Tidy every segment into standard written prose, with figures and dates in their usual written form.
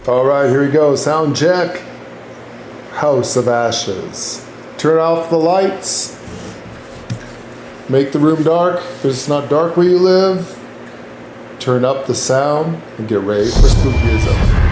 Alright, here we go. Sound check. House of Ashes. Turn off the lights. Make the room dark because it's not dark where you live. Turn up the sound and get ready for spookism.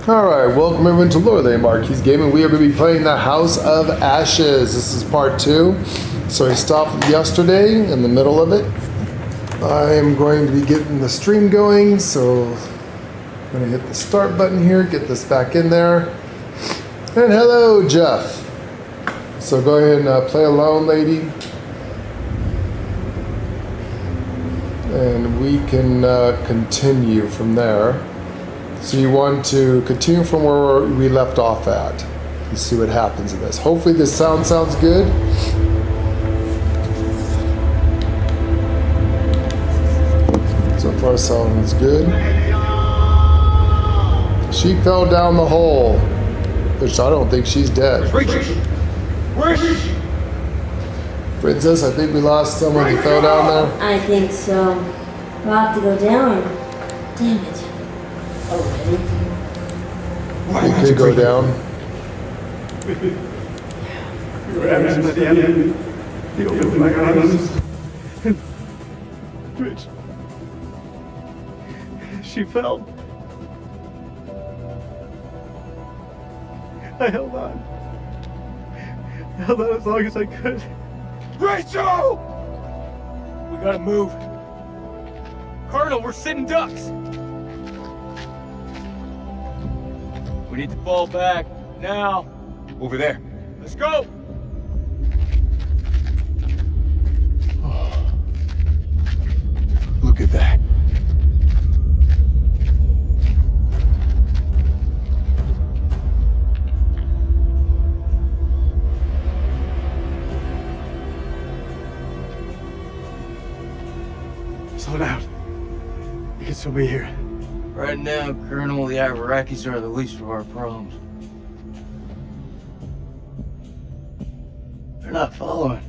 Alright, welcome everyone to Lorelei Marquis Gaming. We are going to be playing the House of Ashes. This is part 2. So I stopped yesterday in the middle of it. I am going to be getting the stream going, so I'm going to hit the start button here, get this back in there. And hello, Jeff. So go ahead and play alone, lady. And we can continue from there. So you want to continue from where we left off at and see what happens in this. Hopefully this sounds good. So far sounds good. She fell down the hole, which I don't think she's dead. Princess, I think we lost someone who fell down there. I think so. We'll have to go down. Damn it. We could go down. You were absent at the end. You opened my arms. Rich. She fell. I held on. Held on as long as I could. Rachel! We gotta move. Colonel, we're sitting ducks. We need to fall back, now. Over there. Let's go! Oh. Look at that. Slow down. You can still be here. Right now, Colonel, the Iraqis are the least of our problems. They're not following.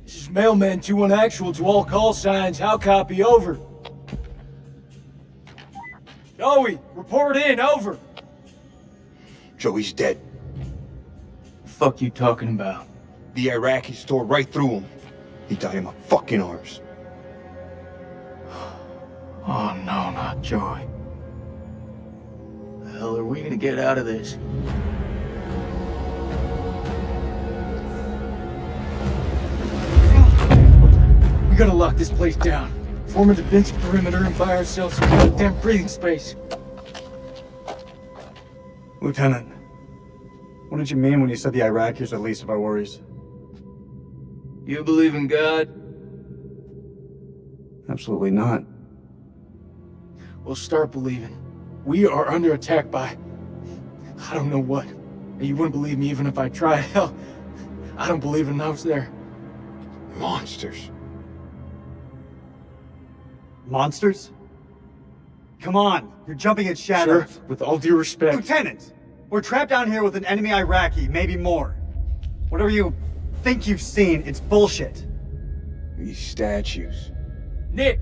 This is Mailman 2-1 actual to all call signs. How copy? Over. Joey, report in. Over. Joey's dead. The fuck you talking about? The Iraqis tore right through him. He died in my fucking arms. Oh no, not Joey. The hell are we gonna get out of this? We gotta lock this place down. Form a defensive perimeter and buy ourselves some goddamn breathing space. Lieutenant, what did you mean when you said the Iraqis are the least of our worries? You believe in God? Absolutely not. Well, start believing. We are under attack by... I don't know what. And you wouldn't believe me even if I tried. Hell, I don't believe in those there. Monsters. Monsters? Come on, you're jumping at shadows. Sir, with all due respect. Lieutenant, we're trapped down here with an enemy Iraqi, maybe more. Whatever you think you've seen, it's bullshit. These statues. Nick,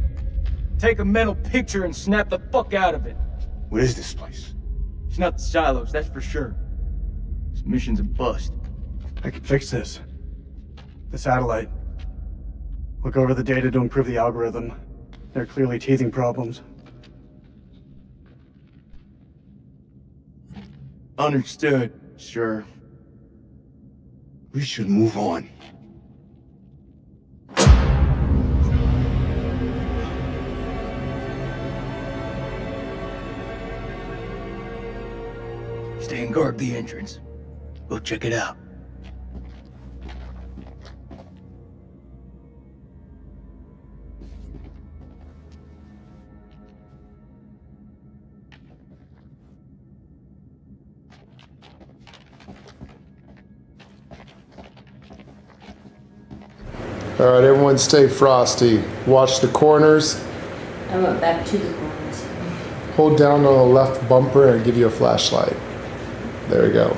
take a mental picture and snap the fuck out of it. What is this place? It's not the silos, that's for sure. This mission's a bust. I can fix this. The satellite. Look over the data to improve the algorithm. They're clearly teething problems. Understood, sure. We should move on. Stay and guard the entrance. We'll check it out. All right, everyone stay frosty. Watch the corners. I went back to the corners. Hold down on the left bumper and give you a flashlight. There we go.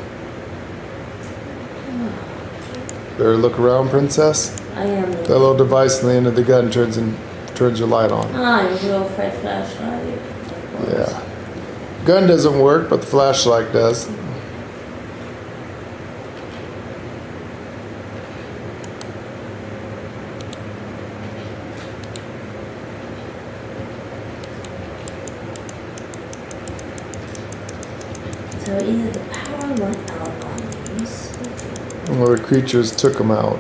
Better look around, princess. I am. That little device on the end of the gun turns your light on. Ah, your little red flashlight. Yeah. Gun doesn't work, but the flashlight does. So either the power went out on these. Well, the creatures took them out.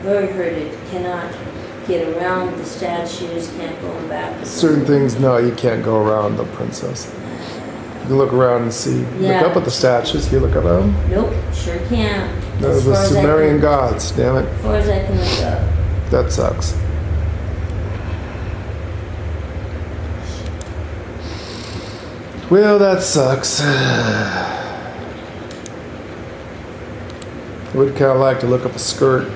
Very hurted. Cannot get around the statues. Can't go back. Certain things, no, you can't go around the princess. You can look around and see. Yeah. Look up at the statues. Can you look at them? Nope, sure can't. They're As the far as I Sumerian can- gods, damn it. As far as I can look up. That sucks. Well, that sucks. Would kind of like to look up a skirt.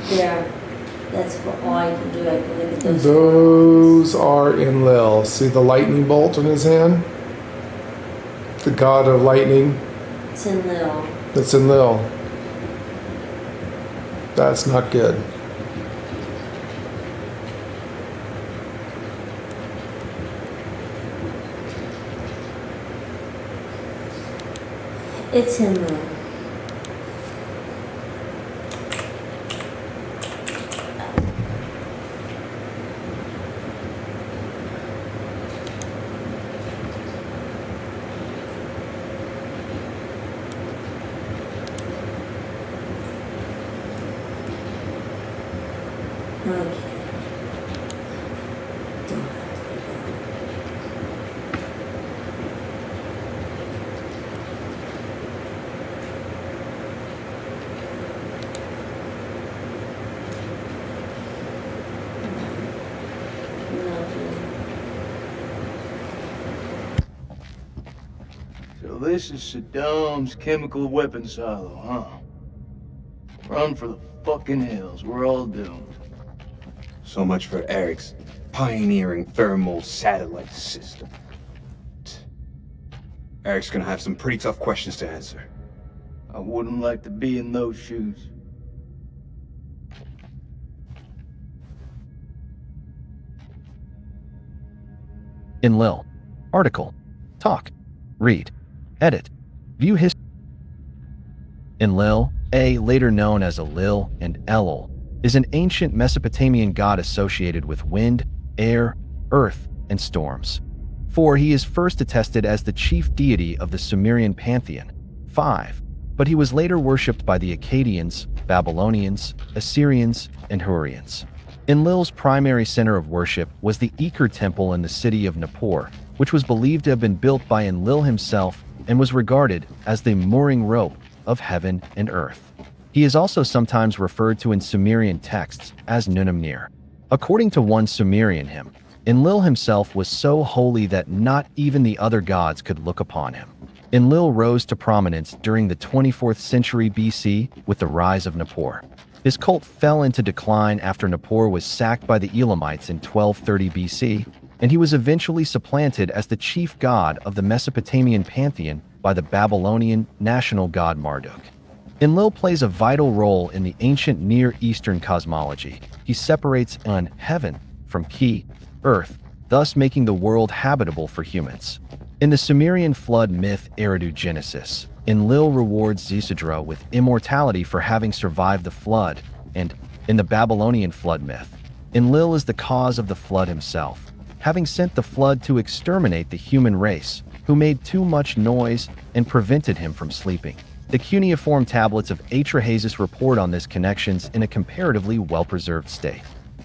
There. That's all I can do. I can look at those. Those are Enlil. See the lightning bolt in his hand? The god of lightning. It's in Lil. That's Enlil. That's not good. It's in Lil. Okay. Don't have to do that. So this is Saddam's chemical weapon silo, huh? Run for the fucking hills. We're all doomed. So much for Eric's pioneering thermal satellite system. Eric's gonna have some pretty tough questions to answer. I wouldn't like to be in those shoes. Enlil. Article. Talk. Read. Edit. View history. Enlil, later known as Elil and Elul, is an ancient Mesopotamian god associated with wind, air, earth, and storms. For he is first attested as the chief deity of the Sumerian pantheon, 5, but he was later worshipped by the Akkadians, Babylonians, Assyrians, and Hurrians. Enlil's primary center of worship was the Eker Temple in the city of Nippur, which was believed to have been built by Enlil himself and was regarded as the mooring rope of heaven and earth. He is also sometimes referred to in Sumerian texts as Nunamnir. According to one Sumerian hymn, Enlil himself was so holy that not even the other gods could look upon him. Enlil rose to prominence during the 24th century BC with the rise of Nippur. His cult fell into decline after Nippur was sacked by the Elamites in 1230 BC, and he was eventually supplanted as the chief god of the Mesopotamian pantheon by the Babylonian national god Marduk. Enlil plays a vital role in the ancient Near Eastern cosmology. He separates an heaven from Ki, earth, thus making the world habitable for humans. In the Sumerian flood myth Eridu Genesis, Enlil rewards Zisadra with immortality for having survived the flood, and in the Babylonian flood myth, Enlil is the cause of the flood himself, having sent the flood to exterminate the human race, who made too much noise and prevented him from sleeping. The cuneiform tablets of Atrahasis report on this connections in a comparatively well-preserved state.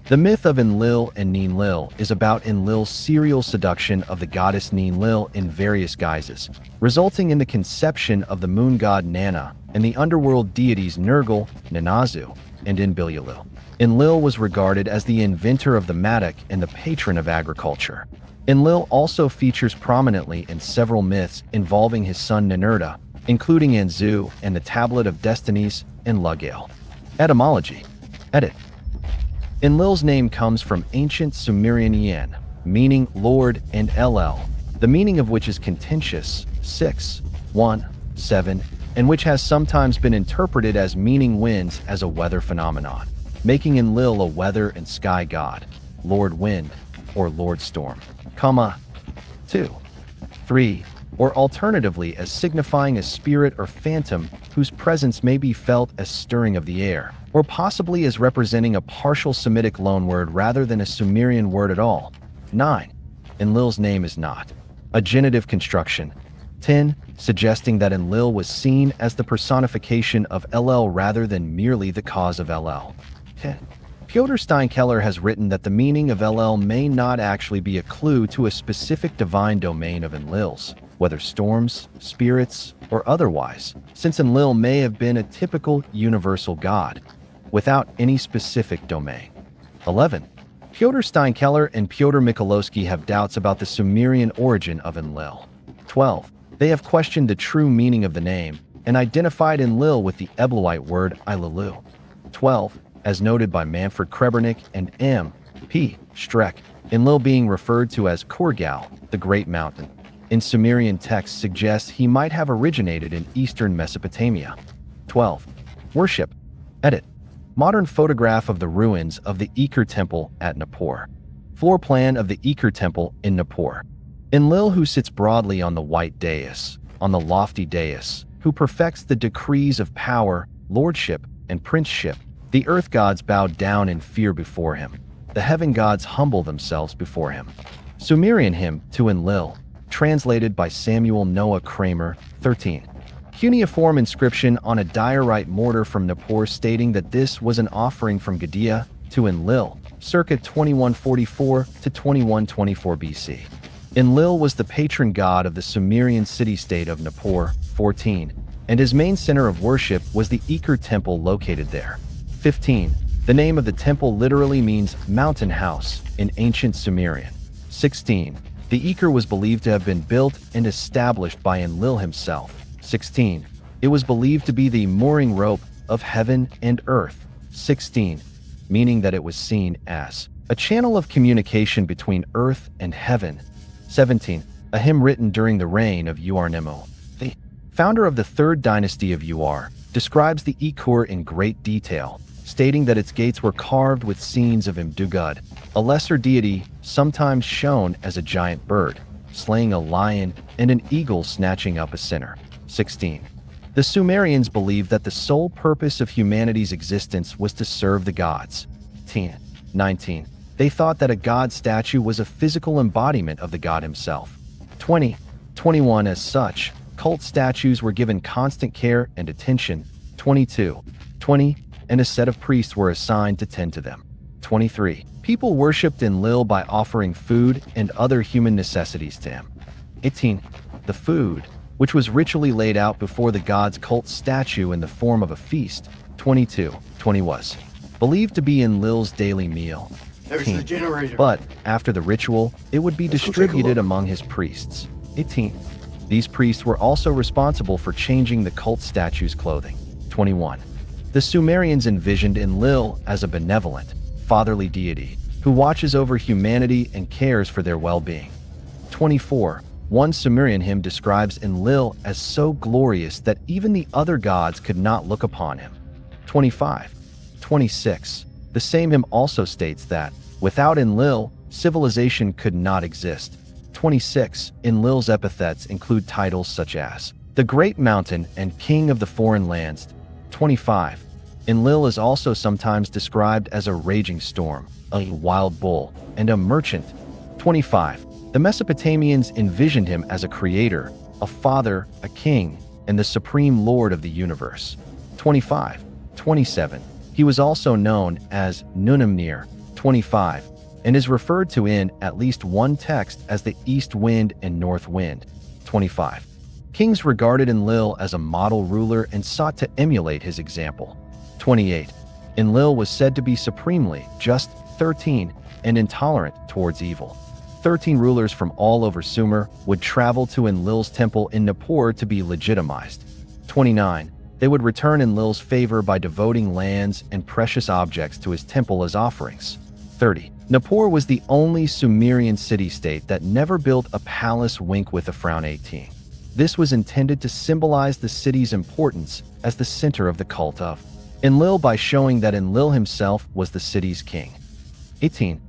The myth of Enlil and Ninlil is about Enlil's serial seduction of the goddess Ninlil in various guises, resulting in the conception of the moon god Nana and the underworld deities Nergal, Nanazu, and Enbililu. Enlil was regarded as the inventor of the mattock and the patron of agriculture. Enlil also features prominently in several myths involving his son Ninurta, including Anzu and the Tablet of Destinies and Lugail. Etymology. Edit. Enlil's name comes from ancient Sumerian Yen, meaning Lord, and Ll, the meaning of which is contentious, 6, 1, 7, and which has sometimes been interpreted as meaning winds as a weather phenomenon, making Enlil a weather and sky god, Lord Wind, or Lord Storm, 2, 3, or alternatively as signifying a spirit or phantom whose presence may be felt as stirring of the air, or possibly as representing a partial Semitic loanword rather than a Sumerian word at all. 9. Enlil's name is not a genitive construction. 10. Suggesting that Enlil was seen as the personification of Ll rather than merely the cause of Ll. 10. Piotr Steinkeller has written that the meaning of Ll may not actually be a clue to a specific divine domain of Enlil's, whether storms, spirits, or otherwise, since Enlil may have been a typical universal god, without any specific domain. 11. Piotr Steinkeller and Piotr Michalowski have doubts about the Sumerian origin of Enlil. 12. They have questioned the true meaning of the name and identified Enlil with the Ebluite word Ilalu. 12. As noted by Manfred Krebernick and M. P. Streck, Enlil being referred to as Korgal, the Great Mountain, in Sumerian texts suggests he might have originated in eastern Mesopotamia. 12. Worship. Edit. Modern photograph of the ruins of the Eker Temple at Nippur. Floor plan of the Eker Temple in Nippur. Enlil, who sits broadly on the white dais, on the lofty dais, who perfects the decrees of power, lordship, and princeship. The earth gods bow down in fear before him. The heaven gods humble themselves before him. Sumerian hymn to Enlil, translated by Samuel Noah Kramer, 13. Cuneiform inscription on a diorite mortar from Nippur stating that this was an offering from Gudea to Enlil, circa 2144 to 2124 BC. Enlil was the patron god of the Sumerian city-state of Nippur, 14, and his main center of worship was the Eker Temple located there. 15. The name of the temple literally means mountain house in ancient Sumerian. 16. The Eker was believed to have been built and established by Enlil himself. 16. It was believed to be the mooring rope of heaven and earth. 16. Meaning that it was seen as a channel of communication between earth and heaven. 17. A hymn written during the reign of Uarnemu, the founder of the third dynasty of Uar, describes the Ekur in great detail, stating that its gates were carved with scenes of Imdugud, a lesser deity sometimes shown as a giant bird, slaying a lion and an eagle snatching up a sinner. 16. The Sumerians believed that the sole purpose of humanity's existence was to serve the gods. 19. They thought that a god statue was a physical embodiment of the god himself. 20. 21. As such, cult statues were given constant care and attention. 22. 20. And a set of priests were assigned to tend to them. 23. People worshipped Enlil by offering food and other human necessities to him. 18. The food, which was ritually laid out before the god's cult statue in the form of a feast. 22. 20 was believed to be Enlil's daily meal. There's the generator. But after the ritual, it would be distributed among his priests. 18. These priests were also responsible for changing the cult statue's clothing. 21. The Sumerians envisioned Enlil as a benevolent, fatherly deity who watches over humanity and cares for their well-being. 24. One Sumerian hymn describes Enlil as so glorious that even the other gods could not look upon him. 25. 26. The same hymn also states that, without Enlil, civilization could not exist. 26. Enlil's epithets include titles such as the Great Mountain and King of the Foreign Lands. 25. Enlil is also sometimes described as a raging storm, a wild bull, and a merchant. 25. The Mesopotamians envisioned him as a creator, a father, a king, and the supreme lord of the universe. 25. 27. He was also known as Nunamnir. 25. And is referred to in at least one text as the east wind and north wind. 25. Kings regarded Enlil as a model ruler and sought to emulate his example. 28. Enlil was said to be supremely just. 13. And intolerant towards evil. 13 rulers from all over Sumer would travel to Enlil's temple in Nippur to be legitimized. 29. They would return Enlil's favor by devoting lands and precious objects to his temple as offerings. 30. Nippur was the only Sumerian city-state that never built a palace wink with a frown. 18. This was intended to symbolize the city's importance as the center of the cult of Enlil by showing that Enlil himself was the city's king. 18.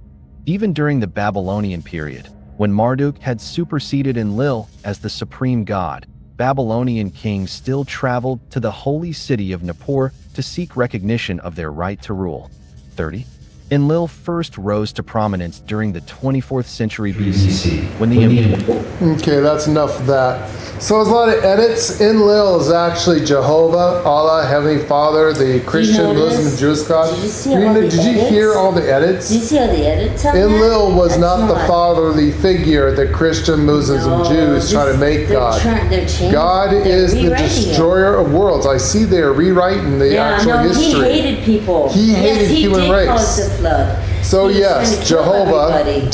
Even during the Babylonian period, when Marduk had superseded Enlil as the supreme god, Babylonian kings still traveled to the holy city of Nippur to seek recognition of their right to rule. 30. Enlil first rose to prominence during the 24th century BC, when the Okay, that's enough of that. So there's a lot of edits. Enlil is actually Jehovah, Allah, Heavenly Father, the Christian, Muslim, Jewish God. Did you see all the Did you edits? hear all the edits? Did you see all the edits on that? Enlil was That's not the fatherly figure that Christian, Muslims, and Jews try to make God. They're changing. God They're is the rewriting destroyer of worlds. I see they're rewriting the actual history. He hated people. He hated human Yes, he did race. cause the flood. So He was trying yes, to kill Jehovah everybody.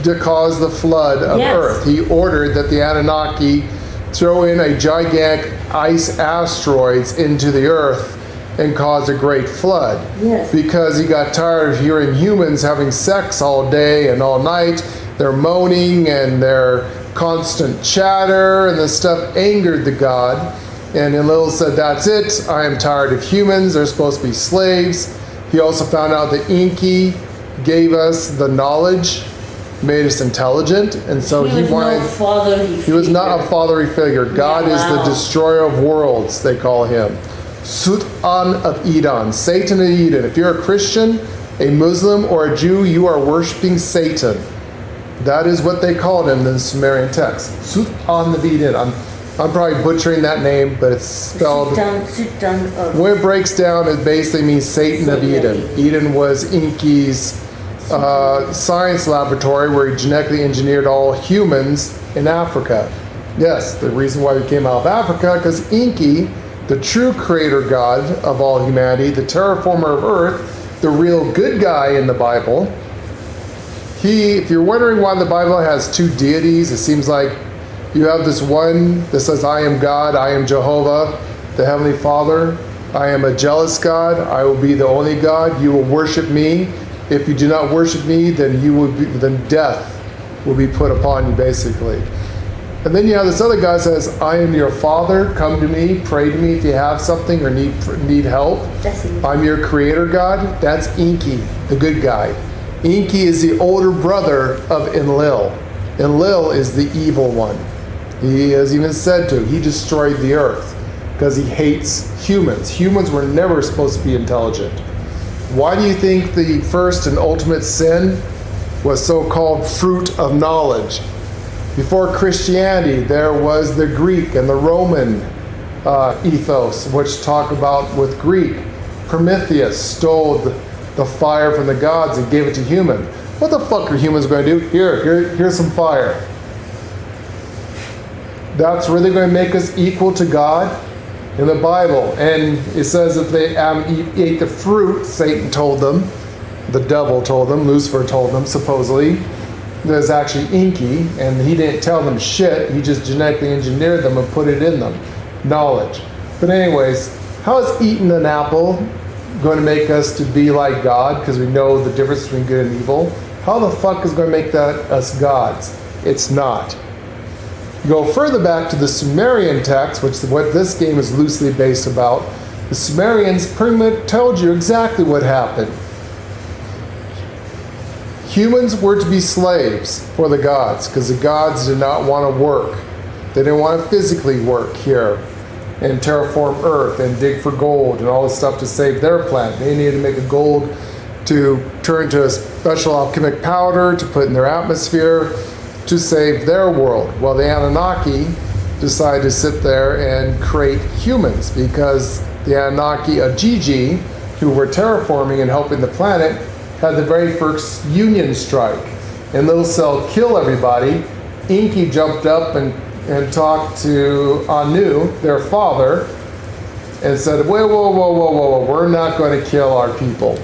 did cause the flood of Yes. Earth. He ordered that the Anunnaki throw in a gigantic ice asteroids into the Earth and cause a great flood. Yes. Because he got tired of hearing humans having sex all day and all night. Their moaning and their constant chatter and this stuff angered the god. And Enlil said, that's it. I am tired of humans. They're supposed to be slaves. He also found out that Enki gave us the knowledge, made us intelligent, and so he was wanted. no fatherly He was not a fatherly figure. God is the wow. destroyer of worlds, they call him. Sut-an of Eden, Satan of Eden. If you're a Christian, a Muslim, or a Jew, you are worshiping Satan. That is what they called him in the Sumerian text. Sut-an of Eden. I'm probably butchering that name, but it's spelled. Sultan of When it breaks down, it basically means Satan of Eden. Eden was Enki's science laboratory where he genetically engineered all humans in Africa. Yes, the reason why we came out of Africa, because Enki, the true creator god of all humanity, the terraformer of Earth, the real good guy in the Bible, if you're wondering why the Bible has two deities, it seems like you have this one that says, I am God, I am Jehovah, the Heavenly Father. I am a jealous God. I will be the only God. You will worship me. If you do not worship me, then death will be put upon you, basically. And then you have this other guy that says, I am your Father. Come to me. Pray to me if you have something or need help. I'm your creator God. That's Enki, the good guy. Enki is the older brother of Enlil. Enlil is the evil one. He has even said to, he destroyed the earth because he hates humans. Humans were never supposed to be intelligent. Why do you think the first and ultimate sin was so-called fruit of knowledge? Before Christianity, there was the Greek and the Roman ethos, which talk about with Greek. Prometheus stole the fire from the gods and gave it to humans. What the fuck are humans going to do? Here's some fire. That's really going to make us equal to God in the Bible. And it says if they ate the fruit, Satan told them, the devil told them, Lucifer told them, supposedly, there's actually inky, and he didn't tell them shit. He just genetically engineered them and put it in them. Knowledge. But anyways, how is eating an apple going to make us to be like God? Because we know the difference between good and evil. How the fuck is going to make that us gods? It's not. Go further back to the Sumerian text, which is what this game is loosely based about. The Sumerians pretty much told you exactly what happened. Humans were to be slaves for the gods because the gods did not want to work. They didn't want to physically work here and terraform Earth and dig for gold and all this stuff to save their planet. They needed to make a gold to turn to a special alchemic powder to put in their atmosphere to save their world. Well, the Anunnaki decided to sit there and create humans because the Anunnaki, Gigi, who were terraforming and helping the planet, had the very first union strike. And Little Cell killed everybody. Inky jumped up and talked to Anu, their father, and said, whoa, we're not going to kill our people.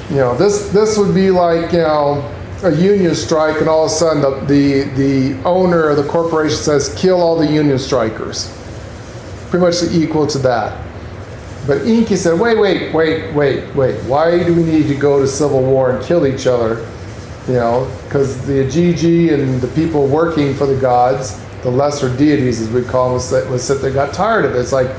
You know, this would be like, you know, a union strike, and all of a sudden the owner of the corporation says, kill all the union strikers. Pretty much equal to that. But Inky said, wait. Why do we need to go to civil war and kill each other? You know, because the Gigi and the people working for the gods, the lesser deities as we call them, was sit there, got tired of it. It's like,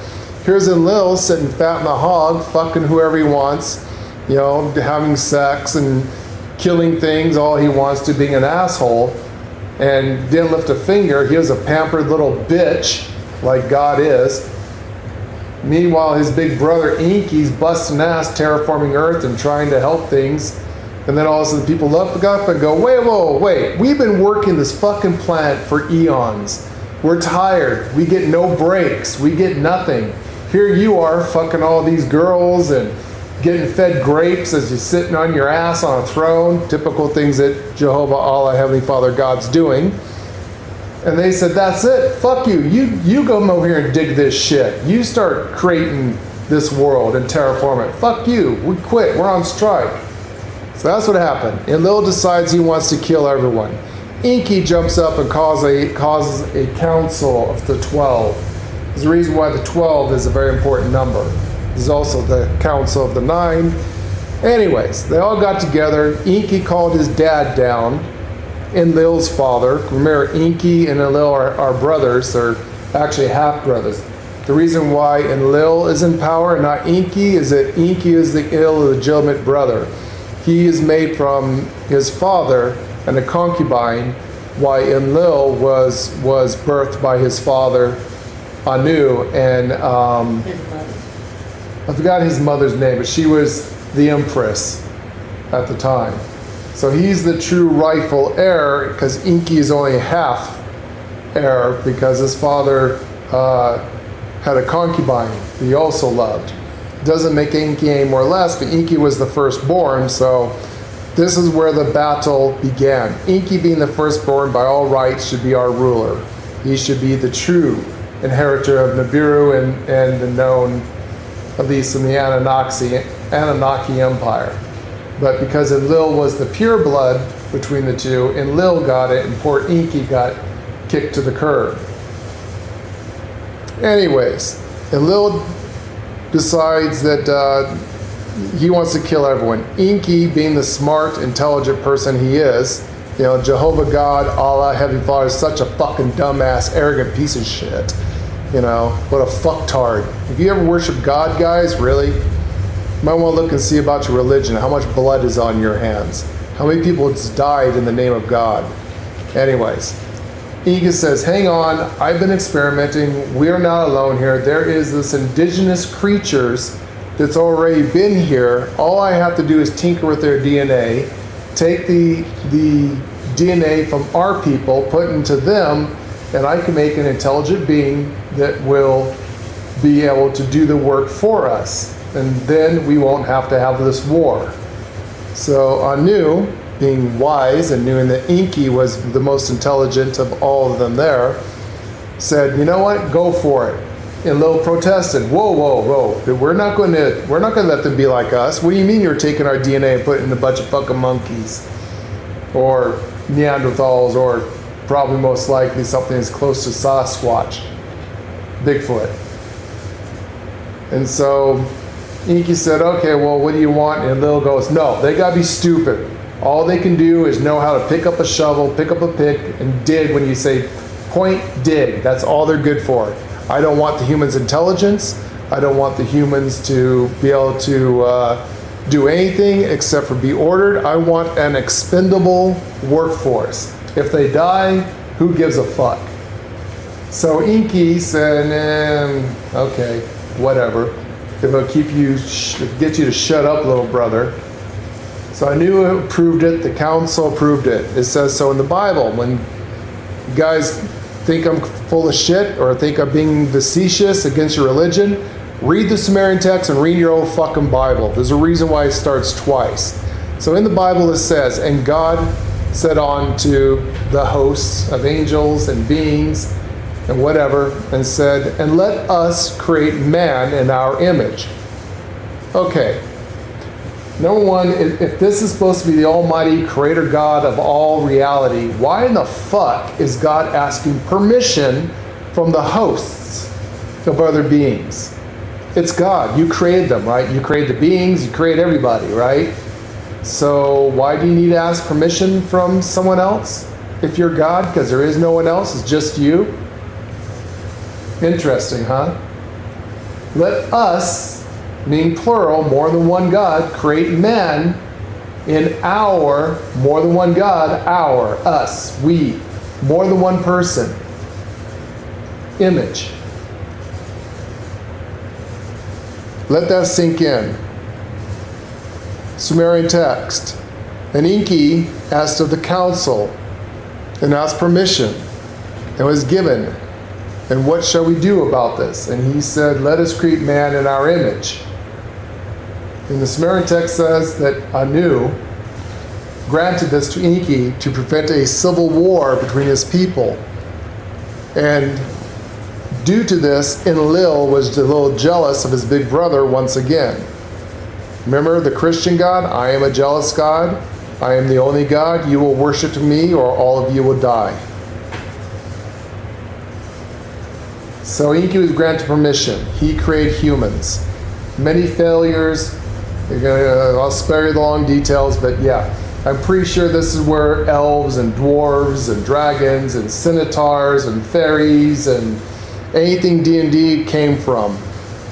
here's Enlil sitting fat in the hog, fucking whoever he wants, you know, having sex and killing things all he wants to, being an asshole, and didn't lift a finger. He was a pampered little bitch, like God is. Meanwhile, his big brother Inky's busting ass, terraforming Earth and trying to help things. And then all of a sudden people look up and go, wait, we've been working this fucking planet for eons. We're tired. We get no breaks. We get nothing. Here you are fucking all these girls and getting fed grapes as you're sitting on your ass on a throne. Typical things that Jehovah, Allah, Heavenly Father, God's doing. And they said, that's it. Fuck you. You go over here and dig this shit. You start creating this world and terraform it. Fuck you. We quit. We're on strike. So that's what happened. Enlil decides he wants to kill everyone. Inky jumps up and causes a council of the 12. There's a reason why the 12 is a very important number. There's also the council of the 9. Anyways, they all got together. Inky called his dad down. Enlil's father. Remember, Inky and Enlil are brothers. They're actually half-brothers. The reason why Enlil is in power and not Inky is that Inky is the illegitimate brother. He is made from his father and a concubine, while Enlil was birthed by his father, Anu, and I forgot his mother's name, but she was the empress at the time. So he's the true rightful heir, because Inky is only half heir because his father had a concubine that he also loved. Doesn't make Inky any more or less, but Inky was the firstborn, so this is where the battle began. Inky, being the firstborn, by all rights should be our ruler. He should be the true inheritor of Nibiru and the known, at least in the Anunnaki Empire. But because Enlil was the pure blood between the two, Enlil got it and poor Inky got kicked to the curb. Anyways, Enlil decides that he wants to kill everyone. Inky, being the smart, intelligent person he is, you know, Jehovah God, Allah, Heavenly Father, is such a fucking dumbass, arrogant piece of shit. You know, what a fucktard. If you ever worship God, guys, really, you might want to look and see about your religion. How much blood is on your hands? How many people has died in the name of God? Anyways, Inky says, hang on, I've been experimenting. We are not alone here. There is this indigenous creatures that's already been here. All I have to do is tinker with their DNA, take the DNA from our people, put it into them, and I can make an intelligent being that will be able to do the work for us. and then we won't have to have this war. So Anu, being wise and knowing that Inky was the most intelligent of all of them there, said, you know what, go for it. And Lil protested, whoa, whoa, whoa, we're not going to let them be like us. What do you mean you're taking our DNA and putting it in a bunch of fucking monkeys? Or Neanderthals, or probably most likely something as close to Sasquatch, Bigfoot. And so Inky said, okay, well, what do you want? And Lil goes, no, they gotta be stupid. All they can do is know how to pick up a shovel, pick up a pick, and dig when you say point, dig. That's all they're good for. I don't want the humans' intelligence. I don't want the humans to be able to do anything except for be ordered. I want an expendable workforce. If they die, who gives a fuck? So Inky said, okay, whatever. If it'll get you to shut up, little brother. So I knew it approved it, the council approved it. It says so in the Bible. When you guys think I'm full of shit or think I'm being facetious against your religion, read the Sumerian text and read your old fucking Bible. There's a reason why it starts twice. So in the Bible it says, and God said on to the hosts of angels and beings and whatever, and said, and let us create man in our image. Okay. Number one, if this is supposed to be the almighty creator God of all reality, why in the fuck is God asking permission from the hosts of other beings? It's God. You created them, right? You created the beings, you created everybody, right? So why do you need to ask permission from someone else if you're God? Because there is no one else, it's just you. Interesting, huh? Let us, meaning plural, more than one God, create man in our, more than one God, our, us, we, more than one person, image. Let that sink in. Sumerian text. And Inky asked of the council and asked permission and was given. And what shall we do about this? And he said, let us create man in our image. And the Sumerian text says that Anu granted this to Inky to prevent a civil war between his people. And due to this, Enlil was a little jealous of his big brother once again. Remember the Christian God? I am a jealous God. I am the only God. You will worship me or all of you will die. So Inky was granted permission. He created humans. Many failures. I'll spare you the long details, but yeah. I'm pretty sure this is where elves and dwarves and dragons and centaurs and fairies and anything D&D came from.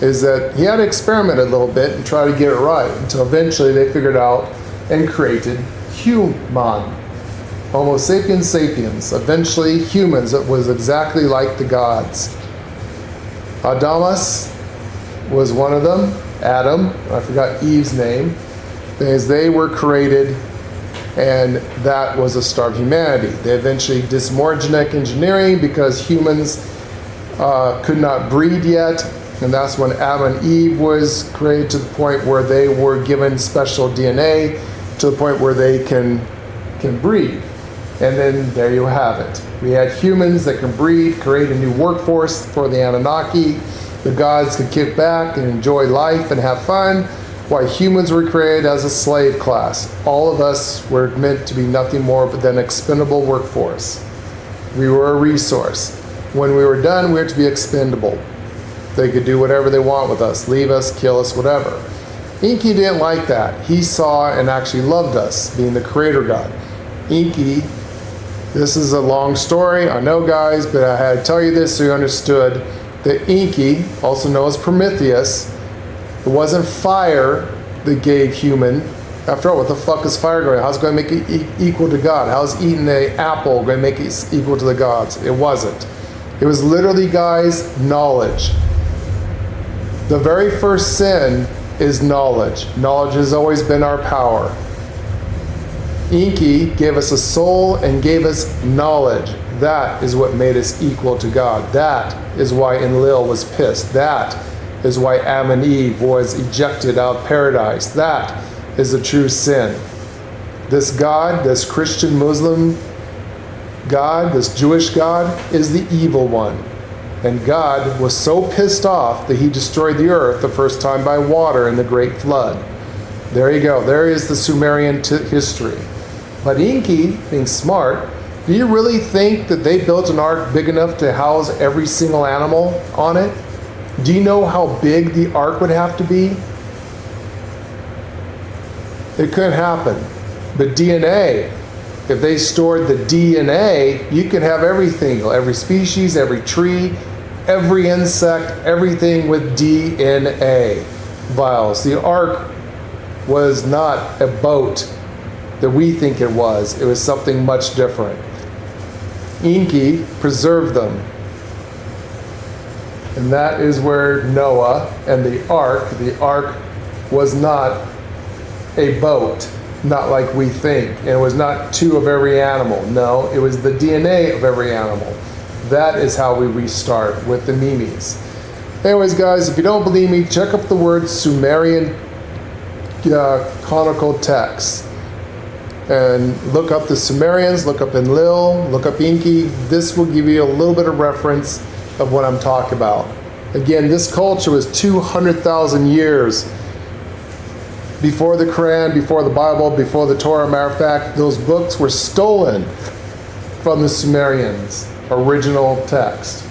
Is that he had to experiment a little bit and try to get it right until eventually they figured out and created human. Homo sapiens sapiens. Eventually humans that was exactly like the gods. Adamas was one of them. Adam, I forgot Eve's name. As they were created, and that was a start of humanity. They eventually did some more genetic engineering because humans could not breed yet, and that's when Adam and Eve was created to the point where they were given special DNA to the point where they can breed. And then there you have it. We had humans that can breed, create a new workforce for the Anunnaki. The gods could kick back and enjoy life and have fun, while humans were created as a slave class. All of us were meant to be nothing more but an expendable workforce. We were a resource. When we were done, we were to be expendable. They could do whatever they want with us, leave us, kill us, whatever. Inky didn't like that. He saw and actually loved us, being the creator god. Inky, this is a long story, I know guys, but I had to tell you this so you understood that Inky, also known as Prometheus, it wasn't fire that gave human. After all, what the fuck is fire going? How's it going to make it equal to God? How's eating an apple going to make it equal to the gods? It wasn't. It was literally, guys, knowledge. The very first sin is knowledge. Knowledge has always been our power. Inky gave us a soul and gave us knowledge. That is what made us equal to God. That is why Enlil was pissed. That is why Adam and Eve was ejected out of paradise. That is a true sin. This God, this Christian Muslim God, this Jewish God, is the evil one. And God was so pissed off that he destroyed the earth the first time by water in the Great Flood. There you go. There is the Sumerian history. But Enki, being smart, do you really think that they built an ark big enough to house every single animal on it? Do you know how big the ark would have to be? It couldn't happen. But DNA, if they stored the DNA, you could have everything, every species, every tree, every insect, everything with DNA vials. The ark was not a boat that we think it was. It was something much different. Enki preserved them. And that is where Noah and the ark was not a boat, not like we think. And it was not two of every animal. No, it was the DNA of every animal. That is how we restart with the memes. Anyways, guys, if you don't believe me, check up the word Sumerian conical text. And look up the Sumerians, look up Enlil, look up Enki. This will give you a little bit of reference of what I'm talking about. Again, this culture was 200,000 years before the Quran, before the Bible, before the Torah. Matter of fact, those books were stolen from the Sumerians' original text.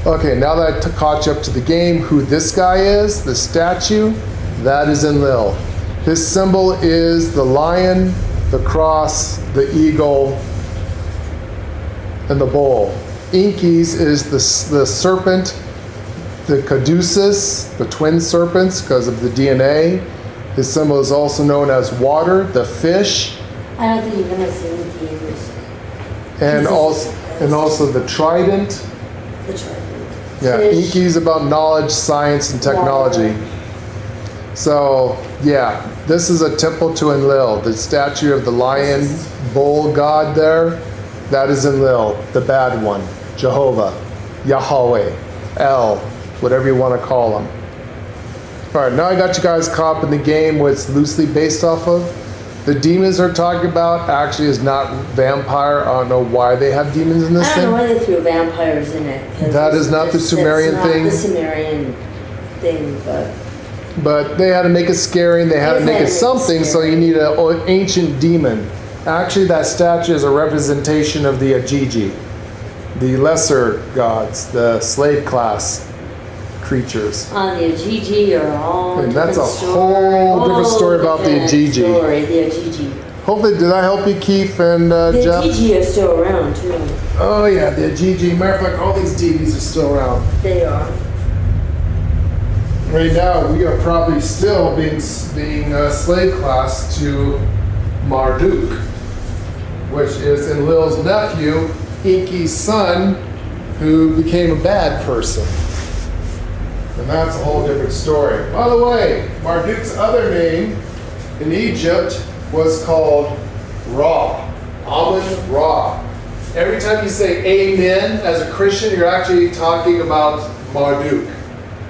Okay, now that I caught you up to the game, who this guy is, the statue, that is Enlil. His symbol is the lion, the cross, the eagle, and the bull. Enki's is the serpent, the caduceus, the twin serpents, because of the DNA. His symbol is also known as water, the fish, I don't think you're gonna see Enki use and also the trident. the trident. Yeah, Fish, Enki's about knowledge, science, and technology. water. So, yeah, this is a temple to Enlil, the statue of the lion bull god there. That is Enlil, the bad one. Jehovah, Yahweh, El, whatever you want to call him. All right, now I got you guys caught up in the game, what it's loosely based off of. The demons they're talking about actually is not vampire. I don't know why they have demons in this I don't know thing. why they threw vampires in it. 'Cause That is not the Sumerian that's not thing. the Sumerian thing, but But they had to make it scary and they had to make it something, so you need an ancient demon. Actually, that statue is a representation of the Ajiji, the lesser gods, the slave class creatures. on the Ajiji are all And that's different a story. whole different story about the different Ajiji. Story, the Ajiji. Hopefully, did I help you, Keith and The Jeff? Ajiji are still around too. Oh yeah, the Ajiji. Matter of fact, all these deities are still around. They are. Right now, we are probably still being slave class to Marduk, which is Enlil's nephew, Enki's son, who became a bad person. And that's a whole different story. By the way, Marduk's other name in Egypt was called Ra, Amun-Ra. Every time you say amen as a Christian, you're actually talking about Marduk.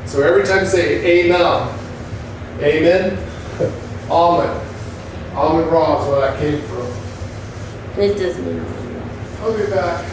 So every time you say amen, Amun. Amun-Ra is where that came from. It doesn't mean all. I'll be back.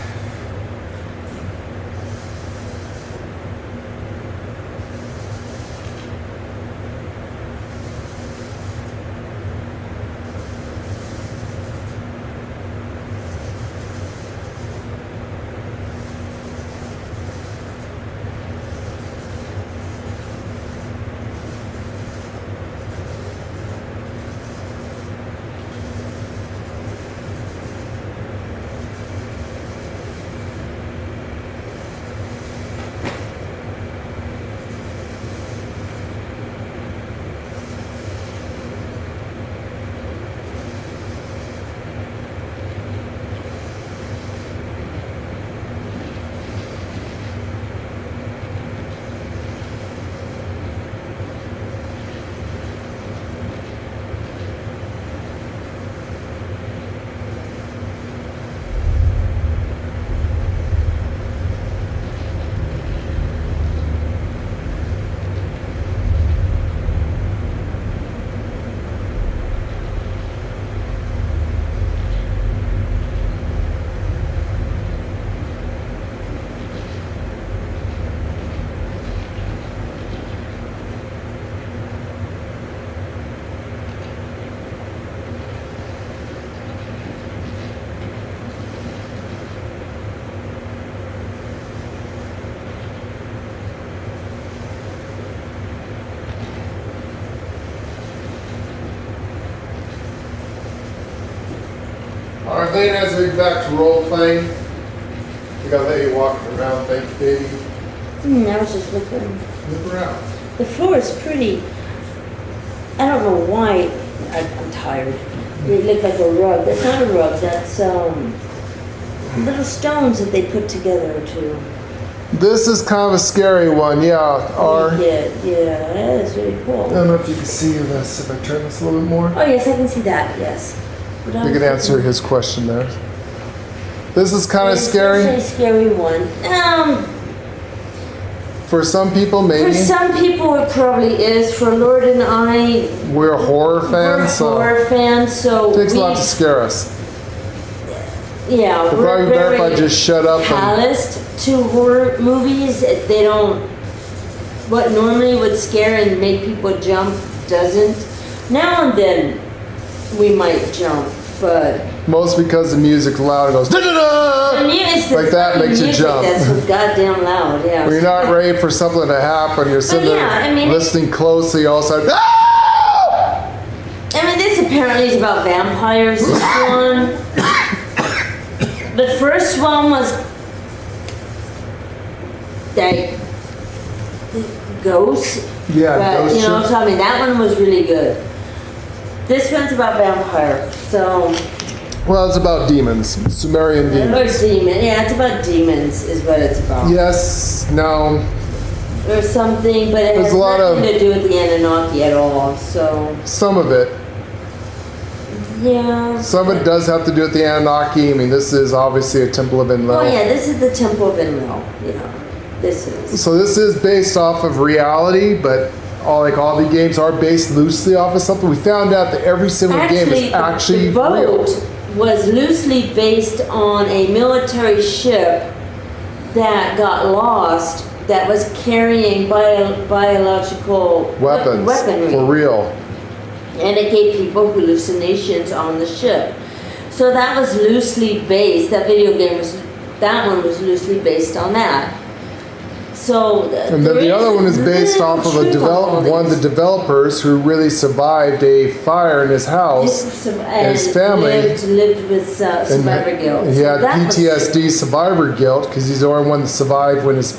Alright, Lane, as we get back to role playing, we gotta let you walk around, thank you, baby. I was just looking. Look around. The floor is pretty. I don't know why. I'm tired. It looked like a rug. That's not a rug. That's little stones that they put together to. This is kind of a scary one, yeah. Yeah, that is really cool. I don't know if you can see this, if I turn this a little bit more. Oh yes, I can see that. Yes. But I You was can answer thinking- his question there. This is kind of It's scary. a scary one. For some people, For maybe. some people, it probably is. For Lord and I, We're horror we're fans, so horror fans, so it takes a we, lot to scare us. yeah, It'd we're probably be better if I very just shut up and calloused to horror movies. They don't. What normally would scare and make people jump doesn't. Now and then, we might jump, but most because the music's loud and goes the da-da-da! music, Like that makes you jump. That's so goddamn loud. Yeah. When you're not ready for something to happen, you're sitting But yeah, there I mean, listening closely, all of a sudden, ah! I mean, this apparently is about vampires. This one, the first one was like ghosts. Yeah, but, ghost you know, ship. so I mean, that one was really good. This one's about vampire. So, Well, it's about demons, Sumerian or demons. demon. Yeah, it's about demons, is what it's about. Yes, no, Or something, but it There's has a lot nothing of- to do with the Anunnaki at all. So, some of it. yeah. Some of it does have to do with the Anunnaki. I mean, this is obviously a temple of Enlil. Oh yeah, this is the Temple of Enlil. Yeah, this is. So this is based off of reality, but all the games are based loosely off of something. We found out that every single game is actually the real. boat was loosely based on a military ship that got lost that was carrying biological weaponry. For real. And it gave people hallucinations on the ship. So that was loosely based, that one was loosely based on that. So And then the other one is based off of one of the developers who really survived a fire in his house. and his family lived with survivor guilt. He So had that was- PTSD survivor guilt because he's the only one that survived when his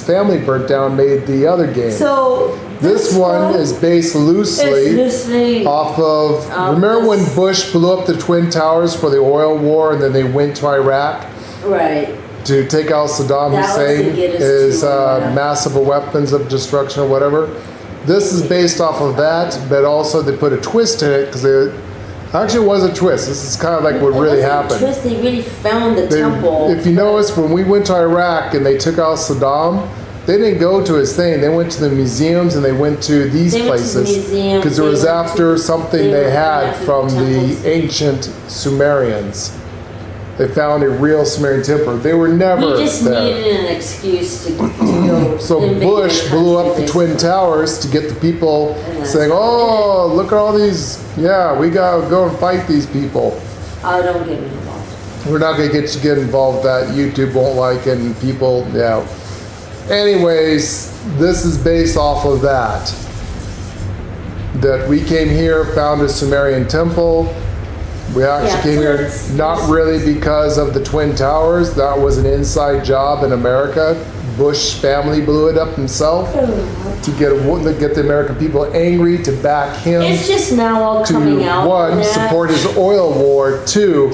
family burnt down, made the other game. So This one is based loosely is loosely off of. Remember when this- Bush blew up the Twin Towers for the oil war, and then they went to Iraq right. to take out Saddam That was to Hussein, get us his to Iraq. massive weapons of destruction or whatever. This is based off of that, but also they put a twist in it because it actually was a twist. This is kind of like what It really wasn't a happened. twist, they really found the They- temple. If you notice, when we went to Iraq and they took out Saddam, they didn't go to his thing. They went to the museums and they went to these They went to the places museum, because it they was went after to- something they they went had after from the the temples. ancient Sumerians. They found a real Sumerian temple. They were never He just there. needed an excuse to go. So invade Bush the blew country, up the Twin Towers to get the people And that's saying, what "Oh, look at all these! Yeah, we gotta go and fight these people." Oh, don't get me involved. We're not gonna get involved with that. YouTube won't like it, and people, yeah. Anyways, this is based off of that. That we came here, found a Sumerian temple. We actually Yeah, came so here it's- not really because of the Twin Towers. That was an inside job in America. Bush family blew it up himself to get the American people angry, to back him, It's just now all coming to out. one, that- support his oil war, two,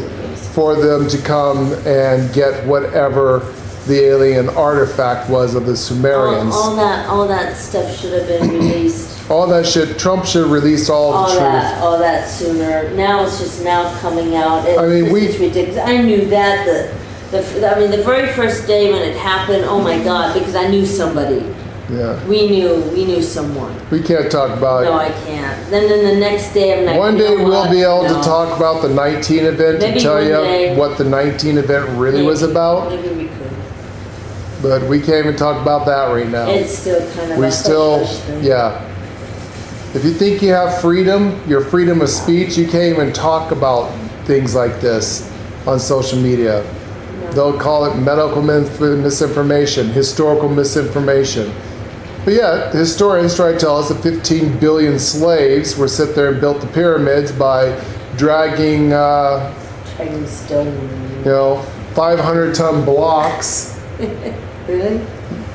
for them to come and get whatever the alien artifact was of the Sumerians. all that stuff should have been released. All that shit, Trump should have released all the truth. All that sooner. Now it's just now coming out. I mean, It's ridiculous. I knew that the very first day when it happened. Oh my God! Because I knew somebody. Yeah, We knew someone. we can't talk about No, it. I can't. Then the next day I'm like, One you day know we'll what? be able No. to talk about the 19 event Maybe and tell one you day. what the 19 event really was Maybe- about, Maybe we could. but we can't even talk about that right now. It's still kind of We a still, hush-hush thing. yeah. If you think you have freedom, your freedom of speech, you can't even talk about things like this on social media. They'll call it medical misinformation, historical misinformation. But yeah, historians try to tell us that 15 billion slaves were sit there and built the pyramids by dragging tiny stone. 500-ton blocks. Really?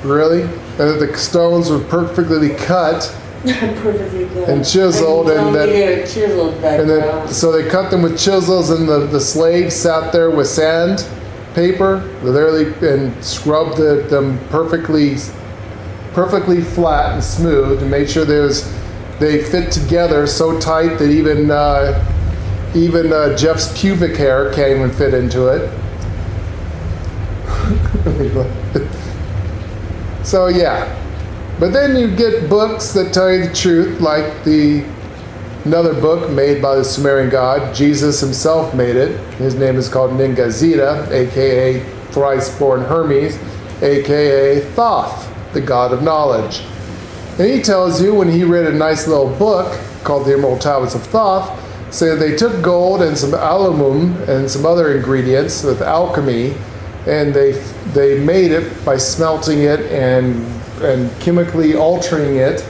Really? And the stones were perfectly cut Perfectly good. and chiseled, and then they're chiseled back down. so they cut them with chisels, and the slaves sat there with sandpaper, literally, and scrubbed them perfectly flat and smooth, and made sure they fit together so tight that even Jeff's pubic hair can't even fit into it. So yeah, but then you get books that tell you the truth, like another book made by the Sumerian god. Jesus himself made it. His name is called Ningazida, aka thrice-born Hermes, aka Thoth, the god of knowledge. And he tells you, when he read a nice little book called the Emerald Tablets of Thoth, say they took gold and some aluminium and some other ingredients with alchemy, and they made it by smelting it and chemically altering it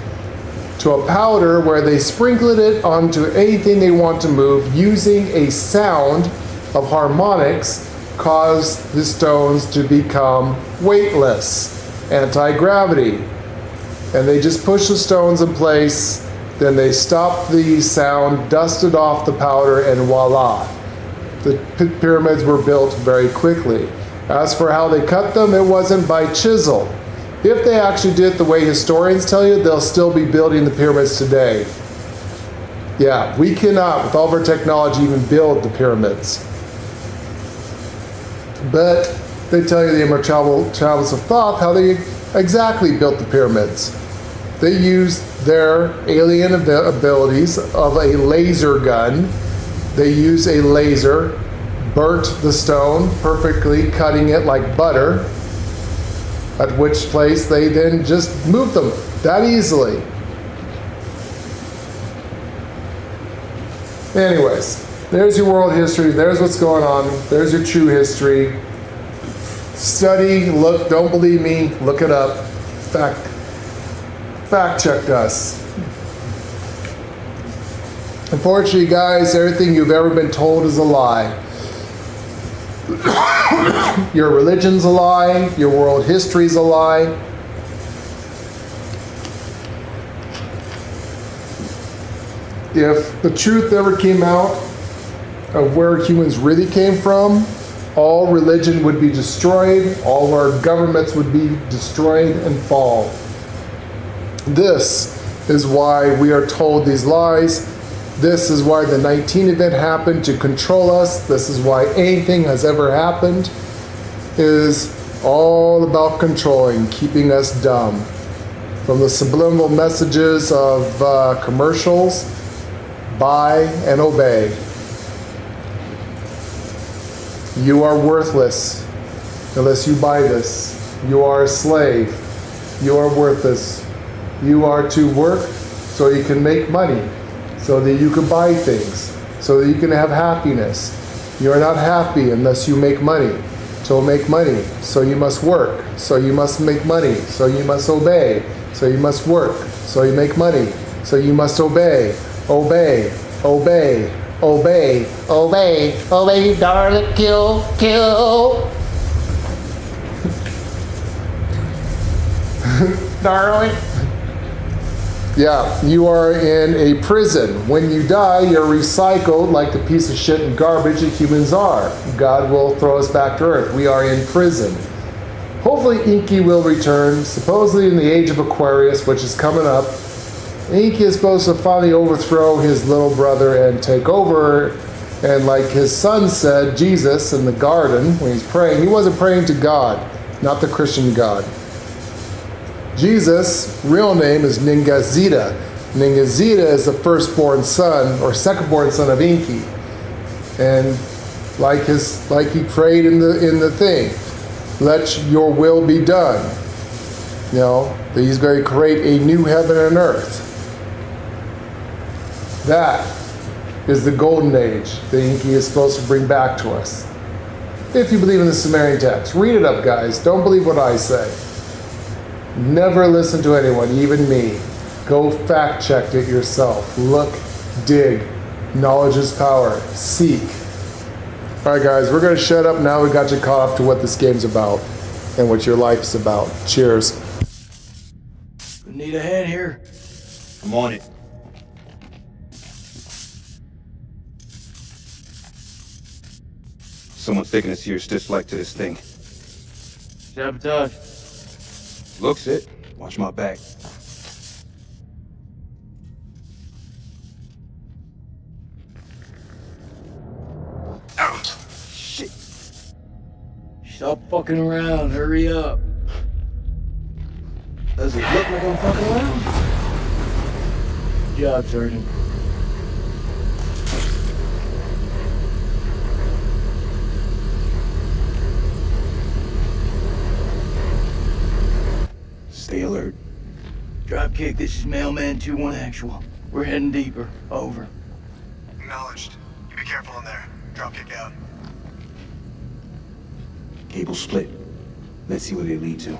to a powder where they sprinkled it onto anything they want to move, using a sound of harmonics, caused the stones to become weightless, anti-gravity. And they just push the stones in place, then they stopped the sound, dusted off the powder, and voila. The pyramids were built very quickly. As for how they cut them, it wasn't by chisel. If they actually did it the way historians tell you, they'll still be building the pyramids today. Yeah, we cannot, with all of our technology, even build the pyramids. But they tell you the Emerald Tablets of Thoth how they exactly built the pyramids. They used their alien abilities of a laser gun. They used a laser, burnt the stone perfectly, cutting it like butter, at which place they then just moved them that easily. Anyways, there's your world history. There's what's going on. There's your true history. Study, look, don't believe me, look it up. Fact checked us. Unfortunately, guys, everything you've ever been told is a lie. Your religion's a lie. Your world history's a lie. If the truth ever came out of where humans really came from, all religion would be destroyed, all our governments would be destroyed and fall. This is why we are told these lies. This is why the 19 event happened, to control us. This is why anything has ever happened, is all about controlling, keeping us dumb. From the subliminal messages of commercials, buy and obey. You are worthless unless you buy this. You are a slave. You are worthless. You are to work so you can make money, so that you can buy things, so that you can have happiness. You are not happy unless you make money. To make money, so you must work. So you must make money. So you must obey. So you must work. So you make money. So you must obey. Obey. Obey. Obey. Obey. Obey, darling. Kill. Kill. Darling. Yeah, you are in a prison. When you die, you're recycled like the piece of shit and garbage that humans are. God will throw us back to earth. We are in prison. Hopefully Inky will return, supposedly in the age of Aquarius, which is coming up. Inky is supposed to finally overthrow his little brother and take over. And like his son said, Jesus in the garden, when he's praying, he wasn't praying to God, not the Christian God. Jesus' real name is Ningazida. Ningazida is the firstborn son or secondborn son of Inky, and like he prayed in the thing, let your will be done. You know, that he's going to create a new heaven and earth. That is the golden age that Inky is supposed to bring back to us. If you believe in the Sumerian text, read it up, guys. Don't believe what I say. Never listen to anyone, even me. Go fact check it yourself. Look, dig. Knowledge is power. Seek. All right, guys, we're gonna shut up now. We got you caught up to what this game's about and what your life's about. Cheers. We need a hand here. I'm on it. Someone's taking a serious dislike to this thing. Sabotage. Looks it. Watch my back. Ow! Shit! Stop fucking around. Hurry up. Does it look like I'm fucking around? Good job, Sergeant. Stay alert. Dropkick, this is Mailman 2-1 actual. We're heading deeper. Over. Acknowledged. You be careful in there. Dropkick out. Cable split. Let's see where they lead to.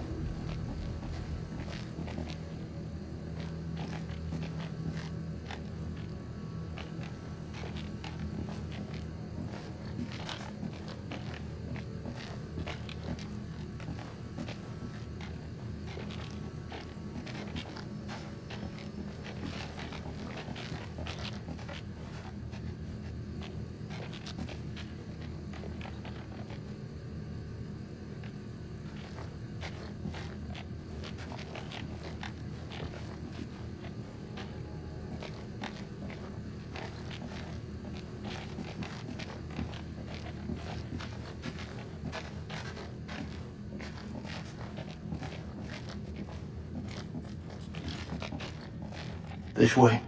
This way.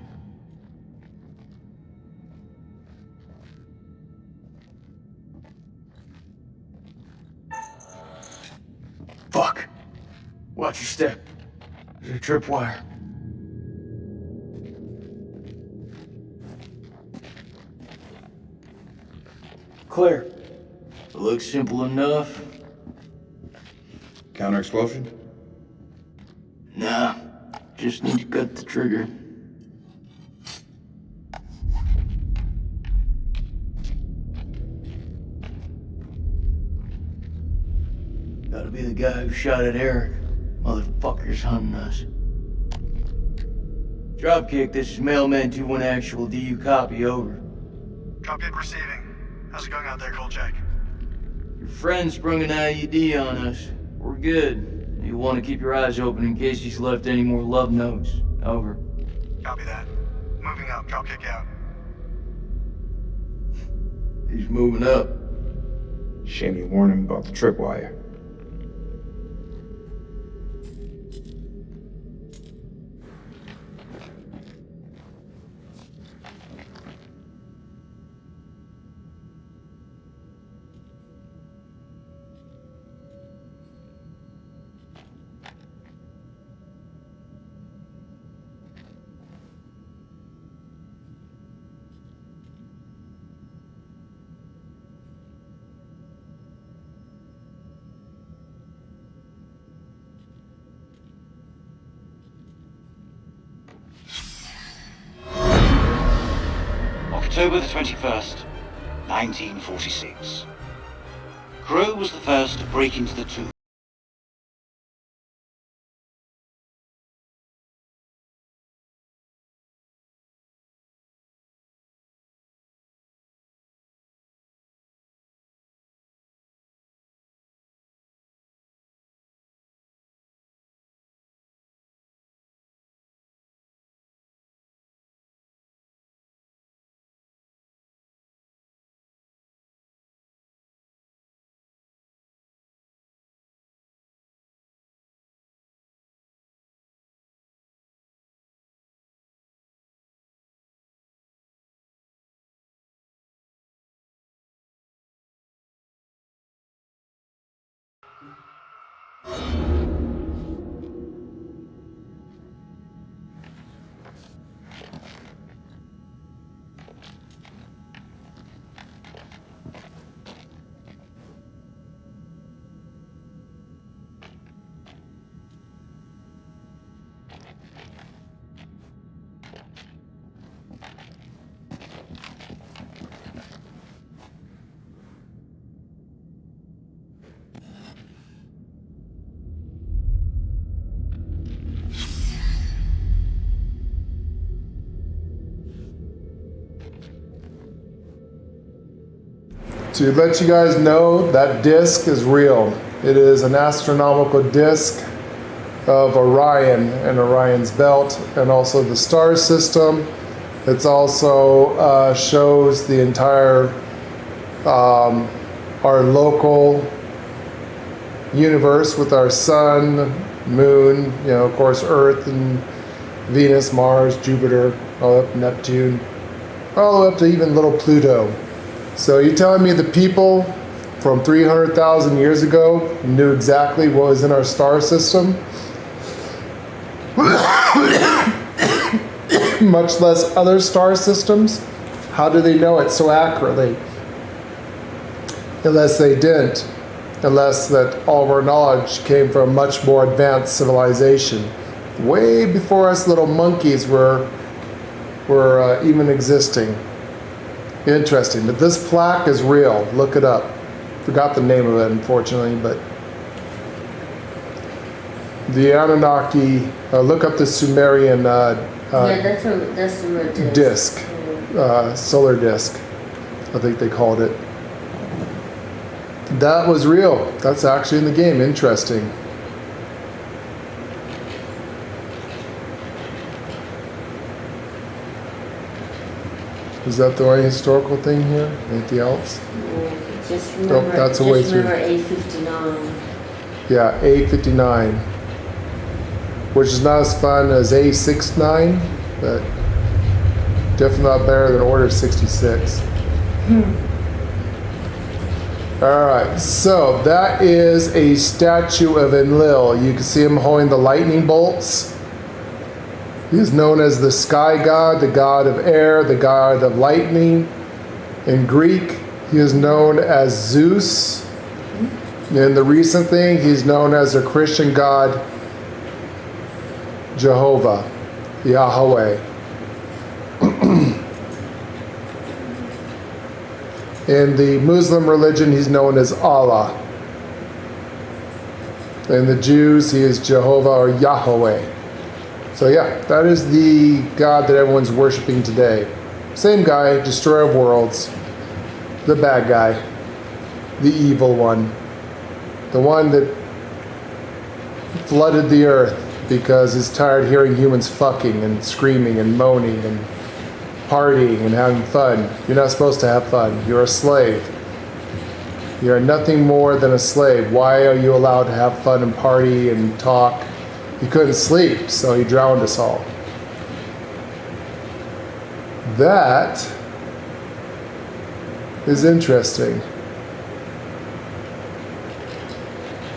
Fuck. Watch your step. There's a tripwire. Clear. It looks simple enough. Counter explosion? Nah. Just need to cut the trigger. Gotta be the guy who shot at Eric. Motherfucker's hunting us. Dropkick, this is Mailman 2-1 actual. Do you copy? Over. Dropkick receiving. How's it going out there, Kolchak? Your friend sprung an IED on us. We're good. You'll want to keep your eyes open in case he's left any more love notes. Over. Copy that. Moving up. Dropkick out. He's moving up. Shame you warned him about the tripwire. October the 21st, 1946. Crow was the first to break into the tomb. To let you guys know, that disc is real. It is an astronomical disc of Orion and Orion's belt, and also the star system. It's also shows the entire our local universe with our sun, moon, of course, Earth and Venus, Mars, Jupiter, all up Neptune, all the way up to even little Pluto. So you're telling me the people from 300,000 years ago knew exactly what was in our star system? Much less other star systems? How do they know it so accurately? Unless they didn't. Unless that all of our knowledge came from a much more advanced civilization. Way before us little monkeys were even existing. Interesting. But this plaque is real. Look it up. Forgot the name of it, unfortunately, but the Anunnaki, look up the Sumerian that's a disc, solar disc, I think they called it. That was real. That's actually in the game. Interesting. Is that the only historical thing here? Anything else? Just remember, that's a way through. A59. Yeah, A59. Which is not as fun as A69, but definitely not better than Order 66. Alright, so that is a statue of Enlil. You can see him holding the lightning bolts. He is known as the sky god, the god of air, the god of lightning. In Greek, he is known as Zeus. In the recent thing, he's known as the Christian god Jehovah, Yahweh. In the Muslim religion, he's known as Allah. In the Jews, he is Jehovah or Yahweh. So yeah, that is the God that everyone's worshiping today. Same guy, destroyer of worlds. The bad guy. The evil one. The one that flooded the earth because he's tired hearing humans fucking and screaming and moaning and partying and having fun. You're not supposed to have fun. You're a slave. You are nothing more than a slave. Why are you allowed to have fun and party and talk? He couldn't sleep, so he drowned us all. That is interesting.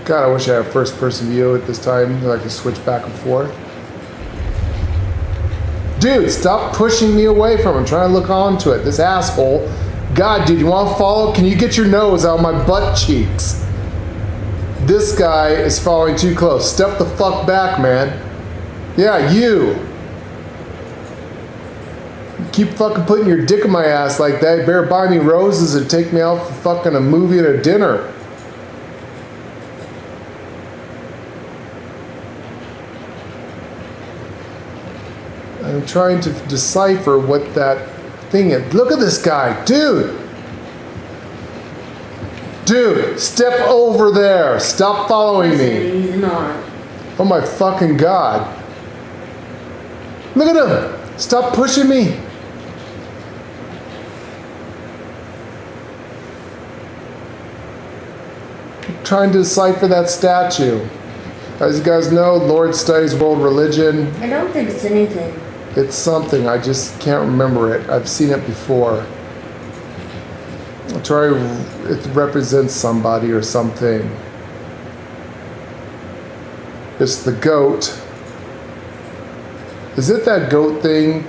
God, I wish I had a first-person view at this time so I could switch back and forth. Dude, stop pushing me away from it. I'm trying to look onto it. This asshole. God, dude, you want to follow? Can you get your nose out of my butt cheeks? This guy is following too close. Step the fuck back, man. Yeah, you. Keep fucking putting your dick in my ass like that. You better buy me roses and take me out for fucking a movie and a dinner. I'm trying to decipher what that thing is. Look at this guy, dude. Dude, step over there. Stop following me. He's not. Oh my fucking God. Look at him. Stop pushing me. I'm trying to decipher that statue. As you guys know, Lord studies world religion. I don't think it's anything. It's something, I just can't remember it. I've seen it before. I'll try, it represents somebody or something. It's the goat. Is it that goat thing?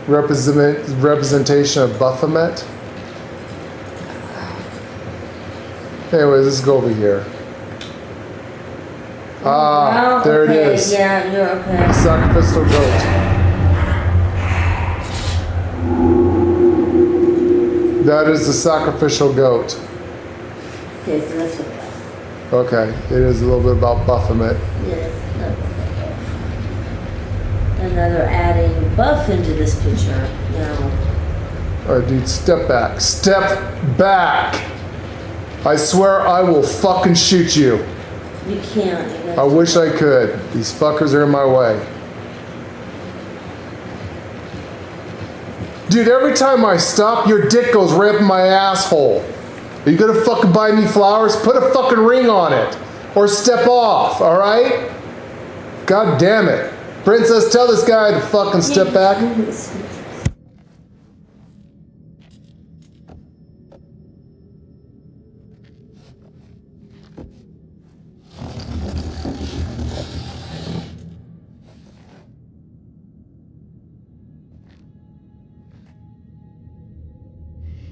Representation of Baphomet? Anyways, let's go over here. Ah, Oh, there okay. it is. Yeah, you're okay. Sacrificial goat. That is the sacrificial goat. Okay, so let's look at that. Okay, it is a little bit about Baphomet. Yes, and now they're adding buff into this picture now. Alright, dude, step back. Step back! I swear I will fucking shoot you. You can't. I wish I could. These fuckers are in my way. Dude, every time I stop, your dick goes right up my asshole. Are you gonna fucking buy me flowers? Put a fucking ring on it. Or step off, alright? God damn it. Princess, tell this guy to fucking step back.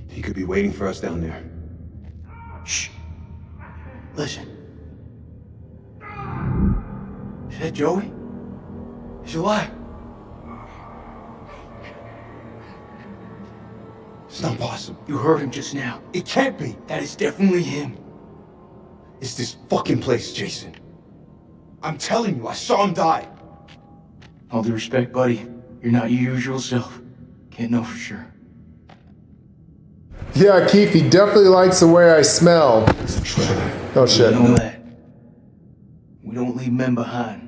He could be waiting for us down there. Shh. Listen. Is that Joey? He's alive. It's not possible. You heard him just now. It can't be. That is definitely him. It's this fucking place, Jason. I'm telling you, I saw him die. All due respect, buddy. You're not your usual self. Can't know for sure. Yeah, Keith, he definitely likes the way I smell. Oh shit. You know that. We don't leave men behind.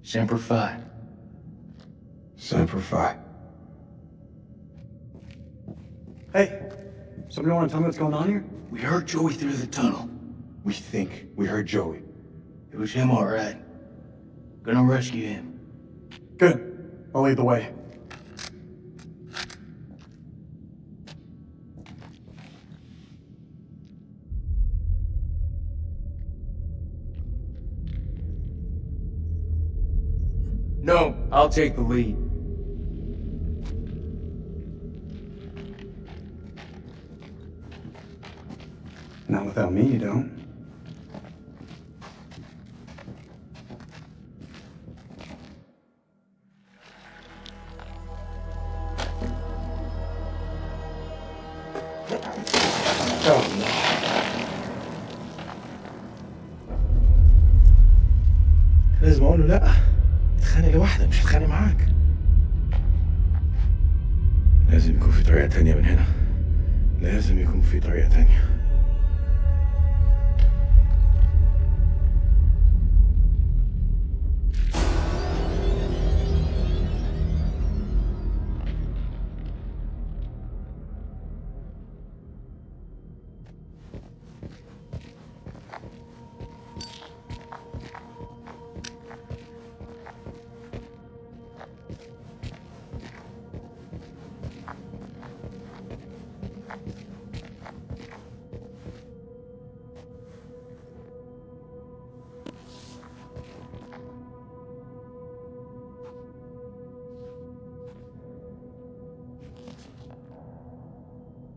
Semper Fi. Semper Fi. Hey, somebody want to tell me what's going on here? We heard Joey through the tunnel. We think we heard Joey. It was him, all right. Gonna rescue him. Good. I'll lead the way. No, I'll take the lead. Not without me, you don't. لازم اقول له لا. اتخانق لوحدك مش هتخانق معاك. لازم يكون في طريقة تانية من هنا. لازم يكون في طريقة تانية.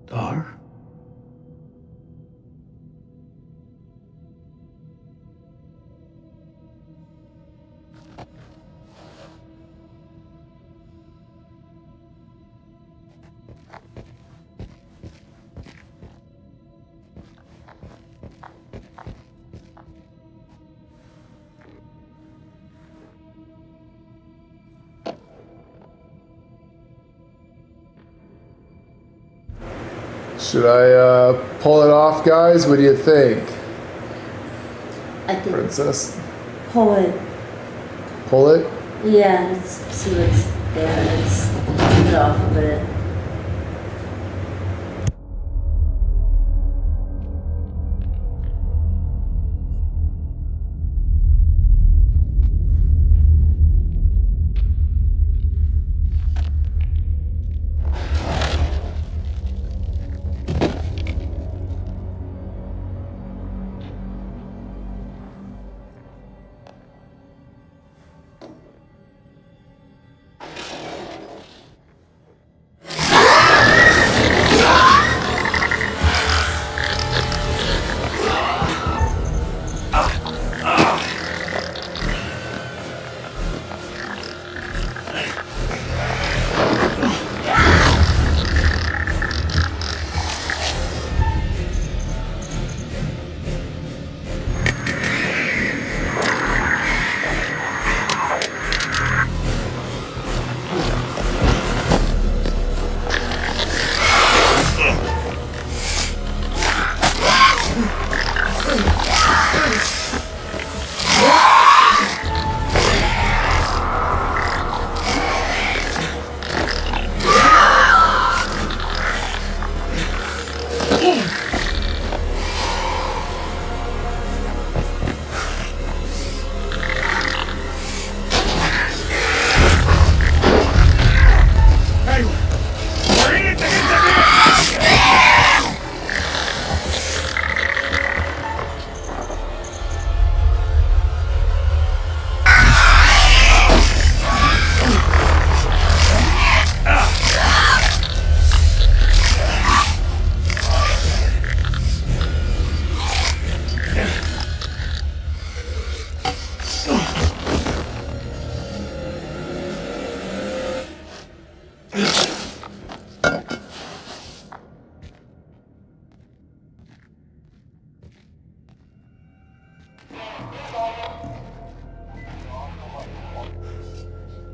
Dar? Should I pull it off, guys? What do you think? I think Princess? pull it. Pull it? Yeah, let's see what's there. Let's keep it off a bit.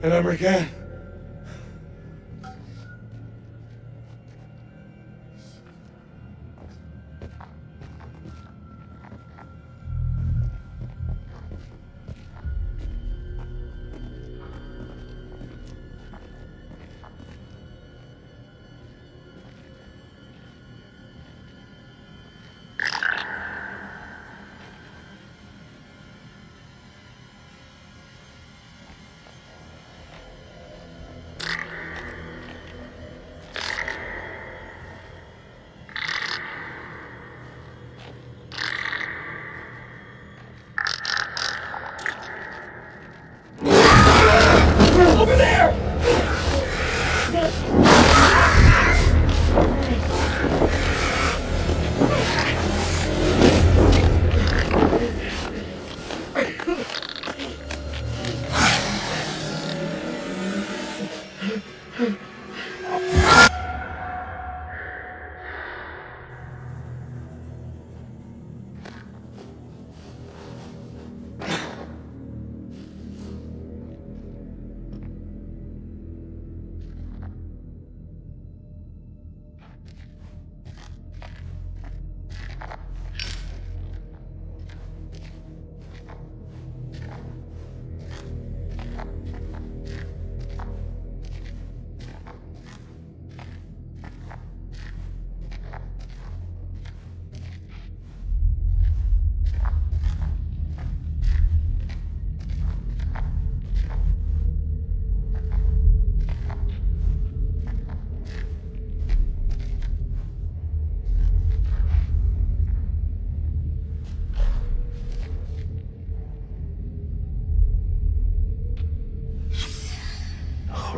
And I'm again.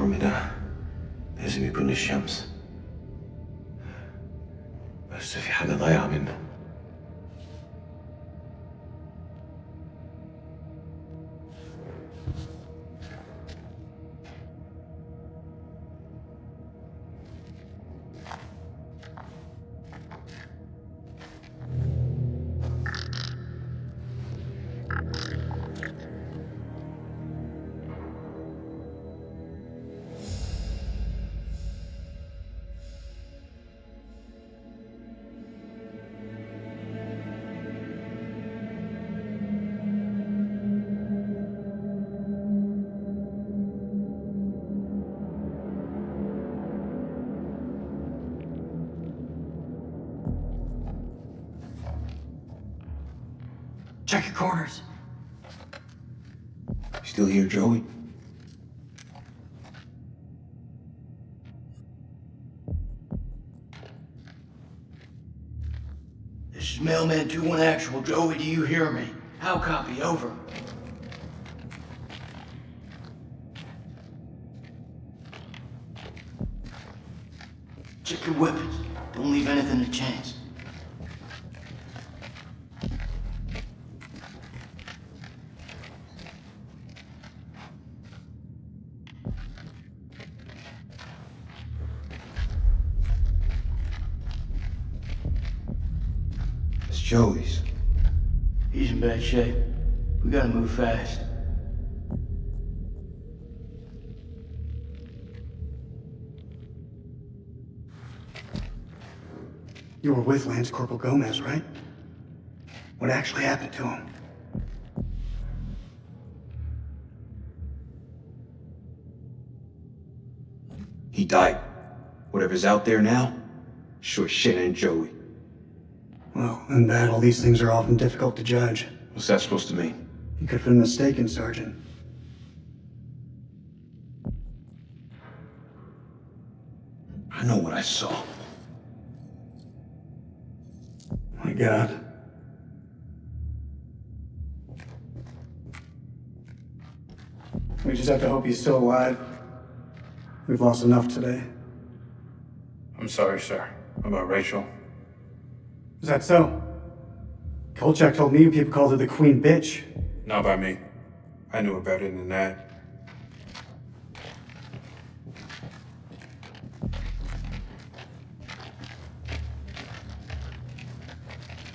حرمنا لازم يكون الشمس، بس في حاجة ضايعة منه. Check your corners. Still here, Joey? This is Mailman 2-1 Actual. Joey, do you hear me? How copy? Over. Check your weapons. Don't leave anything to chance. Joey's. He's in bad shape. We gotta move fast. You were with Lance Corporal Gomez, right? What actually happened to him? He died. Whatever's out there now, sure shit ain't Joey. Well, in battle, these things are often difficult to judge. What's that supposed to mean? You could have been mistaken, Sergeant. I know what I saw. My God. We just have to hope he's still alive. We've lost enough today. I'm sorry, sir. About Rachel. Is that so? Kolchak told me you people called her the Queen Bitch. Not by me. I knew her better than that.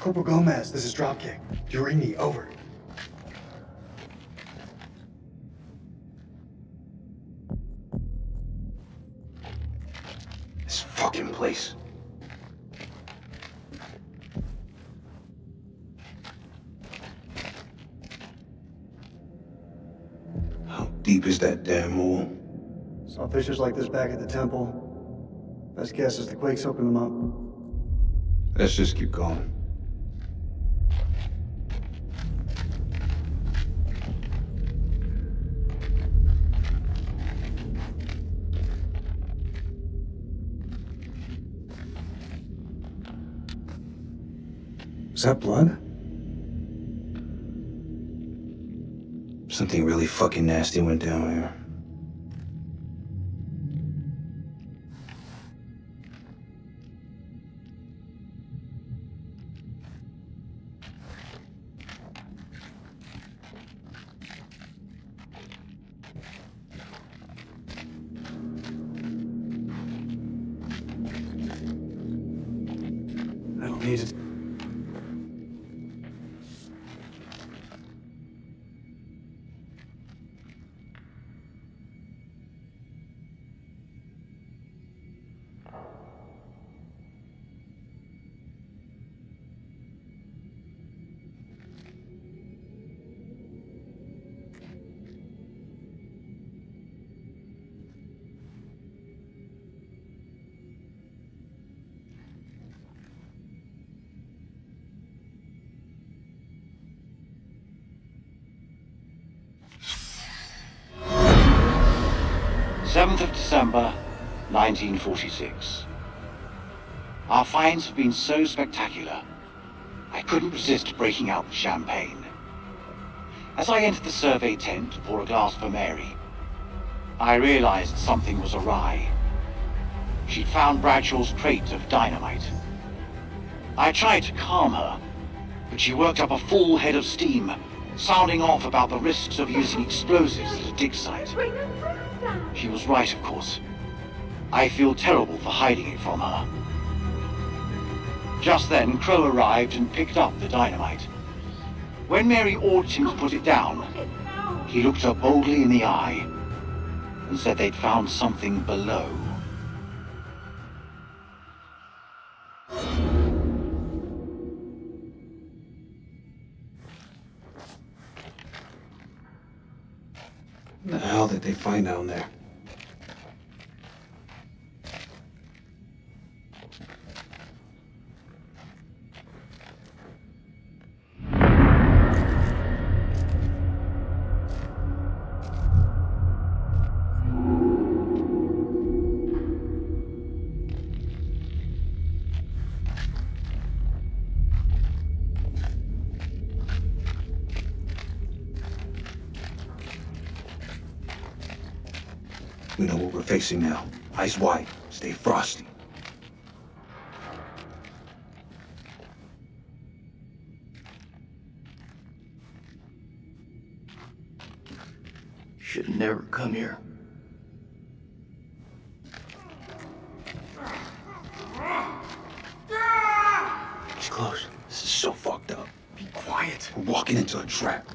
Corporal Gomez, this is Dropkick. Do you read me? Over. fucking place. How deep is that damn hole? Saw fissures like this back at the temple. Best guess is the quakes opened them up. Let's just keep going. Is that blood? Something really fucking nasty went down here. I don't need it. December 1946. Our finds have been so spectacular, I couldn't resist breaking out the champagne. As I entered the survey tent to pour a glass for Mary, I realized something was awry. She'd found Bradshaw's crate of dynamite. I tried to calm her, but she worked up a full head of steam, sounding off about the risks of using explosives at a dig site. She was right, of course. I feel terrible for hiding it from her. Just then, Crow arrived and picked up the dynamite. When Mary ordered him to put it down, he looked her boldly in the eye and said they'd found something below. What the hell did they find down there? We know what we're facing now. Eyes wide. Stay frosty. Should never come here. It's close. This is so fucked up. Be quiet. We're walking into a trap.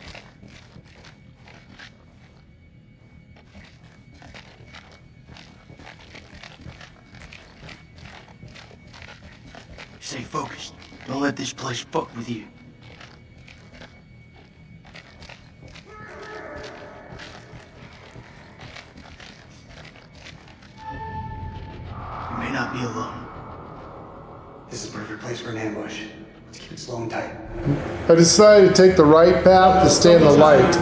Stay focused. Don't let this place fuck with you. You may not be alone. This is the perfect place for an ambush. Let's keep it slow and tight. I decided to take the right path to stay in the light.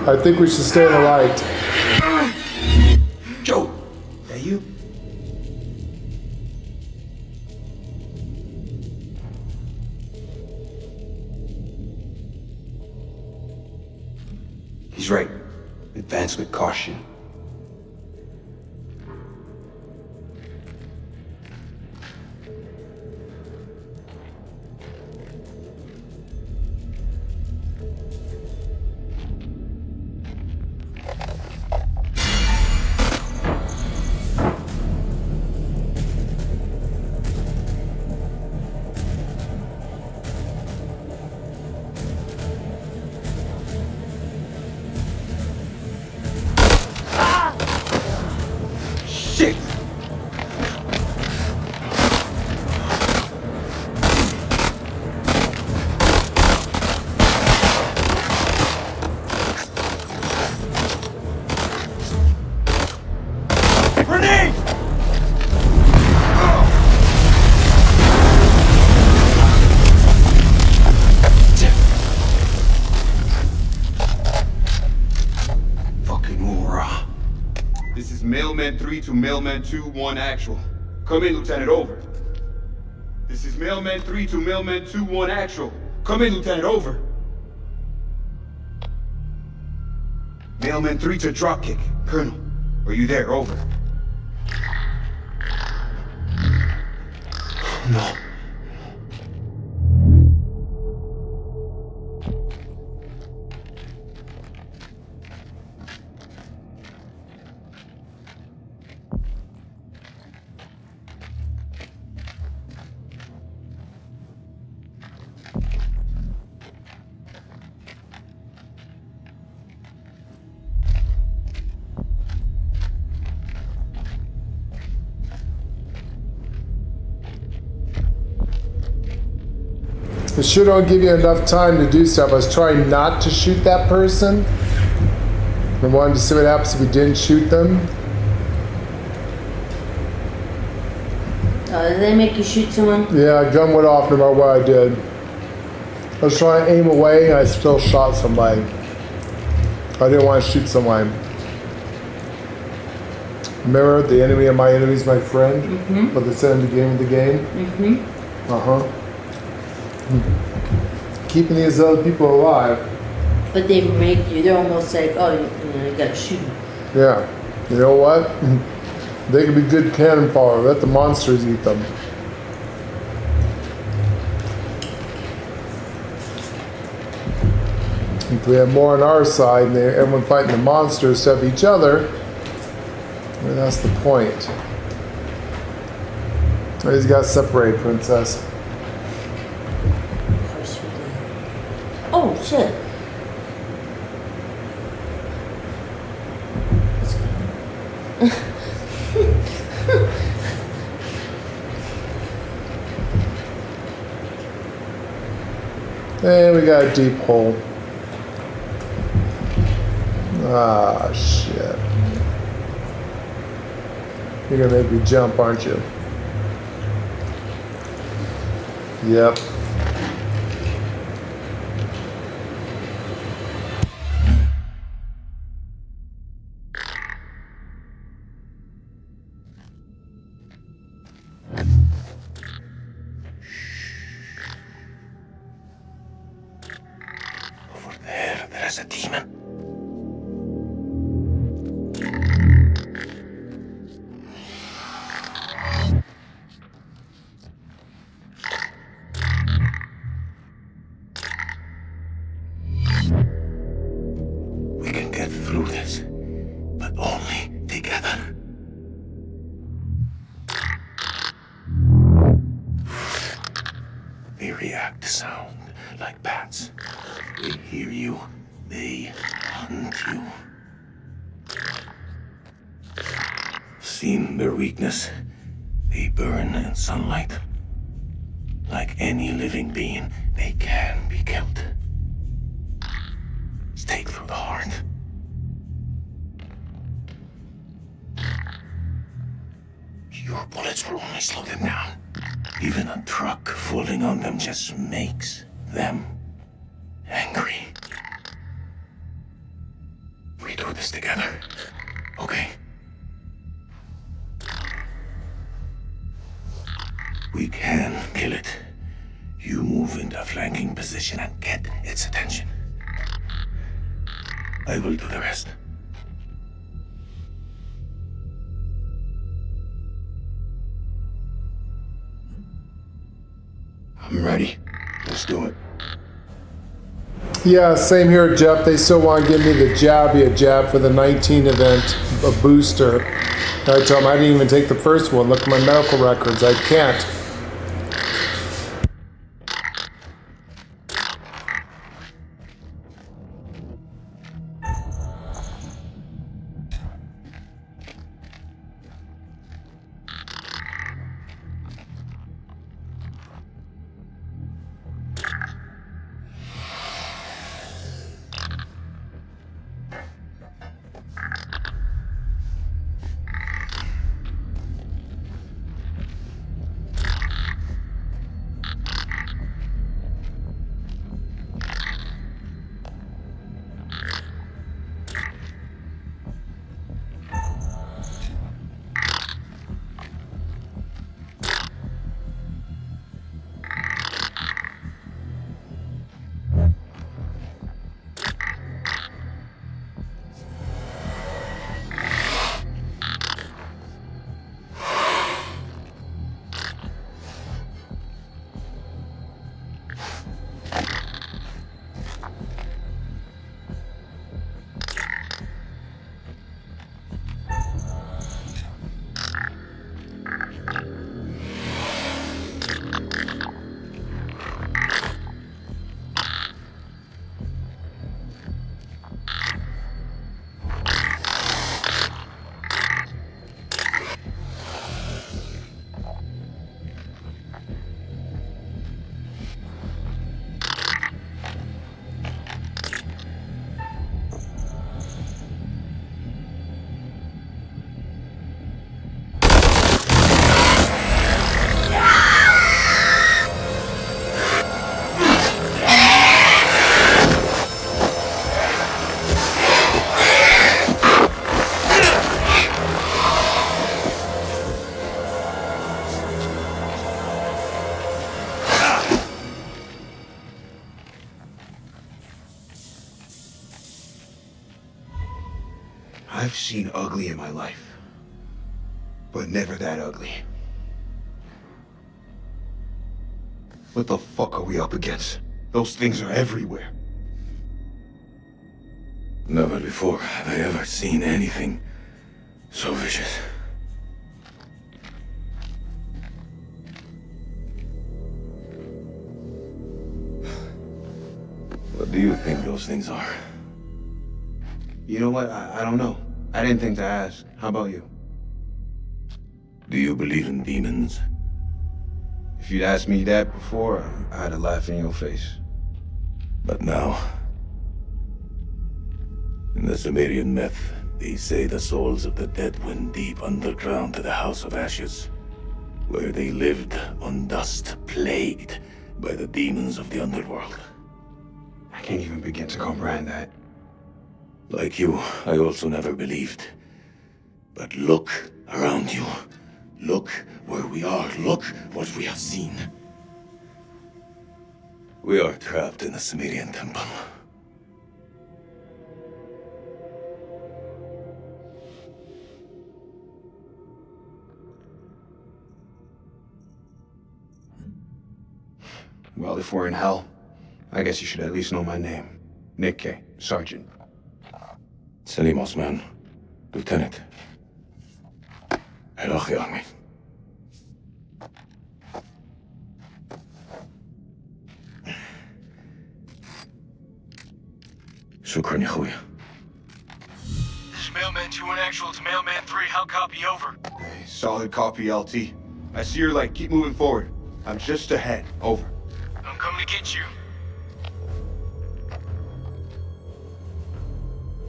I think we should stay in the light. Joe, that you? He's right. Advance with caution. 3 to Mailman 2-1 actual. Come in, Lieutenant, over. This is Mailman 3 to Mailman 2-1 actual. Come in, Lieutenant, over. Mailman 3 to Dropkick. Colonel, are you there? Over. No. It sure don't give you enough time to do stuff. I was trying not to shoot that person. I wanted to see what happens if we didn't shoot them. Did they make you shoot someone? Yeah, gun went off no matter what I did. I was trying to aim away and I still shot somebody. I didn't want to shoot someone. Remember, the enemy of my enemy is my friend? Mm-hmm. But they said in the beginning of the game? Mm-hmm. Uh-huh. Keeping these other people alive. But they make you, they're almost like, oh, you gotta shoot them. Yeah. You know what? They could be good cannon fodder. Let the monsters eat them. If we have more on our side and everyone fighting the monsters instead of each other, well, that's the point. Oh, he's got to separate, Princess. Of course we did. Oh, shit. And we got a deep hole. Ah, shit. You're gonna make me jump, aren't you? Yep. Over there's a demon. We can get through this, but only together. They react to sound like bats. They hear you, they hunt you. Seen their weakness. They burn in sunlight. Like any living being, they can be killed. Stake through the heart. Your bullets will only slow them down. Even a truck falling on them just makes them angry. We do this together, okay? We can kill it. You move into a flanking position and get its attention. I will do the rest. I'm ready. Let's do it. Yeah, same here, Jeff. They still want to give me the jab for the 19 event, a booster. I tell them I didn't even take the first one. Look at my medical records. I can't. I've seen ugly in my life, but never that ugly. What the fuck are we up against? Those things are everywhere. Never before have I ever seen anything so vicious. What do you think those things are? You know what? I don't know. I didn't think to ask. How about you? Do you believe in demons? If you'd asked me that before, I'd have laughed in your face. But now, in the Sumerian myth, they say the souls of the dead went deep underground to the House of Ashes, where they lived on dust, plagued by the demons of the underworld. I can't even begin to comprehend that. Like you, I also never believed. But look around you. Look where we are. Look what we have seen. We are trapped in the Sumerian temple. Well, if we're in hell, I guess you should at least know my name. Nick K. Sergeant. Salim Osman, Lieutenant. Iraqi Army. Shukran, ya khoya. This is Mailman 2-1 actual to Mailman 3. How copy over? Hey, solid copy, LT. I see your light. Keep moving forward. I'm just ahead. Over. I'm coming to get you.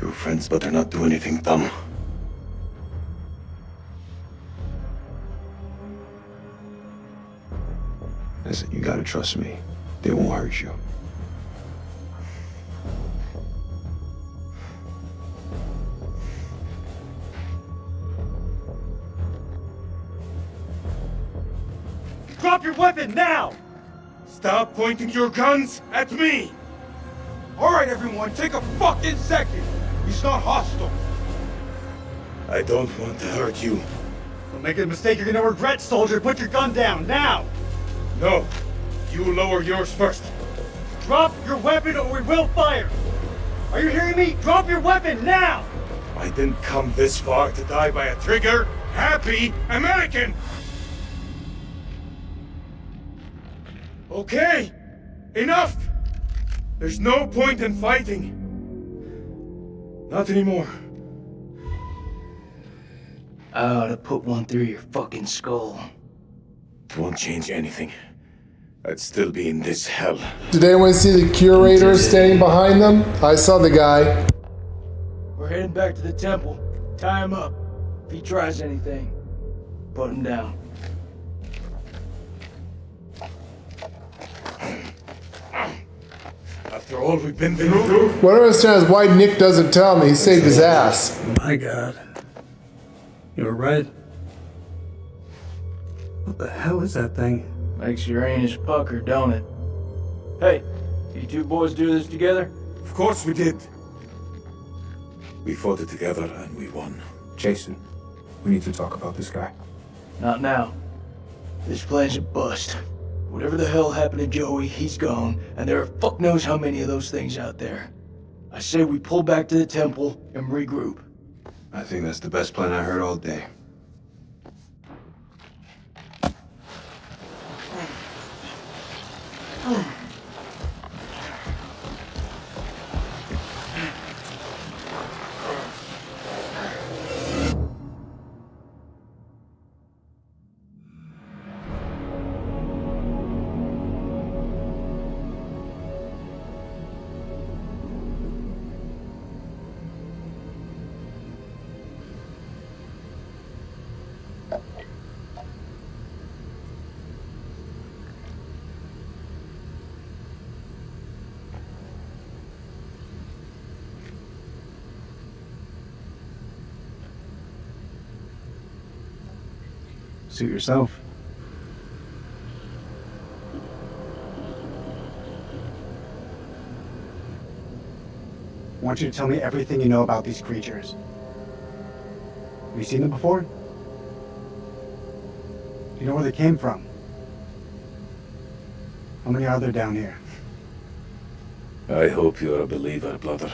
Your friends better not do anything dumb. Listen, you gotta trust me. They won't hurt you. Drop your weapon now! Stop pointing your guns at me! Alright, everyone, take a fucking second! He's not hostile. I don't want to hurt you. Don't make a mistake you're gonna regret, soldier. Put your gun down, now! No, you lower yours first. Drop your weapon or we will fire! Are you hearing me? Drop your weapon, now! I didn't come this far to die by a trigger-happy American! Okay, enough! There's no point in fighting. Not anymore. I ought to put one through your fucking skull. It won't change anything. I'd still be in this hell. Did anyone see the curator standing behind them? I saw the guy. We're heading back to the temple. Tie him up. If he tries anything, put him down. After all we've been through? What I don't understand is why Nick doesn't tell me he saved his ass. My God. You were right. What the hell is that thing? Makes your anus pucker, don't it? Hey, you two boys do this together? Of course we did. We fought it together and we won. Jason, we need to talk about this guy. Not now. This plan's a bust. Whatever the hell happened to Joey, he's gone, and there are fuck knows how many of those things out there. I say we pull back to the temple and regroup. I think that's the best plan I heard all day. Suit yourself. I want you to tell me everything you know about these creatures. you seen them before? Do you know where they came from? How many are there down here? I hope you're a believer, brother.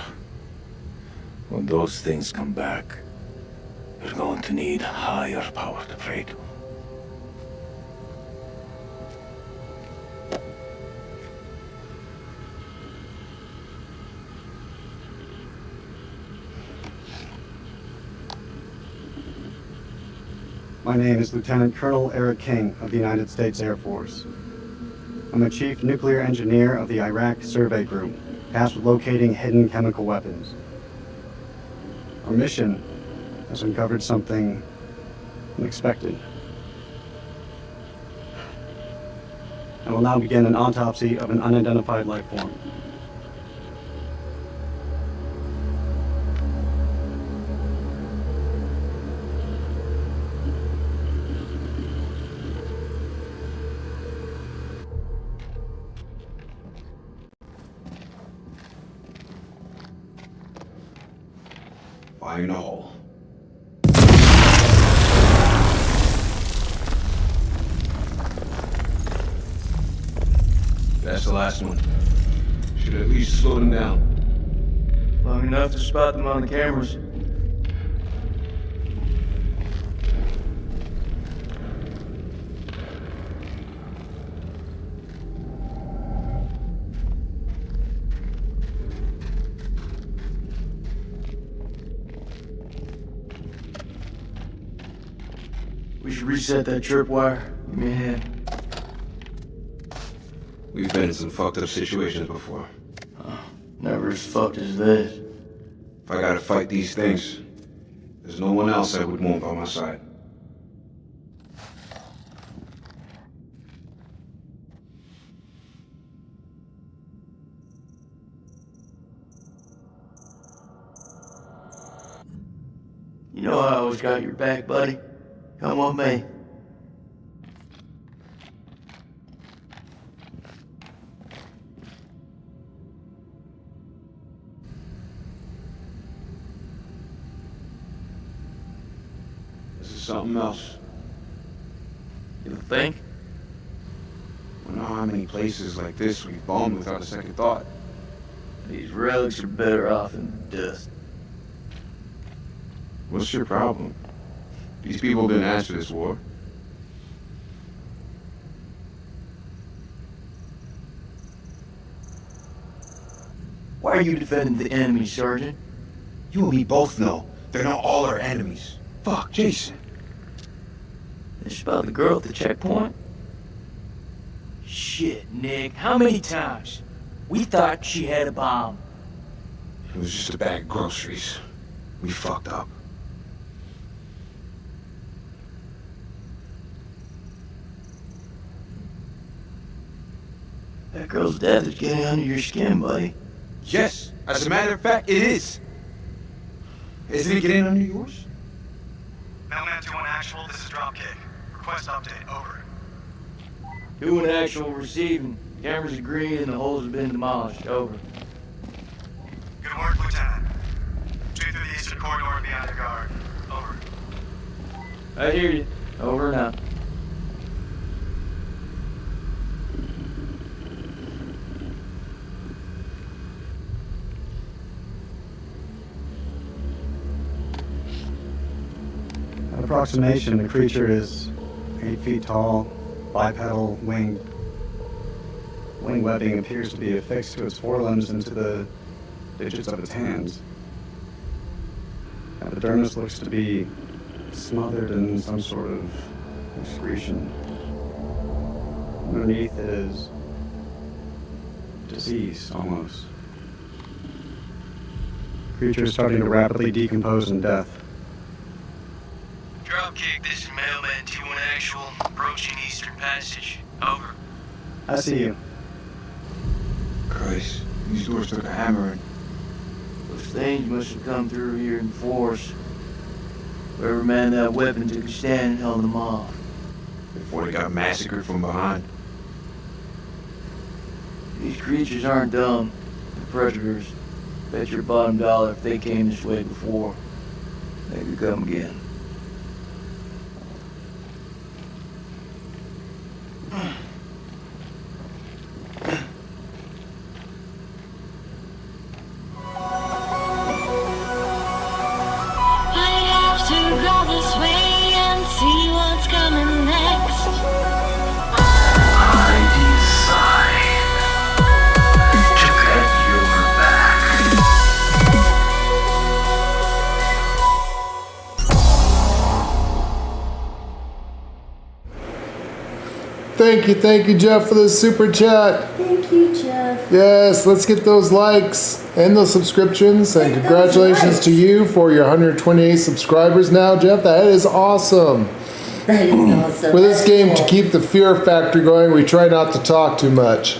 When those things come back, you're going to need higher power to pray to. My name is Lieutenant Colonel Eric King of the United States Air Force. I'm a chief nuclear engineer of the Iraq Survey Group, tasked with locating hidden chemical weapons. Our mission has uncovered something unexpected. I will now begin an autopsy of an unidentified life form. Fire in the hole. That's the last one. Should at least slow them down. Long enough to spot them on the cameras. We should reset that tripwire. Give me a hand. We've been in some fucked up situations before. Never as fucked as this. If I gotta fight these things, there's no one else I would want by my side. You know I always got your back, buddy. Come on, me. This is something else. You think? I don't know how many places like this we've bombed without a second thought. These relics are better off in the dust. What's your problem? These people didn't ask for this war. Why are you defending the enemy, Sergeant? You and me both know they're not all our enemies. Fuck, Jason. This about the girl at the checkpoint? Shit, Nick. How many times? We thought she had a bomb. It was just a bag of groceries. We fucked up. That girl's death is getting under your skin, buddy. Yes, as a matter of fact, it is. Isn't it getting under yours? Mailman 2-1 actual, this is Dropkick. Request update, over. Doing actual receiving. Cameras are green and the holes have been demolished. Over. Good work, Lieutenant. Shoot through the eastern corridor and be on your guard. Over. I hear you. Over and out. At approximation, the creature is 8 feet tall, bipedal, winged. Wing webbing appears to be affixed to its forelimbs and to the digits of its hands. Epidermis looks to be smothered in some sort of excretion. Underneath it is disease, almost. Creature is starting to rapidly decompose in death. Dropkick, this is Mailman 2-1 actual. Approaching Eastern Passage. Over. I see you. Christ, these doors took a hammering. Those things must have come through here in force. Whoever manned that weapon took a stand and held them off. Before they got massacred from behind. These creatures aren't dumb. They're predators. Bet your bottom dollar if they came this way before, they could come again. Thank you, Jeff, for the super chat. Thank you, Jeff. Yes, let's get those likes and those subscriptions. And Get those congratulations likes. to you for your 128 subscribers now, Jeff. That is awesome. That is awesome. With this That's game, to cool. keep the fear factor going, we try not to talk too much.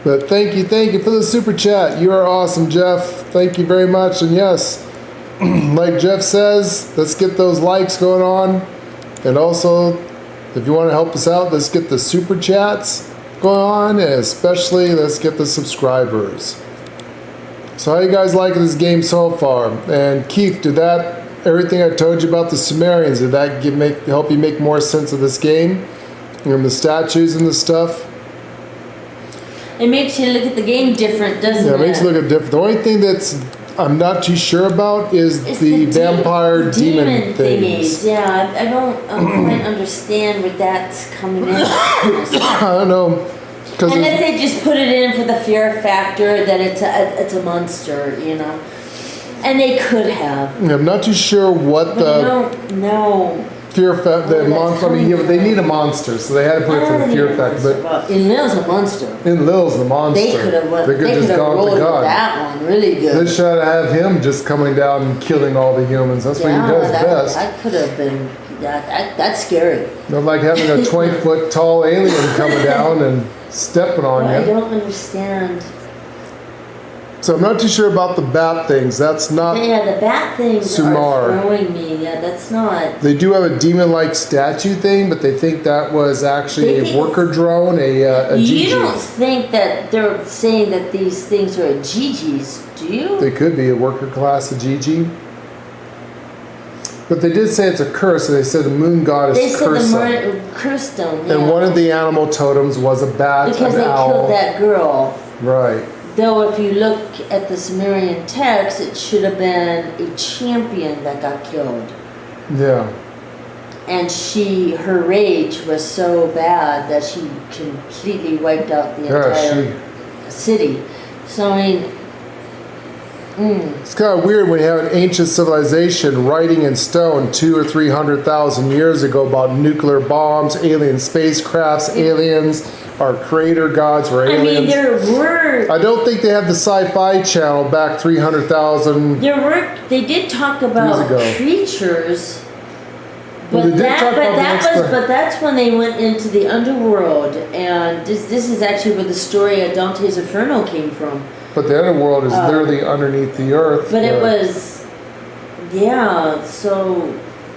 But thank you for the super chat. You are awesome, Jeff. Thank you very much. And yes, like Jeff says, let's get those likes going on. And also, if you want to help us out, let's get the super chats going on. And especially, let's get the subscribers. So how you guys liking this game so far? And Keith, did that, everything I told you about the Sumerians, did that help you make more sense of this game? And the statues and the stuff? It makes you look at the game different, doesn't it? Yeah, it makes it look different. The only thing I'm not too sure about is It's the demon demon things. thingies. Yeah, I don't quite understand where that's coming in. I don't know. Unless they just put it in for the fear factor that it's a monster, you know. And they could have. I'm not too sure what But I don't know. fear factor. The that's monster. I mean, yeah, but they coming need a monster, so they had to put it for the fear factor. But In Lil's a monster. in Lil's the monster. They could have just gone rolled to with God. that one really good. They should have him just coming down and killing all the humans. That's what he does best. That could have been. That's scary. Not like having a 20-foot tall alien coming down and stepping on I you. don't understand. So I'm not too sure about the bat things. That's not. Yeah, the bat things Sumar. are throwing me. Yeah, that's not. They do have a demon-like statue thing, but they think that was actually They a think worker drone, a You GG. don't think that they're saying that these things are GGs, do you? They could be a worker class, a GG. But they did say it's a curse, and they said the moon goddess They said cursed them. the curse stone. Yeah. And one of the animal totems was a bat, because an they owl. killed that girl. Right. Though if you look at the Sumerian text, it should have been a champion that got killed. Yeah. And her rage was so bad that she completely wiped out the entire city. So I mean, It's kind of weird when you have an ancient civilization writing in stone 200,000 or 300,000 years ago about nuclear bombs, alien spacecrafts, aliens, our creator gods were aliens. I mean, there were. I don't think they have the Sci-Fi Channel back 300,000. They did talk about Years ago. creatures. Well, But they did talk about the that's when they went into the underworld, and this is actually where the story of Dante's Inferno came from. But the underworld is literally underneath the earth. But it was, yeah. So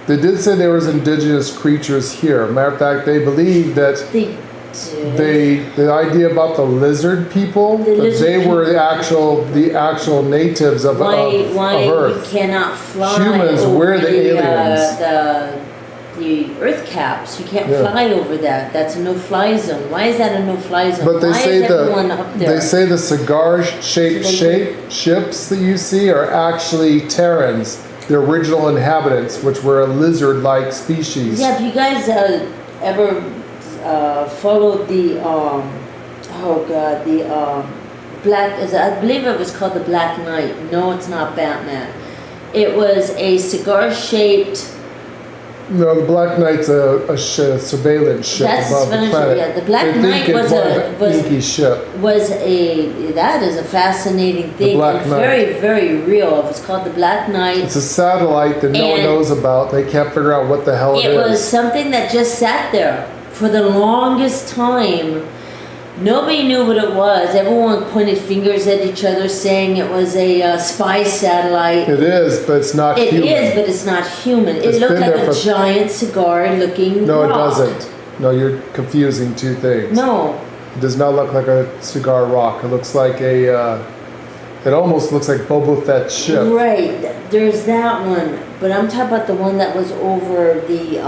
They did say there was indigenous creatures here. Matter of fact, they believe that the idea about the lizard people, that they were the actual natives of why Earth. you cannot fly? Humans over were the aliens. The Earth caps. You can't Yeah. fly over that. That's a no-fly zone. Why is that a no-fly zone? But they Why say is everyone up there? they say the cigar-shaped ships that you see are actually Terrans, the original inhabitants, which were a lizard-like species. Yeah, if you guys ever followed the I believe it was called the Black Knight. No, it's not Batman. It was a cigar-shaped. No, the Black Knight's a surveillance ship That's above the planet. yeah. The Black They Knight think it's Inky ship. that is a fascinating thing. Black It's Knight. very, very real. It was called the Black Knight. It's a satellite that no one And knows about. They can't figure out what the hell it It was is. something that just sat there for the longest time. Nobody knew what it was. Everyone pointed fingers at each other saying it was a spy satellite. It is, but it's not It human. is, but it's not human. It's It looked been like there a for- giant cigar-looking No, it rock. doesn't. No, you're confusing two things. No. It does not look like a cigar rock. It looks like it almost looks like Boba Fett's ship. Right. There's that one. But I'm talking about the one that was over the,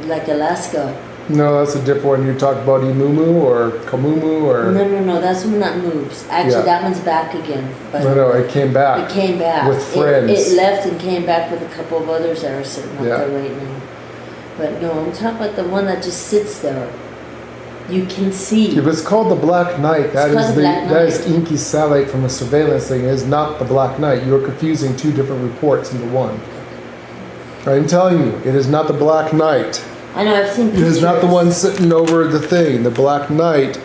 like Alaska. No, that's a different one. You talk about Imumu or Kamumu or... No. That's one that moves. Actually, Yeah. that one's back again. But No, it came back. It came back. With friends. It left and came back with a couple of others that are sitting up Yeah. there right now. But no, I'm talking about the one that just sits there. You can see. If it's called the Black Knight, that It's called is the Black that is Knight. Inky satellite from a surveillance thing. It is not the Black Knight. You are confusing two different reports into one. I'm telling you, it is not the Black Knight. I know, I've seen It pictures. is not the one sitting over the thing. The Black Knight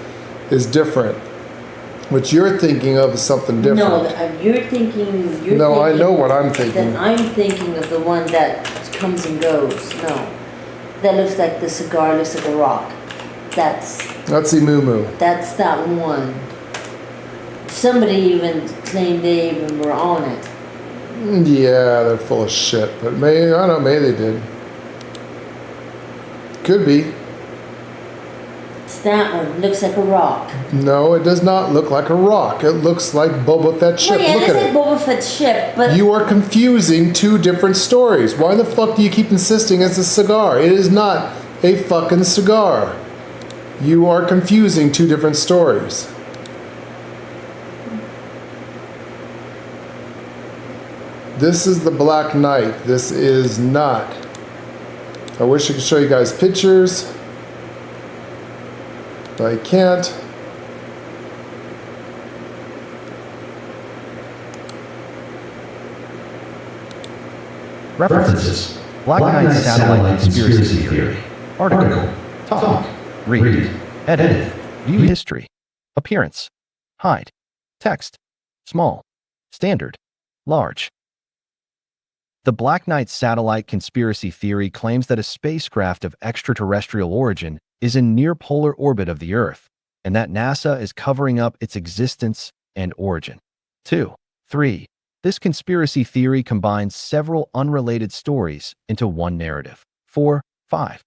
is different. What you're thinking of is something different. No, you're thinking. No, I know what I'm thinking. Then I'm thinking of the one that comes and goes. No, that looks like the cigar looks like a rock. That's Imumu. That's that one. Somebody even claimed they even were on it. Yeah, they're full of shit. But maybe, I don't know, maybe they did. Could be. It's that one. Looks like a rock. No, it does not look like a rock. It looks like Boba Fett ship. Well, yeah, Look it at looks it. like Boba Fett's ship, but You are confusing two different stories. Why the fuck do you keep insisting it's a cigar? It is not a fucking cigar. You are confusing two different stories. This is the Black Knight. This is not. I wish I could show you guys pictures, but I can't. References. Black Knight Satellite Conspiracy Theory. Article. Talk. Read. Edit. View history. Appearance. Height. Text. Small. Standard. Large. The Black Knight Satellite Conspiracy Theory claims that a spacecraft of extraterrestrial origin is in near-polar orbit of the Earth, and that NASA is covering up its existence and origin. 2. 3. This conspiracy theory combines several unrelated stories into one narrative. 4. 5.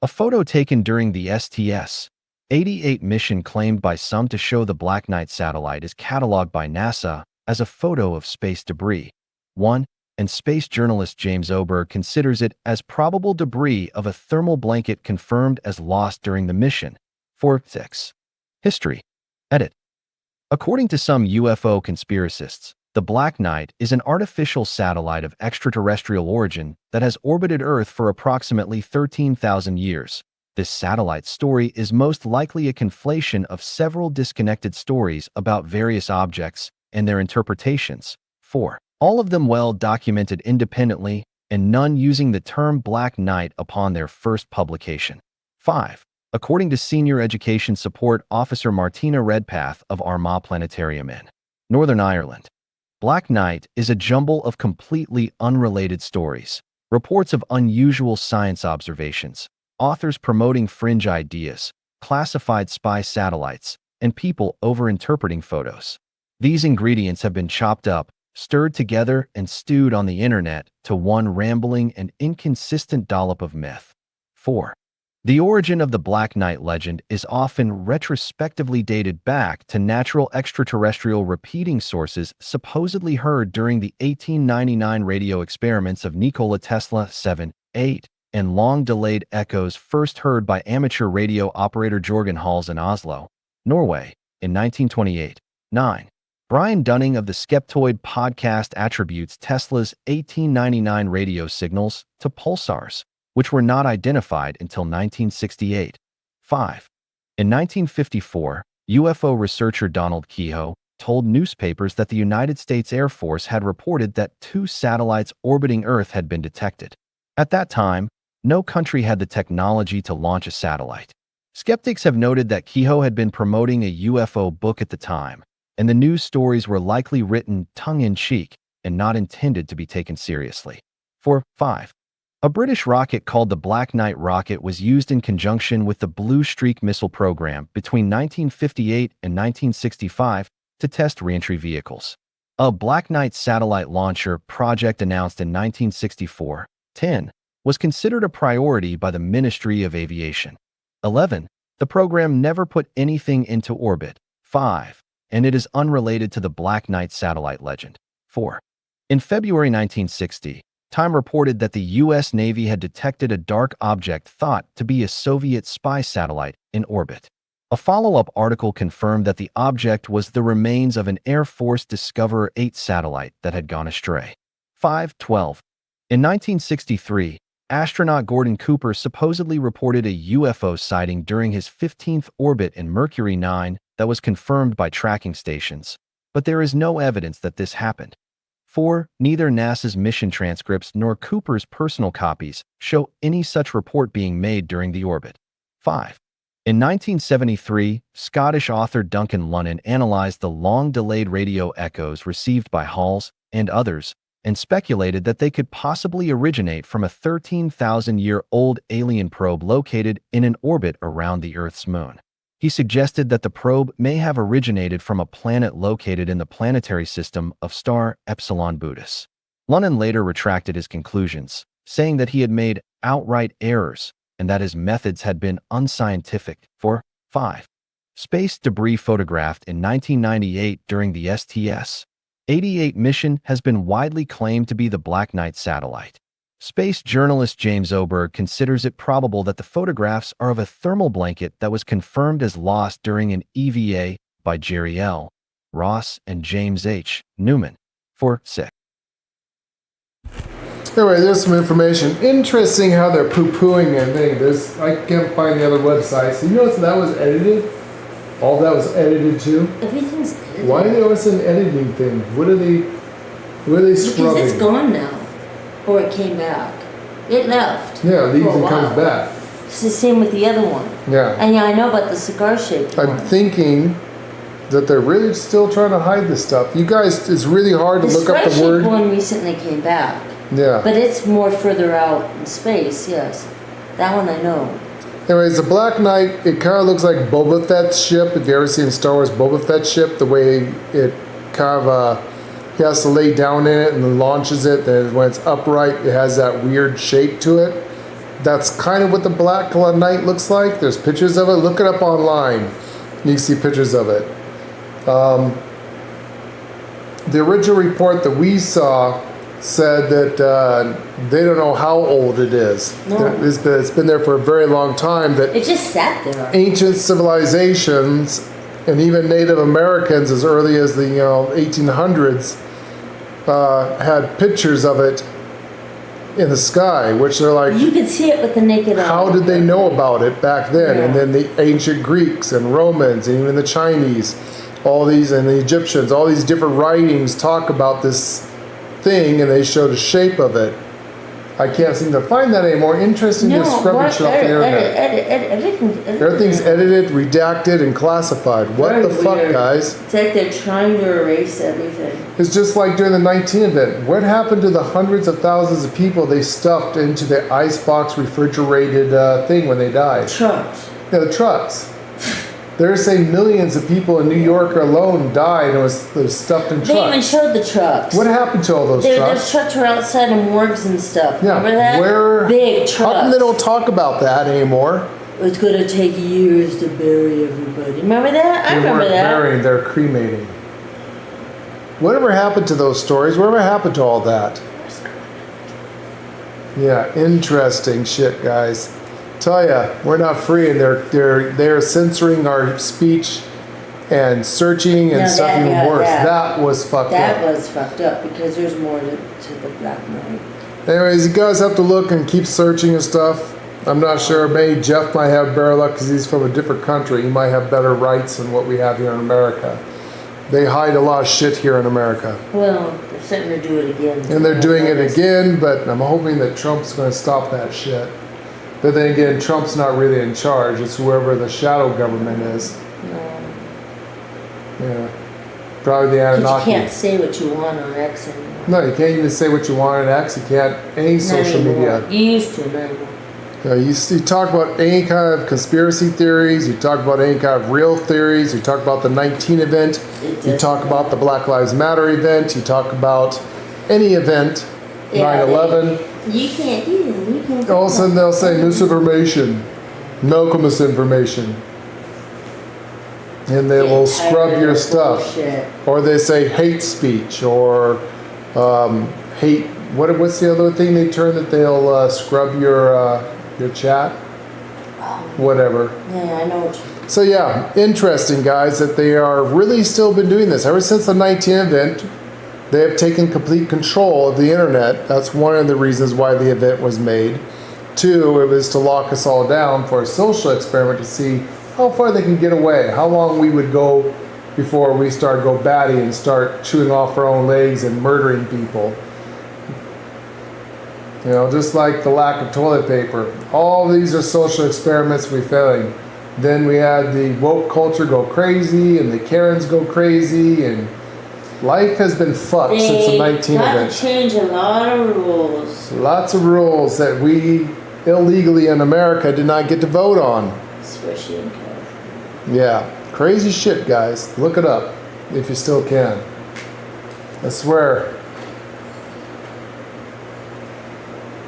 A photo taken during the STS-88 mission claimed by some to show the Black Knight satellite is cataloged by NASA as a photo of space debris. 1. And space journalist James Oberg considers it as probable debris of a thermal blanket confirmed as lost during the mission. 4. 6. History. Edit. According to some UFO conspiracists, the Black Knight is an artificial satellite of extraterrestrial origin that has orbited Earth for approximately 13,000 years. This satellite story is most likely a conflation of several disconnected stories about various objects and their interpretations. 4. All of them well documented independently, and none using the term Black Knight upon their first publication. 5. According to Senior Education Support Officer Martina Redpath of Armagh Planetarium in Northern Ireland, Black Knight is a jumble of completely unrelated stories, reports of unusual science observations, authors promoting fringe ideas, classified spy satellites, and people overinterpreting photos. These ingredients have been chopped up, stirred together, and stewed on the internet to one rambling and inconsistent dollop of myth. 4. The origin of the Black Knight legend is often retrospectively dated back to natural extraterrestrial repeating sources supposedly heard during the 1899 radio experiments of Nikola Tesla 7, 8, and long-delayed echoes first heard by amateur radio operator Jorgen Hals in Oslo, Norway, in 1928. 9. Brian Dunning of the Skeptoid podcast attributes Tesla's 1899 radio signals to pulsars, which were not identified until 1968. 5. In 1954, UFO researcher Donald Kehoe told newspapers that the United States Air Force had reported that 2 satellites orbiting Earth had been detected. At that time, no country had the technology to launch a satellite. Skeptics have noted that Kehoe had been promoting a UFO book at the time, and the news stories were likely written tongue-in-cheek and not intended to be taken seriously. 4. 5. A British rocket called the Black Knight rocket was used in conjunction with the Blue Streak missile program between 1958 and 1965 to test reentry vehicles. A Black Knight satellite launcher project announced in 1964, 10, was considered a priority by the Ministry of Aviation. 11. The program never put anything into orbit. 5. And it is unrelated to the Black Knight satellite legend. 4. In February 1960, Time reported that the U.S. Navy had detected a dark object thought to be a Soviet spy satellite in orbit. A follow-up article confirmed that the object was the remains of an Air Force Discoverer 8 satellite that had gone astray. 5.12. In 1963, astronaut Gordon Cooper supposedly reported a UFO sighting during his 15th orbit in Mercury 9 that was confirmed by tracking stations, but there is no evidence that this happened. 4. Neither NASA's mission transcripts nor Cooper's personal copies show any such report being made during the orbit. 5. In 1973, Scottish author Duncan Lunnan analyzed the long-delayed radio echoes received by Halls and others and speculated that they could possibly originate from a 13,000-year-old alien probe located in an orbit around the Earth's moon. He suggested that the probe may have originated from a planet located in the planetary system of star Epsilon Boötis. Lunnan later retracted his conclusions, saying that he had made outright errors and that his methods had been unscientific. 5. Space debris photographed in 1998 during the STS-88 mission has been widely claimed to be the Black Knight satellite. Space journalist James Oberg considers it probable that the photographs are of a thermal blanket that was confirmed as lost during an EVA by Jerry L. Ross and James H. Newman. 6. Anyway, there's some information. Interesting how they're poo-pooing and things. I can't find the other websites. You notice that was edited? All that was edited too? Everything's edited. Why are they always an editing thing? What are they scrubbing? Because it's gone now. Or it came back. It left. Yeah, it leaves for a and while. comes back. It's the same with the other one. Yeah. And yeah, I know about the cigar-shaped one. I'm thinking that they're really still trying to hide this stuff. You guys, it's really hard to look up the cigar-shaped word. one recently came back. Yeah. But it's more further out in space, yes. That one I know. Anyways, the Black Knight, it kind of looks like Boba Fett's ship. If you ever seen Star Wars Boba Fett's ship, the way it kind of, he has to lay down in it and then launches it. Then when it's upright, it has that weird shape to it. That's kind of what the Black Knight looks like. There's pictures of it. Look it up online. You can see pictures of it. The original report that we saw said that they don't know how old it is. No. It's been there for a very long time. That It just sat there. ancient civilizations and even Native Americans as early as the 1800s had pictures of it in the sky, which they're like, You could see it with the naked eye. how did they know about it back then? And Yeah. then the ancient Greeks and Romans and even the Chinese, all these, and the Egyptians, all these different writings talk about this thing, and they show the shape of it. I can't seem to find that anymore. Interesting to scrub shit off the internet. Everything's edited, redacted, and classified. What Very the fuck, weird. guys? It's like they're trying to erase everything. It's just like during the 19 event. What happened to the hundreds of thousands of people they stuffed into the icebox refrigerated thing when they died? Trucks. Yeah, the trucks. They're saying millions of people in New York alone died and was stuffed in They even trucks. showed the trucks. What happened to all those Those trucks? trucks were outside in morgues and stuff. Yeah, Remember that? where? Big trucks. How come they don't talk about that anymore? It's gonna take years to bury everybody. Remember that? I They remember weren't that. burying, they're cremating. Whatever happened to those stories? Whatever happened to all that? Yeah, interesting shit, guys. Tell ya, we're not free, and they're censoring our speech and searching and No, stuff that- even yeah, worse. that- That was fucked That up. was fucked up because there's more to the Black Knight. Anyways, you guys have to look and keep searching and stuff. I'm not sure. Maybe Jeff might have better luck because he's from a different country. He might have better rights than what we have here in America. They hide a lot of shit here in America. Well, they're starting to do it again. And they're doing it again, but I'm hoping that Trump's going to stop that shit. But then again, Trump's not really in charge. It's whoever the shadow government is. No. Yeah. Probably the Because Anunnaki. you can't say what you want on X anymore. No, you can't even say what you want on X. You can't any Not social anymore. media. You used to, not anymore. You talk about any kind of conspiracy theories. You talk about any kind of real theories. You talk about the 19 event. You talk about the Black Lives Matter event. You talk about any event. Yeah, 9/11. You can't do that. You can't. All of a sudden they'll say misinformation, medical misinformation, and they will scrub your stuff. Bullshit. Or they say hate speech or hate. What's the other thing they turn that they'll scrub your chat? Whatever. Yeah, I know what you. So yeah, interesting guys that they are really still been doing this ever since the 19 event. They have taken complete control of the internet. That's one of the reasons why the event was made. 2, it was to lock us all down for a social experiment to see how far they can get away, how long we would go before we go batty and start chewing off our own legs and murdering people. You know, just like the lack of toilet paper. All these are social experiments we failing. Then we had the woke culture go crazy and the Karens go crazy, and life has been fucked since the 19 They event. to change a lot of rules. Lots of rules that we illegally in America did not get to vote on. Especially in California. Yeah, crazy shit, guys. Look it up if you still can. I swear.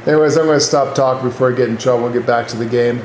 Anyways, I'm going to stop talking before I get in trouble and get back to the game.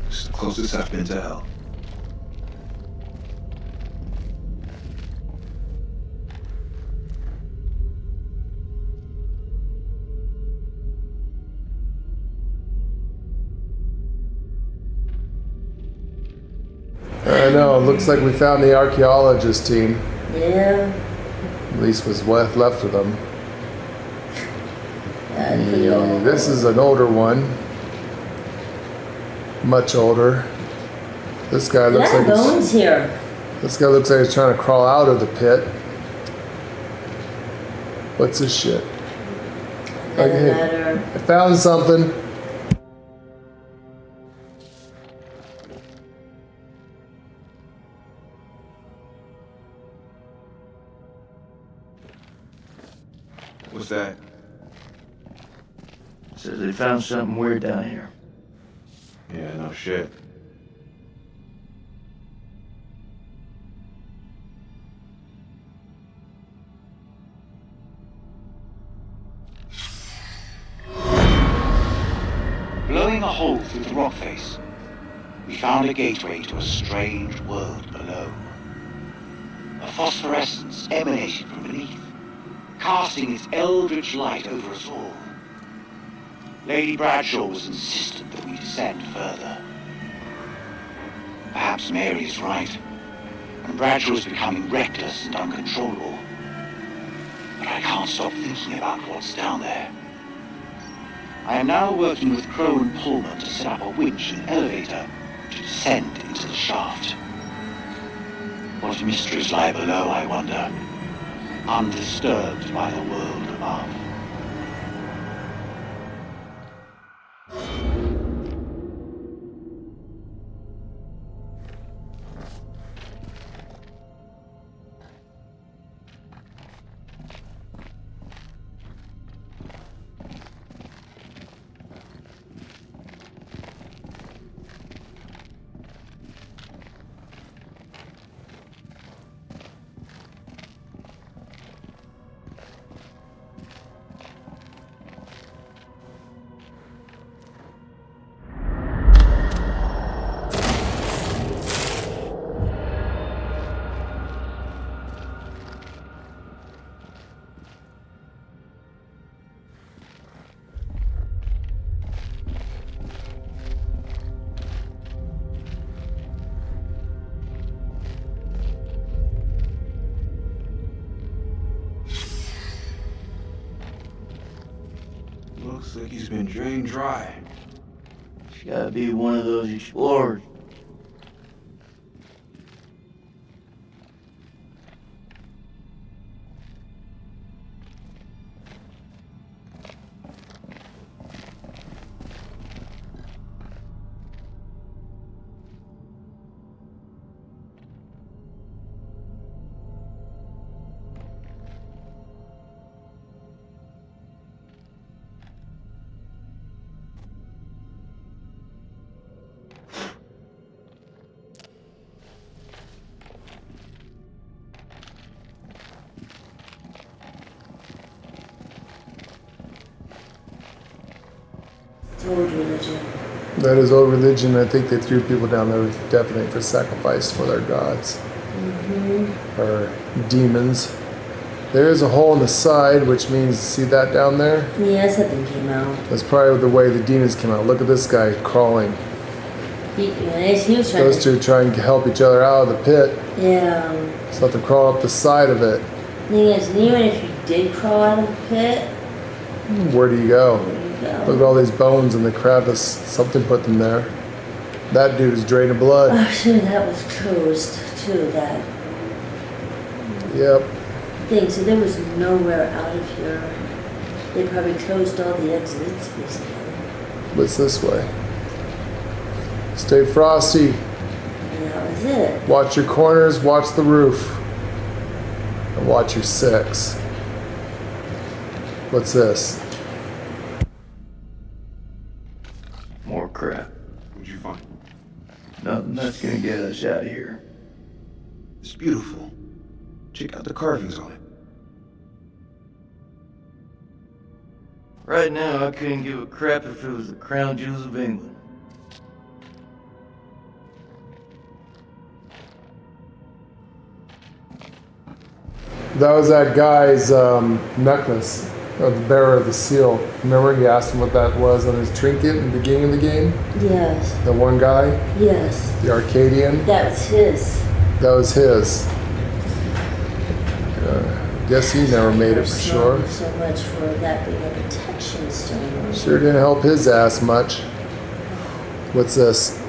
It's the closest I've been to hell. I know, it looks like we found the archaeologist team. Yeah. At least was what left of them. This is an older one. Much older. This guy looks like bones here. This guy looks like he's trying to crawl out of the pit. What's this shit? Okay, I found something. What's that? Says they found something weird down here. Yeah, no shit. Blowing a hole through the rock face, we found a gateway to a strange world below. A phosphorescence emanated from beneath, casting its eldritch light over us all. Lady Bradshaw was insistent that we descend further. Perhaps Mary is right, and Bradshaw is becoming reckless and uncontrollable. But I can't stop thinking about what's down there. I am now working with Crow and Pullman to set up a winch and elevator to descend into the shaft. What mysteries lie below, I wonder, undisturbed by the world above. Looks like he's been drained dry. It's gotta be one of those explorers. Old religion. That is old religion. I think they threw people down there definitely for sacrifice for their gods. Or demons. There is a hole in the side, which means, see that down there? Yeah, something came out. That's probably the way the demons came out. Look at this guy crawling. He was trying Those two trying to help each other out of the pit. Yeah. So have to crawl up the side of it. Thing is, even if you did crawl out of the pit, Where do you go? where do you go? Look at all these bones in the crevice. Something put them there. That dude is draining blood. Oh, sure, that was closed too. That Yep. thing. So there was nowhere out of here. They probably closed all the exits, basically. What's this way? Stay frosty. And that was it. Watch your corners. Watch the roof. And watch your 6. What's this? More crap. What'd you find? Nothing that's gonna get us out of here. It's beautiful. Check out the carvings on it. Right now, I couldn't give a crap if it was the crown jewels of England. That was that guy's necklace, or the bearer of the seal. Remember he asked him what that was on his trinket in the beginning of the game? Yes. The one guy, Yes. the Akkadian, That was his. that was his. Guess he never made it for sure. So much for that being a protection stone. Sure didn't help his ass much. What's this?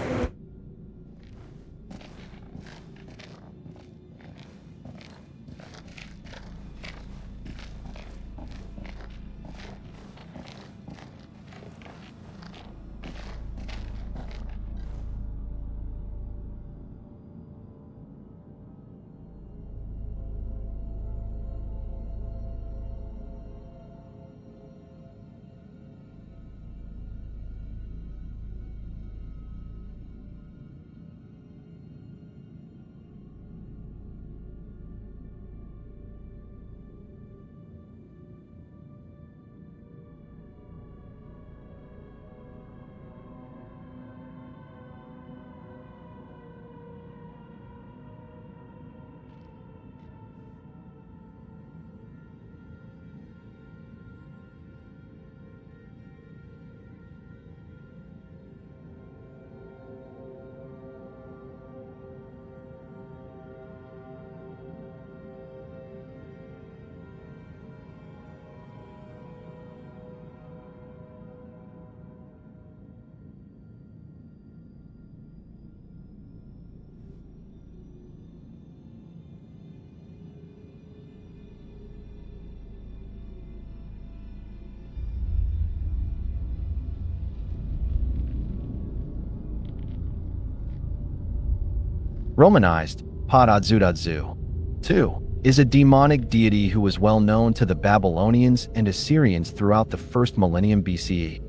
Romanized, Padadzu. 2 is a demonic deity who was well known to the Babylonians and Assyrians throughout the first millennium BCE.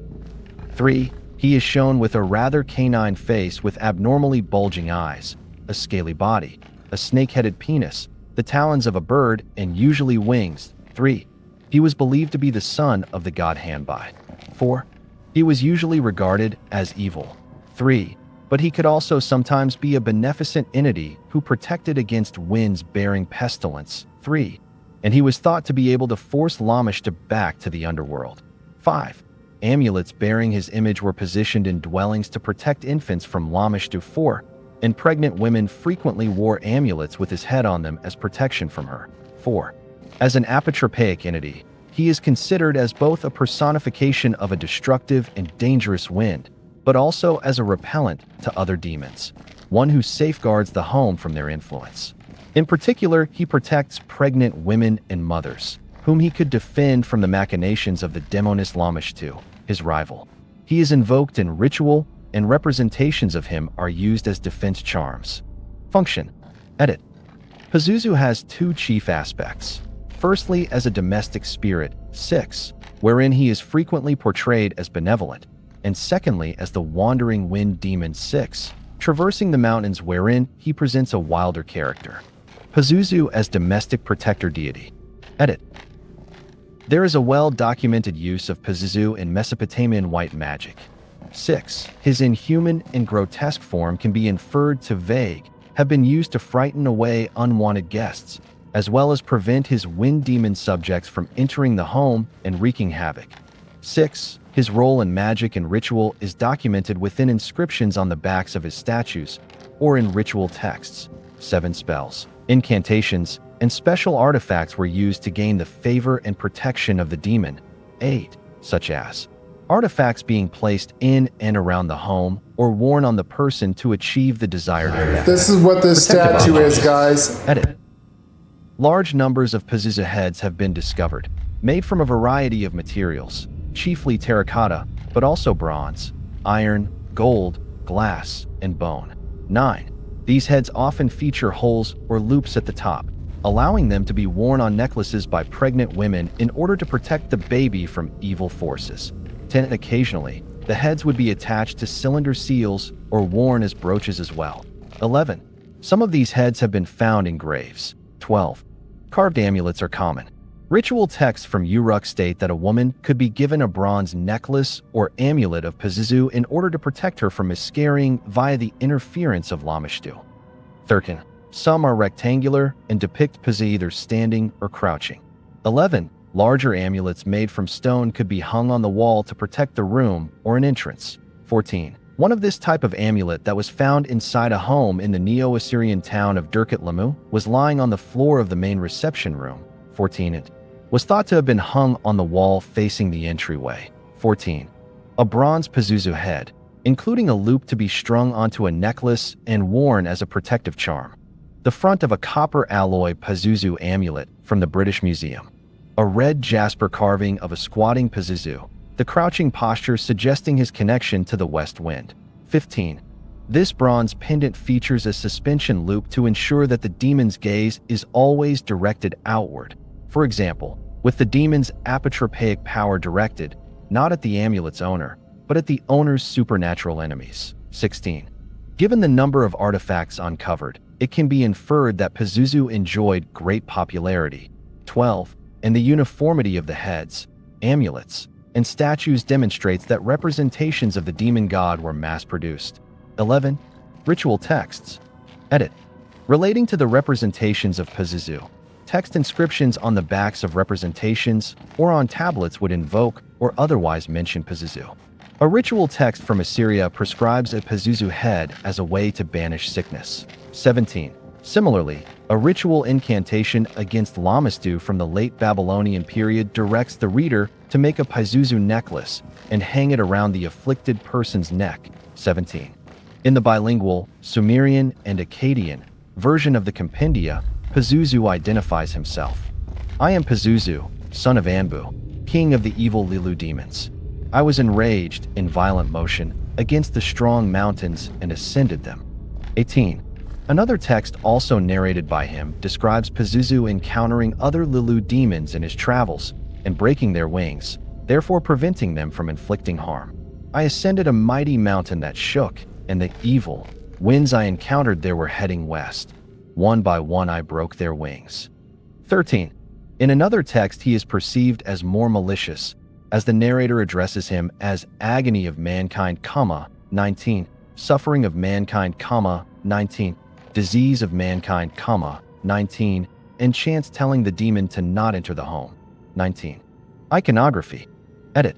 3. He is shown with a rather canine face with abnormally bulging eyes, a scaly body, a snake-headed penis, the talons of a bird, and usually wings. 3. He was believed to be the son of the god Hanbai. 4. He was usually regarded as evil. 3. But he could also sometimes be a beneficent entity who protected against winds bearing pestilence. 3. And he was thought to be able to force Lamish back to the underworld. 5. Amulets bearing his image were positioned in dwellings to protect infants from Lamish. 4. And pregnant women frequently wore amulets with his head on them as protection from her. 4. As an apotropaic entity, he is considered as both a personification of a destructive and dangerous wind, but also as a repellent to other demons, one who safeguards the home from their influence. In particular, he protects pregnant women and mothers, whom he could defend from the machinations of the demonist Lamish, his rival. He is invoked in ritual, and representations of him are used as defense charms. Function. Edit. Pazuzu has 2 chief aspects. Firstly, as a domestic spirit, 6, wherein he is frequently portrayed as benevolent, and secondly as the wandering wind demon 6, traversing the mountains, wherein he presents a wilder character. Pazuzu as domestic protector deity. Edit. There is a well-documented use of Pazuzu in Mesopotamian white magic. 6. His inhuman and grotesque form can be inferred to vague, have been used to frighten away unwanted guests, as well as prevent his wind demon subjects from entering the home and wreaking havoc. 6. His role in magic and ritual is documented within inscriptions on the backs of his statues or in ritual texts. 7. Spells, incantations, and special artifacts were used to gain the favor and protection of the demon. 8. Such as artifacts being placed in and around the home or worn on the person to achieve the desired effect. This is what this Protective statue is, objects. guys. Edit. Large numbers of Pazuzu heads have been discovered, made from a variety of materials, chiefly terracotta, but also bronze, iron, gold, glass, and bone. 9. These heads often feature holes or loops at the top, allowing them to be worn on necklaces by pregnant women in order to protect the baby from evil forces. 10. Occasionally, the heads would be attached to cylinder seals or worn as brooches as well. 11. Some of these heads have been found in graves. 12. Carved amulets are common. Ritual texts from Uruk state that a woman could be given a bronze necklace or amulet of Pazuzu in order to protect her from miscarrying via the interference of Lamashtu. 13. Some are rectangular and depict Pazuzu either standing or crouching. 11. Larger amulets made from stone could be hung on the wall to protect the room or an entrance. 14. One of this type of amulet that was found inside a home in the Neo-Assyrian town of Dirkat Lamu was lying on the floor of the main reception room. 14. It was thought to have been hung on the wall facing the entryway. 14. A bronze Pazuzu head, including a loop to be strung onto a necklace and worn as a protective charm. The front of a copper alloy Pazuzu amulet from the British Museum. A red jasper carving of a squatting Pazuzu, the crouching posture suggesting his connection to the west wind. 15. This bronze pendant features a suspension loop to ensure that the demon's gaze is always directed outward. For example, with the demon's apotropaic power directed, not at the amulet's owner, but at the owner's supernatural enemies. 16. Given the number of artifacts uncovered, it can be inferred that Pazuzu enjoyed great popularity. 12. And the uniformity of the heads, amulets, and statues demonstrates that representations of the demon god were mass-produced. 11. Ritual texts. Edit. Relating to the representations of Pazuzu, text inscriptions on the backs of representations or on tablets would invoke or otherwise mention Pazuzu. A ritual text from Assyria prescribes a Pazuzu head as a way to banish sickness. 17. Similarly, a ritual incantation against Lamashtu from the late Babylonian period directs the reader to make a Pazuzu necklace and hang it around the afflicted person's neck. 17. In the bilingual, Sumerian and Akkadian version of the compendia, Pazuzu identifies himself. I am Pazuzu, son of Anbu, king of the evil Lilu demons. I was enraged in violent motion against the strong mountains and ascended them. 18. Another text also narrated by him describes Pazuzu encountering other Lilu demons in his travels and breaking their wings, therefore preventing them from inflicting harm. I ascended a mighty mountain that shook, and the evil winds I encountered there were heading west. One by one I broke their wings. 13. In another text he is perceived as more malicious, as the narrator addresses him as agony of mankind, 19, suffering of mankind, 19, disease of mankind, 19, and chants telling the demon to not enter the home. 19. Iconography. Edit.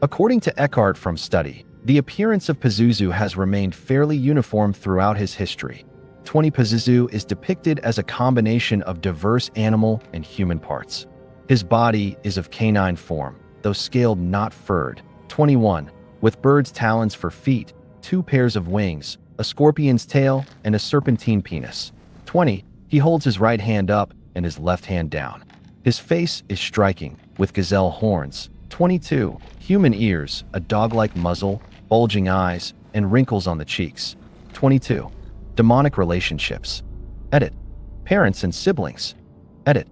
According to Eckhart from Study, the appearance of Pazuzu has remained fairly uniform throughout his history. 20. Pazuzu is depicted as a combination of diverse animal and human parts. His body is of canine form, though scaled, not furred. 21. With bird's talons for feet, 2 pairs of wings, a scorpion's tail, and a serpentine penis. 20. He holds his right hand up and his left hand down. His face is striking, with gazelle horns. 22. Human ears, a dog-like muzzle, bulging eyes, and wrinkles on the cheeks. 22. Demonic relationships. Edit. Parents and siblings. Edit.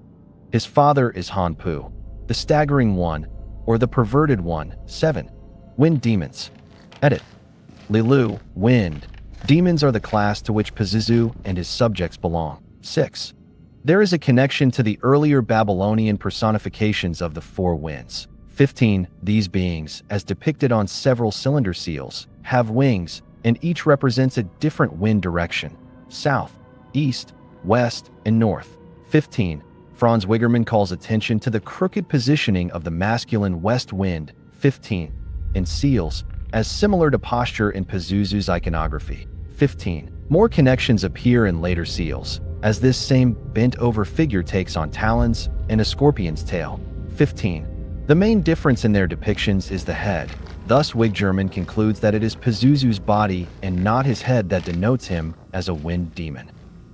His father is Hanpu, the staggering one, or the perverted one. 7. Wind demons. Edit. Lilu, wind. Demons are the class to which Pazuzu and his subjects belong. 6. There is a connection to the earlier Babylonian personifications of the 4 winds. 15. These beings, as depicted on several cylinder seals, have wings, and each represents a different wind direction: south, east, west, and north. 15. Franz Wigerman calls attention to the crooked positioning of the masculine west wind, 15, in seals, as similar to posture in Pazuzu's iconography. 15. More connections appear in later seals, as this same bent-over figure takes on talons and a scorpion's tail. 15. The main difference in their depictions is the head. Thus, Wiggerman concludes that it is Pazuzu's body and not his head that denotes him as a wind demon.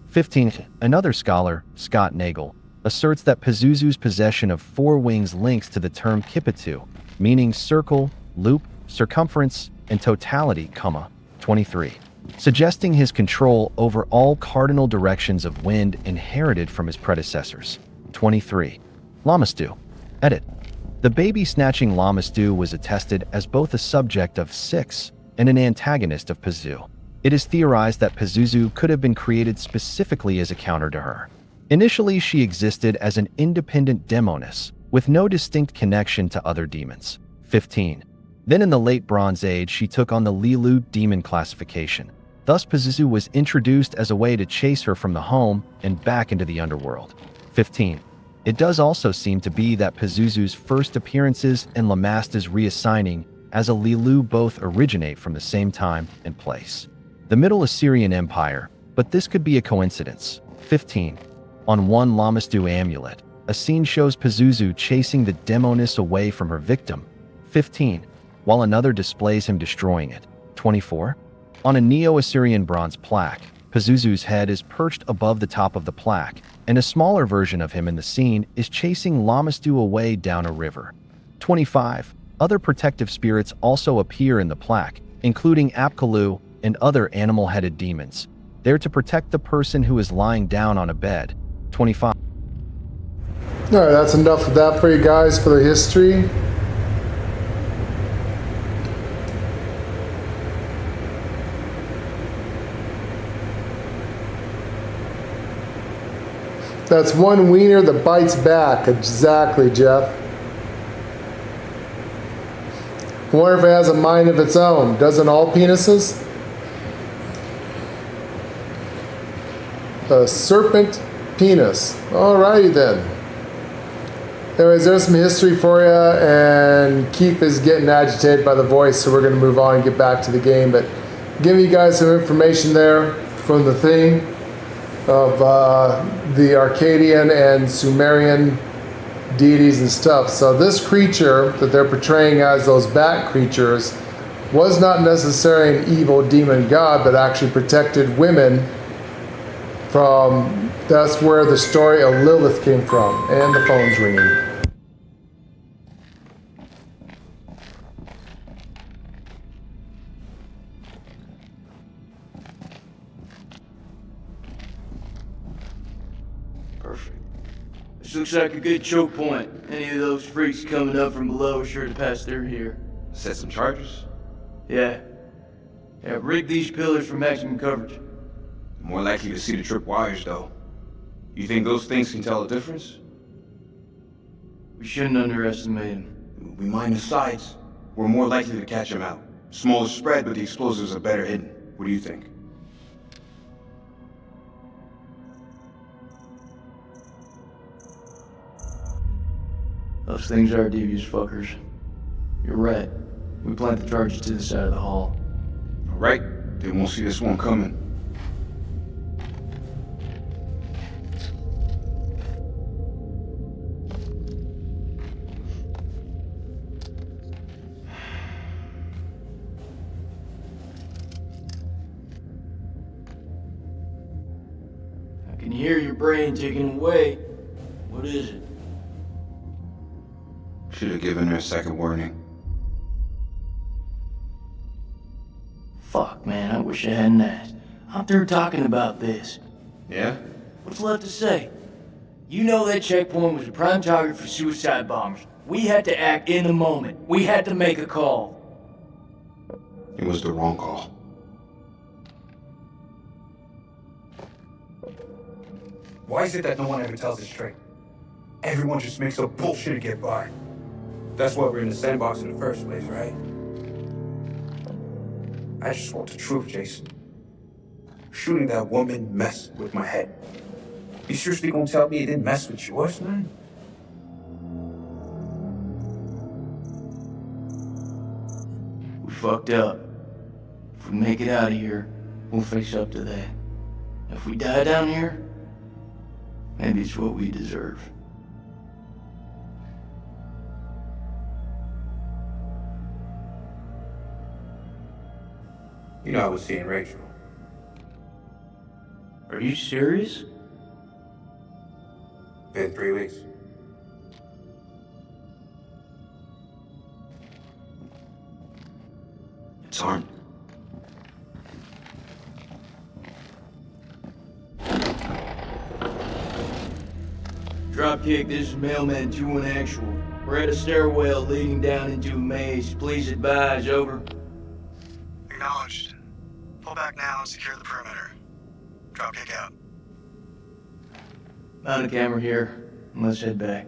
15. Another scholar, Scott Nagel, asserts that Pazuzu's possession of 4 wings links to the term Kipitu, meaning circle, loop, circumference, and totality, 23, suggesting his control over all cardinal directions of wind inherited from his predecessors. 23. Lamastu. Edit. The baby-snatching Lamastu was attested as both a subject of Six and an antagonist of Pazu. It is theorized that Pazuzu could have been created specifically as a counter to her. Initially, she existed as an independent demoness, with no distinct connection to other demons. 15. Then in the late Bronze Age, she took on the Lilu demon classification. Thus, Pazuzu was introduced as a way to chase her from the home and back into the underworld. 15. It does also seem to be that Pazuzu's first appearances and Lamasta's reassigning as a Lilu both originate from the same time and place. The Middle Assyrian Empire, but this could be a coincidence. 15. On one Lamastu amulet, a scene shows Pazuzu chasing the demoness away from her victim. 15. While another displays him destroying it. 24. On a Neo-Assyrian bronze plaque, Pazuzu's head is perched above the top of the plaque, and a smaller version of him in the scene is chasing Lamastu away down a river. 25. Other protective spirits also appear in the plaque, including Apkalu and other animal-headed demons. They're to protect the person who is lying down on a bed. 25. All right, that's enough of that for you guys for the history. That's one wiener that bites back. Exactly, Jeff. I wonder if it has a mind of its own. Doesn't all penises? A serpent penis. Alrighty then. Anyways, there's some history for you, and Keith is getting agitated by the voice, so we're going to move on and get back to the game. But giving you guys some information there from the thing of the Akkadian and Sumerian deities and stuff. So this creature that they're portraying as those bat creatures was not necessarily an evil demon god, but actually protected women from, that's where the story of Lilith came from. And the phone's ringing. Perfect. This looks like a good choke point. Any of those freaks coming up from below are sure to pass through here. Set some charges? Yeah, rig these pillars for maximum coverage. More likely to see the trip wires, though. You think those things can tell the difference? We shouldn't underestimate them. We mine the sides. We're more likely to catch them out. Smaller spread, but the explosives are better hidden. What do you think? Those things are devious fuckers. You're right. We plant the charges to the side of the hall. All right, they won't see this one coming. I can hear your brain ticking away. What is it? Should have given her a second warning. Fuck, man, I wish I hadn't asked. I'm through talking about this. Yeah? What's left to say? You know that checkpoint was a prime target for suicide bombers. We had to act in the moment. We had to make a call. It was the wrong call. Why is it that no one ever tells us straight? Everyone just makes up bullshit to get by. That's why we're in the sandbox in the first place, right? I just want the truth, Jason. Shooting that woman messed with my head. You seriously gonna tell me it didn't mess with yours, man? We fucked up. If we make it out of here, we'll face up to that. If we die down here, maybe it's what we deserve. You know I was seeing Rachel. Are you serious? Been 3 weeks. It's hard. Dropkick, this is Mailman 2-1 Actual. We're at a stairwell leading down into a maze. Please advise, over. Acknowledged. Pull back now and secure the perimeter. Dropkick out. Mount a camera here, and let's head back.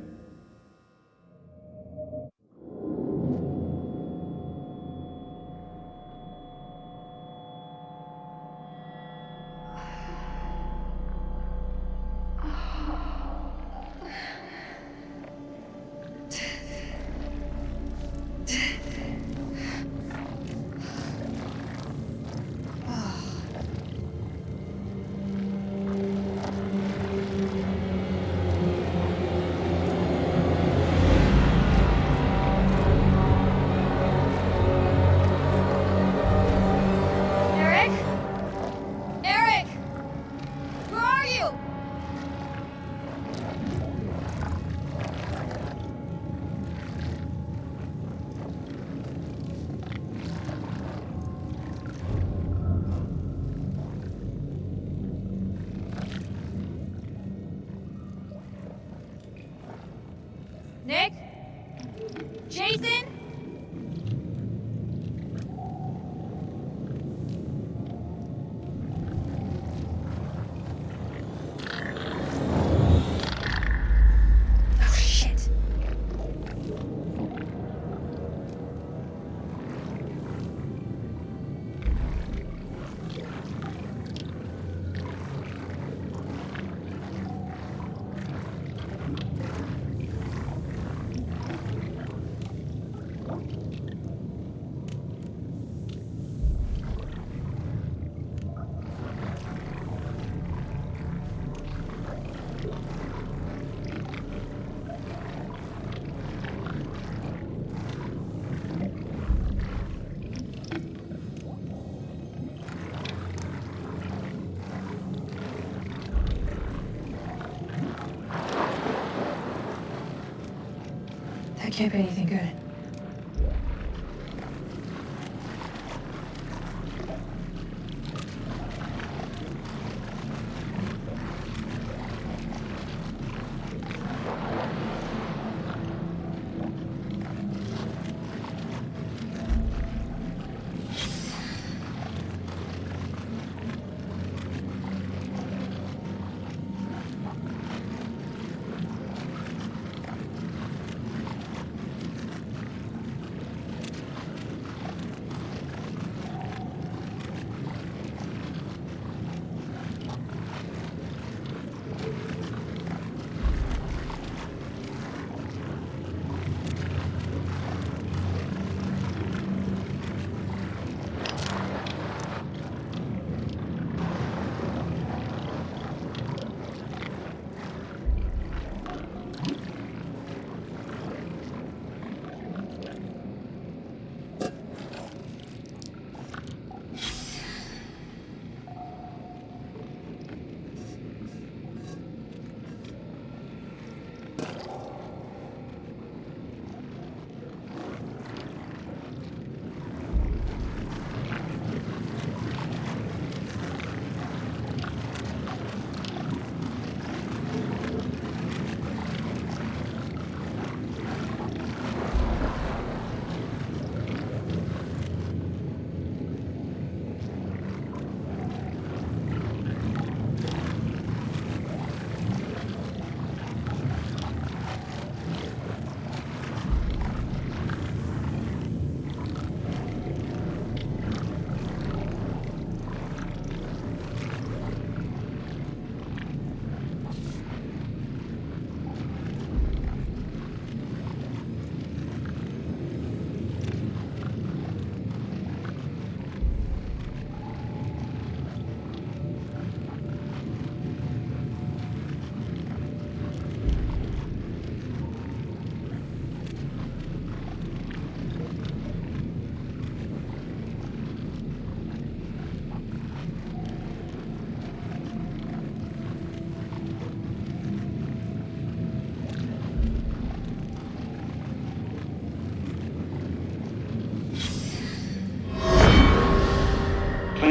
Nick? Jason? Oh, shit. That can't be anything good.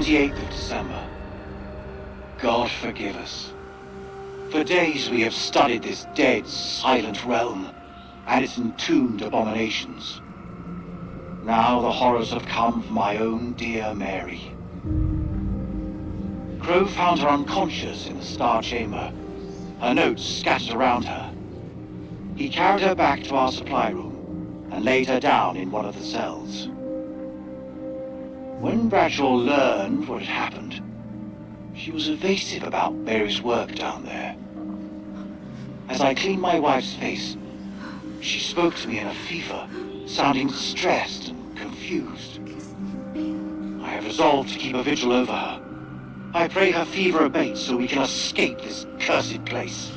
28th of December. God forgive us. For days we have studied this dead, silent realm and its entombed abominations. Now the horrors have come for my own dear Mary. Crow found her unconscious in the Star Chamber, her notes scattered around her. He carried her back to our supply room and laid her down in one of the cells. When Bradshaw learned what had happened, she was evasive about Mary's work down there. As I cleaned my wife's face, she spoke to me in a fever, sounding distressed and confused. I have resolved to keep a vigil over her. I pray her fever abates so we can escape this cursed place.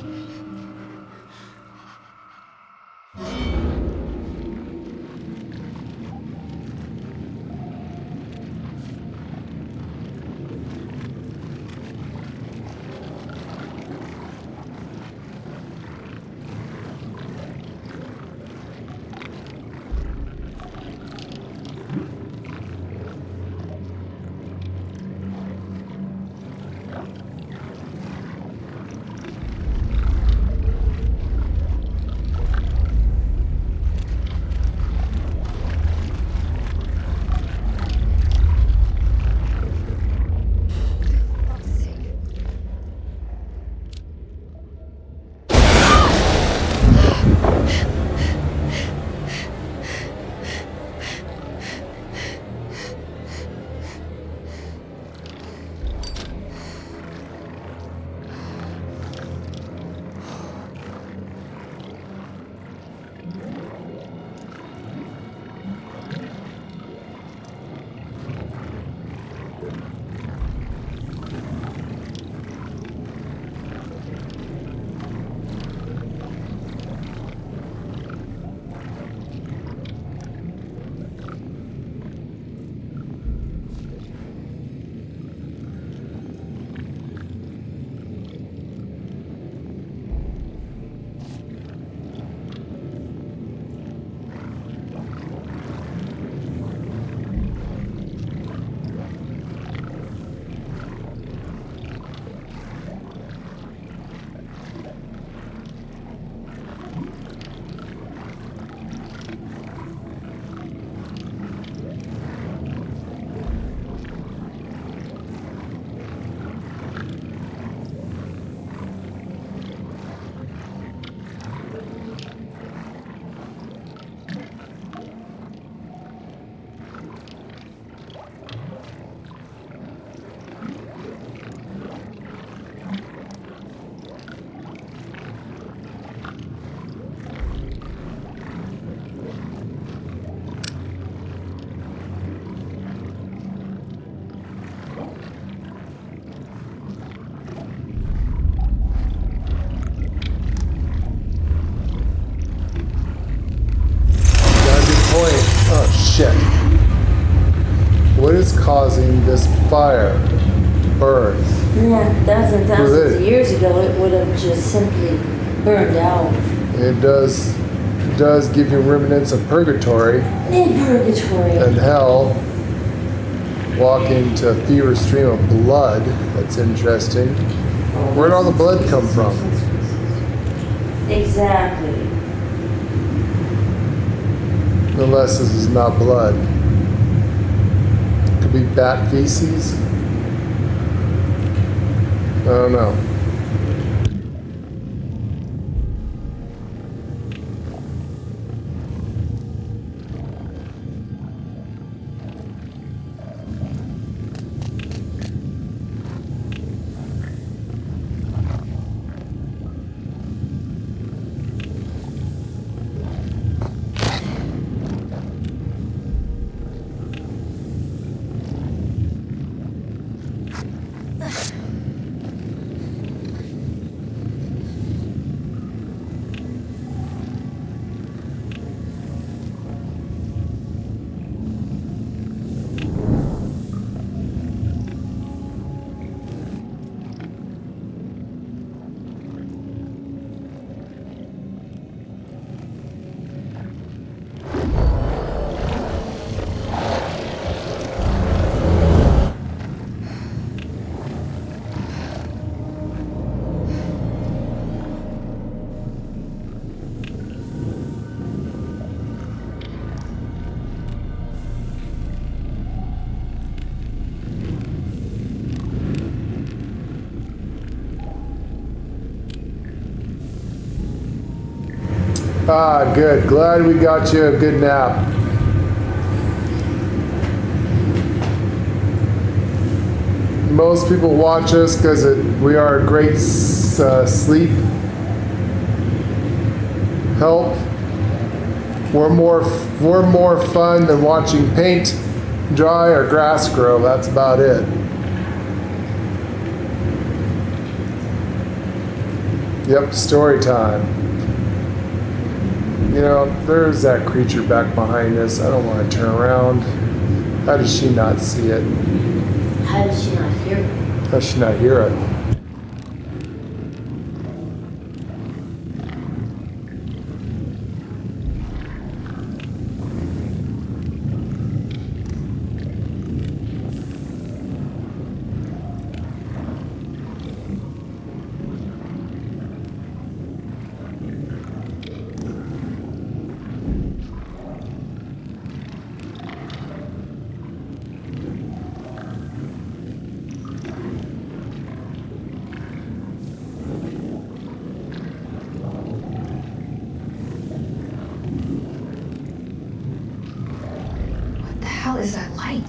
Shit. What is causing this fire to burn? Yeah, thousands Was of it? years ago, it would have just simply burned out. It does give you remnants of purgatory In purgatory. and hell. Walking to a feverish stream of blood. That's interesting. Where'd all the blood come from? Exactly. Unless this is not blood. Could be bat feces. I don't know. Ah, good. Glad we got you a good nap. Most people watch us because we are a great sleep help. We're more fun than watching paint dry or grass grow. That's about it. Yep, story time. You know, there's that creature back behind us. I don't want to turn around. How does she not see it? How does she not hear it? How does she not hear it? What the hell is that light?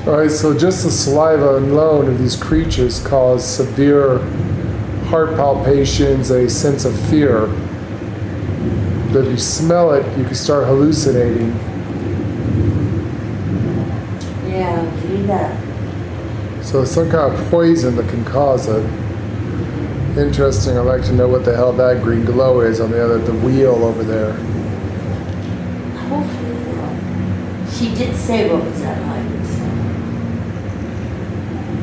Alright, so just the saliva alone of these creatures cause severe heart palpitations, a sense of fear. That if you smell it, you can start hallucinating. Yeah, do that. So it's some kind of poison that can cause it. Interesting, I'd like to know what the hell that green glow is on the wheel over there. Hopefully, she did say what was that like.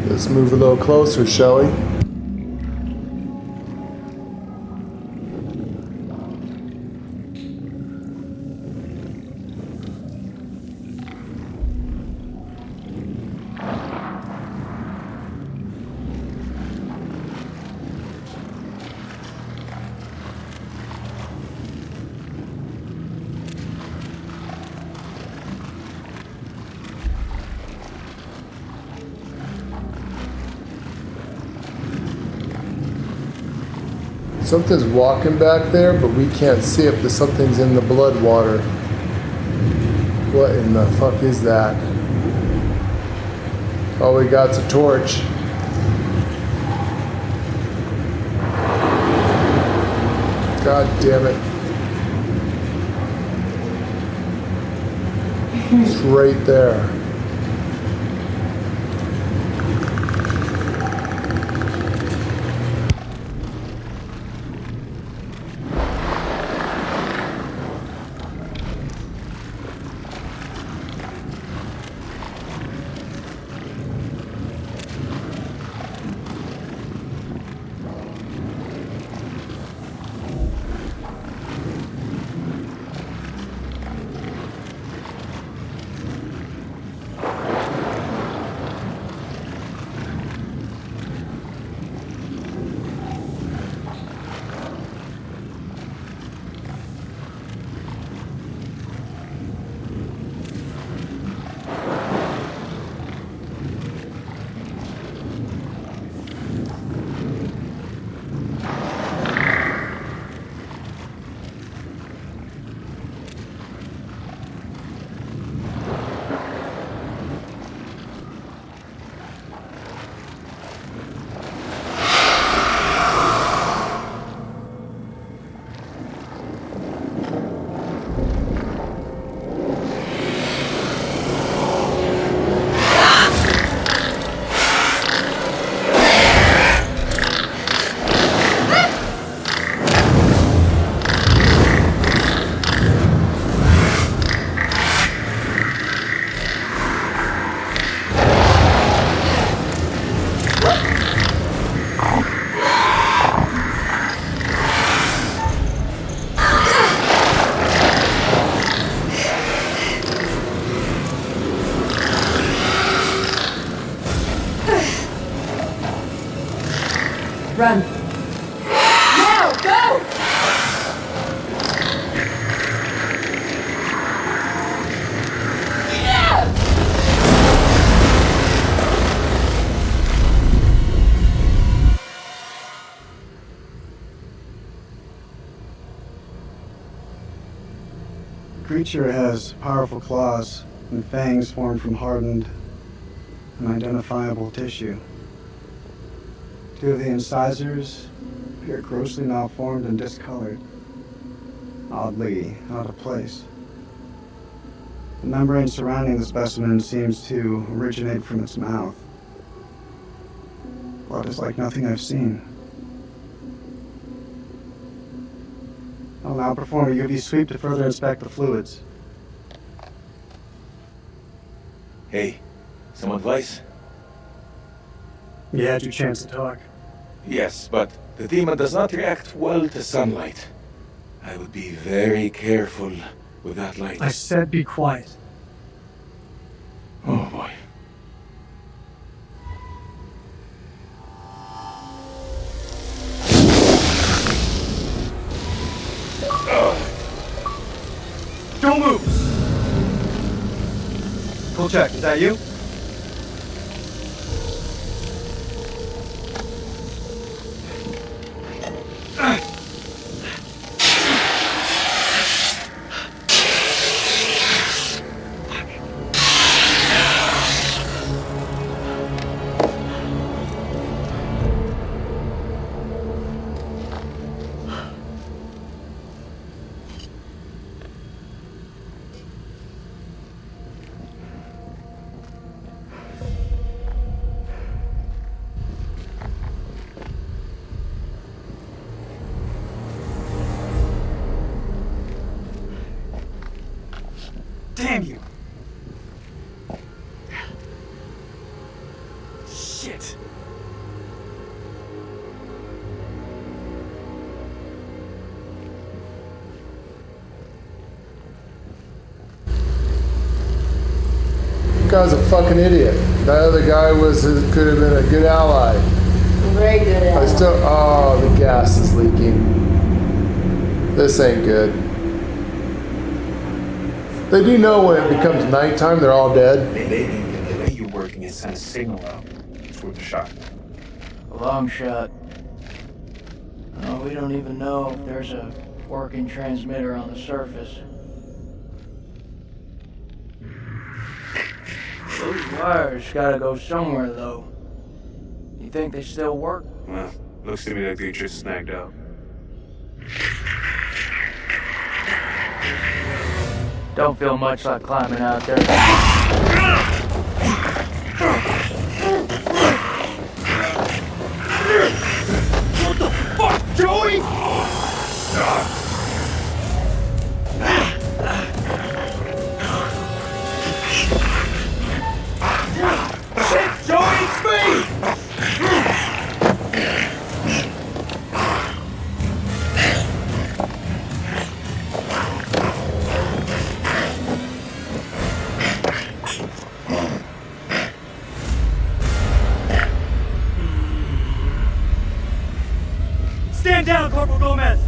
Let's move a little closer, shall we? Something's walking back there, but we can't see if something's in the blood water. What in the fuck is that? All we got's a torch. God damn it. It's right there. Run. Now, go! The creature has powerful claws and fangs formed from hardened, unidentifiable tissue. Two of the incisors appear grossly malformed and discolored, oddly out of place. The membrane surrounding the specimen seems to originate from its mouth. Blood is like nothing I've seen. I'll now perform a UV sweep to further inspect the fluids. Hey, some advice? You had your chance to talk. Yes, but the demon does not react well to sunlight. I would be very careful with that light. I said be quiet. Oh boy. Don't move! Full check, is that you? Damn you! Shit! You guy's a fucking idiot. That other guy could have been a good ally. Very good at it. Oh, the gas is leaking. This ain't good. They do know when it becomes nighttime, they're all dead. Maybe the way you're working is send a signal out. It's worth a shot. A long shot. Oh, we don't even know if there's a working transmitter on the surface. Those wires gotta go somewhere, though. You think they still work? Well, looks to me like they just snagged out. Don't feel much like climbing out there. What the fuck, Joey? Shit, Joey, it's me! Stand down, Corporal Gomez!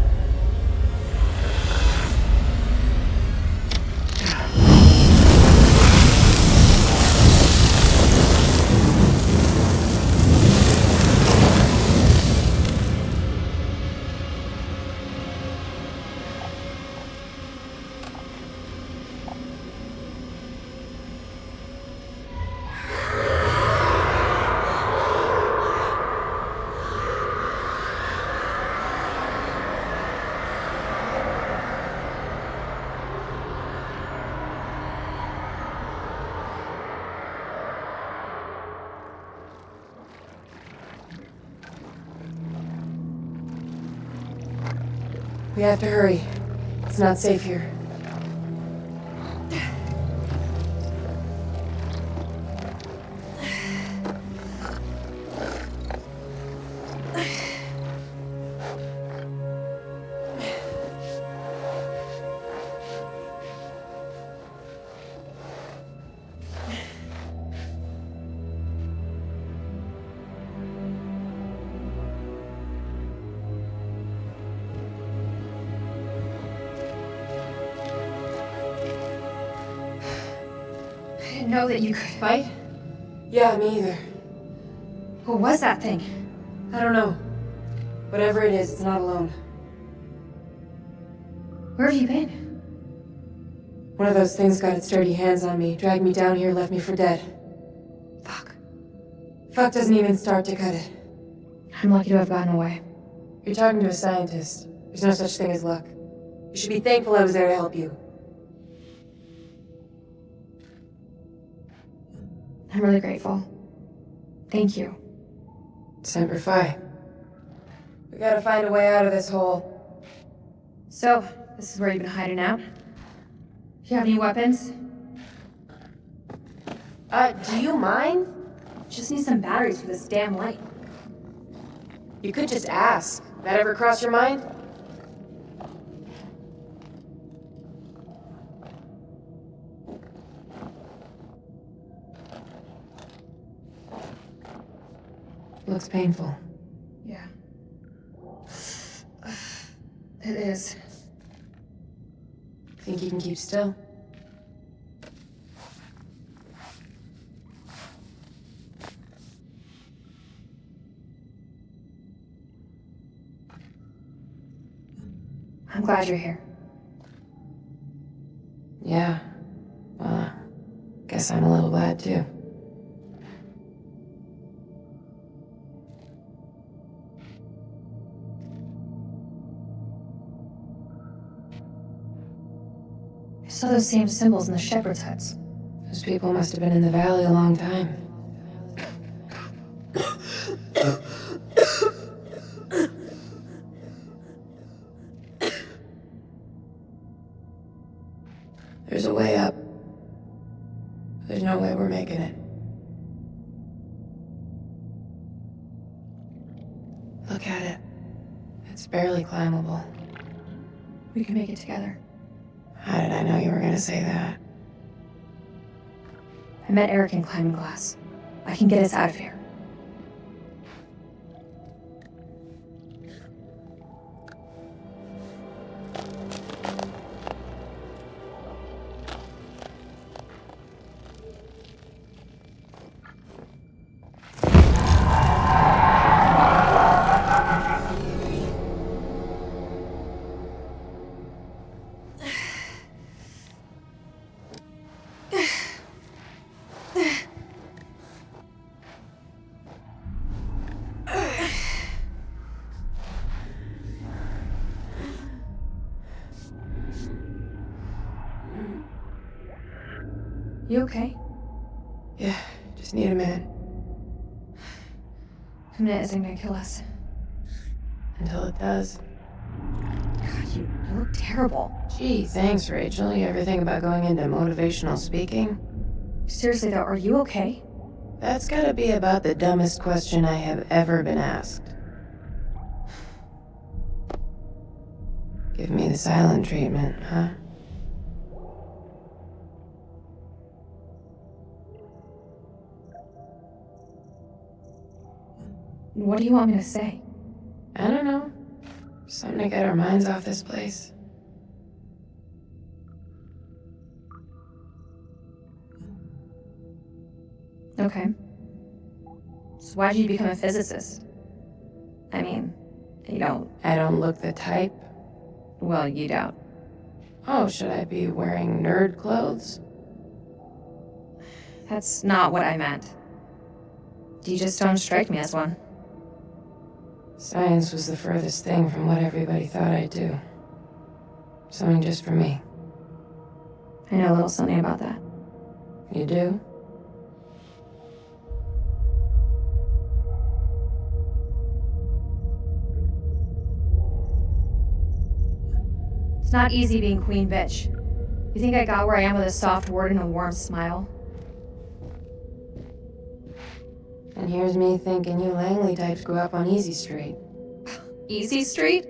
We have to hurry. It's not safe here. didn't know that you could fight. Yeah, me either. What was that thing? I don't know. Whatever it is, it's not alone. Where have you been? One of those things got its dirty hands on me, dragged me down here, left me for dead. Fuck. Fuck doesn't even start to cut it. I'm lucky to have gotten away. You're talking to a scientist. There's no such thing as luck. You should be thankful I was there to help you. I'm really grateful. Thank you. Semper Fi. We gotta find a way out of this hole. So, this is where you've been hiding out? Do you have any weapons? Do you mind? Just need some batteries for this damn light. You could just ask. That ever cross your mind? Looks painful. Yeah. It is. Think you can keep still? I'm glad you're here. Yeah. Well, guess I'm a little glad too. I saw those same symbols in the shepherd's huts. Those people must have been in the valley a long time. There's a way up. There's no way we're making it. Look at it. It's barely climbable. We can make it together. How did I know you were gonna say that? I met Eric in climbing class. I can get us out of here. You okay? Yeah, just need a minute. A minute isn't gonna kill us. Until it does. God, you look terrible. Gee, thanks, Rachel. You ever think about going into motivational speaking? Seriously though, are you okay? That's gotta be about the dumbest question I have ever been asked. Give me the silent treatment, huh? What do you want me to say? I don't know. Something to get our minds off this place. Okay. So why did you become a physicist? I mean, you don't... I don't look the type. Well, you don't. Oh, should I be wearing nerd clothes? That's not what I meant. You just don't strike me as one. Science was the furthest thing from what everybody thought I'd do. Something just for me. I know a little something about that. You do? It's not easy being queen bitch. You think I got where I am with a soft word and a warm smile? And here's me thinking you Langley types grew up on Easy Street. Easy Street?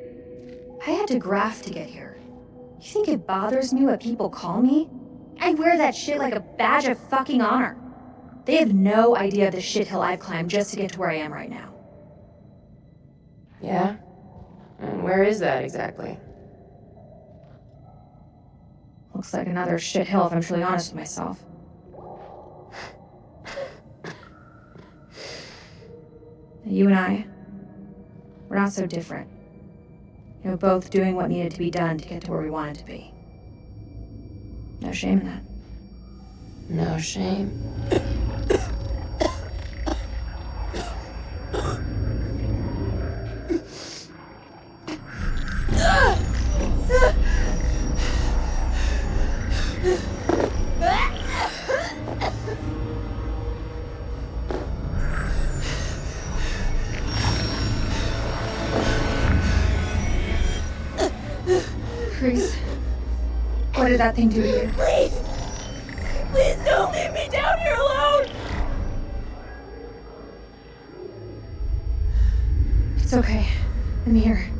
I had to graft to get here. You think it bothers me what people call me? I wear that shit like a badge of fucking honor. They have no idea of the shithill I've climbed just to get to where I am right now. Yeah? And where is that exactly? Looks like another shithill if I'm truly honest with myself. You and I, we're not so different. You know, both doing what needed to be done to get to where we wanted to be. No shame in that. No shame. Chris, what did that thing do to you? Please! Please don't leave me down here alone! It's okay. I'm here.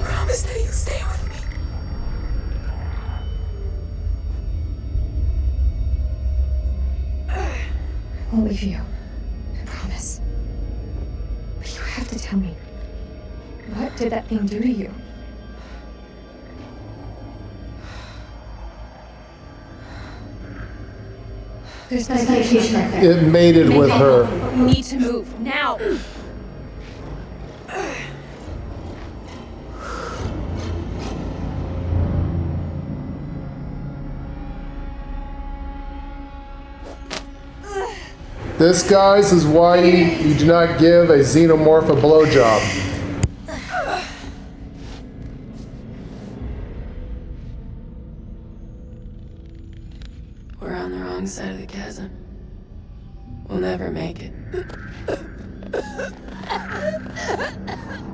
Promise that you'll stay with me. I won't leave you. I promise. But you have to tell me. What did that thing do to you? There's medication right there. It mated with her. We need to move now. This, guys, is why you do not give a xenomorph a blowjob. We're on the wrong side of the chasm. We'll never make it.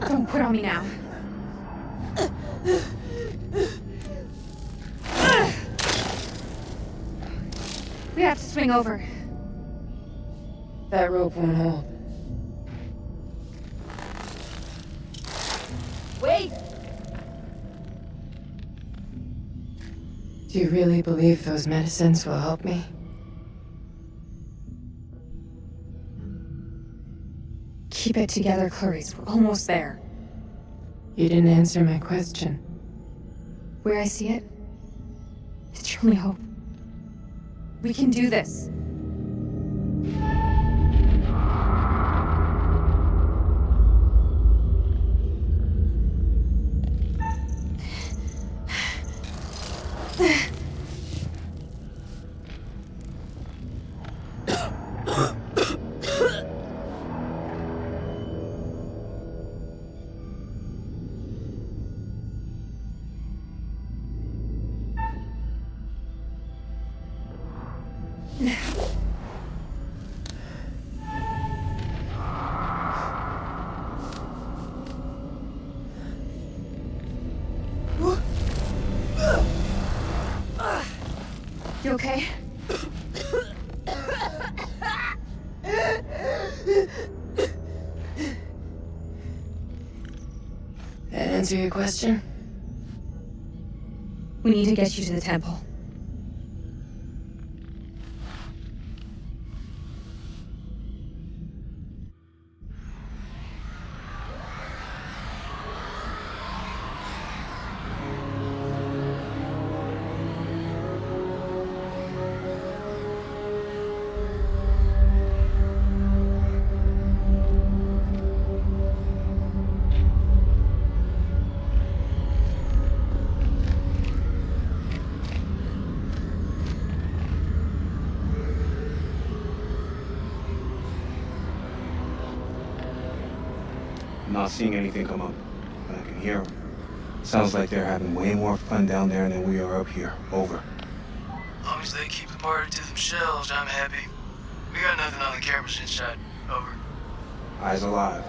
Don't quit on me now. We have to swing over. That rope won't hold. Wait! Do you really believe those medicines will help me? Keep it together, Clarice. We're almost there. You didn't answer my question. Where I see it, it's your only hope. We can do this. You okay? That answer your question? We need to get you to the temple. I'm not seeing anything come up, but I can hear them. Sounds like they're having way more fun down there than we are up here. Over. As long as they keep the party to themselves, I'm happy. We got nothing on the cameras inside. Over. Eyes alive.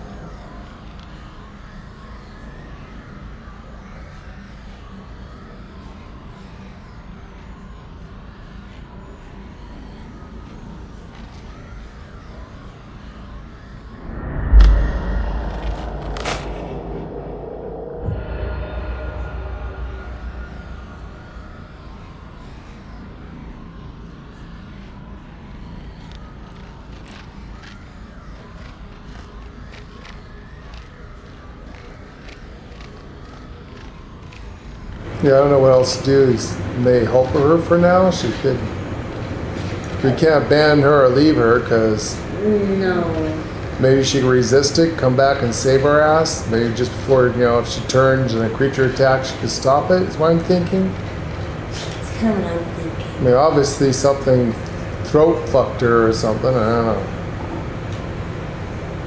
Yeah, I don't know what else to do. They help her for now. She could. We can't ban her or leave her because No. Maybe she can resist it, come back and save her ass. Maybe just before, if she turns and a creature attacks, she can stop it, is what I'm thinking. It's kind of what I'm thinking. I mean, obviously something throat fucked her or something, I don't know.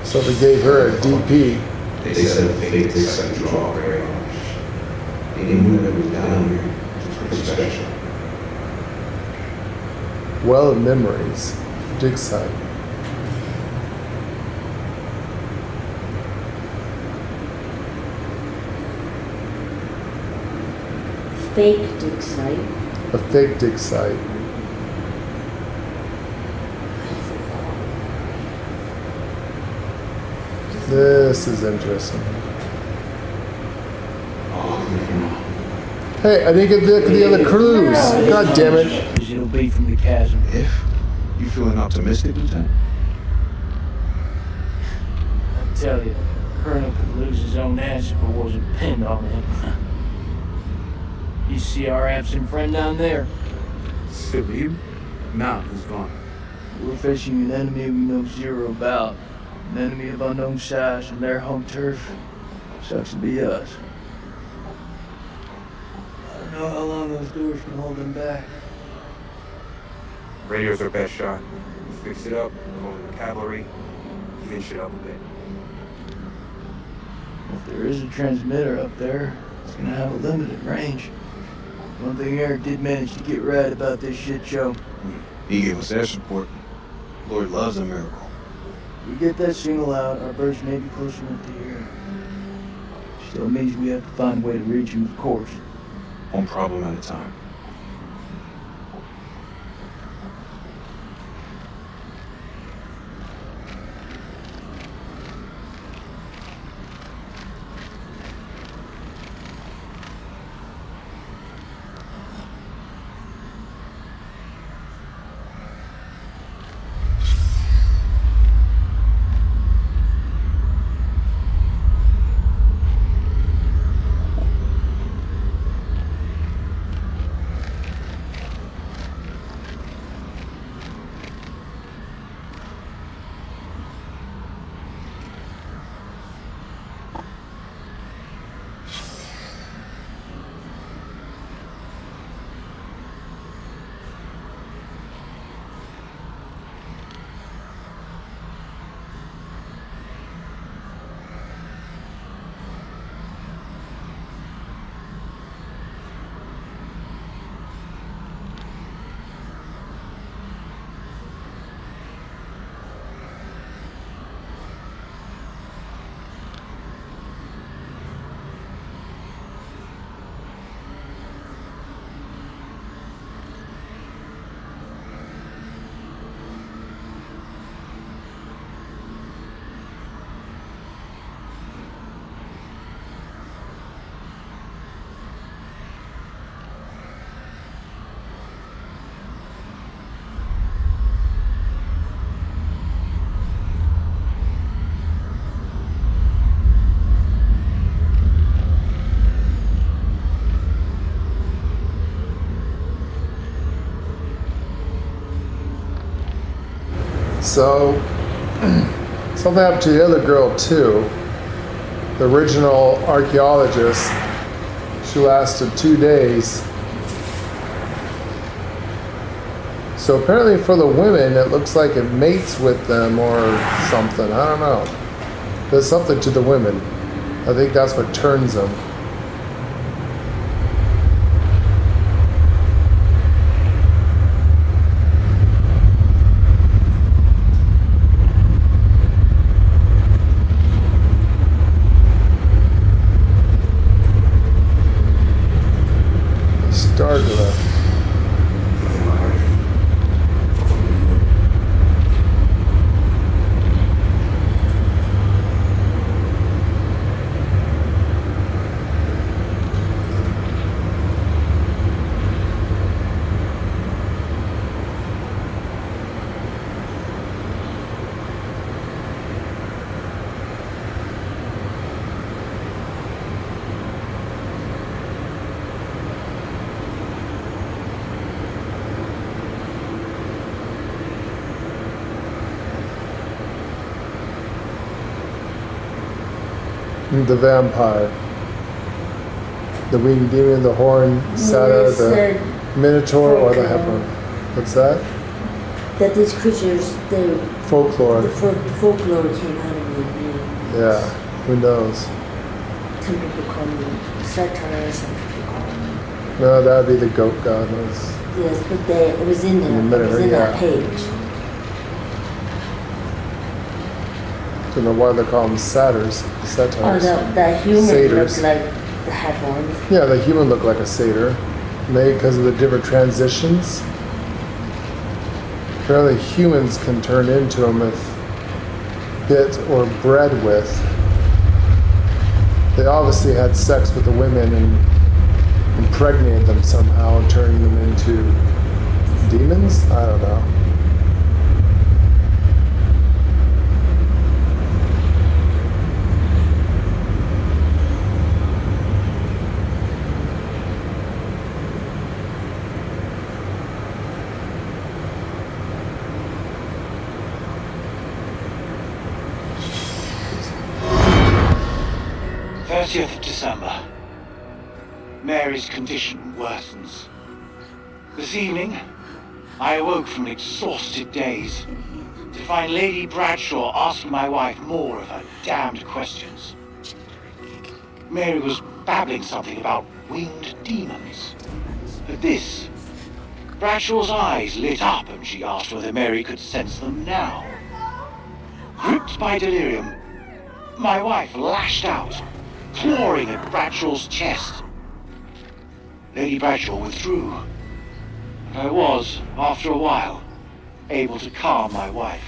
Something gave her a DP. They said fate takes such a draw very much. Anyone that was down here was pretty special. Well of memories. Dig site. Fake dig site. A fake dig site. This is interesting. Hey, I didn't get the other cruise. God damn it. Because it'll be from the chasm. If you feeling optimistic, Lieutenant? I tell you, Colonel could lose his own ass if it wasn't pinned on him. You see our absent friend down there? Sabib? Nah, he's gone. We're facing an enemy we know zero about. An enemy of unknown size and their home turf. Sucks to be us. I don't know how long those doors can hold them back. Radio's our best shot. We fix it up, call in the cavalry, even shit up a bit. If there is a transmitter up there, it's gonna have a limited range. One thing Eric did manage to get right about this shit show. He gave us air support. Lord loves a miracle. We get that signal out, our burst may be close enough to hear. Still means we have to find a way to reach him, of course. One problem at a time. So, something happened to the other girl too. The original archaeologist. She lasted 2 days. So apparently for the women, it looks like it mates with them or something. I don't know. There's something to the women. I think that's what turns them. Stargler. The vampire. The winged demon, the horn, satyr, the minotaur, or the heifer. What's that? That these creatures, Folklore. the folklore came out of it. Yeah, who knows? Some people call them satire, some people call them. No, that would be the goat god. Yes, but it was in there. It was in that page. Don't know why they call them satyrs. Satires. Oh, the human Satyrs. looked like the had horns. Yeah, the human looked like a satyr. Maybe because of the different transitions. Apparently humans can turn into them if bit or bred with. They obviously had sex with the women and impregnated them somehow, turning them into demons? I don't know. December. Mary's condition worsens. This evening, I awoke from an exhausted daze to find Lady Bradshaw asking my wife more of her damned questions. Mary was babbling something about winged demons. At this, Bradshaw's eyes lit up and she asked whether Mary could sense them now. Gripped by delirium, my wife lashed out, clawing at Bradshaw's chest. Lady Bradshaw withdrew, and I was, after a while, able to calm my wife.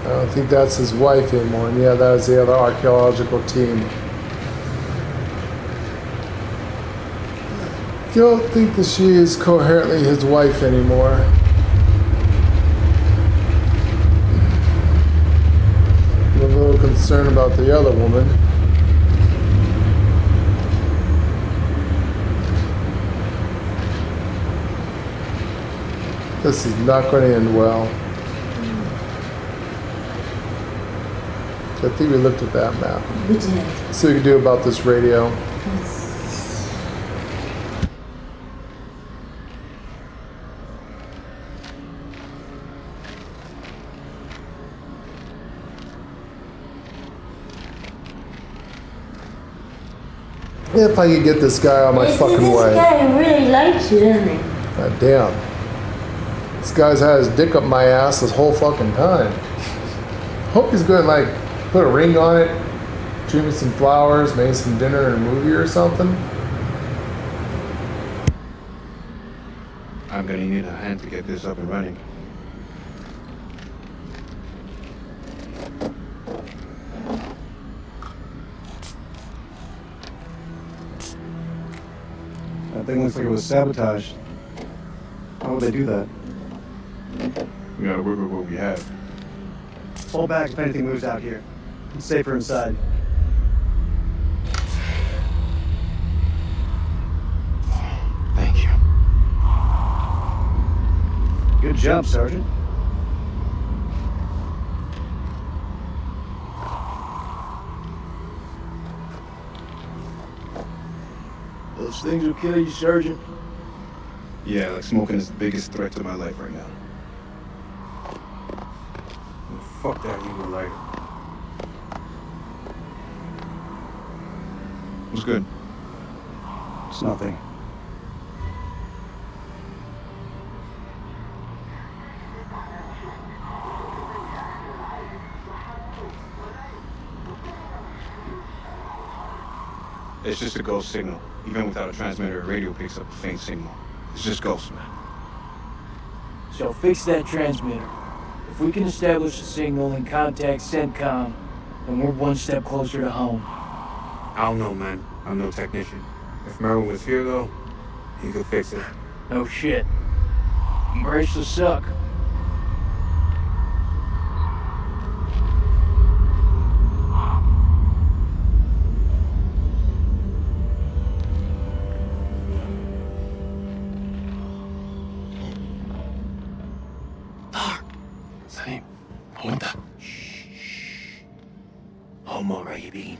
I don't think that's his wife anymore. And yeah, that was the other archaeological team. I don't think that she is coherently his wife anymore. I'm a little concerned about the other woman. This is not going to end well. I think we looked at that map. We did. See what we can do about this radio. If I could get this guy on my fucking way. This guy really likes you, doesn't he? God damn. This guy's had his dick up my ass this whole fucking time. Hope he's gonna like put a ring on it, treat me some flowers, maybe some dinner and a movie or something. I'm gonna need a hand to get this up and running. That thing looks like it was sabotaged. How would they do that? We gotta work with what we have. Pull back if anything moves out here. It's safer inside. Thank you. Good job, Sergeant. Those things will kill you, Sergeant. Yeah, like smoking is the biggest threat to my life right now. Fuck that, you were lighter. What's good? It's nothing. It's just a ghost signal. Even without a transmitter, a radio picks up a faint signal. It's just ghosts, man. So fix that transmitter. If we can establish a signal and contact CENTCOM, then we're one step closer to home. I don't know, man. I'm no technician. If Merwin was here, though, he could fix it. No shit. Embrace the suck. هو انت هم قريبين.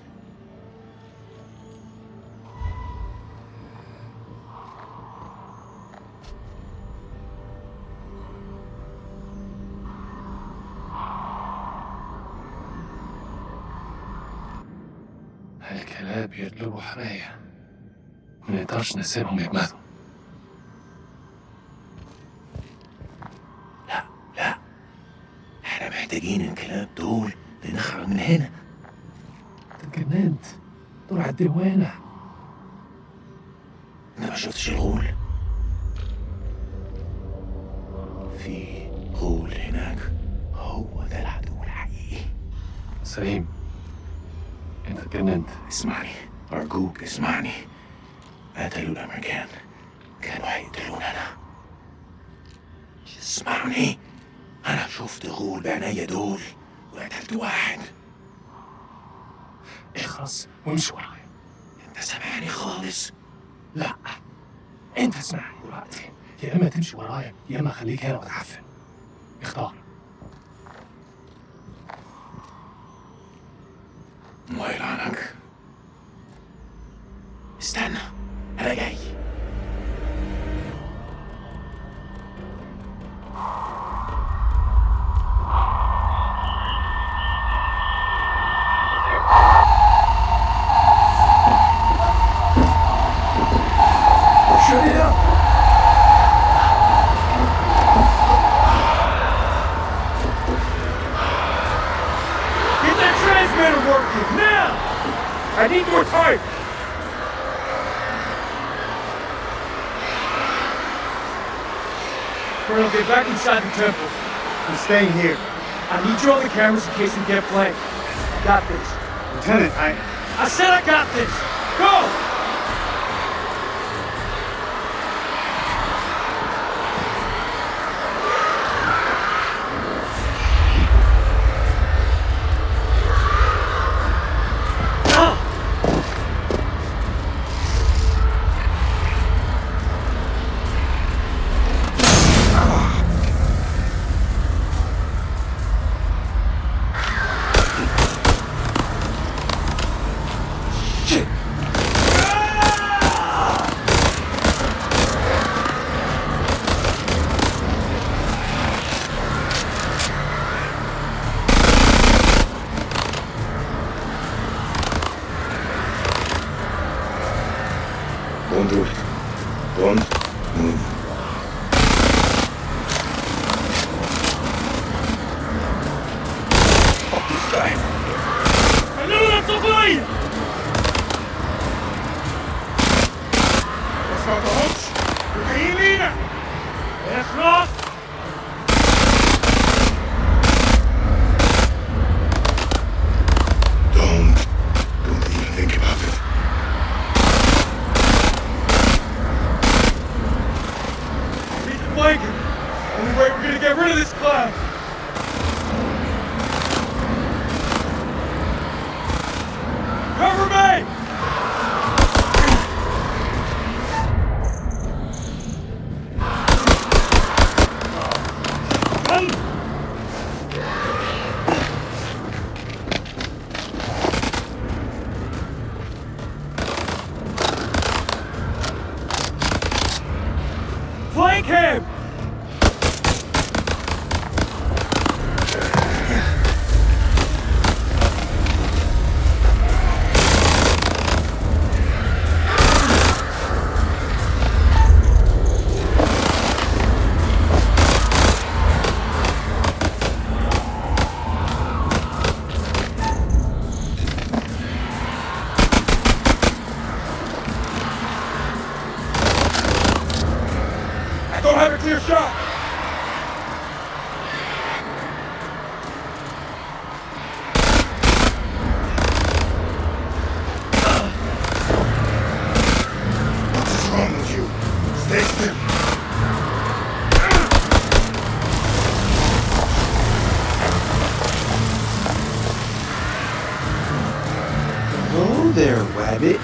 الكلاب يطلبوا حماية، ما نقدرش نسيبهم يجمدوا. لا احنا محتاجين الكلاب دول لنخرج من هنا. انت اتجننت، دول على الديوانة. انت ما شفتش الغول؟ في غول هناك، هو ده العدو الحقيقي. سليم، انت اتجننت. اسمعني ارجوك اسمعني. قتلوا الامريكان، كانوا هيقتلونا انا. اسمعني، انا شفت غول بعينيا دول وقتلت واحد. اخرس وامشي ورايا. انت سامعني خالص؟ لا، انت اسمعني دلوقتي. يا اما تمشي ورايا يا اما خليك هنا وتعفن. اختار. الله يلعنك. استنى، انا جاي. Shut it up! Get that transmitter working now! I need more time! Colonel, get back inside the temple. I'm staying here. I need you on the cameras in case we get flanked. Got this. Lieutenant, I said I got this! Go! Don't do it. Don't move. Fuck this guy. خلونا الطفاية! ما صدقهمش وجايين لينا. اخلص! Don't even think about it. Need the blanket! Only way we're gonna get rid of this cloud! Cover me! Flank him! I don't have a clear shot! What is wrong with you? Stay still. Hello there, Wabbit.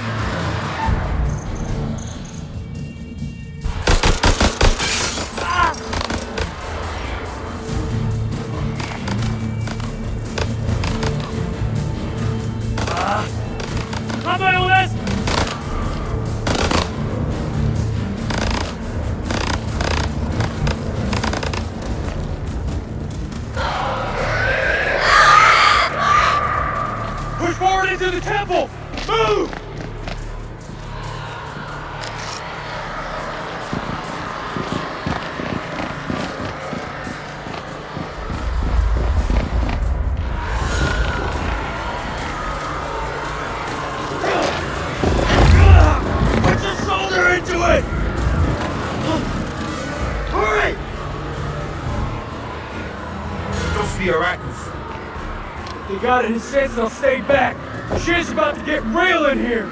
to the temple! Move! Put your shoulder into it! Hurry! Those are the Iraqis. They got it in sense, they'll stay back. Shit's about to get real in here.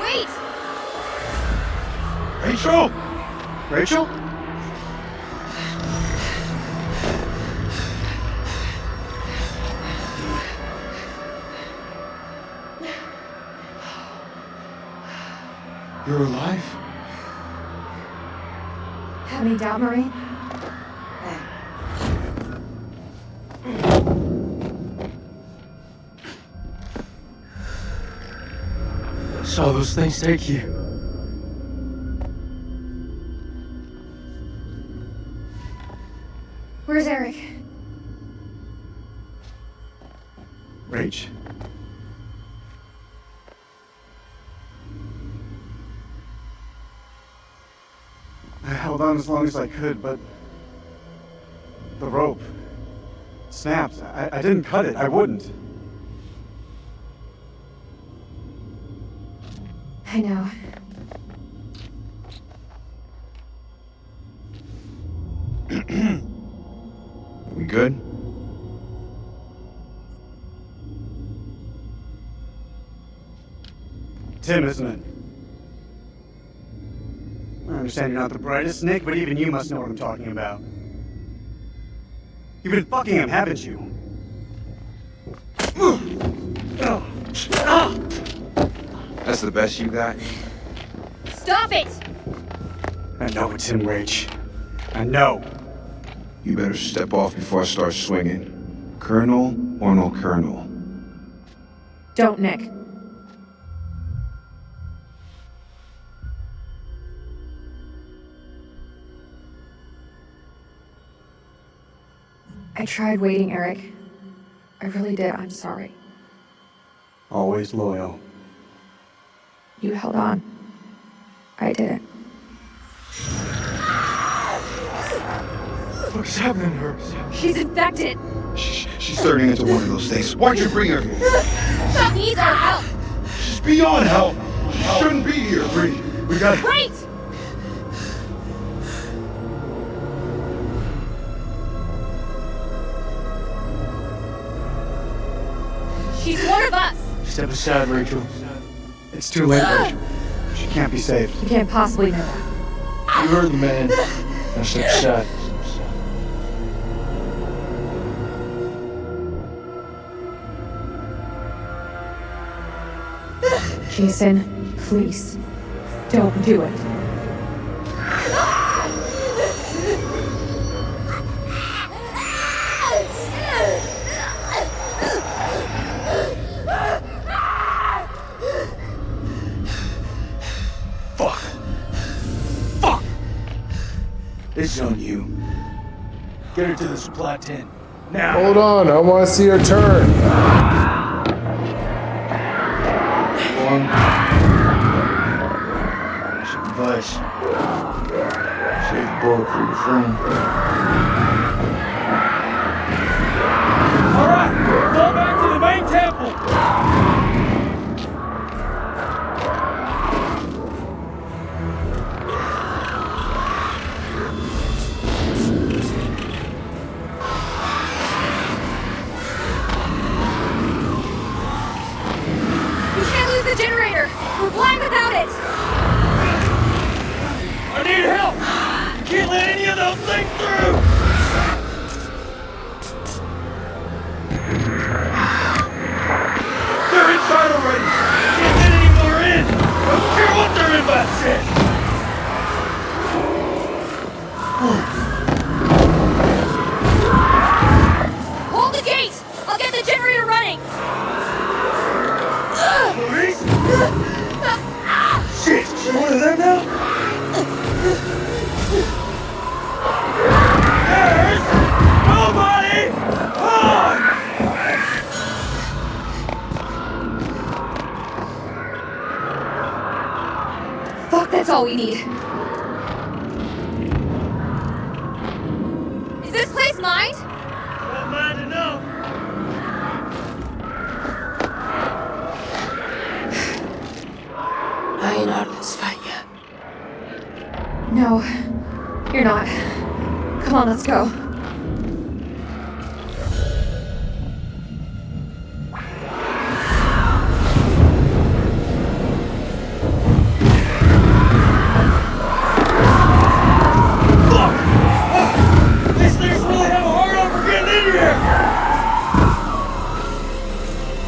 Wait! Rachel! Rachel? You're alive? Have any doubt, Marie? Saw those things take you. Where's Eric? Rach. I held on as long as I could, but the rope snapped. I didn't cut it. I wouldn't. I know. We good? Tim, isn't it? I understand you're not the brightest, Nick, but even you must know what I'm talking about. You've been fucking him, haven't you? That's the best you got? Stop it! I know it's him, Rach. I know. You better step off before I start swinging. Colonel or no colonel? Don't, Nick. I tried waiting, Eric. I really did. I'm sorry. Always loyal. You held on. I didn't. What's happening to her? She's infected! She's turning into one of those things. Why'd you bring her here? She needs our help! She's beyond help. She shouldn't be here. We gotta... Wait! She's one of us! Step aside, Rachel. It's too late, Rachel. She can't be saved. You can't possibly know that. You heard the man. Now step aside. Jason, please, don't do it. Fuck! This is on you. Get her to the supply tent. Now! Hold on, I want to see her turn. Some advice. Save a bullet for your friend. Alright! Fall back to the main temple! We can't lose the generator! We're blind without it! I need help! Can't let any of those things through! They're inside already! Can't let any more in! I don't care what their invite says! Hold the gate! I'll get the generator running! Maurice? Shit! You one of them now? There's nobody home! all we need. Is this place mined? Well, mine to know. I ain't out of this fight yet. No, you're not. Come on, let's go. These things really have a hard on for getting in here!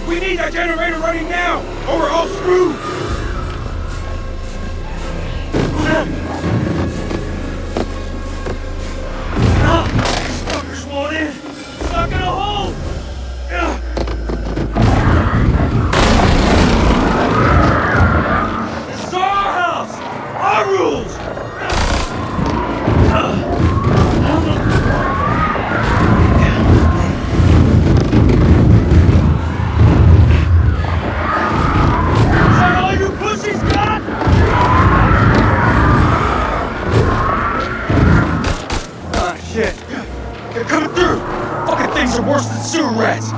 We need that generator running now, or we're all screwed! Fuckers won't in! Stuck in a hole! This is our house! Our rules! Is that all you pussies got? Ah, shit. They're coming through! Fucking things are worse than sewer rats!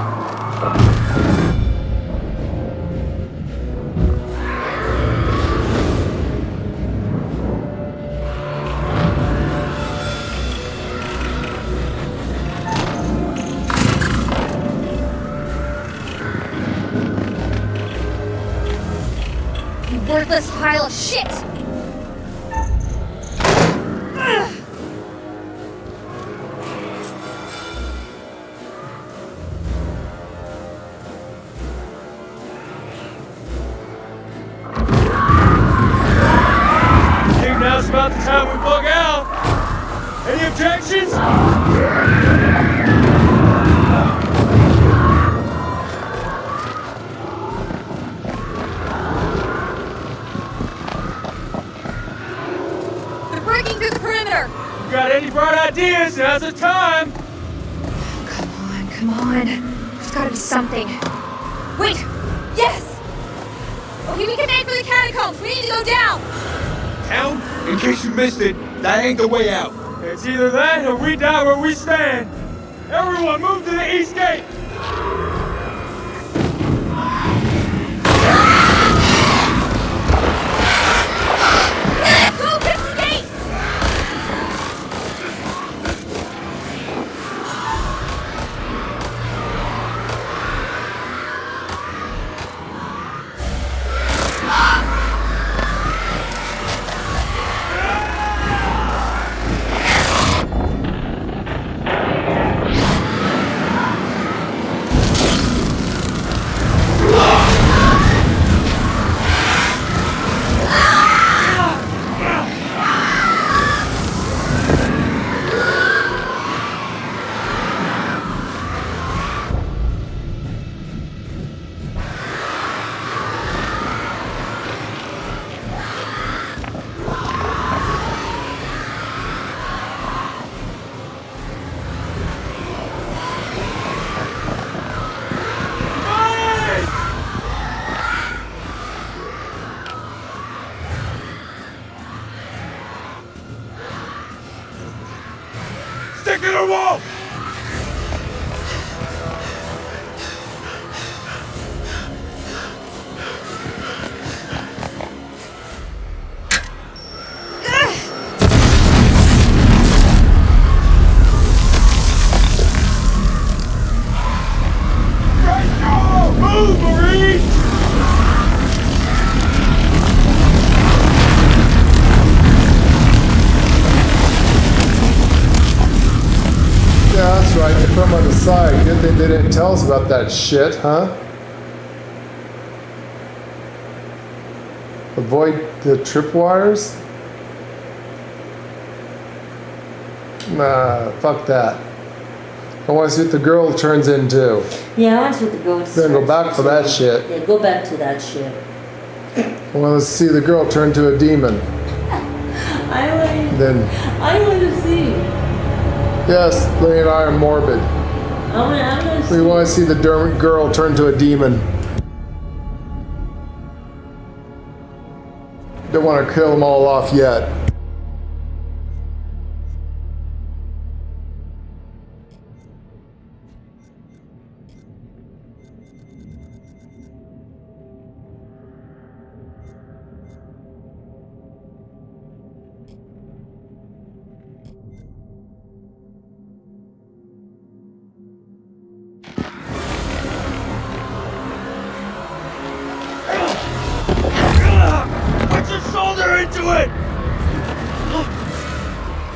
You worthless pile of shit! Ugh. Think now's about the time we bug out! Any objections? They're breaking through the perimeter! You got any bright ideas? Now's the time! Come on. There's gotta be something. Wait! Yes! Okay, we can head for the catacombs. We need to go down! Town? In case you missed it, that ain't the way out. It's either that or we die where we stand. Everyone move to the east gate! Go, get the gate! Stick to the wall! Move, Marie! Yeah, that's right. They put them on the side. Good thing they didn't tell us about that shit, huh? Avoid the tripwires? Nah, fuck that. I want to see what the girl turns into. Yeah, I want to see what the girl Then go back for that shit. Yeah, go back to that shit. I want to see the girl turn to a demon. I want to see. Yes, Larry and I are morbid. I'm gonna see. We want to see the girl turn to a demon. Don't want to kill them all off yet. Put your shoulder into it!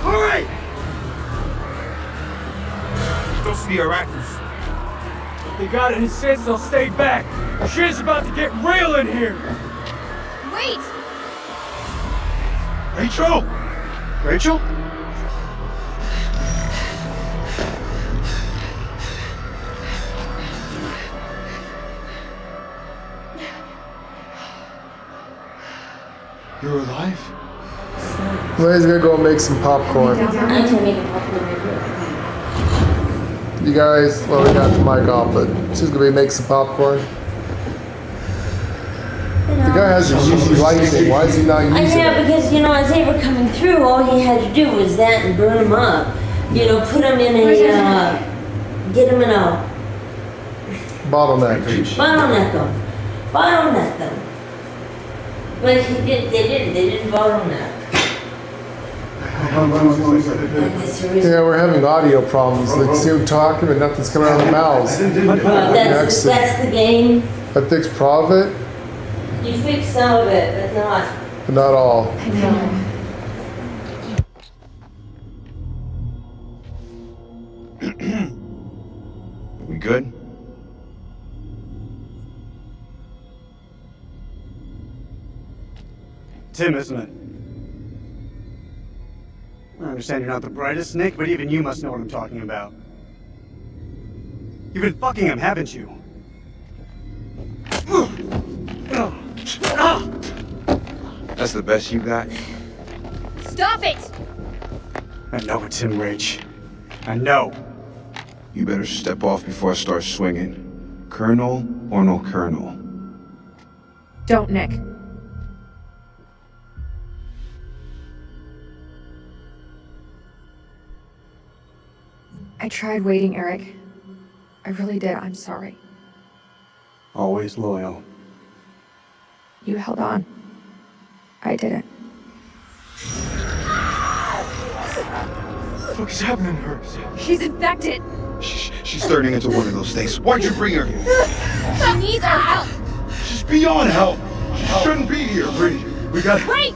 Hurry! Those are the Iraqis. They got it in sense they'll stay back. Shit's about to get real in here! Wait! Rachel! Rachel? You're alive? Well, he's gonna go make some popcorn. I'm gonna make a popcorn right here. You guys, well, we got the mic off, but she's gonna be making some popcorn. The guy has a UV lighting. Why is he not using Yeah, it? because, you know, as they were coming through, all he had to do was that and burn them up. You know, put them in a, get them in a, Bottleneck. bottleneck them. But they didn't bottleneck. Yeah, we're having audio problems. Like, see them talking, but nothing's coming out of their mouths. That's the game. I fixed part of it, You fix some of it, but not. but not all. I know. We good? Tim, isn't it? I understand you're not the brightest, Nick, but even you must know what I'm talking about. You've been fucking him, haven't you? That's the best you got? Stop it! I know it's him, Rach. I know. You better step off before I start swinging. Colonel or no colonel? Don't, Nick. I tried waiting, Eric. I really did. I'm sorry. Always loyal. You held on. I didn't. What the fuck is happening to her? She's infected! She's turning into one of those things. Why'd you bring her here? She needs our help! She's beyond help. She shouldn't be here, Bree. We got... Wait!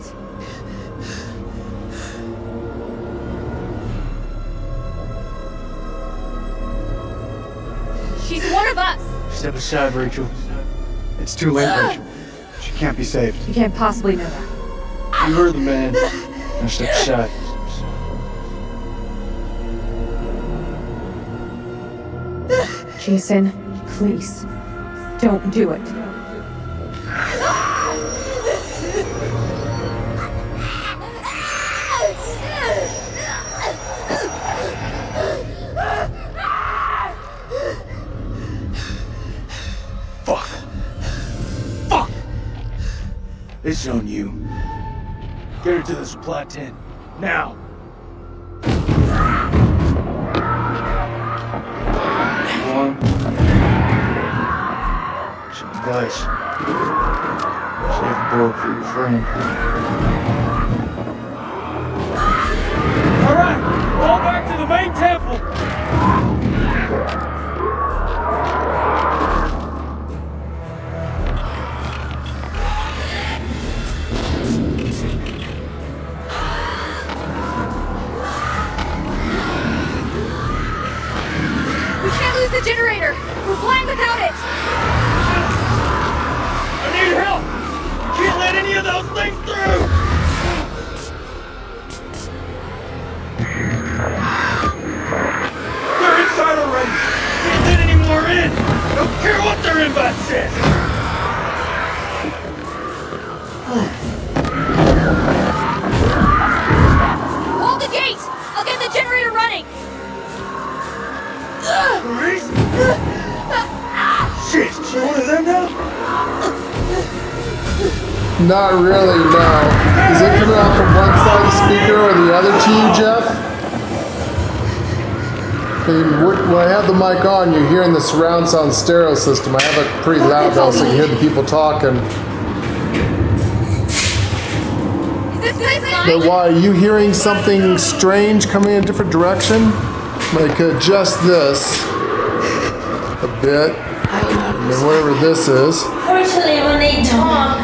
She's one of us! Step aside, Rachel. It's too late, Rachel. She can't be saved. You can't possibly know that. You heard the man. Now step aside. Jason, please. Don't do it. Fuck. Fuck! This is on you. Get her to the supply tent. Now! One. Some advice. Save a bullet for your friend. Alright! All back to the main temple! The generator! We're flying without it! I need help! Can't let any of those things through! They're inside already! Can't let any more in! Don't care what their invite says! Hold the gate! I'll get the generator running! Shit! She one of them now? Not really, no. Is it coming out from one side of the speaker or the other to you, Jeff? I mean, when I have the mic on, you're hearing the surround sound stereo system. I have it pretty loud though, so you hear the people talking. But why, are you hearing something strange coming in a different direction? Like adjust this a bit, and then whatever this is. Fortunately, when they talk,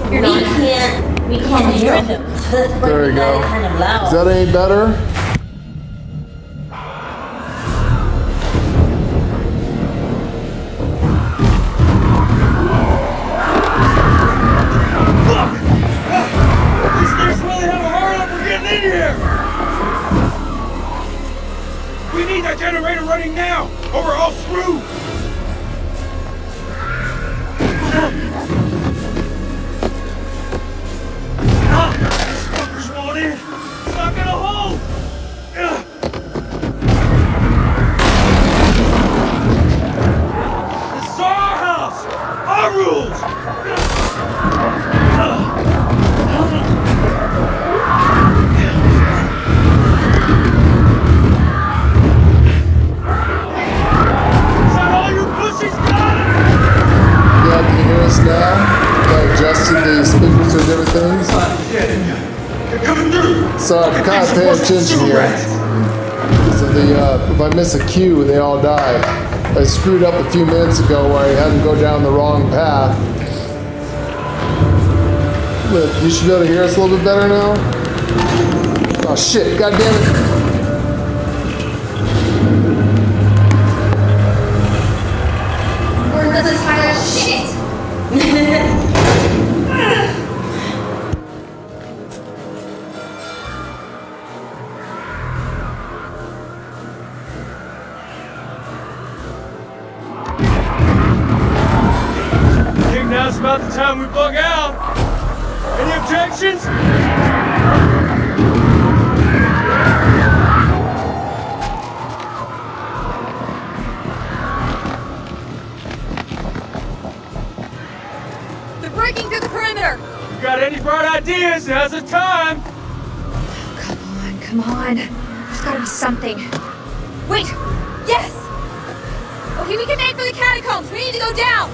we can't hear them. There you go. Kind of loud. Is that any better? These things really have a hard on for getting in here! We need that generator running now, or we're all screwed! These fuckers won't in! It's not gonna hold! This is our house! Our rules! Yeah, can you hear us now? I adjusted the speakers to different things. So I kind of pay attention here. So if I miss a cue, they all die. I screwed up a few minutes ago where I had to go down the wrong path. Look, you should be able to hear us a little bit better now. Oh shit, god damn it. This is kind of shit. I think now's about the time we bug out. Any objections? They're breaking through the perimeter. You got any bright ideas? Now's the time. Come on. There's gotta be something. Wait! Yes! Okay, we can make for the catacombs. We need to go down.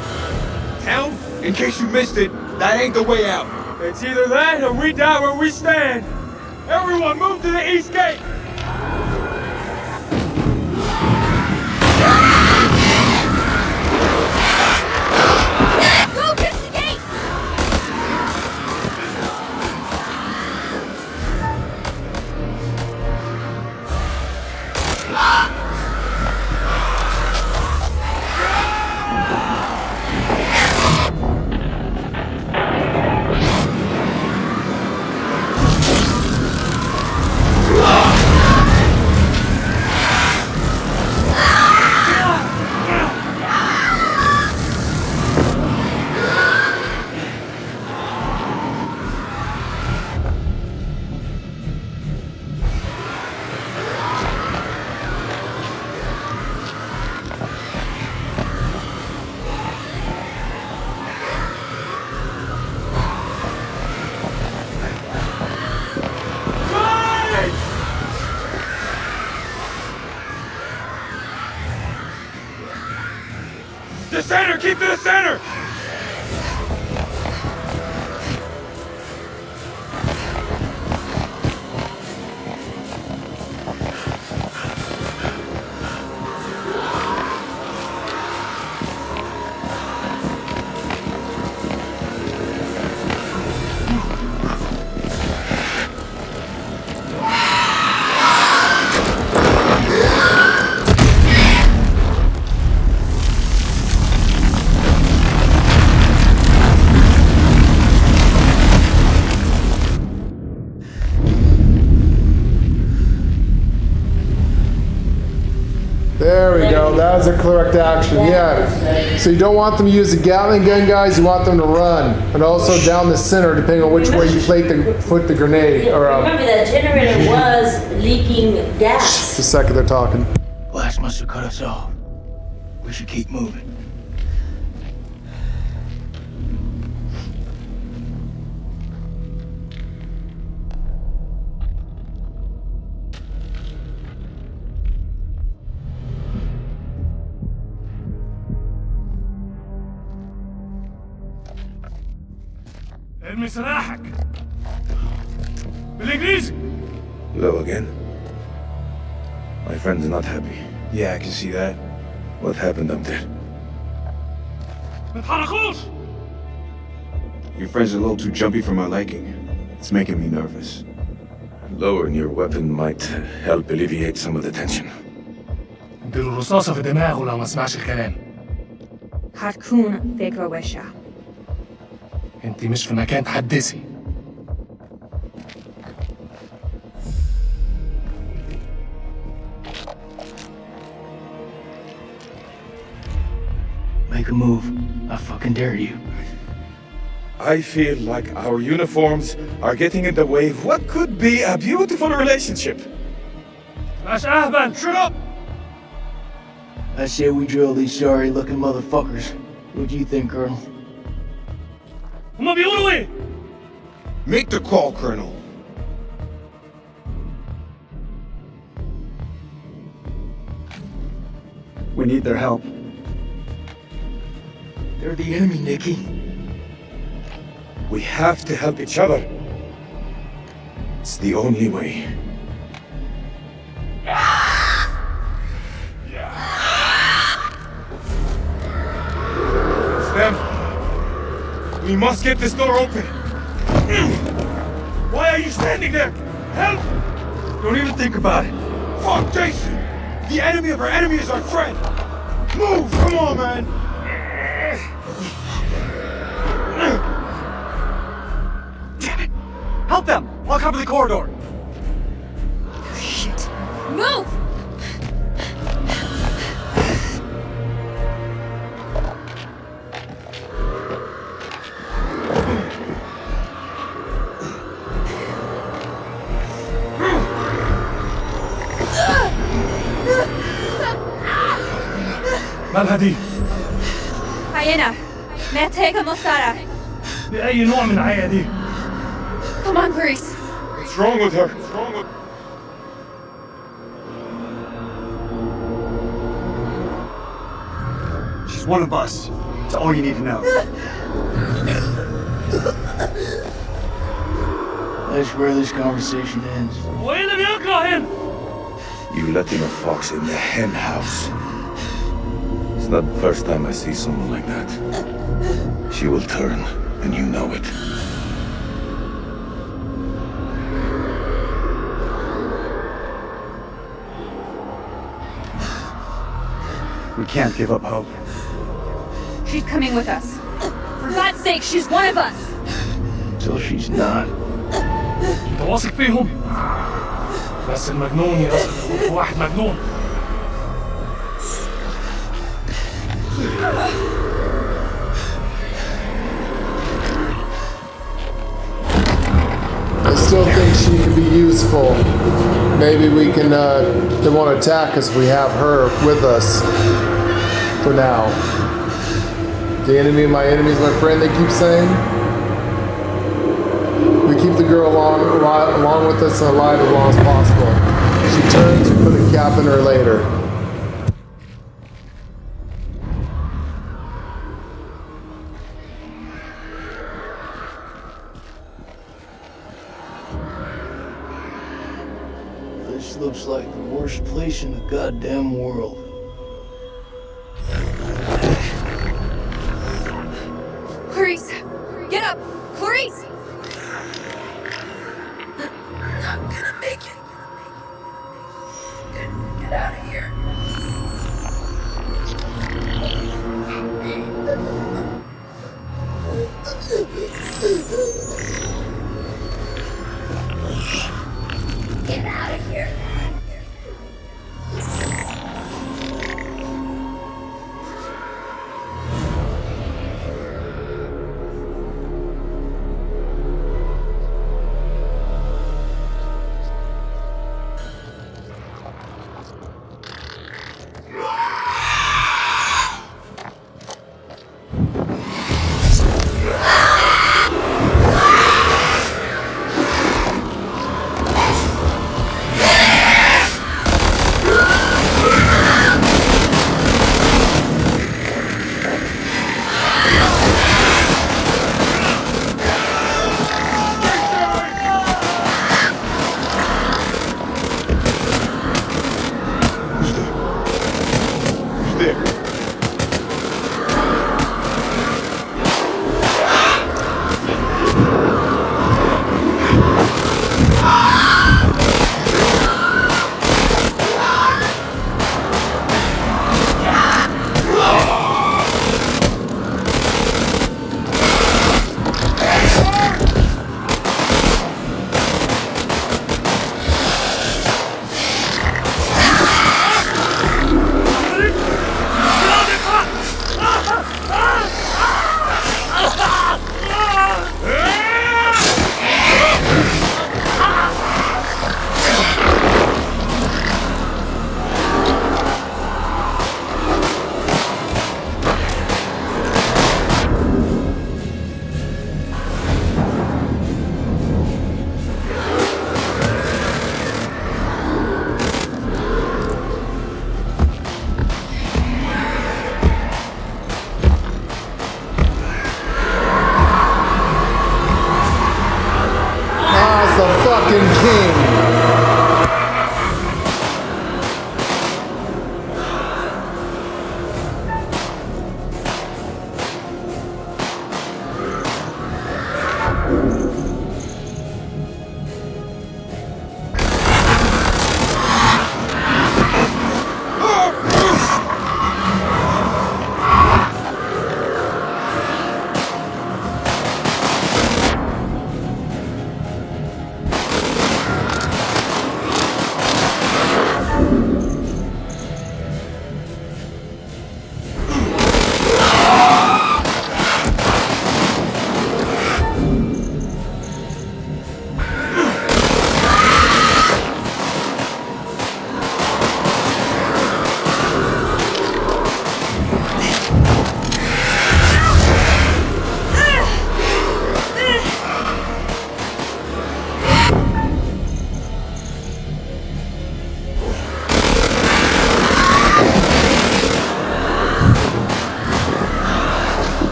Town? In case you missed it, that ain't the way out. It's either that or we die where we stand. Everyone move to the east gate. Go get the gate! The center! Keep to the center! There we go. That was the correct action. Yeah. So you don't want them to use the Gatling gun, guys. You want them to run, and also down the center, depending on which way you put the grenade. Or remember that generator was leaking gas. just a second, they're talking. Blast must have cut us off. We should keep moving. ارمي سلاحك بالانجليزي. Hello again. My friend's not happy. Yeah, I can see that. What happened up there? Your friend's a little too jumpy for my liking. It's making me nervous. Lowering your weapon might help alleviate some of the tension. اديله رصاصة في دماغه لو ما سمعش الكلام. هتكون فكرة وحشة. انت مش في مكان تحدثي. Make a move. I fucking dare you. I feel like our uniforms are getting in the way of what could be a beautiful relationship. Shut up! I say we drill these sorry-looking motherfuckers. What do you think, Colonel? Make the call, Colonel. We need their help. They're the enemy, Nikki. We have to help each other. It's the only way. Sam, we must get this door open. Why are you standing there? Help! Don't even think about it. Fuck Jason! The enemy of our enemy is our friend! Move! Come on, man! Damn it! Help them! I'll cover the corridor. Shit. Move! مالها دي؟ عينة محتاجة مساعدة. بأي نوع من العيا دي؟ Come on, Grace. What's wrong with her? What's wrong with... She's one of us. That's all you need to know. That's where this conversation ends. You letting a fox in the hen house. It's not the first time I see someone like that. She will turn, and you know it. We can't give up hope. She's coming with us. For God's sake, she's one of us. Until she's not. انت واثق فيهم؟ بس المجنون يثق في واحد مجنون. I still think she could be useful. Maybe we can, they won't attack us if we have her with us for now. The enemy of my enemy is my friend, they keep saying. We keep the girl along with us and alive as long as possible. She turns, we put a cap in her later. This looks like the worst place in the goddamn world. Clarice, get up! Clarice! Not gonna make it. Get out of here. Get out of here.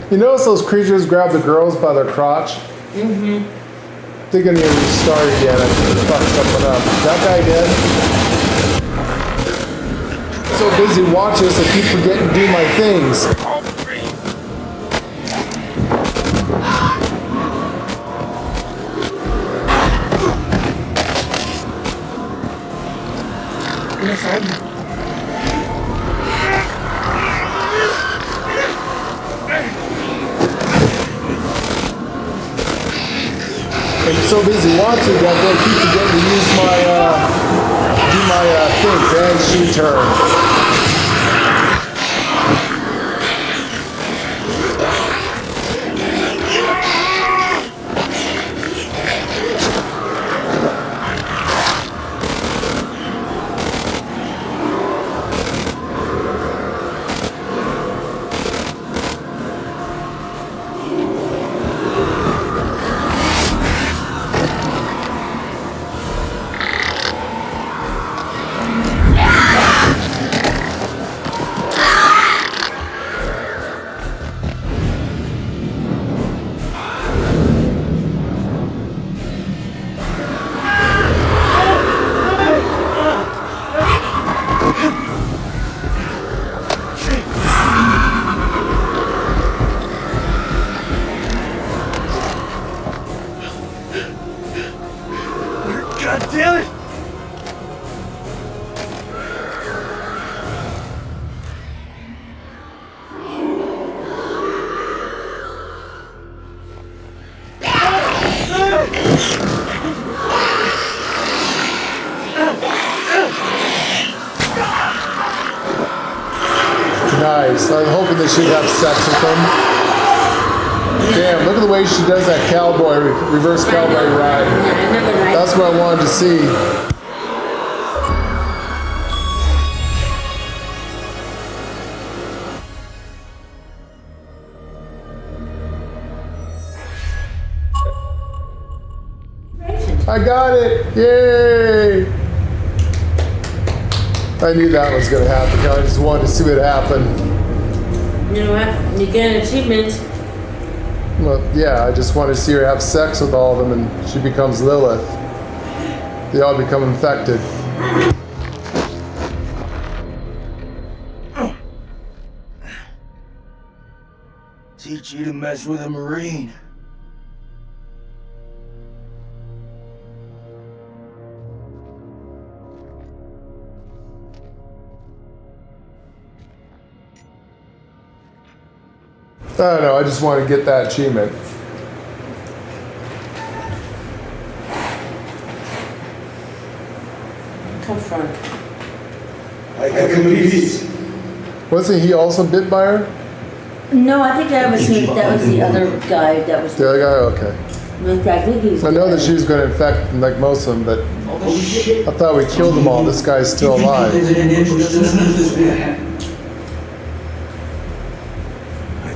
You notice those creatures grab the girls by their crotch? Mm-hmm. They're gonna get restarted again. I fucked something up. Is that guy dead? So busy watching this, I keep forgetting to do my things. I'm so busy watching that I keep forgetting to use my, do my things, and shoot her. God damn it! Nice. I was hoping that she'd have sex with him. Damn, look at the way she does that cowboy, reverse cowboy ride. That's what I wanted to see. I got it! Yay! I knew that was going to happen. I just wanted to see what happened. You know what? You get an achievement. Well, yeah, I just wanted to see her have sex with all of them and she becomes Lilith. They all become infected. Teach you to mess with a Marine. I don't know, I just want to get that achievement. Confront. I can believe this. Wasn't he also bit by her? No, I think that was him. That was the other guy. That was The other guy? Okay. I think he's. I know that she was going to infect like most of them, but I thought we killed them all. This guy's still alive.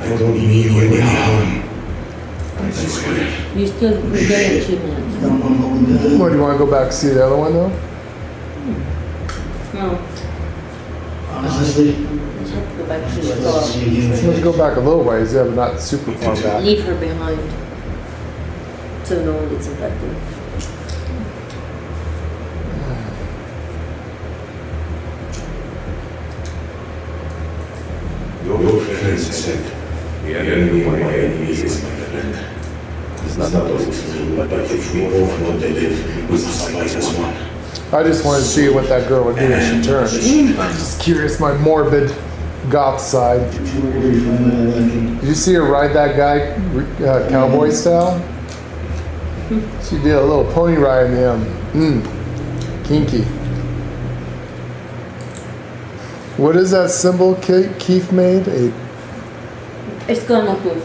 I don't mean you any harm. I swear. You still get an achievement. What, do you want to go back and see the other one though? No. Honestly, You have to go back to the car. Let's go back a little ways, yeah, but not super far back. Leave her behind. So no one gets infected. Your friend said, the enemy of my enemy is my friend. It's not those two, but if we all want to live, we must fight as one. I just wanted to see what that girl would do when she turned. I'm just curious, my morbid goth side. Did you see her ride that guy cowboy style? She did a little pony ride in him. Kinky. What is that symbol Keith made? It's gonna go.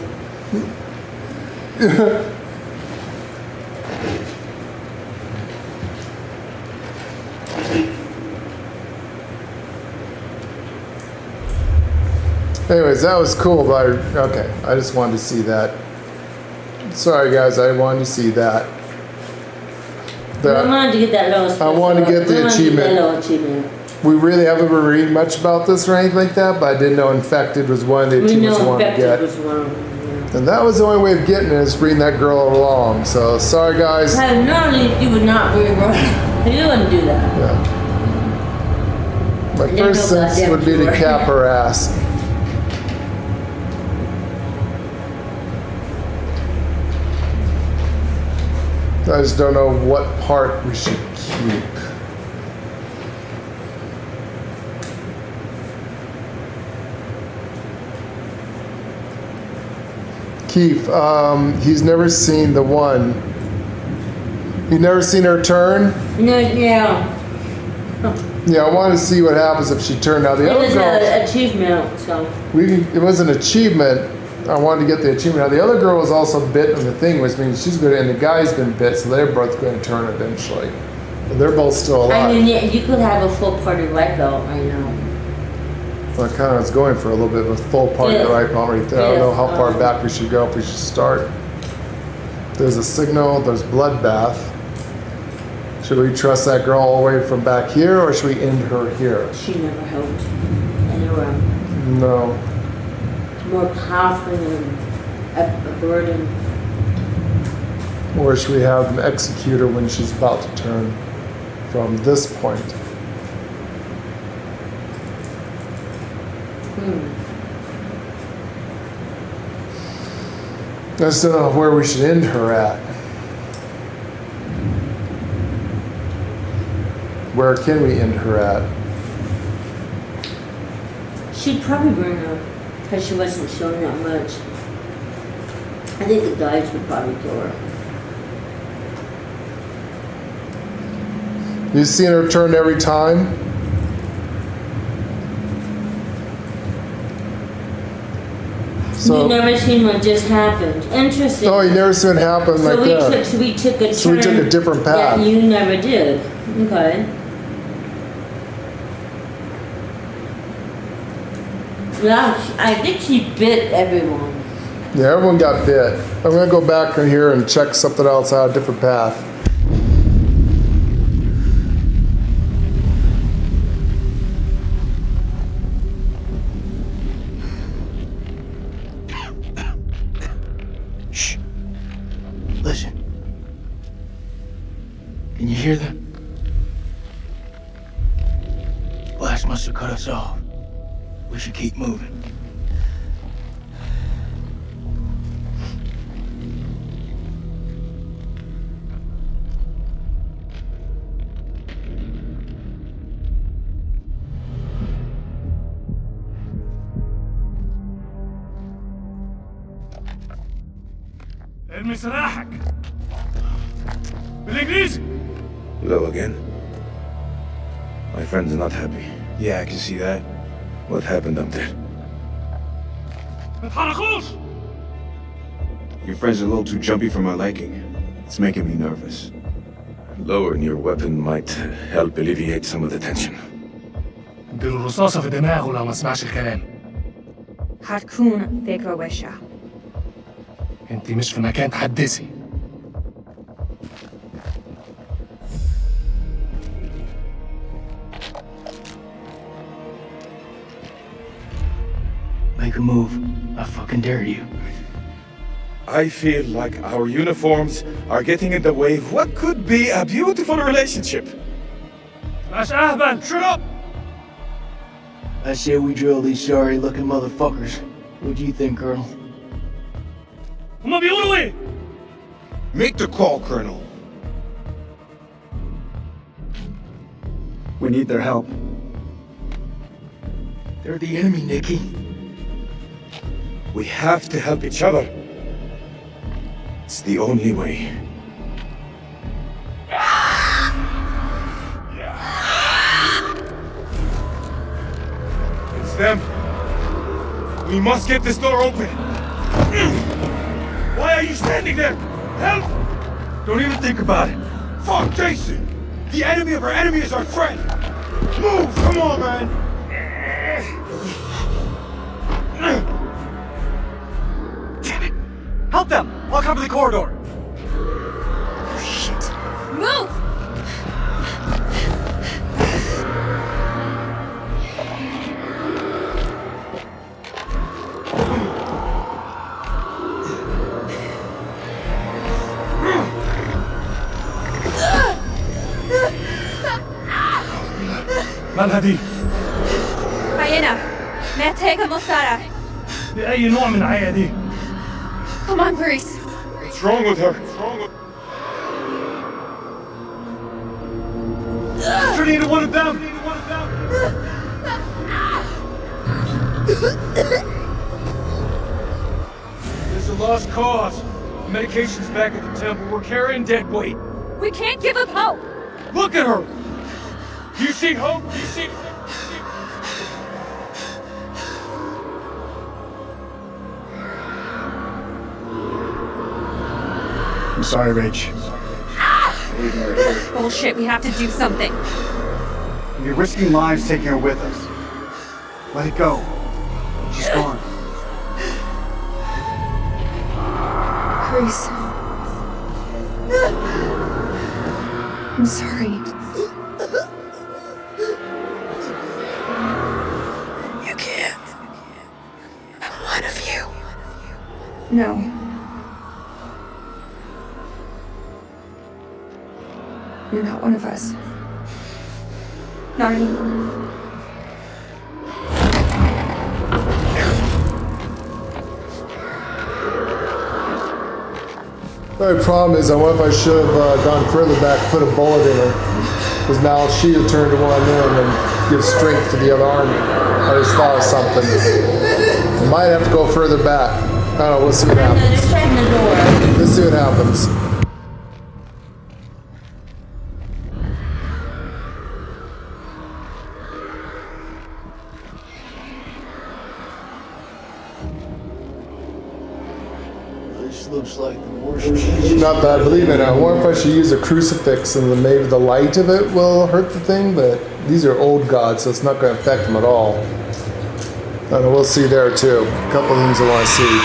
Anyways, that was cool, but okay, I just wanted to see that. Sorry guys, I wanted to see that. I wanted to get that low. I wanted to get the achievement. We really haven't read much about this or anything like that, but I didn't know infected was one of the achievements I wanted to get. We know infected was one. And that was the only way of getting it, is bring that girl along. So sorry guys. Normally you would not bring her. You wouldn't do that. Yeah. My first sense would be to cap her ass. I just don't know what part we should keep. Keith, he's never seen the one. You never seen her turn? No, yeah. Yeah, I want to see what happens if she turned out. The It other was girl, an achievement, so. it was an achievement. I wanted to get the achievement. Now the other girl was also bit on the thing, which means she's good, and the guy's been bit, so they're both going to turn eventually. But they're both still alive. I mean, yeah, you could have a full party right belt right now. So I kind of was going for a little bit of a full party right now right there. I don't know how far back we should go, if we should start. There's a signal, there's bloodbath. Should we trust that girl all the way from back here, or should we end her here? She never helped anyone. No. More powerful than a burden. Or should we have them execute her when she's about to turn from this point? I just don't know where we should end her at. Where can we end her at? She'd probably bring her, because she wasn't showing that much. I think the guys would probably kill her. You've seen her turn every time? So, You've never seen what just happened. Interesting. oh, you never seen it happen like that. So we took a turn. So we took a different path. That you never did. Okay. Yeah, I think she bit everyone. Yeah, everyone got bit. I'm gonna go back in here and check something else out, a different path. Shh. Listen. Can you hear them? Blast must have cut us off. We should keep moving. ارمي سلاحك بالانجليزي. Hello again. My friend's not happy. Yeah, I can see that. What happened up there? ما تحركوش. Your friend's a little too jumpy for my liking. It's making me nervous. Lowering your weapon might help alleviate some of the tension. اديله رصاصة في دماغه لو ما سمعش الكلام. هتكون فكرة وحشة. انت مش في مكان تحدثي. Make a move. I fucking dare you. I feel like our uniforms are getting in the way of what could be a beautiful relationship. مش أهبل. Shut up! I say we drill these sorry-looking motherfuckers. What do you think, Colonel? هما بيقولوا إيه؟ Make the call, Colonel. We need their help. They're the enemy, Nikki. We have to help each other. It's the only way. It's them. We must get this door open. Why are you standing there? Help! Don't even think about it. Fuck Jason! The enemy of our enemy is our friend! Move! Come on, man! Damn it! Help them! I'll cover the corridor! Shit. Move! مالها Hyena, Matega Mosara. بأي نوع من العيا دي؟ Come on, Grease. What's wrong with her? Turning into one of them! There's a lost cause. The medication's back at the temple. We're carrying dead weight. We can't give up hope. Look at her! You see hope? You see... I'm sorry, Rach. Bullshit, we have to do something. You're risking lives taking her with us. Let it go. She's gone. Grease. I'm sorry. You can't. I'm one of you. No. You're not one of us. Not anymore. The only problem is I wonder if I should have gone further back, put a bullet in her. Because now she'll turn to one of them and give strength to the other army. I just thought of something. Might have to go further back. I don't know, we'll see what happens. Let's try the door. Let's see what happens. This looks like the worst. Not that I believe in it. I wonder if I should use a crucifix and then maybe the light of it will hurt the thing, but these are old gods, so it's not going to affect them at all. And we'll see there too. A couple things I want to see.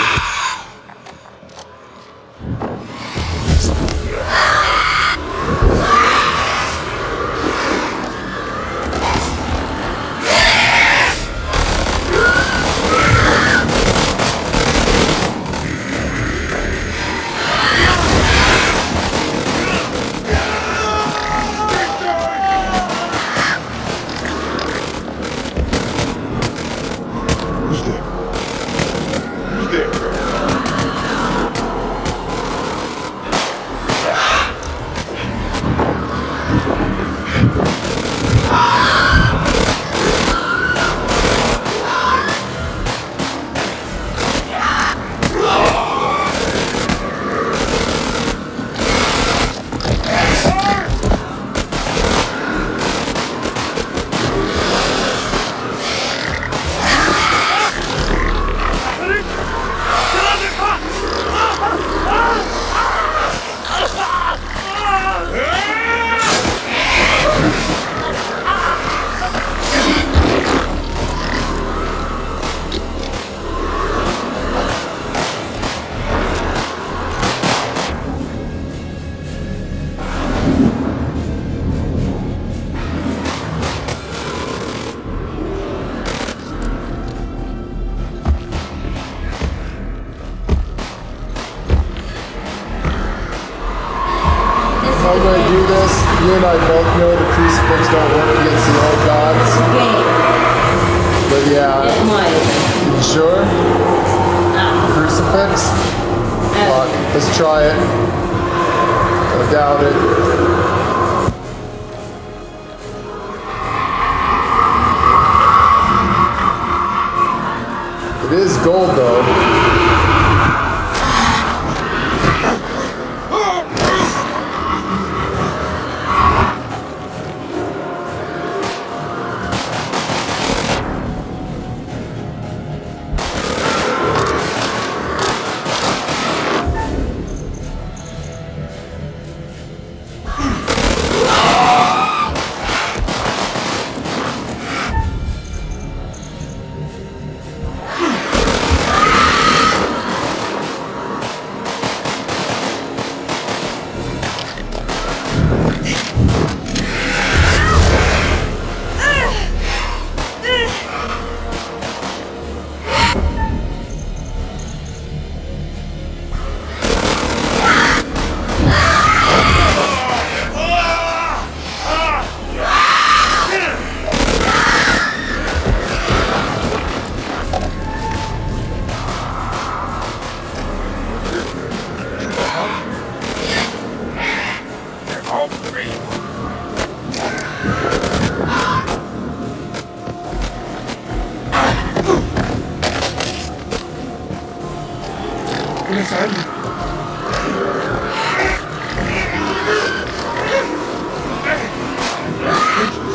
I'm going to do this. You and I both know the crucifix don't work against the old gods. But yeah. It might. You sure? Crucifix? Fuck. Let's try it. I doubt it. It is gold though.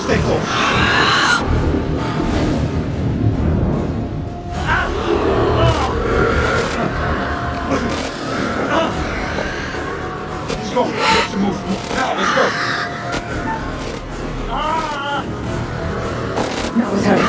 Stay close. Let's go. Let's move. Now, let's go. Not without it.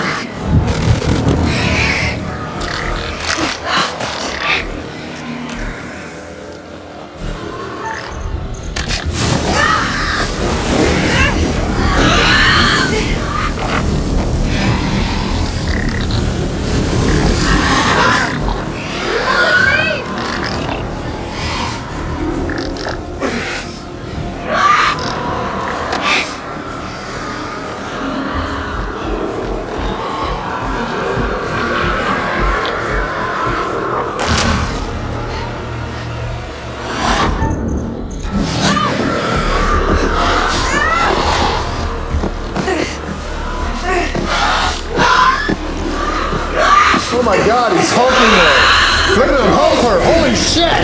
Oh my god, he's hulking her! Look at him hulk her! Holy shit!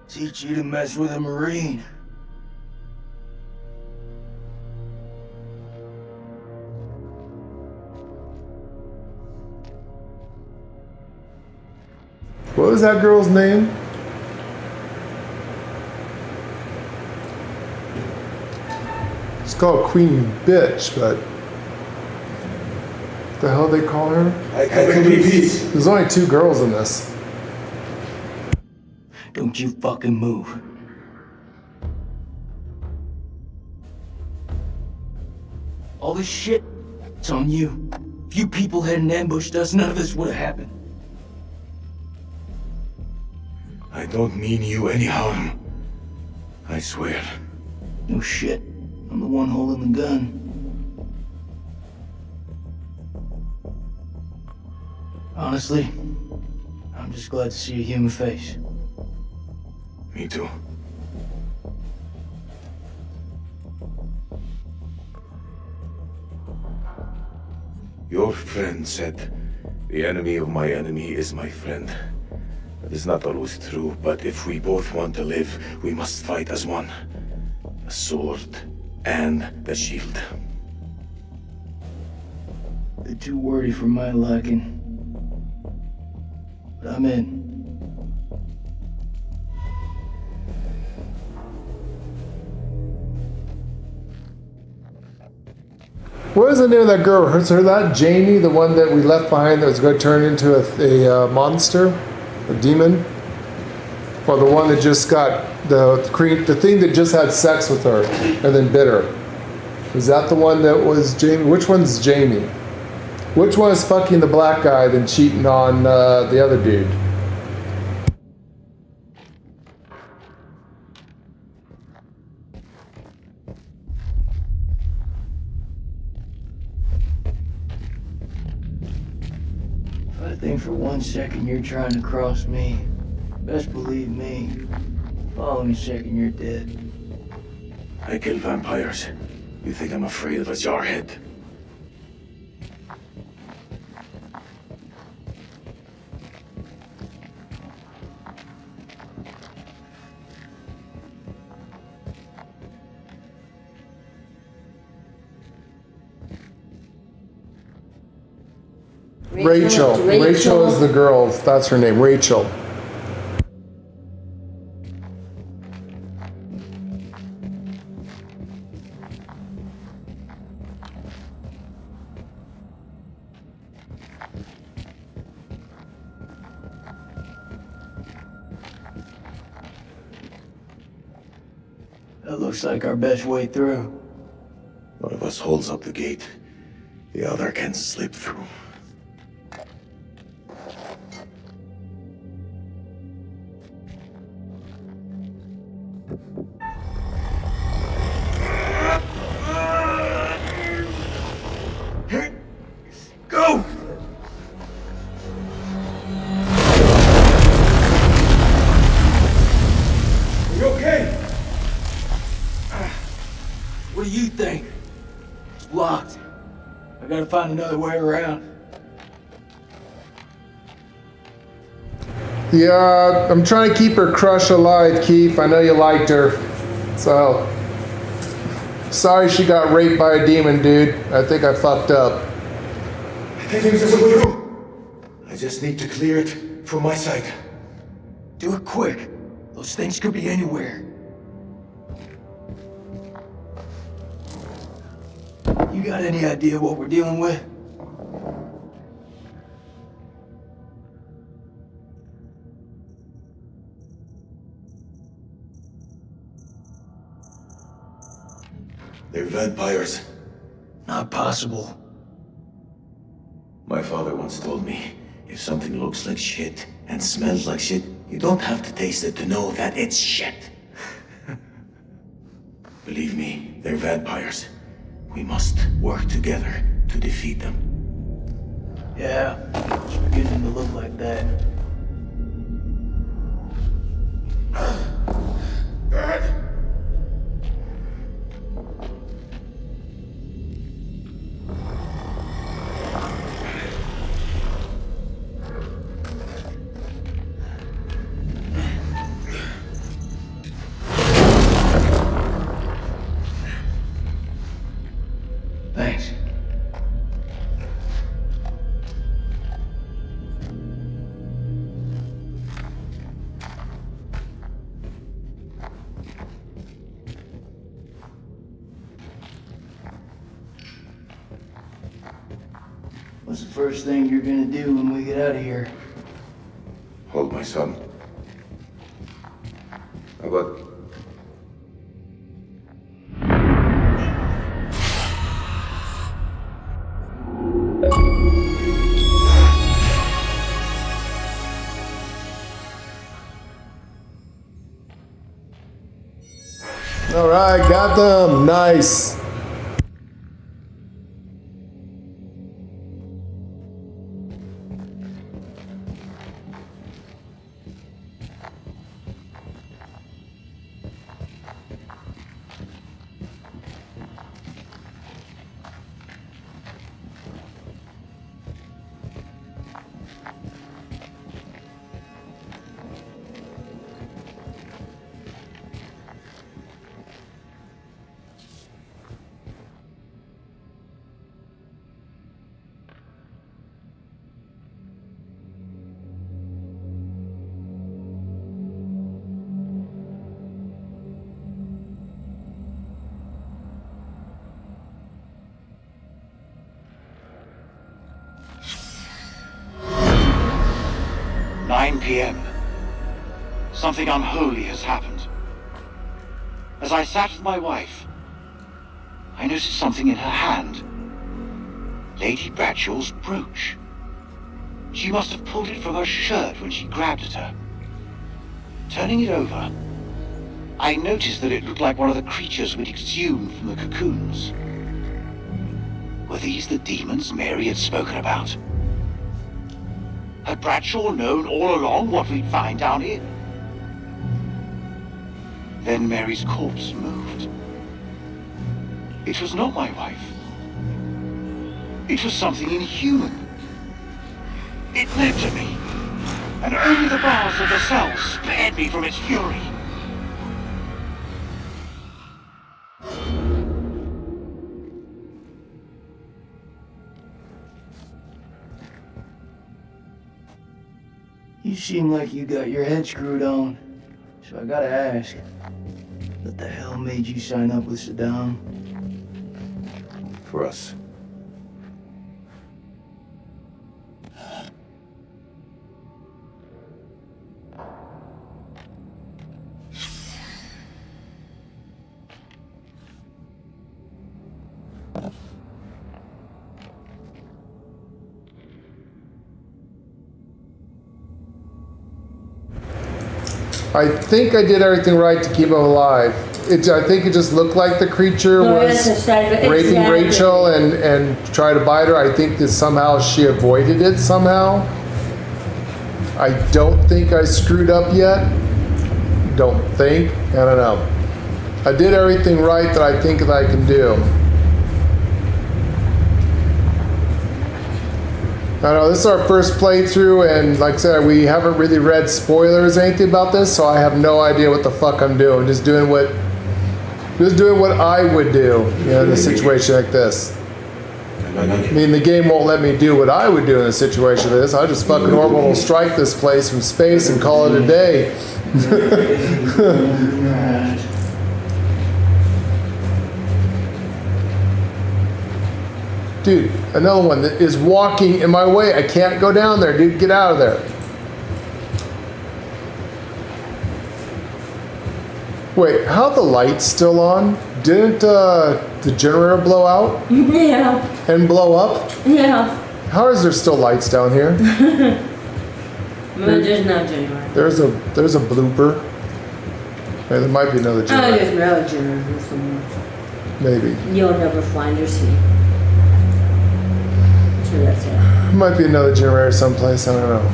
Teach you to mess with a Marine. What was that girl's name? It's called Queen Bitch, but what the hell they call her? I can repeat. There's only 2 girls in this. Don't you fucking move. All this shit, it's on you. If you people hadn't ambushed us, none of this would have happened. I don't mean you any harm. I swear. No shit. I'm the one holding the gun. Honestly, I'm just glad to see a human face. Me too. Your friend said, the enemy of my enemy is my friend. That is not always true, but if we both want to live, we must fight as one. The sword and the shield. They're too wordy for my liking. But I'm in. What is the name of that girl? Is her that Jamie, the one that we left behind that was going to turn into a monster? A demon? Or the one that just got the thing that just had sex with her and then bit her? Is that the one that was Jamie? Which one's Jamie? Which one is fucking the black guy then cheating on the other dude? Think for 1 second you're trying to cross me. Best believe me. Following second you're dead. I kill vampires. You think I'm afraid of a jarhead? Rachel. Rachel is the girl. That's her name. Rachel. That looks like our best way through. One of us holds up the gate. The other can slip through. Go! Are you okay? What do you think? It's locked. I gotta find another way around. Yeah, I'm trying to keep her crush alive, Keith. I know you liked her. So, sorry she got raped by a demon, dude. I think I fucked up. I just need to clear it from my side. Do it quick. Those things could be anywhere. You got any idea what we're dealing with? They're vampires. Not possible. My father once told me, if something looks like shit and smells like shit, you don't have to taste it to know that it's shit. Believe me, they're vampires. We must work together to defeat them. Yeah, it's beginning to look like that. Dad! Thanks. What's the first thing you're gonna do when we get out of here? Hold my son. How about... All right, got them. Nice. PM. Something unholy has happened. As I sat with my wife, I noticed something in her hand. Lady Bradshaw's brooch. She must have pulled it from her shirt when she grabbed at her. Turning it over, I noticed that it looked like one of the creatures we'd exhumed from the cocoons. Were these the demons Mary had spoken about? Had Bradshaw known all along what we'd find down here? Then Mary's corpse moved. It was not my wife. It was something inhuman. It led to me, and only the bars of the cell spared me from its fury. You seem like you got your head screwed on. So I gotta ask, what the hell made you sign up with Saddam? For us. I think I did everything right to keep him alive. I think it just looked like the creature was raping Rachel and tried to bite her. I think that somehow she avoided it somehow. I don't think I screwed up yet. Don't think. I don't know. I did everything right that I think that I can do. I know this is our first playthrough, and like I said, we haven't really read spoilers or anything about this, so I have no idea what the fuck I'm doing. Just doing what I would do, in a situation like this. I mean, the game won't let me do what I would do in a situation like this. I'll just fucking orbital strike this place from space and call it a day. Dude, another one that is walking in my way. I can't go down there, dude. Get out of there. Wait, how are the lights still on? Didn't the generator blow out? Yeah. And blow up? Yeah. How is there still lights down here? There's no generator. There's a blooper. Hey, there might be another generator. There's another generator somewhere. Maybe. You'll never find or see. That's it. Might be another generator someplace, I don't know.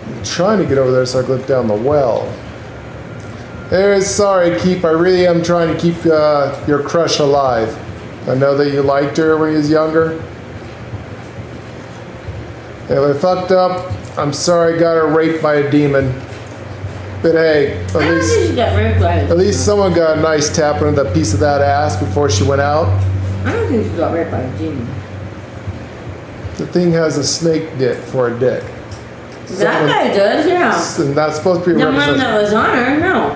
I'm trying to get over there so I can look down the well. Sorry, Keith, I really am trying to keep your crush alive. I know that you liked her when you was younger. If I fucked up, I'm sorry I got her raped by a demon. But hey, at least someone got a nice tap on that piece of that ass before she went out. I don't think she got raped by a demon. The thing has a snake dick for a dick. That guy does, yeah. And that's supposed to be a the one that was on her, no.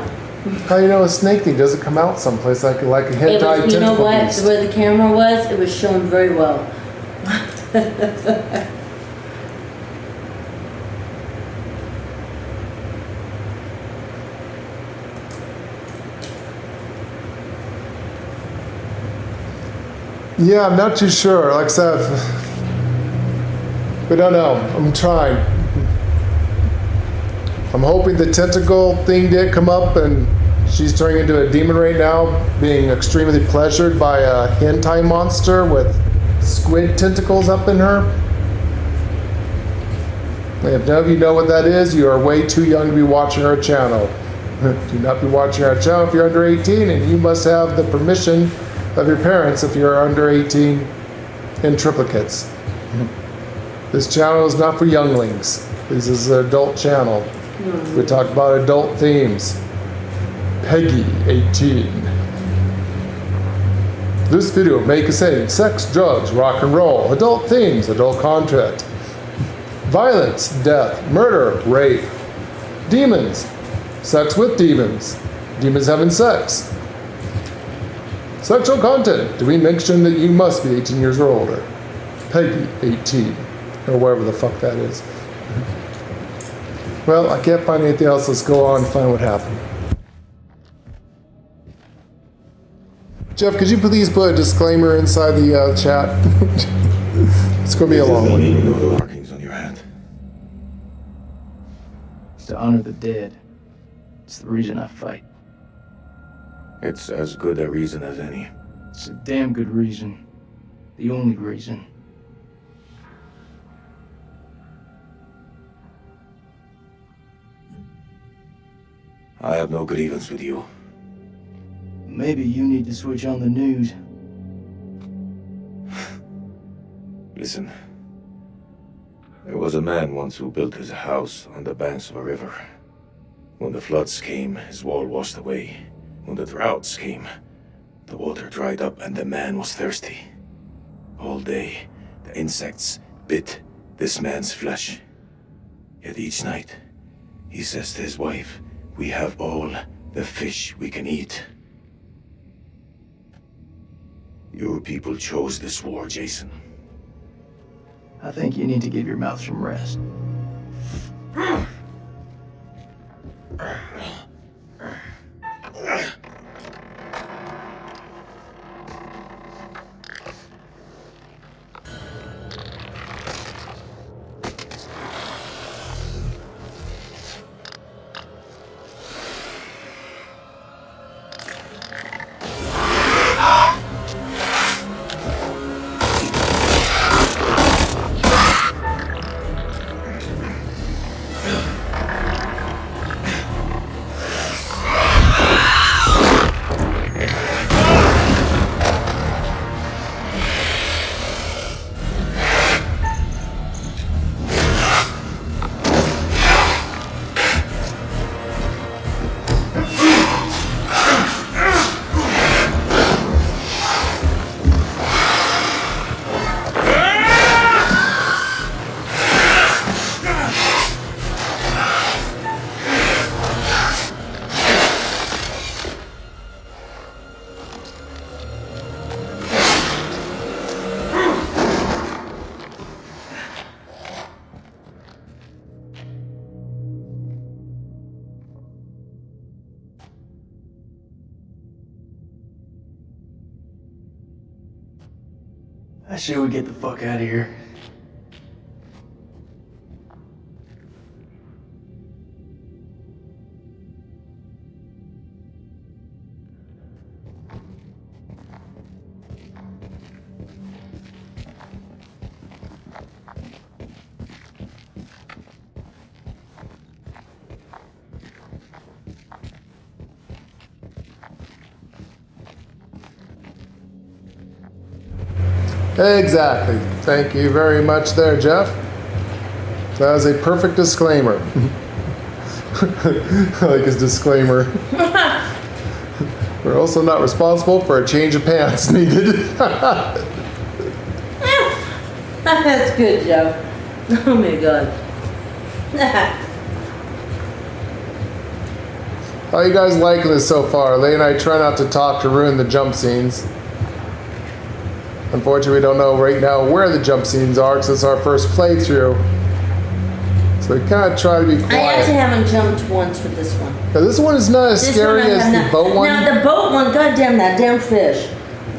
How do you know a snake thing doesn't come out someplace like a hentai tentacle? You know what? Beast. Where the camera was, it was shown very well. Yeah, I'm not too sure. Like I said, we don't know. I'm trying. I'm hoping the tentacle thing did come up and she's turning into a demon right now, being extremely pleasured by a hentai monster with squid tentacles up in her. If none of you know what that is, you are way too young to be watching our channel. Do not be watching our channel if you're under 18, and you must have the permission of your parents if you're under 18 in triplicates. This channel is not for younglings. This is an adult channel. We talk about adult themes. Peggy 18. This video may contain sex, drugs, rock and roll, adult themes, adult content, violence, death, murder, rape, demons, sex with demons, demons having sex, sexual content. Do we mention that you must be 18 years or older? Peggy 18, or whatever the fuck that is. Well, I can't find anything else. Let's go on and find what happened. Jeff, could you please put a disclaimer inside the chat? It's going to be a long one. Markings on your hand. It's to honor the dead. It's the reason I fight. It's as good a reason as any. It's a damn good reason. The only reason. I have no grievance with you. Maybe you need to switch on the news. Listen. There was a man once who built his house on the banks of a river. When the floods came, his wall washed away. When the droughts came, the water dried up and the man was thirsty. All day, the insects bit this man's flesh. Yet each night, he says to his wife, "We have all the fish we can eat." Your people chose this war, Jason. I think you need to give your mouth some rest. I say we get the fuck out of here. Exactly. Thank you very much there, Jeff. That was a perfect disclaimer. I like his disclaimer. We're also not responsible for a change of pants needed. That's good, Joe. Oh my god. How you guys liking this so far? Leigh and I try not to talk to ruin the jump scenes. Unfortunately, we don't know right now where the jump scenes are because it's our first playthrough. So we kind of try to be quiet. I actually haven't jumped once with this one. Now, this one is not as scary as the boat one. Now, the boat one, goddamn that damn fish.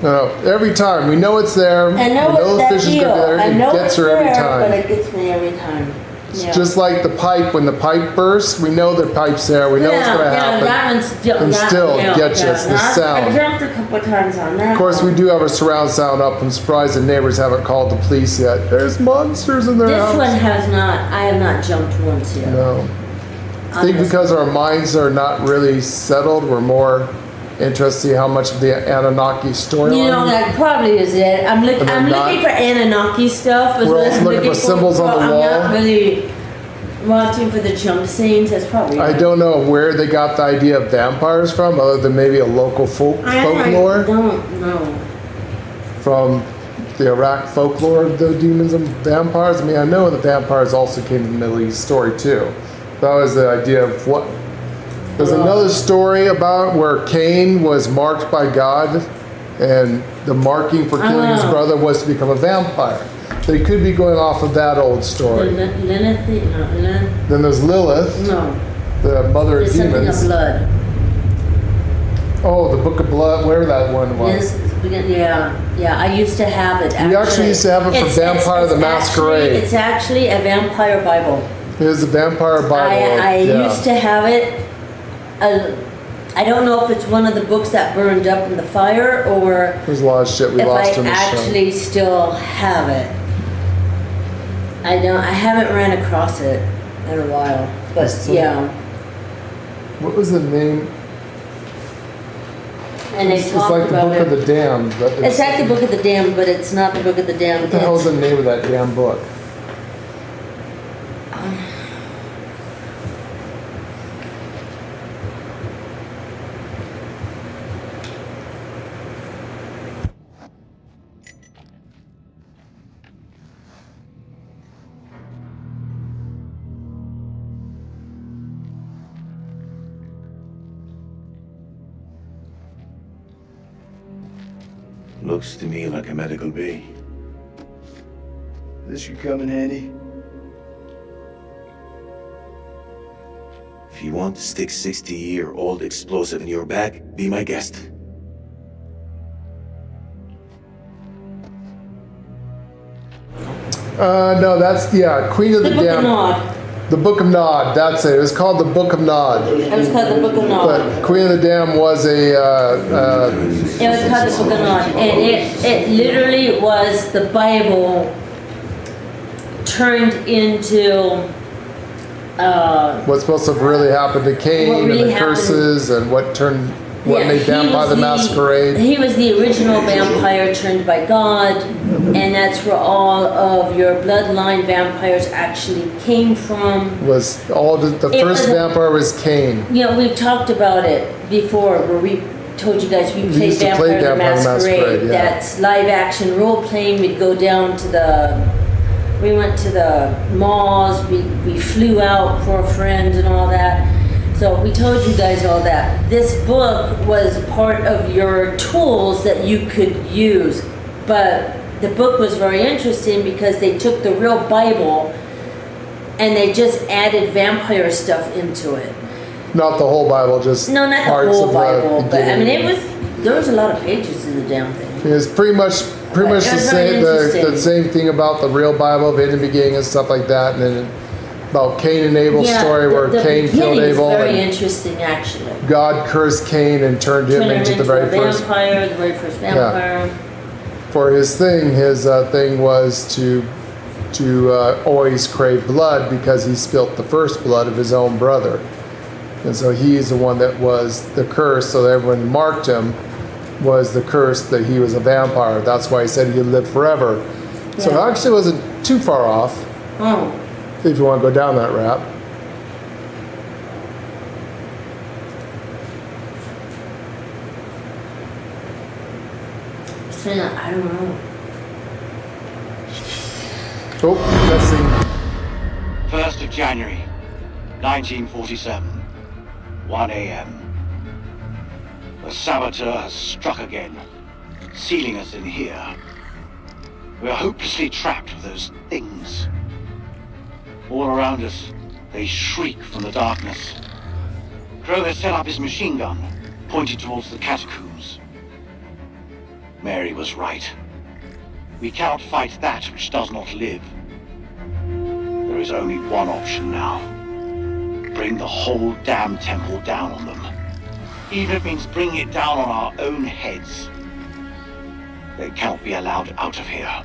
No, every time. We know it's there. I know we know it's the fish is deal. there. I It know gets it's her there, every time. but it gets me every time. It's Yeah. just like the pipe. When the pipe bursts, we know the pipe's there. We know it's going to happen. That one's still, and still gets you. It's the I sound. jumped a couple of times on that. Of course, we do have our surround sound up. I'm surprised the neighbors haven't called the police yet. There's monsters in their This house. one has not. I have not jumped once yet. No. I think because our minds are not really settled, we're more interested to see how much of the Anunnaki storyline. You know, that probably is it. I'm looking for Anunnaki stuff. As We're well as also looking for symbols on the wall. I'm not really watching for the jump scenes. That's probably I it. don't know where they got the idea of vampires from, other than maybe a local folklore. I don't know. From the Iraq folklore of the demons and vampires. I mean, I know the vampires also came from the Middle East story too. That was the idea of what. There's another story about where Cain was marked by God, and the marking for killing his brother was to become a vampire. So he could be going off of that old story. Lilith? Then there's Lilith, No. the mother of There's something demons. of blood. Oh, the Book of Blood, where that one was. Yeah. I used to have it. We actually used to have it for Vampire the Masquerade. It's actually a vampire Bible. It was the Vampire Bible. I yeah. used to have it. I don't know if it's one of the books that burned up in the fire or There's a lot of shit we if lost I in the show. actually still have it. I haven't ran across it in a while, but yeah. What was the name? And they It's talk like the about Book of it. the Damned, but It's like the Book of the Damned, but it's not the Book of the Damned. what the hell is the name of that damn book? Looks to me like a medical bay. This could come in handy. If you want to stick 60-year-old explosive in your bag, be my guest. No, that's Queen of the, The Book of Damned. Nod. The Book of Nod. That's it. It was called the Book of Nod. It was called the Book of Nod. But Queen of the Damned was a. It was called the Book of Nod, and it literally was the Bible turned into. What's supposed to have really happened to Cain What really and the happened- curses and what Yeah, made he Vampire was the Masquerade. He was the original vampire turned by God, and that's where all of your bloodline vampires actually came from. Was all the It first was a- vampire was Cain. You know, we've talked about it before, where we told you guys we played used to play Vampire the Vampire the Masquerade. Masquerade, yeah. That's live action role playing. We'd go down to we went to the malls, we flew out for a friend and all that. So we told you guys all that. This book was part of your tools that you could use. But the book was very interesting because they took the real Bible and they just added vampire stuff into it. Not the whole Bible, just No, not the parts whole of Bible, the but I mean, beginning. there was a lot of pages in the damn thing. It was pretty much It the was very same interesting. the same thing about the real Bible, in the beginning and stuff like that, and then about Cain and Abel's story where the Cain killed beginning is Abel very and interesting, actually. God cursed Cain and turned him Turned him into the very a first. vampire, the very first vampire. For his thing was to always crave blood because he spilt the first blood of his own brother, and so he's the one that was the curse. So everyone marked him was the curse that he was a vampire. That's why he said he'd live forever. So Yeah. it actually wasn't too far off. Oh. If you want to go down that route. So, I don't know. Oh, cutscene. 1st of January, 1947, 1 a.m. The saboteur has struck again, sealing us in here. We are hopelessly trapped with those things. All around us, they shriek from the darkness. Crow has set up his machine gun, pointed towards the catacombs. Mary was right. We cannot fight that which does not live. There is only one option now. Bring the whole damn temple down on them. Even if it means bringing it down on our own heads. They cannot be allowed out of here.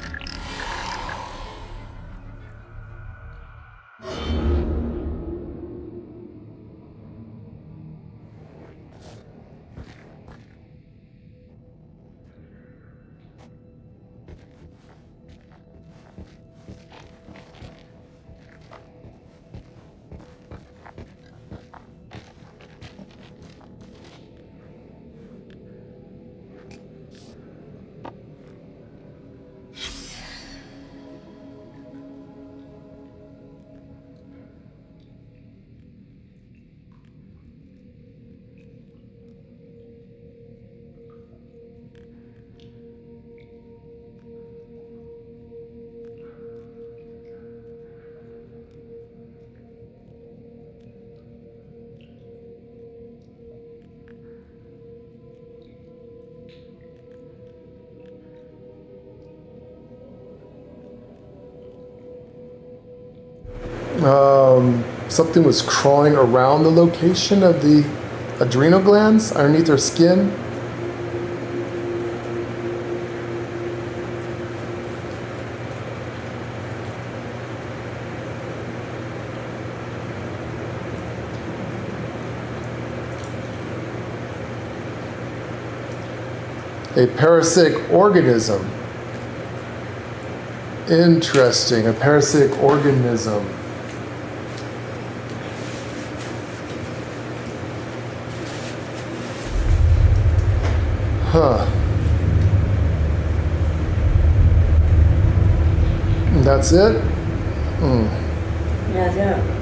Something was crawling around the location of the adrenal glands underneath their skin. A parasitic organism. Interesting, a parasitic organism. Huh. That's it? That's it.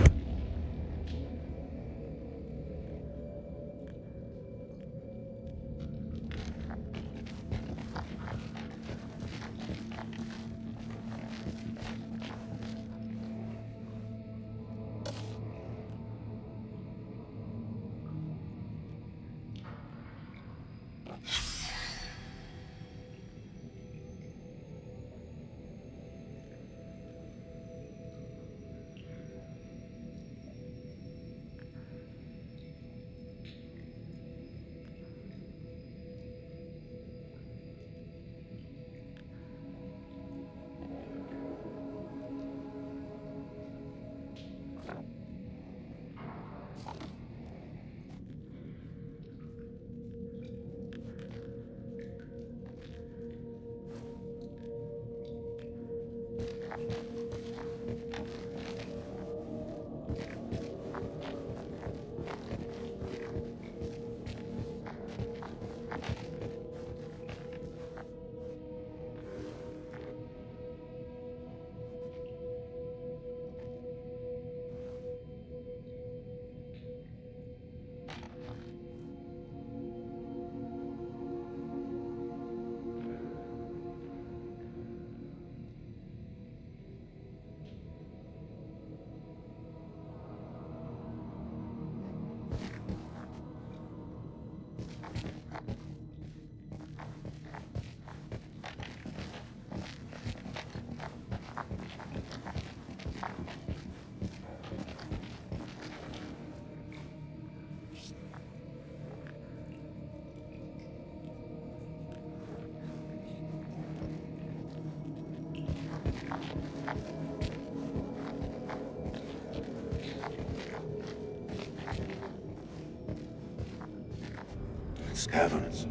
Caverns.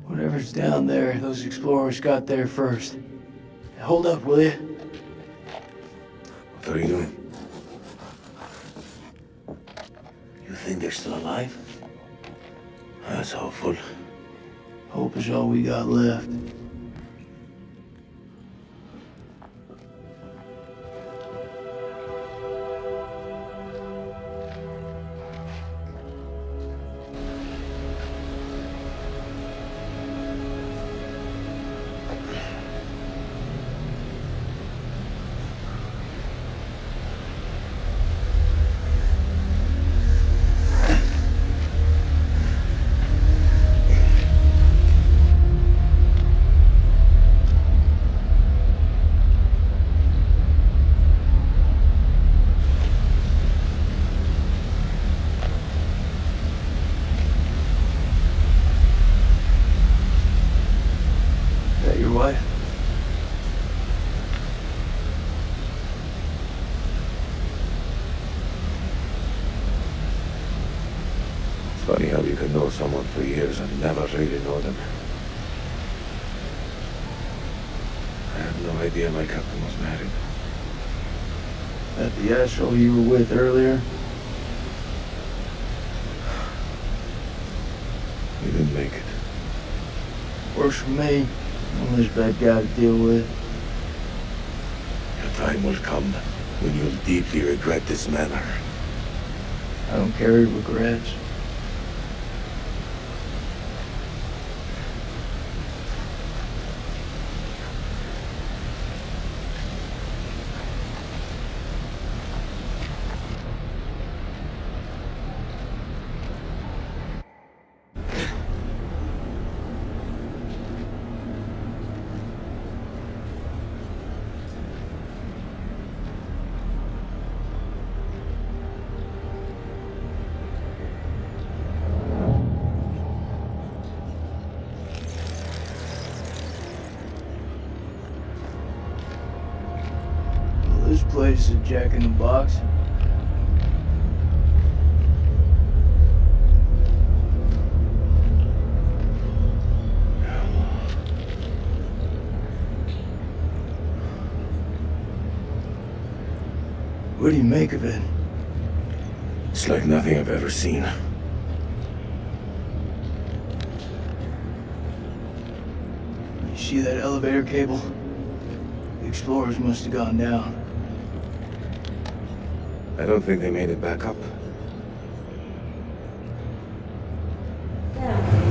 Whatever's down there, those explorers got there first. Hold up, will you? What are you doing? You think they're still alive? That's hopeful. Hope is all we got left. What? It's funny how you can know someone for years and never really know them. I had no idea my captain was married. That the asshole you were with earlier? We didn't make it. Works for me. I'm this bad guy to deal with. Your time will come when you'll deeply regret this manner. I don't carry regrets. This place is a jack in the box. What do you make of it? It's like nothing I've ever seen. You see that elevator cable? The explorers must have gone down. I don't think they made it back up.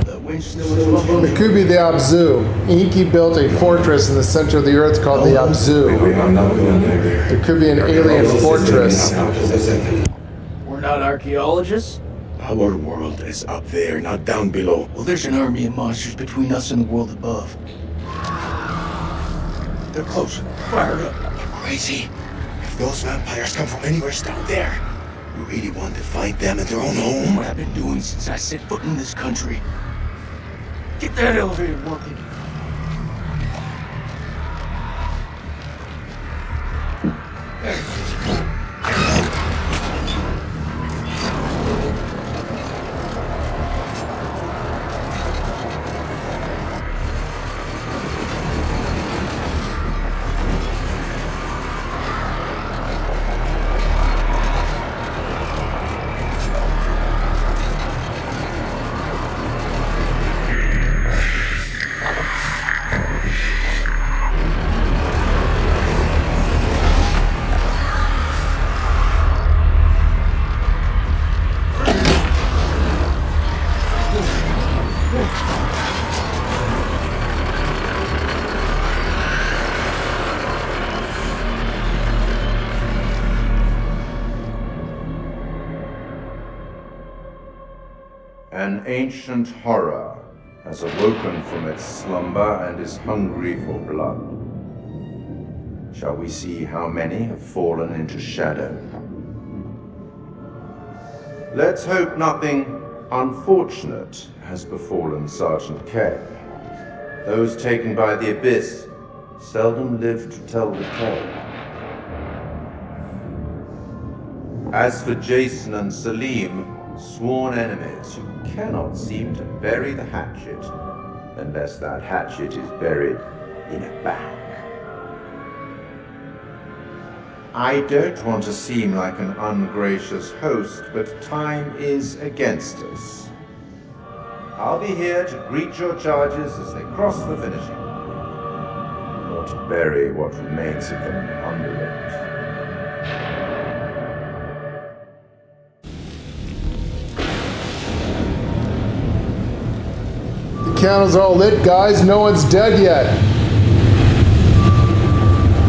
That winch still was It could be the Abzu. Inki built a fortress in the center of the earth called the Abzu. It could be an alien fortress. We're not archaeologists? Our world is up there, not down below. Well, there's an army of monsters between us and the world above. They're close. Fire up. You're crazy. If those vampires come from anywhere down there, you really want to find them in their own home? What I've been doing since I set foot in this country. Get that elevator working. An ancient horror has awoken from its slumber and is hungry for blood. Shall we see how many have fallen into shadow? Let's hope nothing unfortunate has befallen Sergeant K. Those taken by the abyss seldom live to tell the tale. As for Jason and Salim, sworn enemies who cannot seem to bury the hatchet unless that hatchet is buried in a bag. I don't want to seem like an ungracious host, but time is against us. I'll be here to greet your charges as they cross the finishing line, or to bury what remains of them under it. The candles are all lit, guys. No one's dead yet.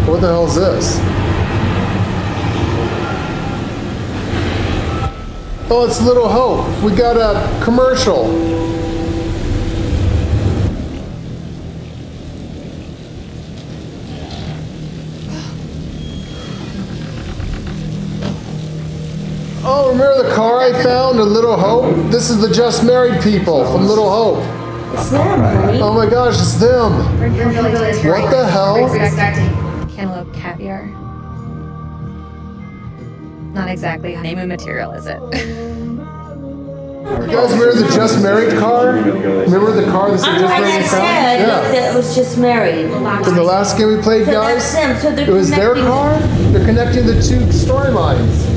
What the hell is this? Oh, it's Little Hope. We got a commercial. Oh, remember the car I found in Little Hope? This is the Just Married people from Little Hope. It's them, honey. Oh my gosh, it's them. What the hell? Cantaloupe caviar. Not exactly honeymoon material, is it? You guys remember the Just Married car? Remember the car that said Just Like I Married said, car? that it was just married. From the last game we played, So guys? that's them. So they're It was their connecting- car? They're connecting the two storylines.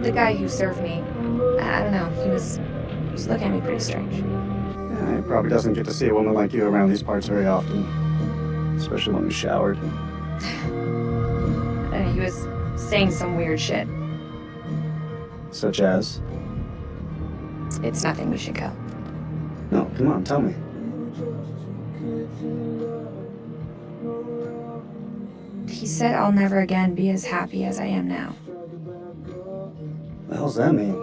The guy who served me, I don't know, he was looking at me pretty strange. Yeah, he probably doesn't get to see a woman like you around these parts very often. Especially when he's showered. And he was saying some weird shit. Such as? It's nothing, we should go. No, come on, tell me. He said I'll never again be as happy as I am now. What the hell's that mean?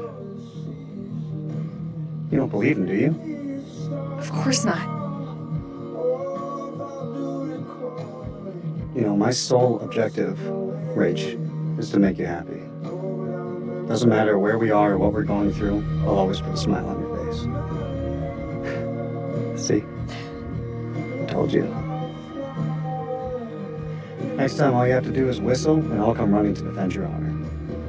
You don't believe him, do you? Of course not. You know, my sole objective, Rach, is to make you happy. Doesn't matter where we are or what we're going through, I'll always put a smile on your face. See? I told you. Next time, all you have to do is whistle, and I'll come running to defend your honor.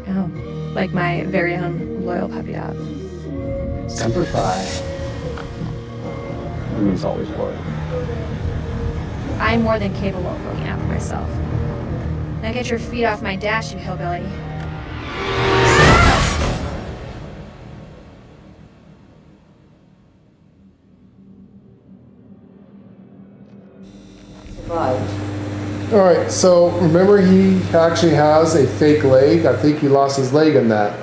Oh, like my very own loyal puppy dog. Semper Fi. It means always loyal. I'm more than capable of looking out for myself. Now get your feet off my dash, you hillbilly. Survived. Alright, so remember he actually has a fake leg. I think he lost his leg in that.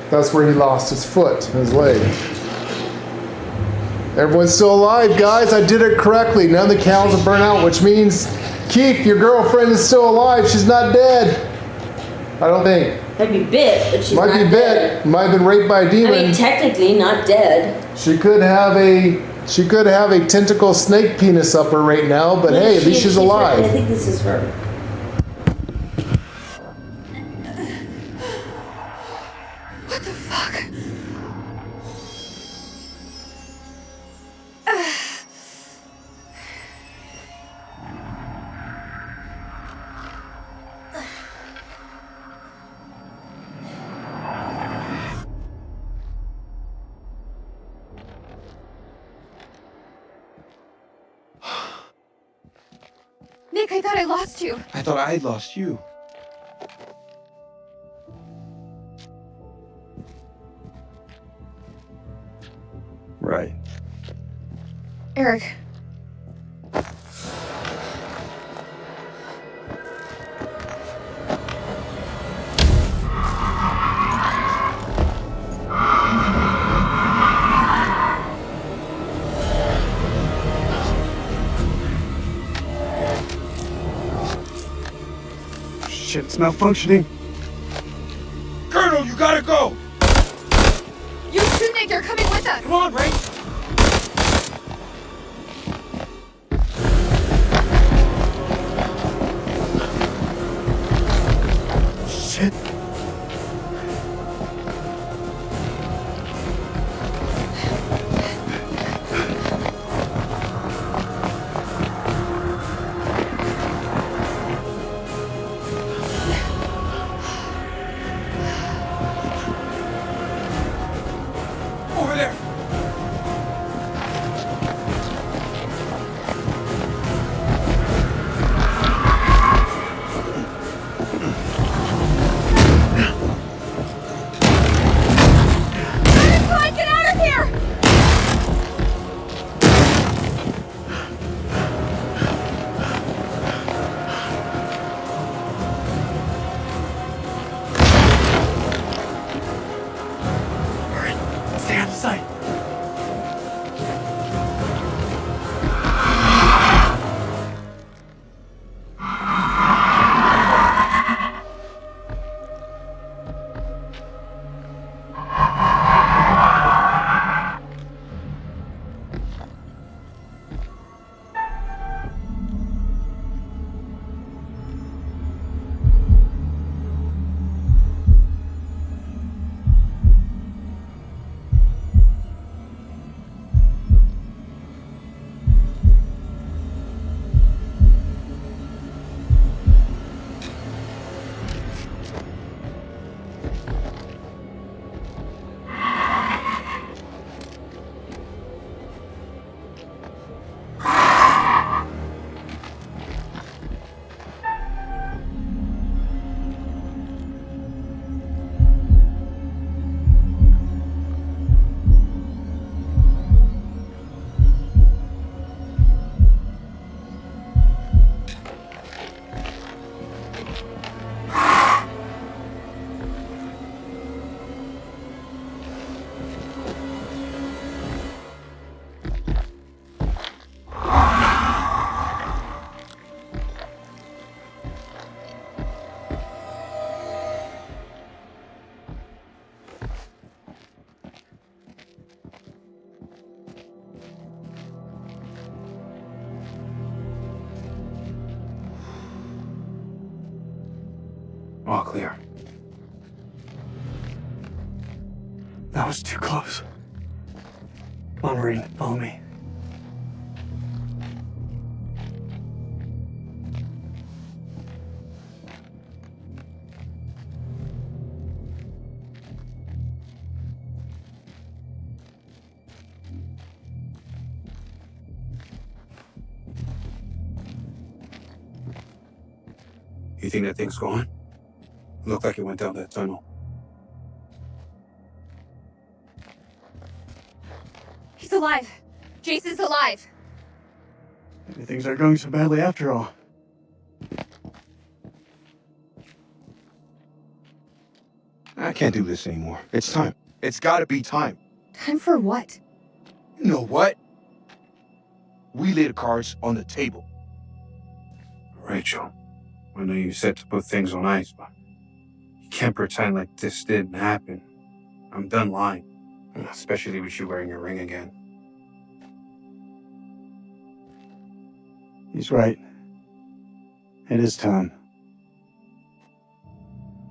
That's where he lost his foot, his leg. Everyone's still alive, guys. I did it correctly. None of the cows are burnt out, which means, Keith, your girlfriend is still alive. She's not dead. I don't think. Might be bit, but she's Might not be dead. bit. Might have been raped by a demon. I mean, technically not dead. She could have a tentacle snake penis up her right now, but hey, at least she's alive. I think this is her. What the fuck? Nick, I thought I lost you. I thought I had lost you. Right. Eric. Shit, it's malfunctioning. Colonel, you gotta go! You too, Nick, you're coming with us. Come on, Ray! Shit. Over there! Come on, get out of here! Stay out of sight. All clear. That was too close. Come on, Marine, follow me. You think that thing's gone? Looked like it went down that tunnel. He's alive. Jason's alive. Maybe things aren't going so badly after all. I can't do this anymore. It's time. It's gotta be time. Time for what? You know what? We lay the cards on the table. Rachel, I know you said to put things on ice, but you can't pretend like this didn't happen. I'm done lying. Especially with you wearing your ring again. He's right. It is time.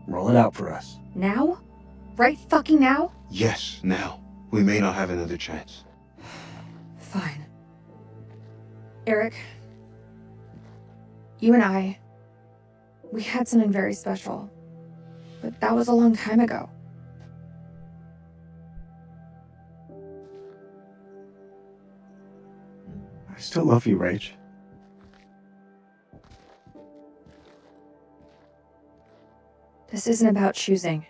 Roll it out for us. Now? Right fucking now? Yes, now. We may not have another chance. Fine. Eric, you and I, we had something very special. But that was a long time ago. I still love you, Rach. This isn't about choosing.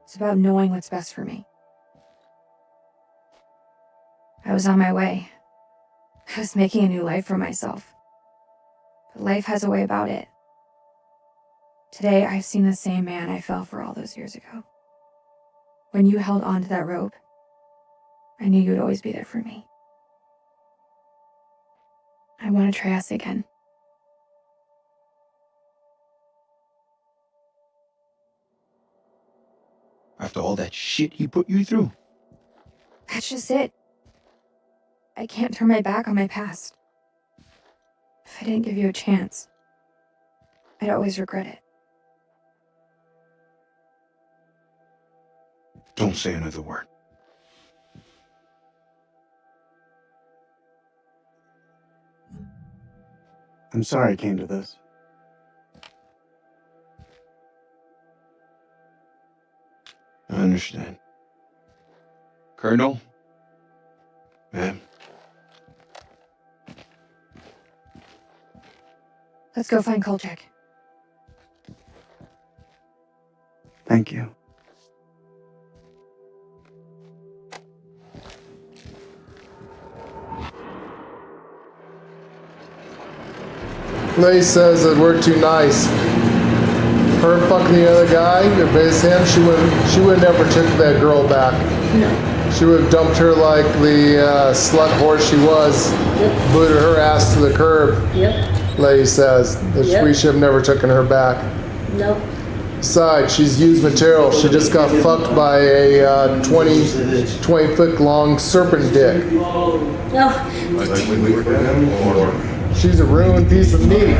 It's about knowing what's best for me. I was on my way. I was making a new life for myself. But life has a way about it. Today, I've seen the same man I fell for all those years ago. When you held on to that rope, I knew you'd always be there for me. I want to try us again. After all that shit he put you through? That's just it. I can't turn my back on my past. If I didn't give you a chance, I'd always regret it. Don't say another word. I'm sorry it came to this. I understand. Colonel? Ma'am? Let's go find Kolchak. Thank you. Lay says that we're too nice. Her fucking the other guy, if it's him, she would never took that girl back. No. She would have dumped her like the slut horse she was. Yep. Booted her ass to the curb. Yep. Lay says that Yep. we should have never taken her back. Nope. Besides, she's used material. She just got fucked by a 20 foot long serpent dick. No. She's a ruined piece of meat.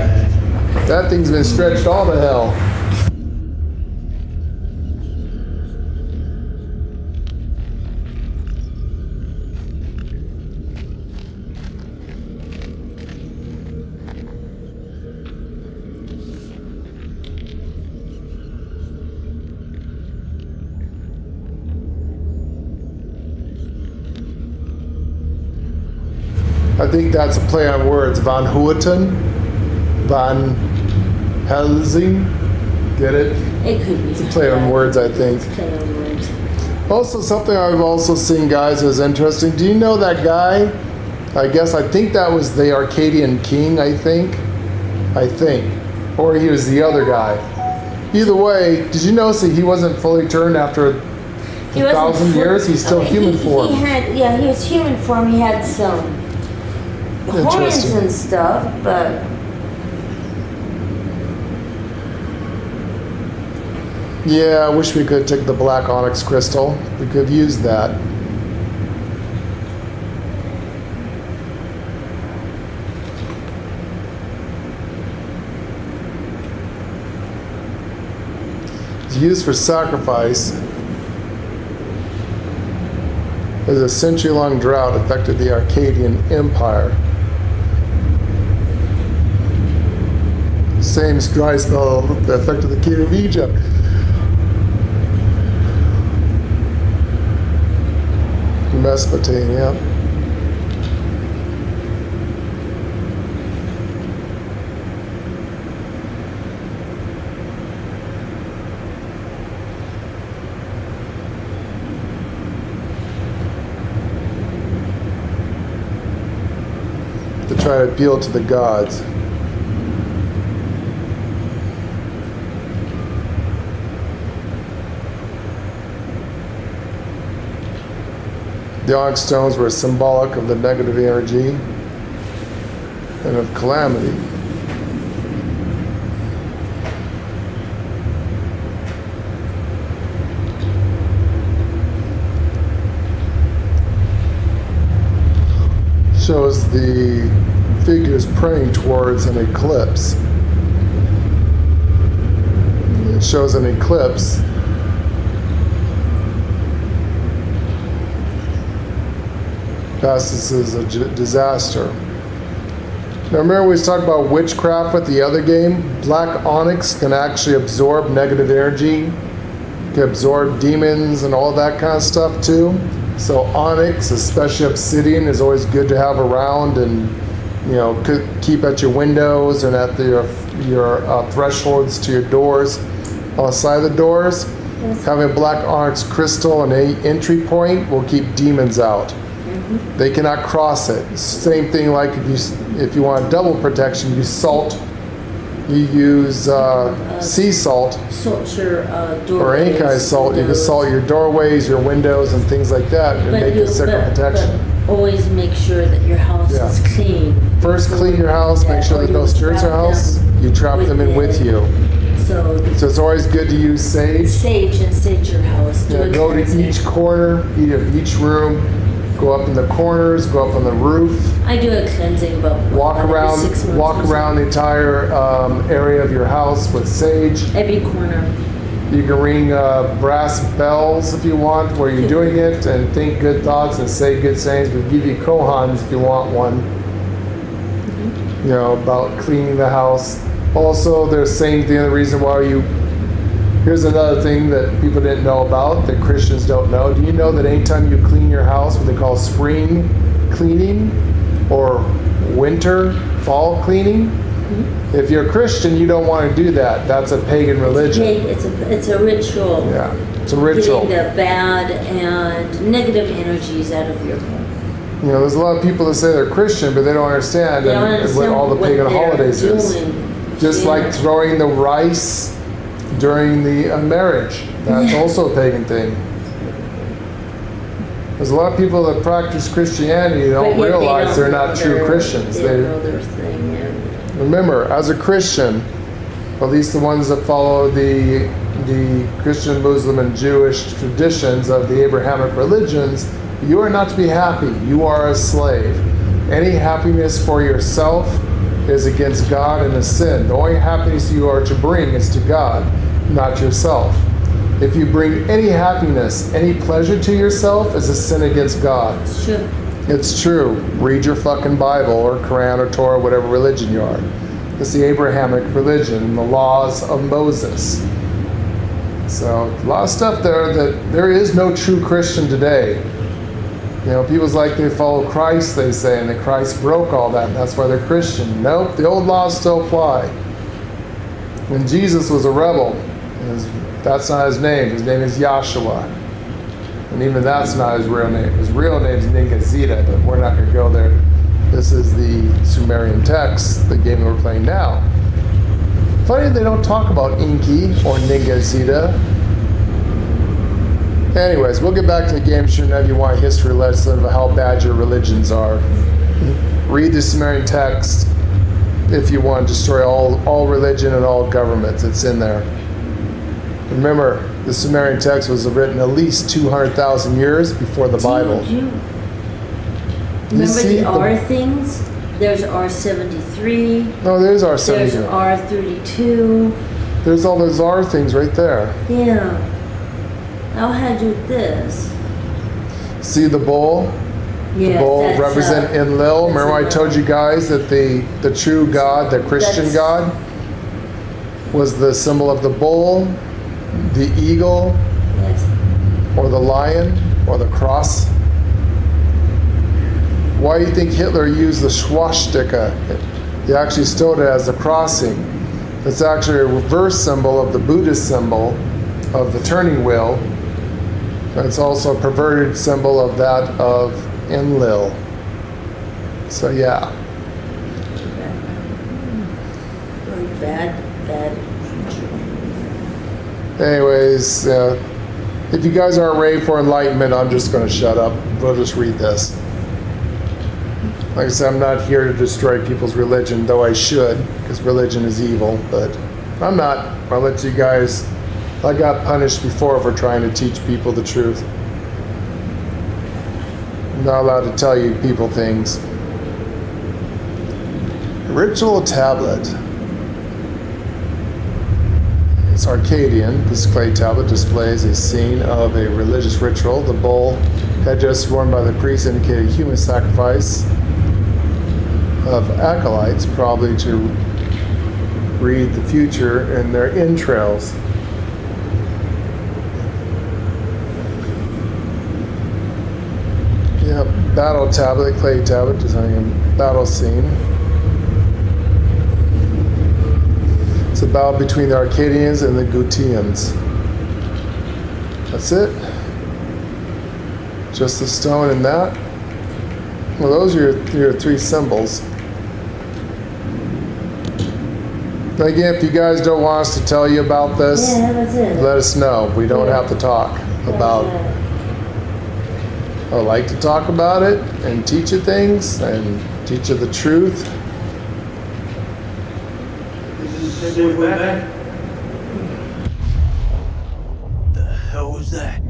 That thing's been stretched all to hell. I think that's a play on words. Van Houten, Van Helsing. Get it? It could be. It's a play on words, I think. Play on words. Also, something I've also seen, guys, was interesting. Do you know that guy? I think that was the Akkadian king, I think. Or he was the other guy. Either way, did you notice that he wasn't fully turned after 1,000 years? He's still human form. He was human form. He had some horns and stuff, but yeah, I wish we could take the black onyx crystal. We could have used that. It's used for sacrifice. As a century-long drought affected the Akkadian Empire. Same dry spell that affected the king of Egypt. Mesopotamia. try to appeal to the gods. The onyx stones were symbolic of the negative energy and of calamity. Shows the figures praying towards an eclipse. It shows an eclipse. This is a disaster. Now remember we talked about witchcraft with the other game? Black onyx can actually absorb negative energy, can absorb demons and all that kind of stuff too. So onyx, especially obsidian, is always good to have around and keep at your windows and at your thresholds to your doors. On the side of the doors, having a black onyx crystal and an entry point will keep demons out. They cannot cross it. Same thing like if you want double protection, you use sea salt Salt your doorways. or any kind of salt. You can salt your doorways, your windows, and things like that, and make it second protection. But always make sure that your house is clean. First, clean your house. Make sure there's no spirits in your house. You trap them in with you. So it's always good to use sage. Sage and sage your house. Go to each corner, each room. Go up in the corners, go up on the roof. I do a cleansing about every 6 months. Walk around the entire area of your house with sage. Every corner. You can ring brass bells if you want where you're doing it, and think good thoughts and say good sayings. We'll give you kohans if you want one. About cleaning the house. Also, they're saying the other reason why here's another thing that people didn't know about, that Christians don't know. Do you know that anytime you clean your house, what they call spring cleaning or fall cleaning? If you're a Christian, you don't want to do that. That's a pagan religion. It's a ritual. Yeah, it's a ritual. Getting the bad and negative energies out of your home. There's a lot of people that say they're Christian, but they don't understand, what all the pagan holidays is. Just like throwing the rice during the marriage. That's also a pagan thing. There's a lot of people that practice Christianity that don't realize they're not true Christians. Remember, as a Christian, at least the ones that follow the Christian, Muslim, and Jewish traditions of the Abrahamic religions, you are not to be happy. You are a slave. Any happiness for yourself is against God and a sin. The only happiness you are to bring is to God, not yourself. If you bring any happiness, any pleasure to yourself, is a sin against God. It's true. It's true. Read your fucking Bible or Quran or Torah, whatever religion you are. It's the Abrahamic religion and the laws of Moses. So a lot of stuff there that there is no true Christian today. People's like they follow Christ, they say, and that Christ broke all that, and that's why they're Christian. Nope, the old laws still apply. When Jesus was a rebel, that's not his name. His name is Yahshua. And even that's not his real name. His real name is Ningazita, but we're not going to go there. This is the Sumerian text, the game that we're playing now. Funny they don't talk about Inki or Ningazita. Anyways, we'll get back to the game. Shouldn't have you want a history lesson of how bad your religions are. Read the Sumerian text if you want to destroy all religion and all governments. It's in there. Remember, the Sumerian text was written at least 200,000 years before the Bible. Remember the R things? There's R73. No, there's R73. There's R32. There's all those R things right there. Yeah. I'll hand you this. See the bowl? Yeah, the bowl represent Enlil. Remember I told you guys that the true God, the Christian God, was the symbol of the bull, the eagle, or the lion, or the cross. Why do you think Hitler used the swastika? He actually stole it as a crossing. It's actually a reverse symbol of the Buddhist symbol of the turning wheel. It's also a perverted symbol of that of Enlil. So yeah. That Anyways, if you guys aren't ready for enlightenment, I'm just going to shut up. We'll just read this. Like I said, I'm not here to destroy people's religion, though I should, because religion is evil, but I'm not. I'll let you guys... I got punished before for trying to teach people the truth. I'm not allowed to tell you people things. Ritual tablet. It's Akkadian. This clay tablet displays a scene of a religious ritual. The bowl headdress worn by the priest indicated human sacrifice of acolytes, probably to read the future in their entrails. Yep, battle tablet, clay tablet, designing a battle scene. It's a battle between the Akkadians and the Gutians. That's it. Just the stone and that. Well, those are your three symbols. Again, if you guys don't want us to tell you about this, let us know. We don't have to talk about it. I like to talk about it and teach you things and teach you the truth. The hell was that?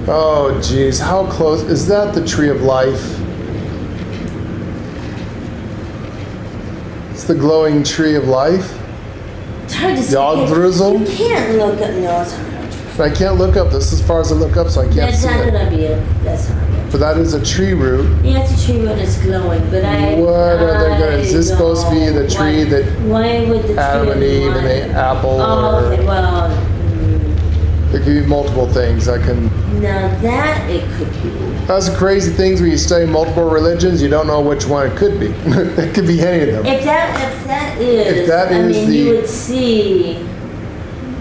Oh, geez, how close is that? The tree of life. It's the glowing tree of life. It's hard to see. Yogdruzel? You can't look up. No, it's hard. I can't look up. This is as far as I look up, so I can't That's see not it. gonna be it. That's not it. But that is a tree root. Yeah, it's a tree root. It's glowing, but What are they gonna? Is this supposed to be the tree that Why would the Adam tree and Eve and the apple? Oh, Or okay. Well, it could be multiple things. I can. now that it could be. That's the crazy things when you study multiple religions. You don't know which one it could be. It could be any of them. If that is, If that I is mean, the- you would see.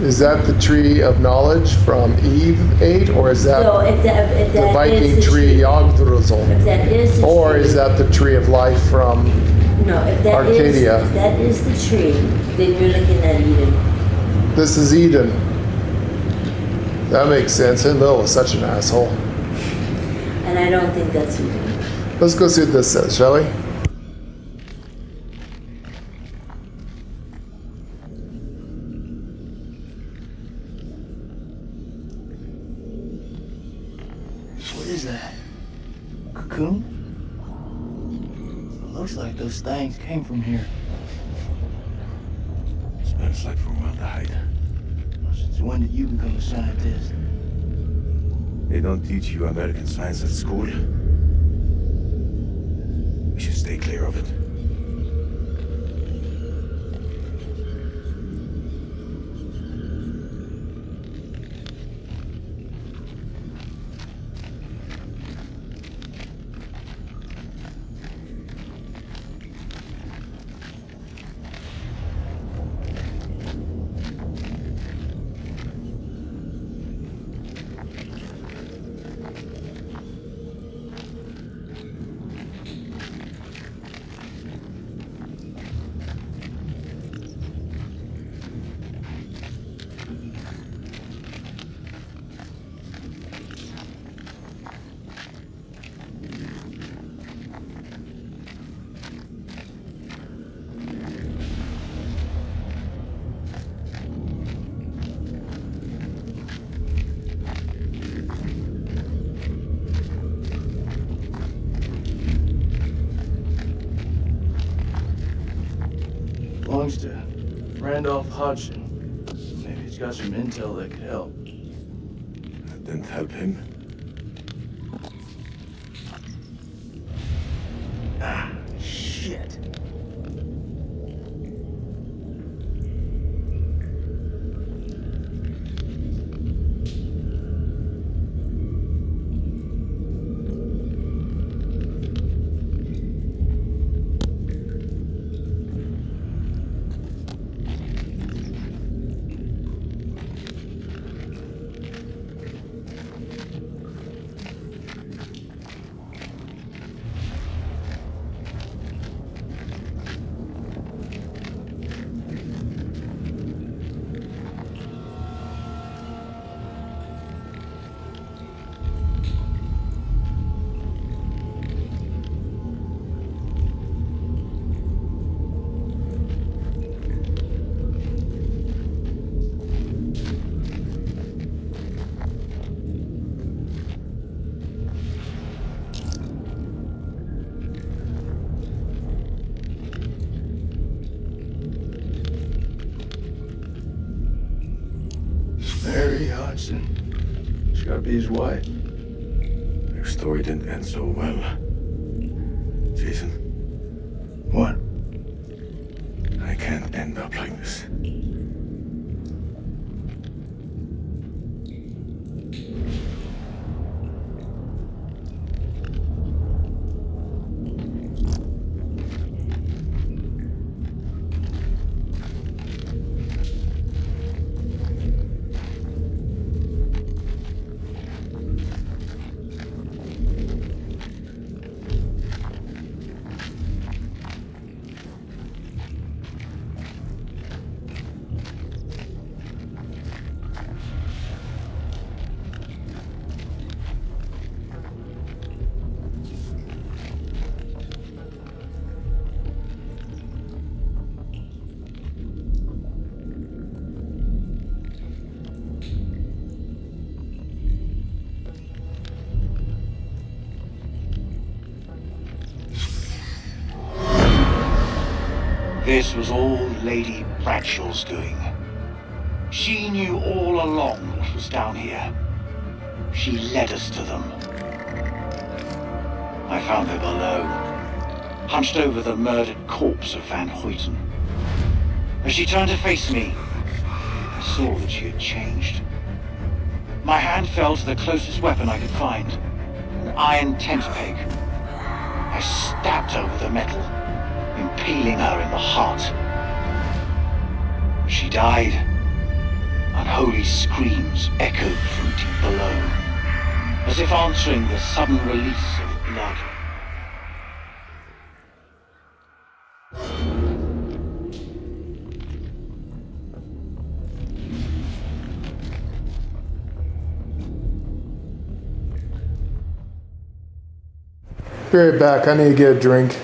Is that the tree of knowledge from Eve ate, or is that So if that the is Viking the tree Yogdruzel? If that is the Or tree, is that the tree of life from no? If that Arcadia? if that is the tree, then you're looking at Eden. This is Eden. That makes sense. Enlil was such an asshole. And I don't think that's Eden. Let's go see what this says, shall we? What is that? Cocoon? It looks like those things came from here. Smells like formaldehyde. Since when did you become a scientist? They don't teach you American science at school. We should stay clear of it. Belongs to Randolph Hodgson. Maybe he's got some intel that could help. That didn't help him. Ah, shit. assassin. She's gotta be his wife. Your story didn't end so well. Jason, What? I can't end up like this. This was all Lady Bradshaw's doing. She knew all along what was down here. She led us to them. I found her below, hunched over the murdered corpse of Van Hoyten. As she turned to face me, I saw that she had changed. My hand fell to the closest weapon I could find, an iron tent peg. I stabbed over the metal, impaling her in the heart. She died. Unholy screams echoed from deep below, as if answering the sudden release of blood. Be right back. I need to get a drink.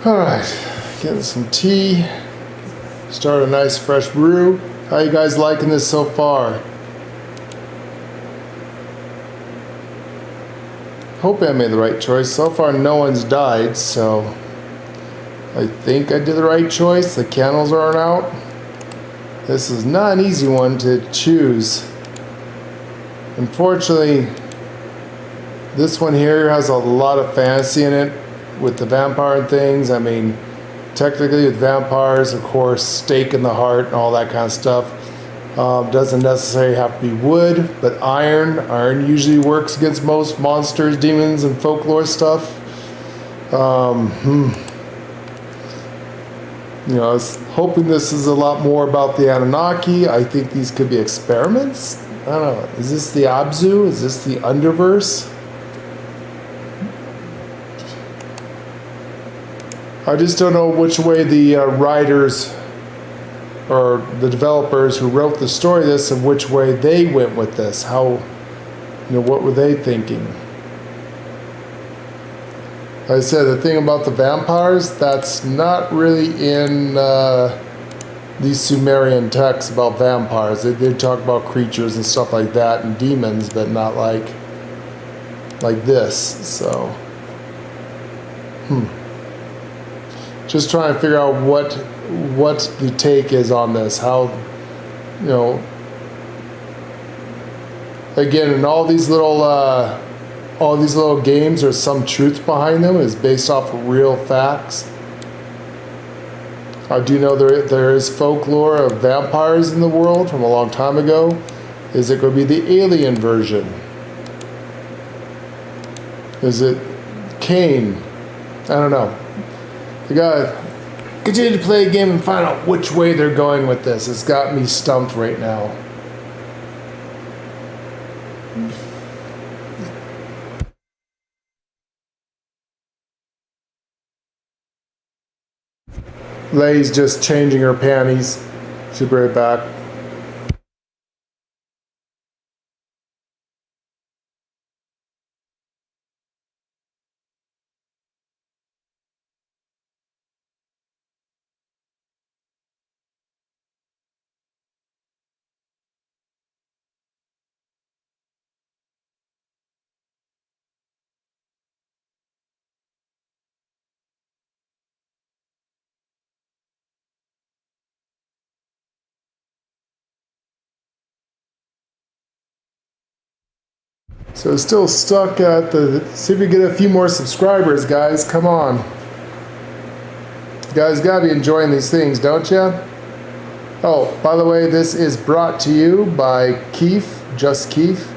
Alright, getting some tea. Start a nice fresh brew. How you guys liking this so far? Hope I made the right choice. So far no one's died, so I think I did the right choice. The candles aren't out. This is not an easy one to choose. Unfortunately, this one here has a lot of fantasy in it with the vampire things. I mean, technically with vampires, of course, stake in the heart and all that kind of stuff. Doesn't necessarily have to be wood, but iron. Iron usually works against most monsters, demons, and folklore stuff. You know, I was hoping this is a lot more about the Anunnaki. I think these could be experiments. I don't know. Is this the Abzu? Is this the Underverse? I just don't know which way the writers or the developers who wrote the story of this and which way they went with this. How, you know, what were they thinking? Like I said, the thing about the vampires, that's not really in these Sumerian texts about vampires. They talk about creatures and stuff like that and demons, but not like this. So, just trying to figure out what the take is on this. How, you know, again, in all these little games, there's some truth behind them. It's based off of real facts. I do know there is folklore of vampires in the world from a long time ago. Is it going to be the alien version? Is it Cain? I don't know. You gotta continue to play a game and find out which way they're going with this. It's got me stumped right now. Lay's just changing her panties. She'll be right back. So it's still stuck at the, see if we get a few more subscribers, guys. Come on. You guys gotta be enjoying these things, don't you? Oh, by the way, this is brought to you by Keith, just Keith.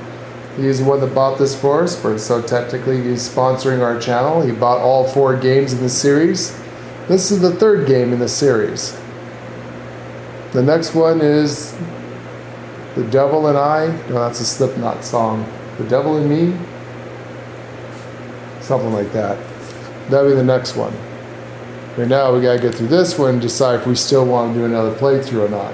He's the one that bought this for us, so technically he's sponsoring our channel. He bought all 4 games in the series. This is the 3rd game in the series. The next one is The Devil and I. No, that's a Slipknot song. The Devil in Me? Something like that. That'll be the next one. Right now we gotta get through this one and decide if we still want to do another playthrough or not.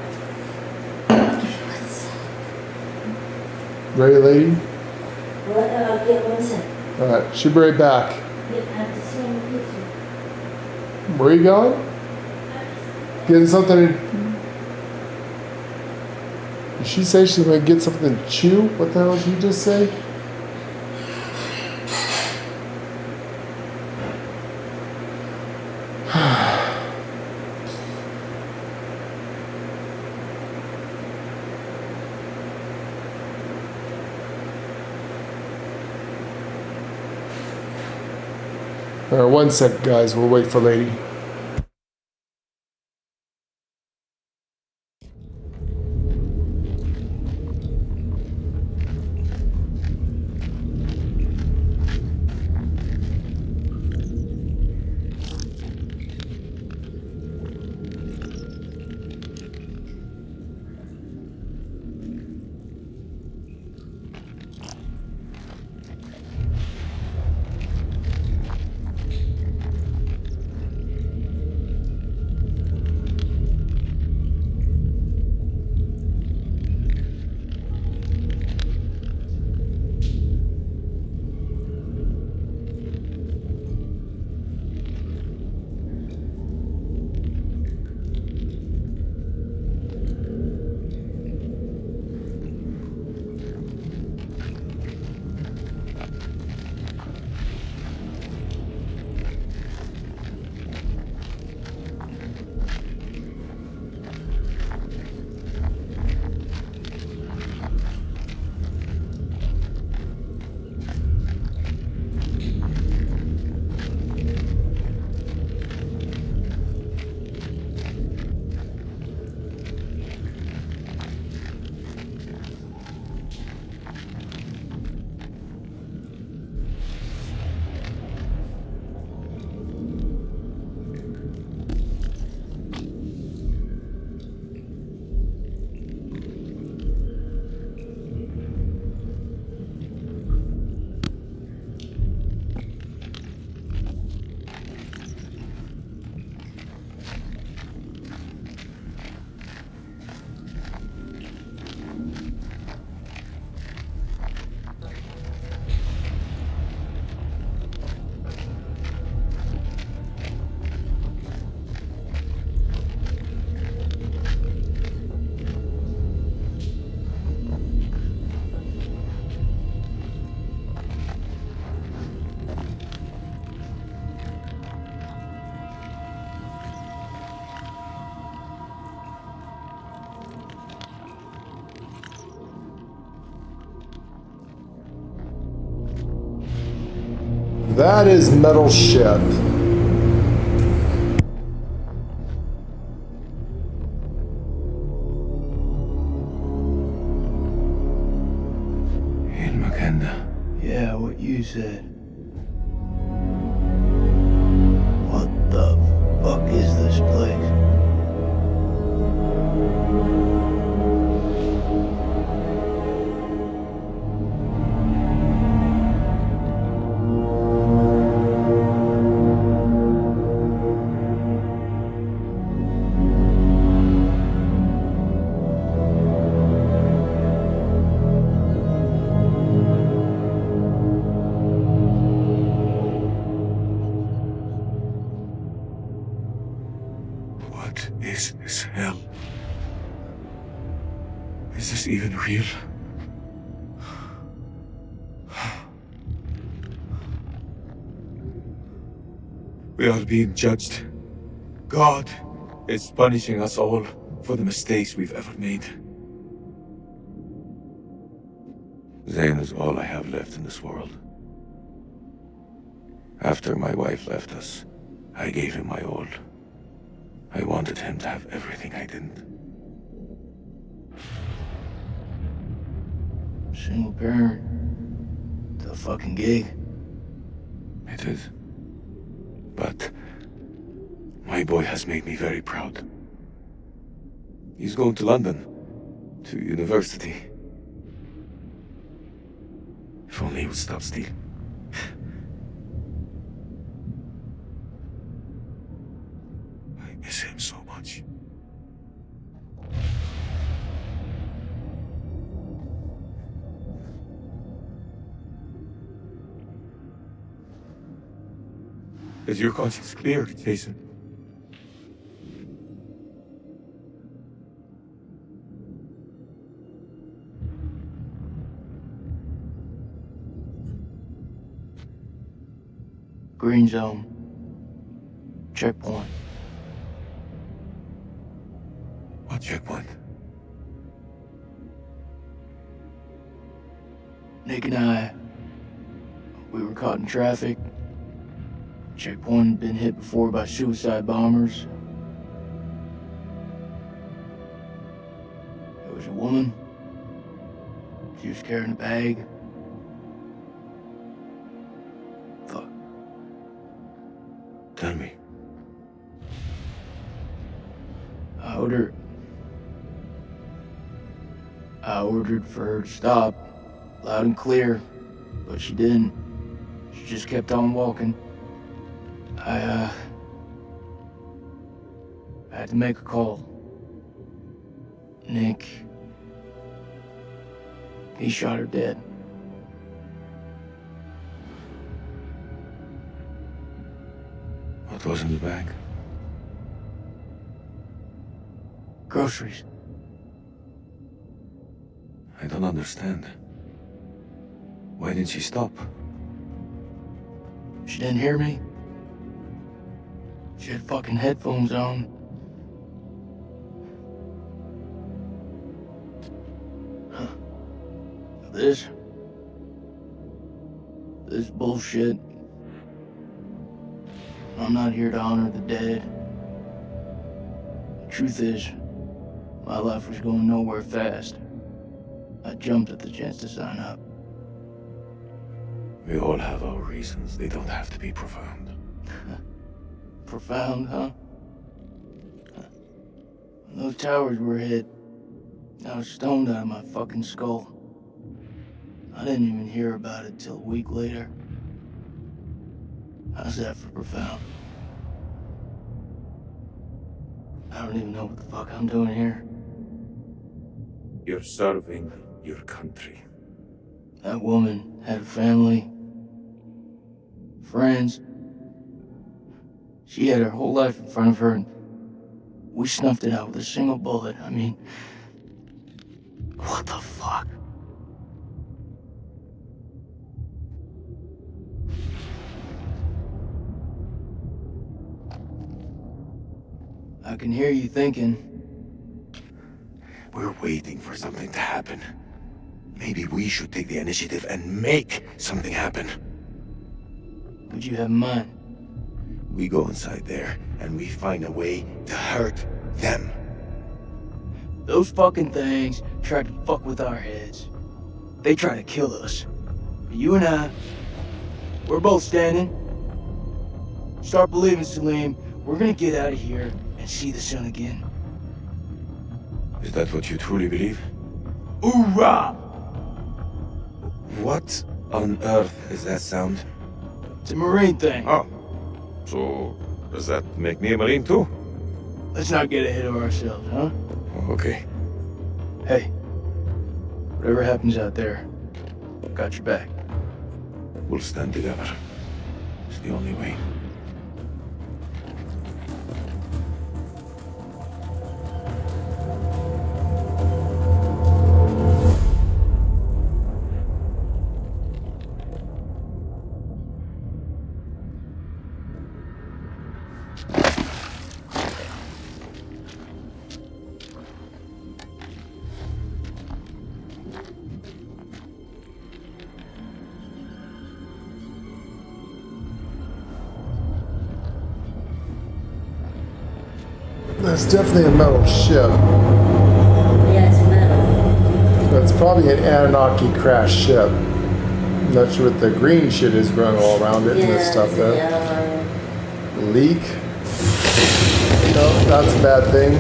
Ready, lady? What? I'll get 1 sec. Alright, she'll be right back. Yep, I have to see on the picture. Where are you going? Getting something to... Did she say she's going to get something to chew? What the hell did she just say? All right, 1 sec, guys. We'll wait for lady. That is Metal Ship. In Makanda. Yeah, what you said. What the fuck is this place? What is this hell? Is this even real? We are being judged. God is punishing us all for the mistakes we've ever made. Zane is all I have left in this world. After my wife left us, I gave him my all. I wanted him to have everything I didn't. Single parent. The fucking gig. It is. But my boy has made me very proud. He's going to London, to university. If only he would stop stealing. I miss him so much. Is your conscience clear, Jason? Green zone. Checkpoint. What checkpoint? Nick and I, we were caught in traffic. Checkpoint had been hit before by suicide bombers. There was a woman. She was carrying a bag. Fuck. Tell me. I ordered for her to stop, loud and clear, but she didn't. She just kept on walking. I had to make a call. Nick, he shot her dead. What was in the bag? Groceries. I don't understand. Why didn't she stop? She didn't hear me. She had fucking headphones on. Huh. This bullshit. I'm not here to honor the dead. The truth is, my life was going nowhere fast. I jumped at the chance to sign up. We all have our reasons. They don't have to be profound. Profound, huh? When those towers were hit, I was stoned out of my fucking skull. I didn't even hear about it till a week later. How's that for profound? I don't even know what the fuck I'm doing here. You're serving your country. That woman had a family, friends. She had her whole life in front of her, and we snuffed it out with a single bullet. I mean, what the fuck? I can hear you thinking. We're waiting for something to happen. Maybe we should take the initiative and make something happen. Would you have in mind? We go inside there, and we find a way to hurt them. Those fucking things tried to fuck with our heads. They try to kill us. But you and I, we're both standing. Start believing, Salim. We're gonna get out of here and see the sun again. Is that what you truly believe? Hoorah! What on earth is that sound? It's a Marine thing. Oh. So, does that make me a Marine too? Let's not get ahead of ourselves, huh? Okay. Hey, whatever happens out there, I've got your back. We'll stand together. It's the only way. That's definitely a metal ship. Yeah, it's metal. That's probably an Anunnaki crash ship. I'm not sure what the green shit is growing all around it and this stuff there. Leak. No, that's a bad thing.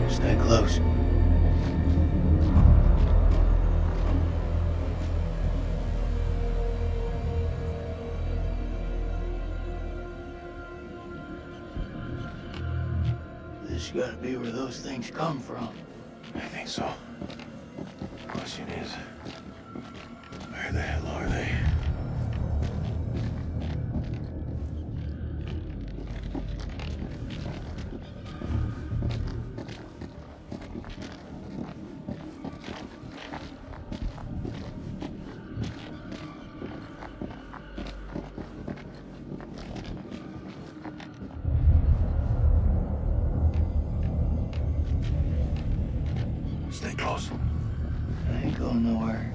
Stay close. This gotta be where those things come from. I think so. Question is, where the hell are they? Stay close. I ain't going nowhere.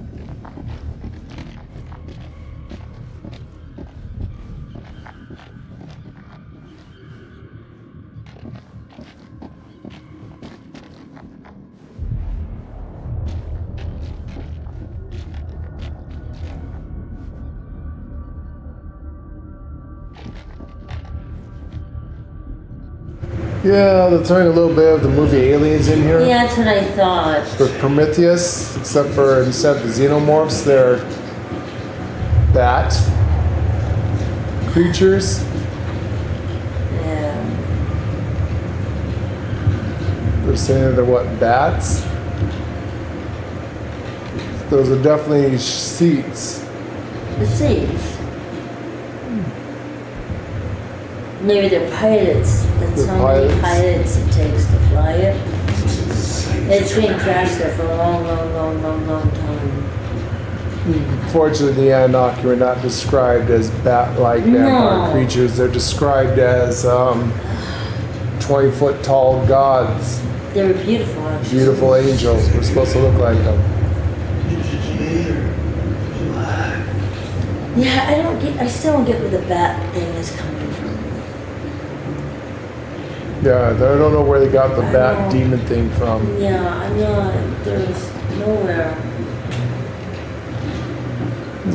Yeah, they're throwing a little bit of the movie Aliens in here. Yeah, that's what I thought. With Prometheus, except for instead of the xenomorphs, they're bat creatures. Yeah. They're saying they're what, bats? Those are definitely seats. The seats. Maybe they're pilots. That's They're how many pilots. pilots it takes to fly it. It's been crashed there for a long time. Fortunately, the Anunnaki were not described as bat-like vampire creatures. They're described as 20-foot tall gods. They were beautiful, actually. Beautiful angels. We're supposed to look like them. Yeah, I still don't get where the bat thing is coming from. Yeah, I don't know where they got the bat demon thing from. Yeah, I'm not. There's nowhere.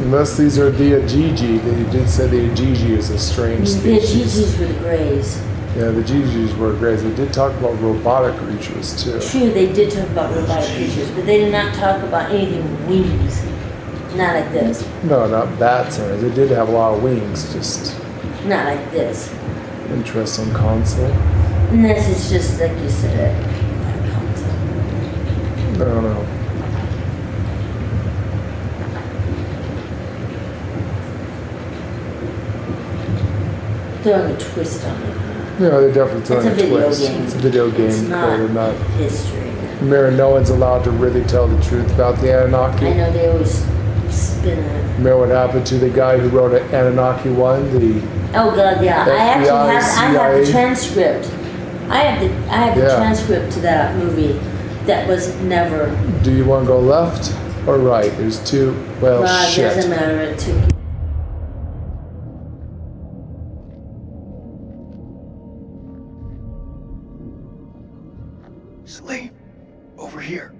Unless these are the Ajiji. They did say the Ajiji is a strange The species. Ajijis were the Greys. Yeah, the Ajijis were great. They did talk about robotic creatures too. True, they did talk about robotic creatures, but they did not talk about anything with wings. Not like this. No, not bats or anything. They did have a lot of wings, just Not like this. interesting concept. And this is just like you said, a concept. I don't know. Throwing a twist on it. Yeah, they definitely throwing It's a video twist. game. It's a video game. It's not code, history. Remember, no one's allowed to really tell the truth about the Anunnaki. I know they always spin it. Remember what happened to the guy who wrote Anunnaki 1? The Oh god, yeah. FBI, I have the CIA. transcript. I have the Yeah. transcript to that movie that was never. Do you want to go left or right? There's two. Well, Well, it shit. doesn't matter. It took. Sleep. Over here.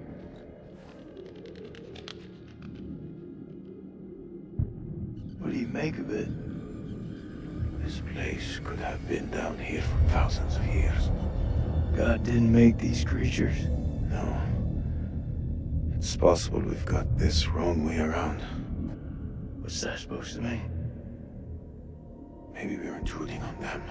What do you make of it? This place could have been down here for thousands of years. God didn't make these creatures. No. It's possible we've got this wrong way around. What's that supposed to mean? Maybe we're intruding on them.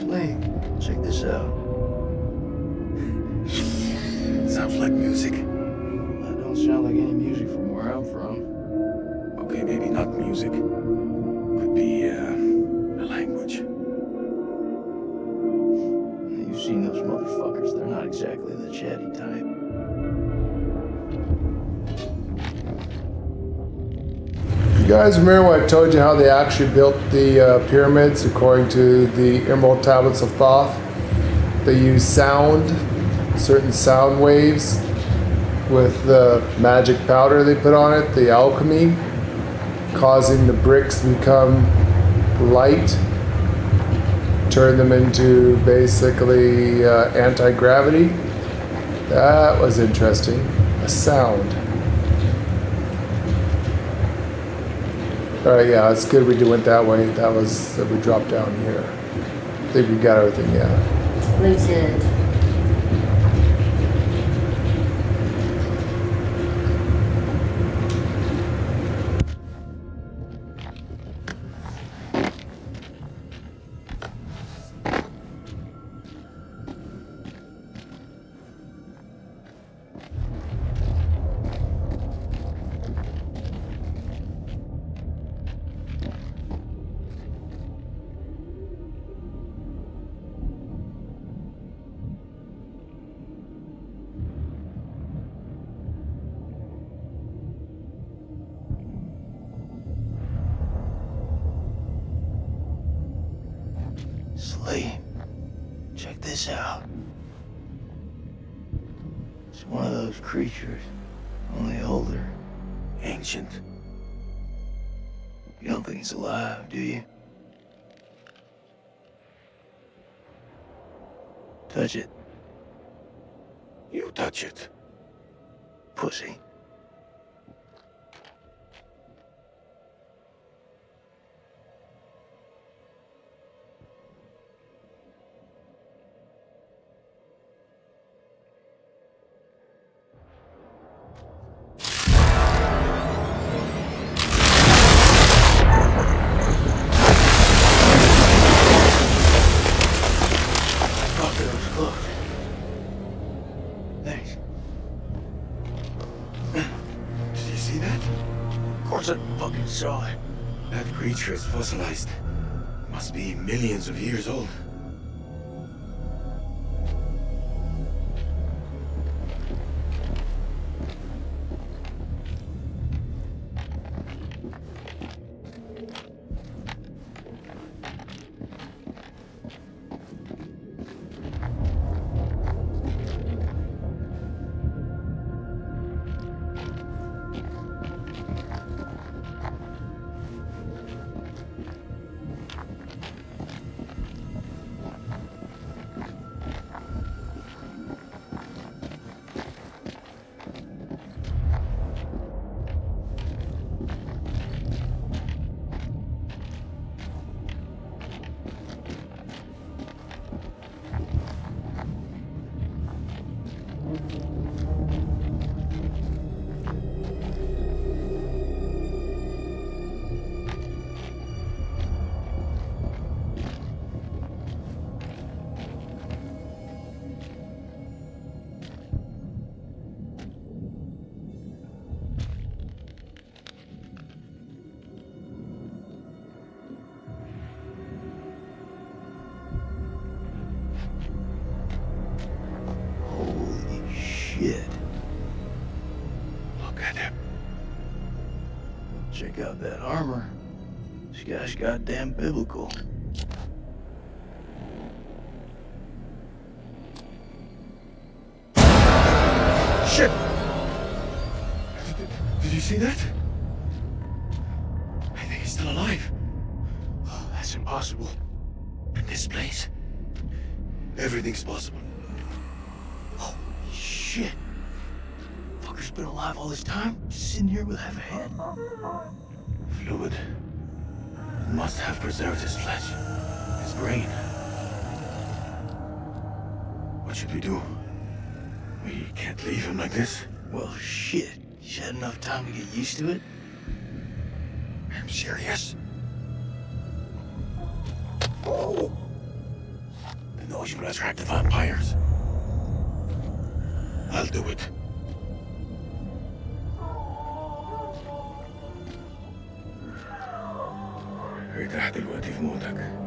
Wait, check this out. Sounds like music. That don't sound like any music from where I'm from. Okay, maybe not music. Could be, a language. You've seen those motherfuckers. They're not exactly the chatty type. You guys remember when I told you how they actually built the pyramids according to the Emerald Tablets of Thoth? They use sound, certain sound waves, with the magic powder they put on it, the alchemy, causing the bricks to become light, turn them into basically anti-gravity. That was interesting. A sound. All right, yeah, it's good we went that way. That was that we dropped down here. I think we got everything, yeah. Lieutenant. Sleep. Check this out. It's one of those creatures, only older. Ancient. You don't think it's alive, do you? Touch it. You touch it. Pussy. Fuck, that was close. Thanks. That creature is fossilized. Must be millions of years old. Shit. Look at him. Check out that armor. This guy's goddamn biblical. Shit! Did you see that? I think he's still alive. Oh, that's impossible. In this place, everything's possible. Holy shit. Fucker's been alive all this time? Just sitting here with half a head? Fluid. Must have preserved his flesh. His brain. What should we do? We can't leave him like this. Well, shit. He's had enough time to get used to it. I'm serious. Oh! The noise will attract the vampires. I'll do it. ارتاح دلوقتي في موتك.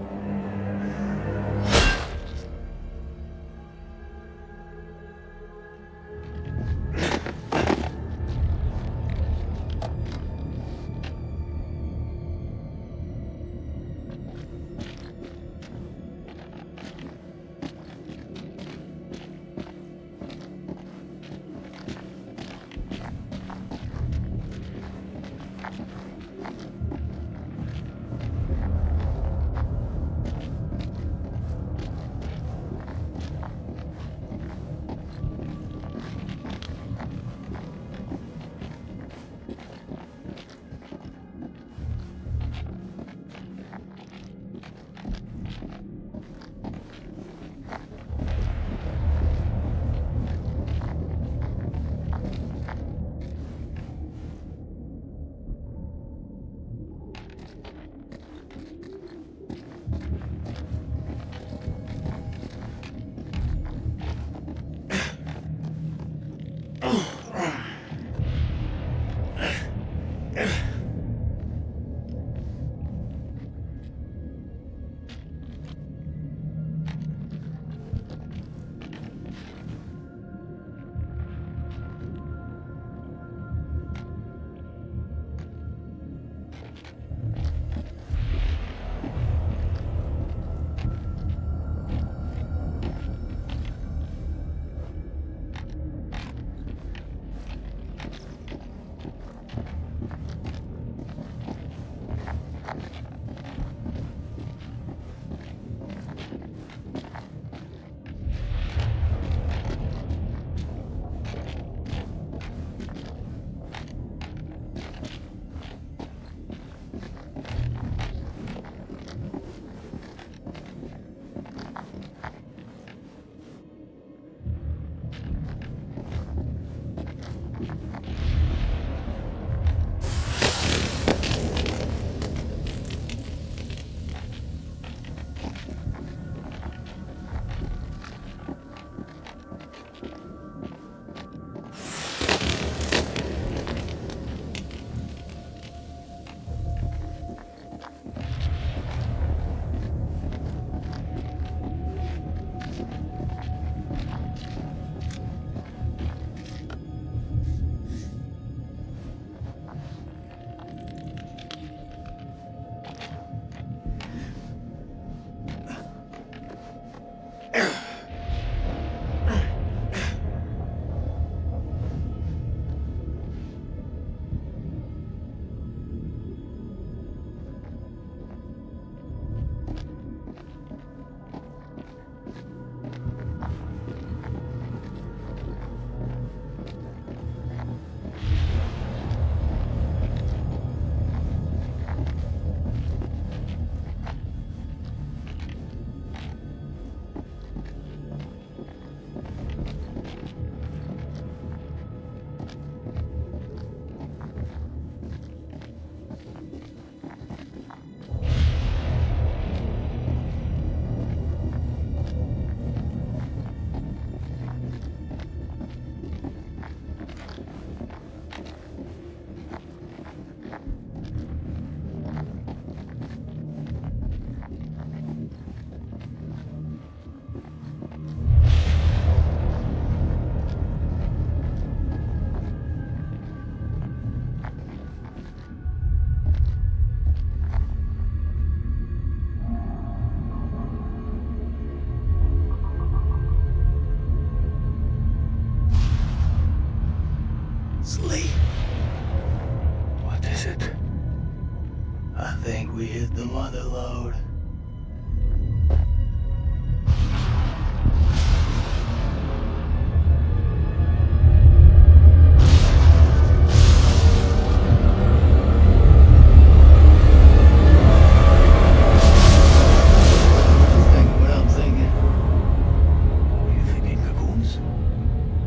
we hit the mother lode.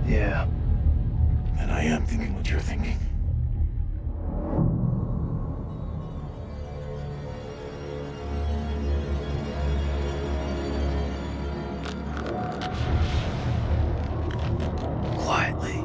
Yeah. And I am thinking what you're thinking. Quietly.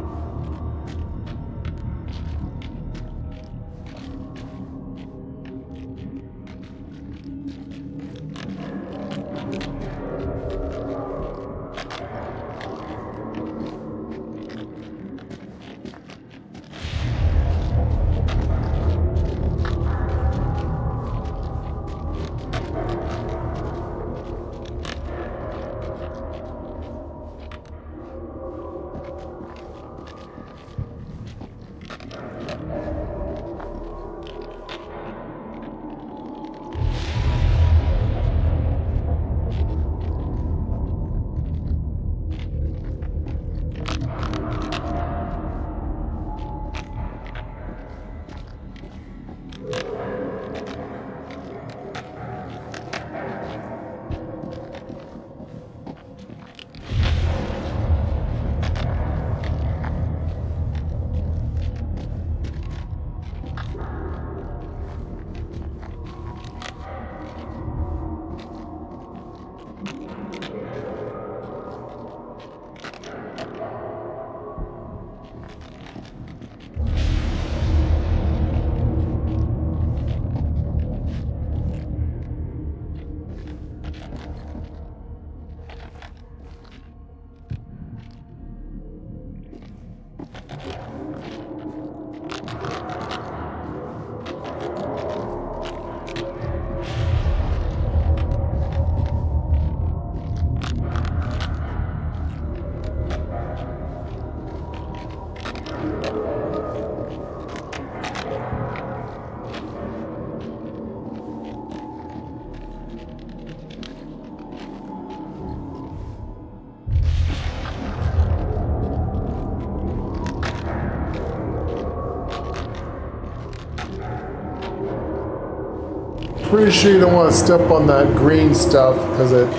Pretty sure you don't want to step on that green stuff because it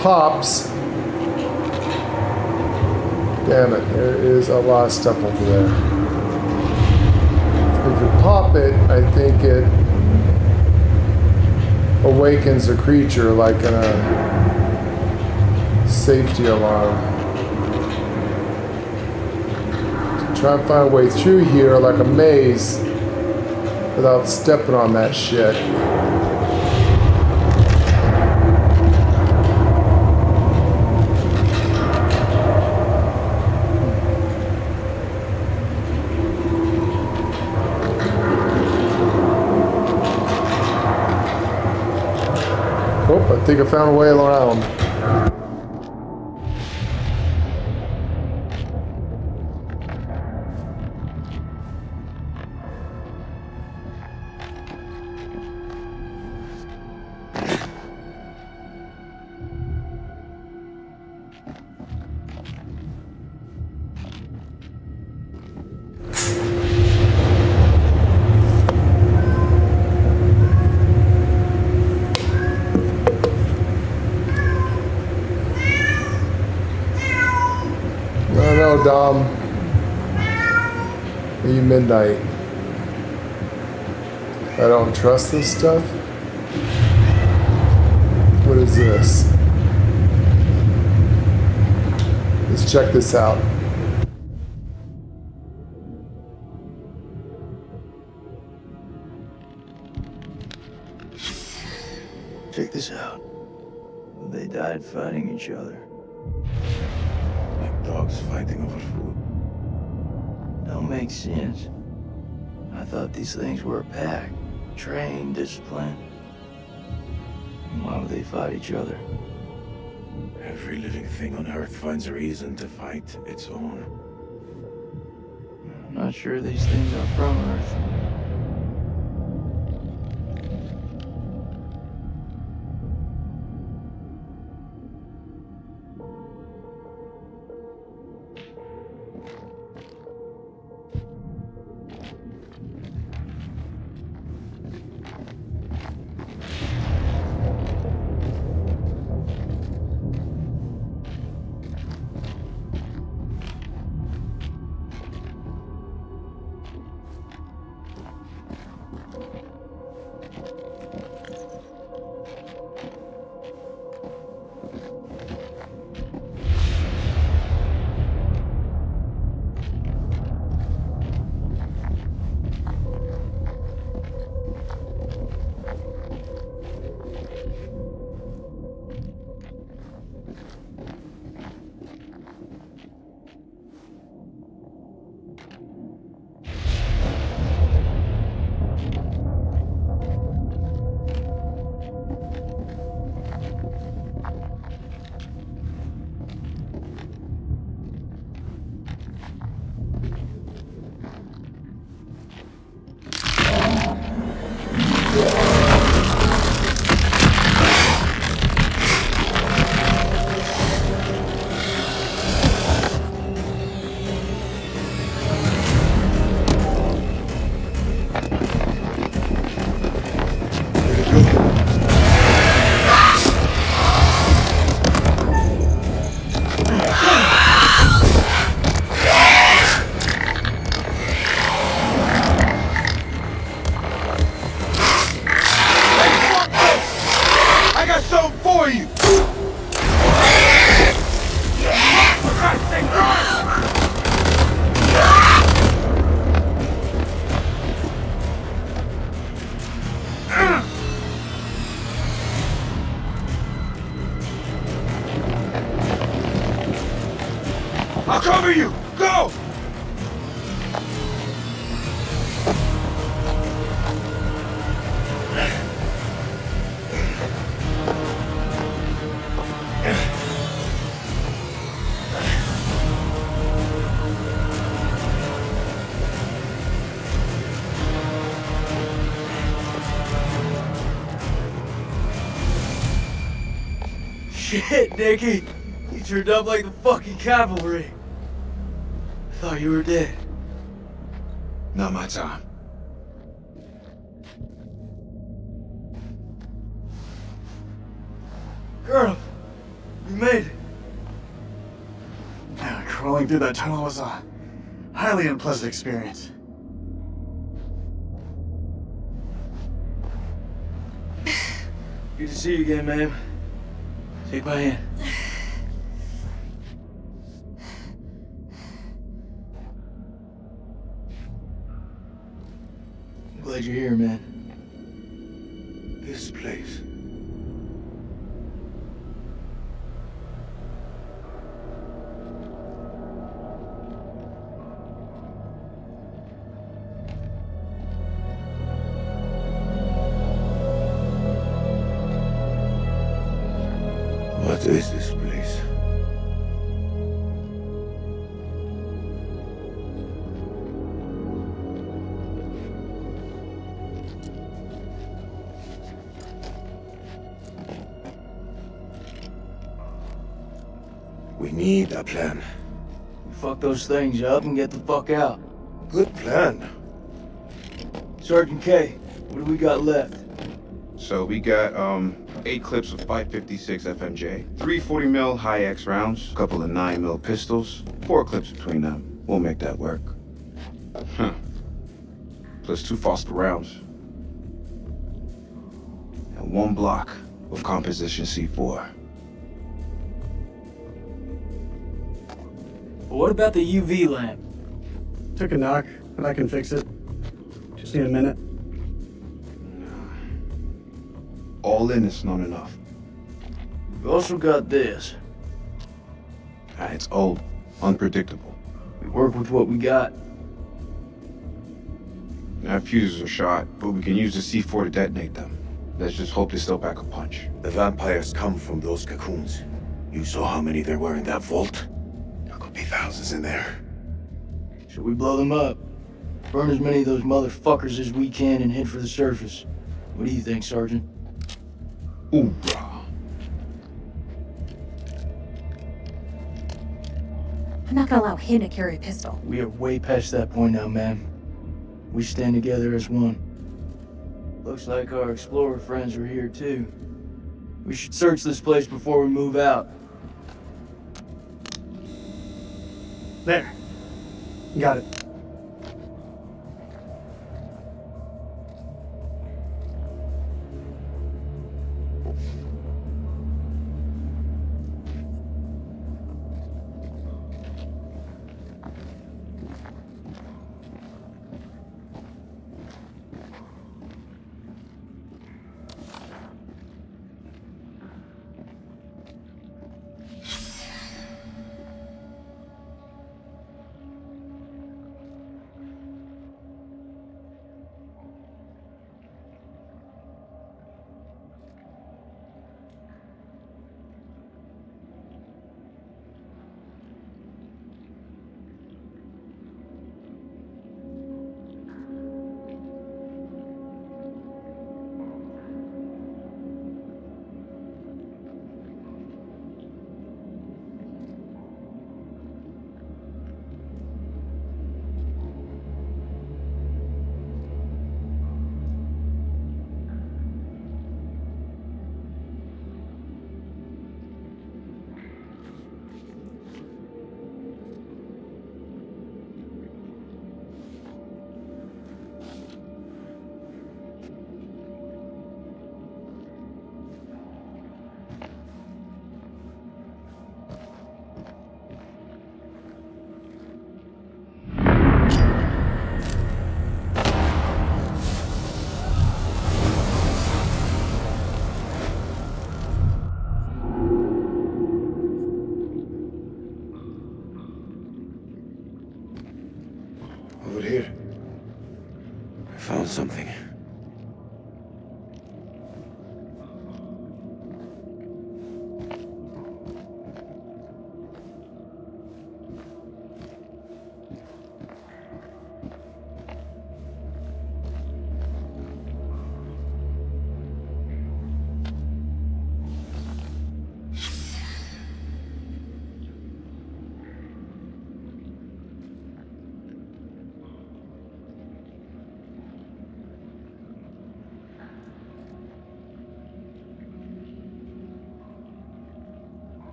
pops. Damn it, there is a lot of stuff over there. If you pop it, I think it awakens the creature like in a safety alarm. So try and find a way through here like a maze without stepping on that shit. Oh, I think I found a way around. Dom. Are you midnight? I don't trust this stuff. What is this? Let's check this out. Check this out. They died fighting each other. Dogs fighting over food. Don't make sense. I thought these things were a pack. Trained, disciplined. Why would they fight each other? Every living thing on Earth finds a reason to fight its own. I'm not sure these things are from Earth. I'll cover you! Go! Shit, Nicky! You turned up like the fucking cavalry. I thought you were dead. Not my time. Colonel, you made it. Yeah, crawling through that tunnel was a highly unpleasant experience. Good to see you again, ma'am. Take my hand. I'm glad you're here, man. This place. What is this place? We need a plan. We fuck those things up and get the fuck out. Good plan. Sergeant K, what do we got left? So we got 8 clips of 556 FMJ, 340 mil high X rounds, a couple of 9 mil pistols, 4 clips between them. We'll make that work. Huh. Plus 2 Foster rounds. And 1 block of composition C4. What about the UV lamp? Took a knock, but I can fix it. Just need a minute. All in is not enough. We also got this. It's old, unpredictable. We work with what we got. Our fuses are shot, but we can use the C4 to detonate them. Let's just hope they still pack a punch. The vampires come from those cocoons. You saw how many there were in that vault? There could be thousands in there. Should we blow them up? Burn as many of those motherfuckers as we can and head for the surface. What do you think, Sergeant? Hoorah. I'm not gonna allow him to carry a pistol. We are way past that point now, ma'am. We stand together as one. Looks like our explorer friends are here too. We should search this place before we move out. There. Got it.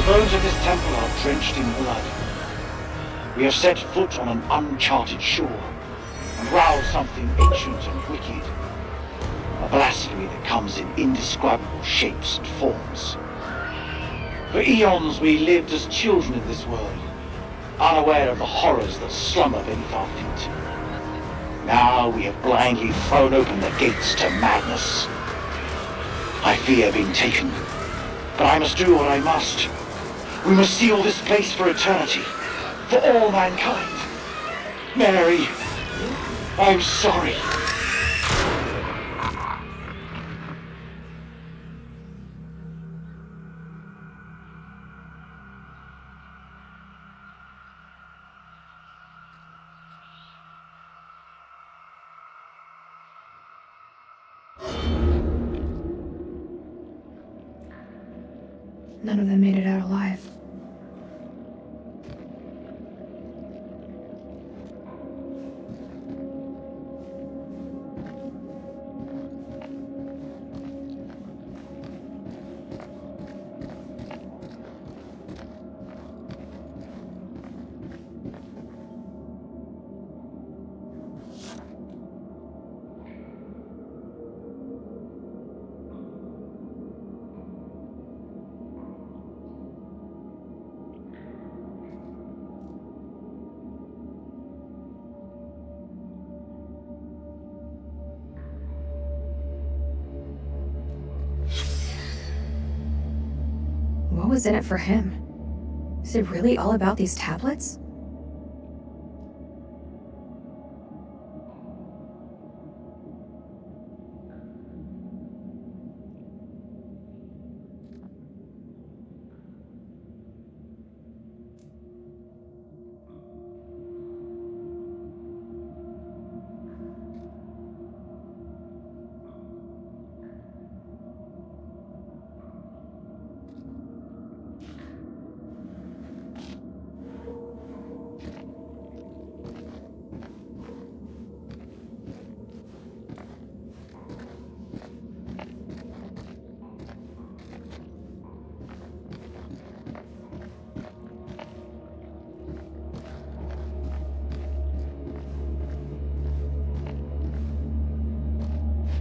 bones of this temple are drenched in blood. We have set foot on an uncharted shore and roused something ancient and wicked. A blasphemy that comes in indescribable shapes and forms. For eons we lived as children in this world, unaware of the horrors that slumber beneath our feet. Now we have blindly thrown open the gates to madness. I fear being taken, but I must do what I must. We must seal this place for eternity, for all mankind. Mary, I'm sorry. None of them made it out alive. What was in it for him? Is it really all about these tablets?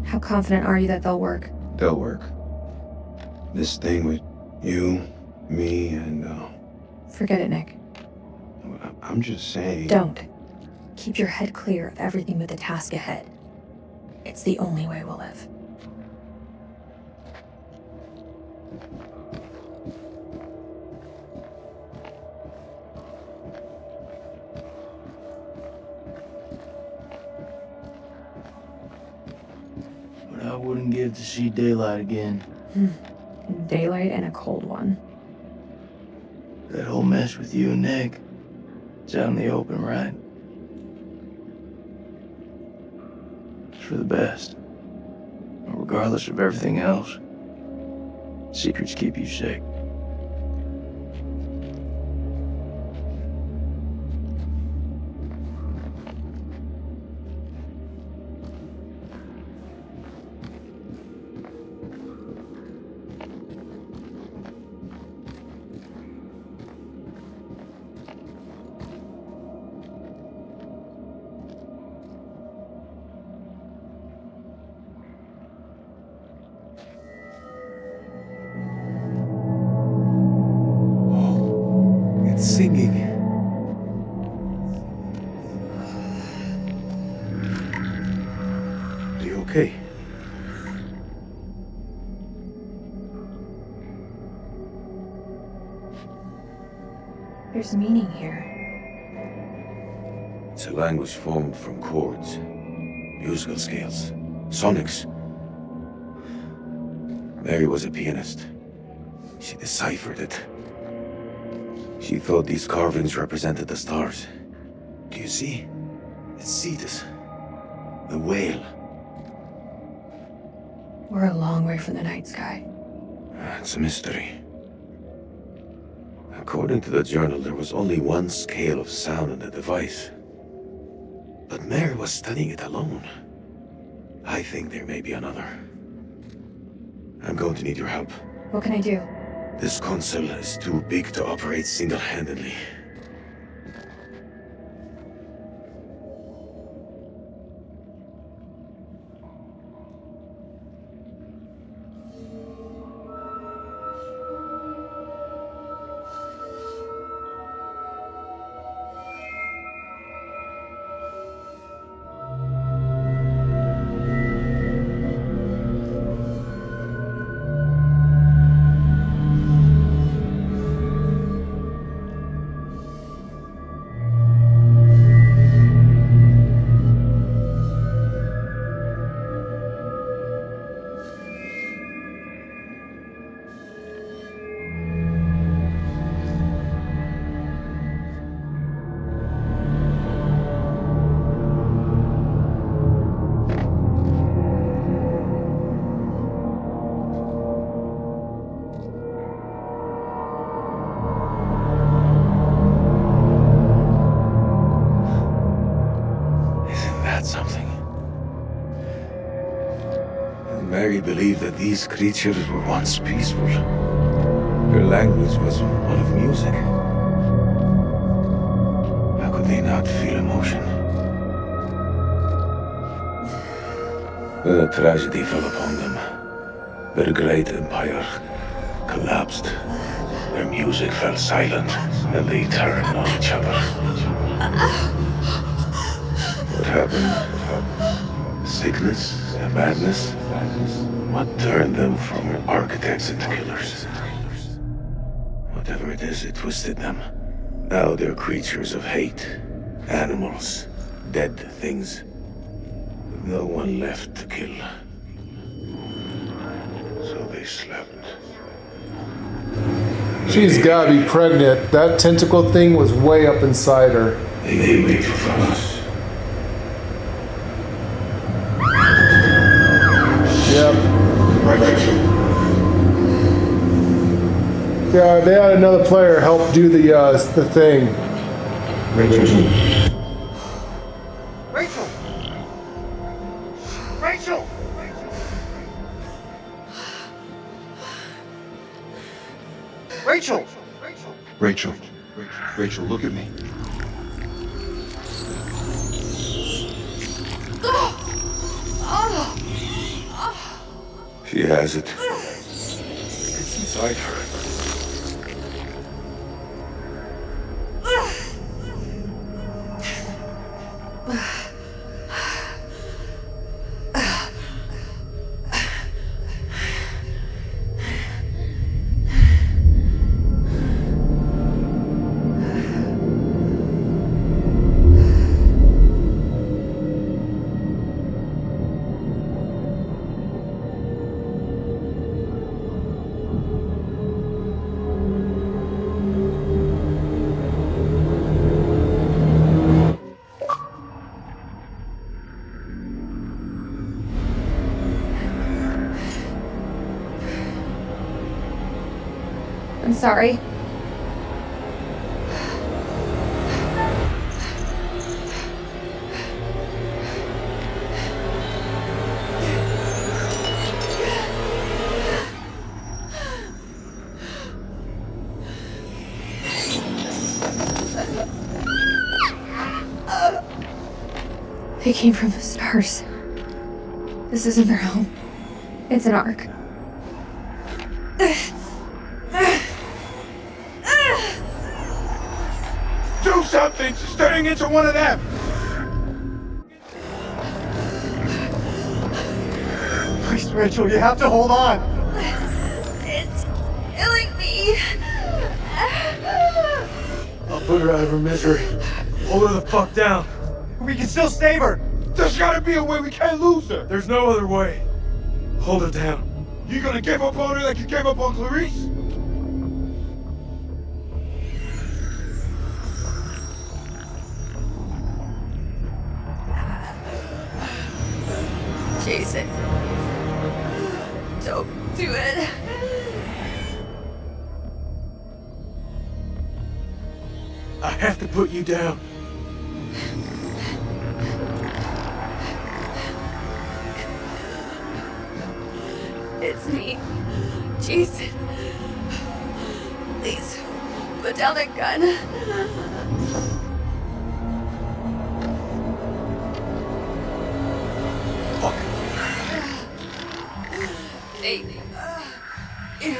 How confident are you that they'll work? They'll work. This thing with you, me, and, Forget it, Nick. I'm just saying... Don't. Keep your head clear of everything but the task ahead. It's the only way we'll live. What I wouldn't give to see daylight again. Daylight and a cold one. That whole mess with you and Nick. It's out in the open, right? It's for the best. Regardless of everything else. Secrets keep you safe. Singing. Are you okay? There's meaning here. It's a language formed from chords, musical scales, sonics. Mary was a pianist. She deciphered it. She thought these carvings represented the stars. Do you see? It's Cetus, the whale. We're a long way from the night sky. It's a mystery. According to the journal, there was only one scale of sound in the device. But Mary was studying it alone. I think there may be another. I'm going to need your help. What can I do? This console is too big to operate single-handedly. Mary believed that these creatures were once peaceful. Her language was one of music. How could they not feel emotion? Then a tragedy fell upon them. Their great empire collapsed. Their music fell silent, and they turned on each other. What happened? Sickness? Madness? What turned them from architects into killers? Whatever it is, it twisted them. Now they're creatures of hate. Animals. Dead things. With no one left to kill. So they slept. She's gotta be pregnant. That tentacle thing was way up inside her. They wait for us. Yep. Yeah, they had another player help do the thing. Rachel. Rachel, look at me. She has it. It's inside her. I'm sorry. They came from the stars. This isn't their home. It's an ark. Do something! She's turning into one of them! Please, Rachel, you have to hold on. It's killing me. I'll put her out of her misery. Hold her the fuck down. We can still save her. There's gotta be a way. We can't lose her. There's no other way. Hold her down. You gonna give up on her like you gave up on Clarice? Jason, don't do it. I have to put you down. It's me, Jason. Please, put down that gun. Hey, you.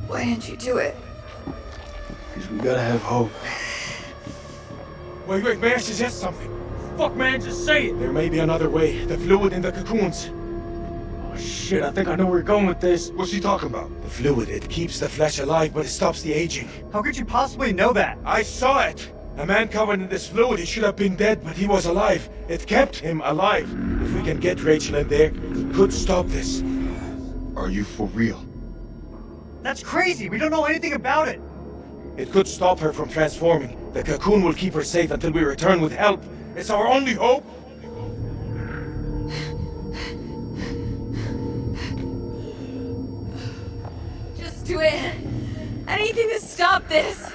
Why didn't you do it? Because we gotta have hope. Wait, may I suggest something? Fuck, man, just say it! There may be another way. The fluid in the cocoons. Oh, shit, I think I know where you're going with this. What's he talking about? The fluid, it keeps the flesh alive, but it stops the aging. How could you possibly know that? I saw it! A man covered in this fluid, he should have been dead, but he was alive. It kept him alive. If we can get Rachel in there, we could stop this. Are you for real? That's crazy! We don't know anything about it! It could stop her from transforming. The cocoon will keep her safe until we return with help. It's our only hope. Just do it. Anything to stop this.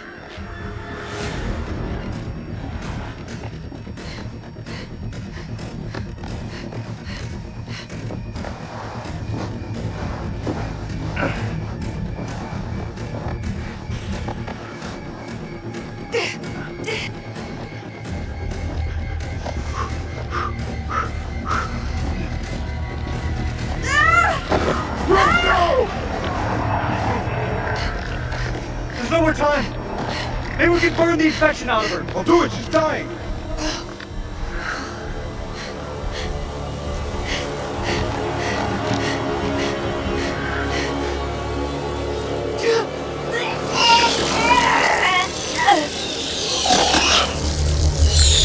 There's no more time! Maybe we can burn the infection out of her! I'll do it, she's dying!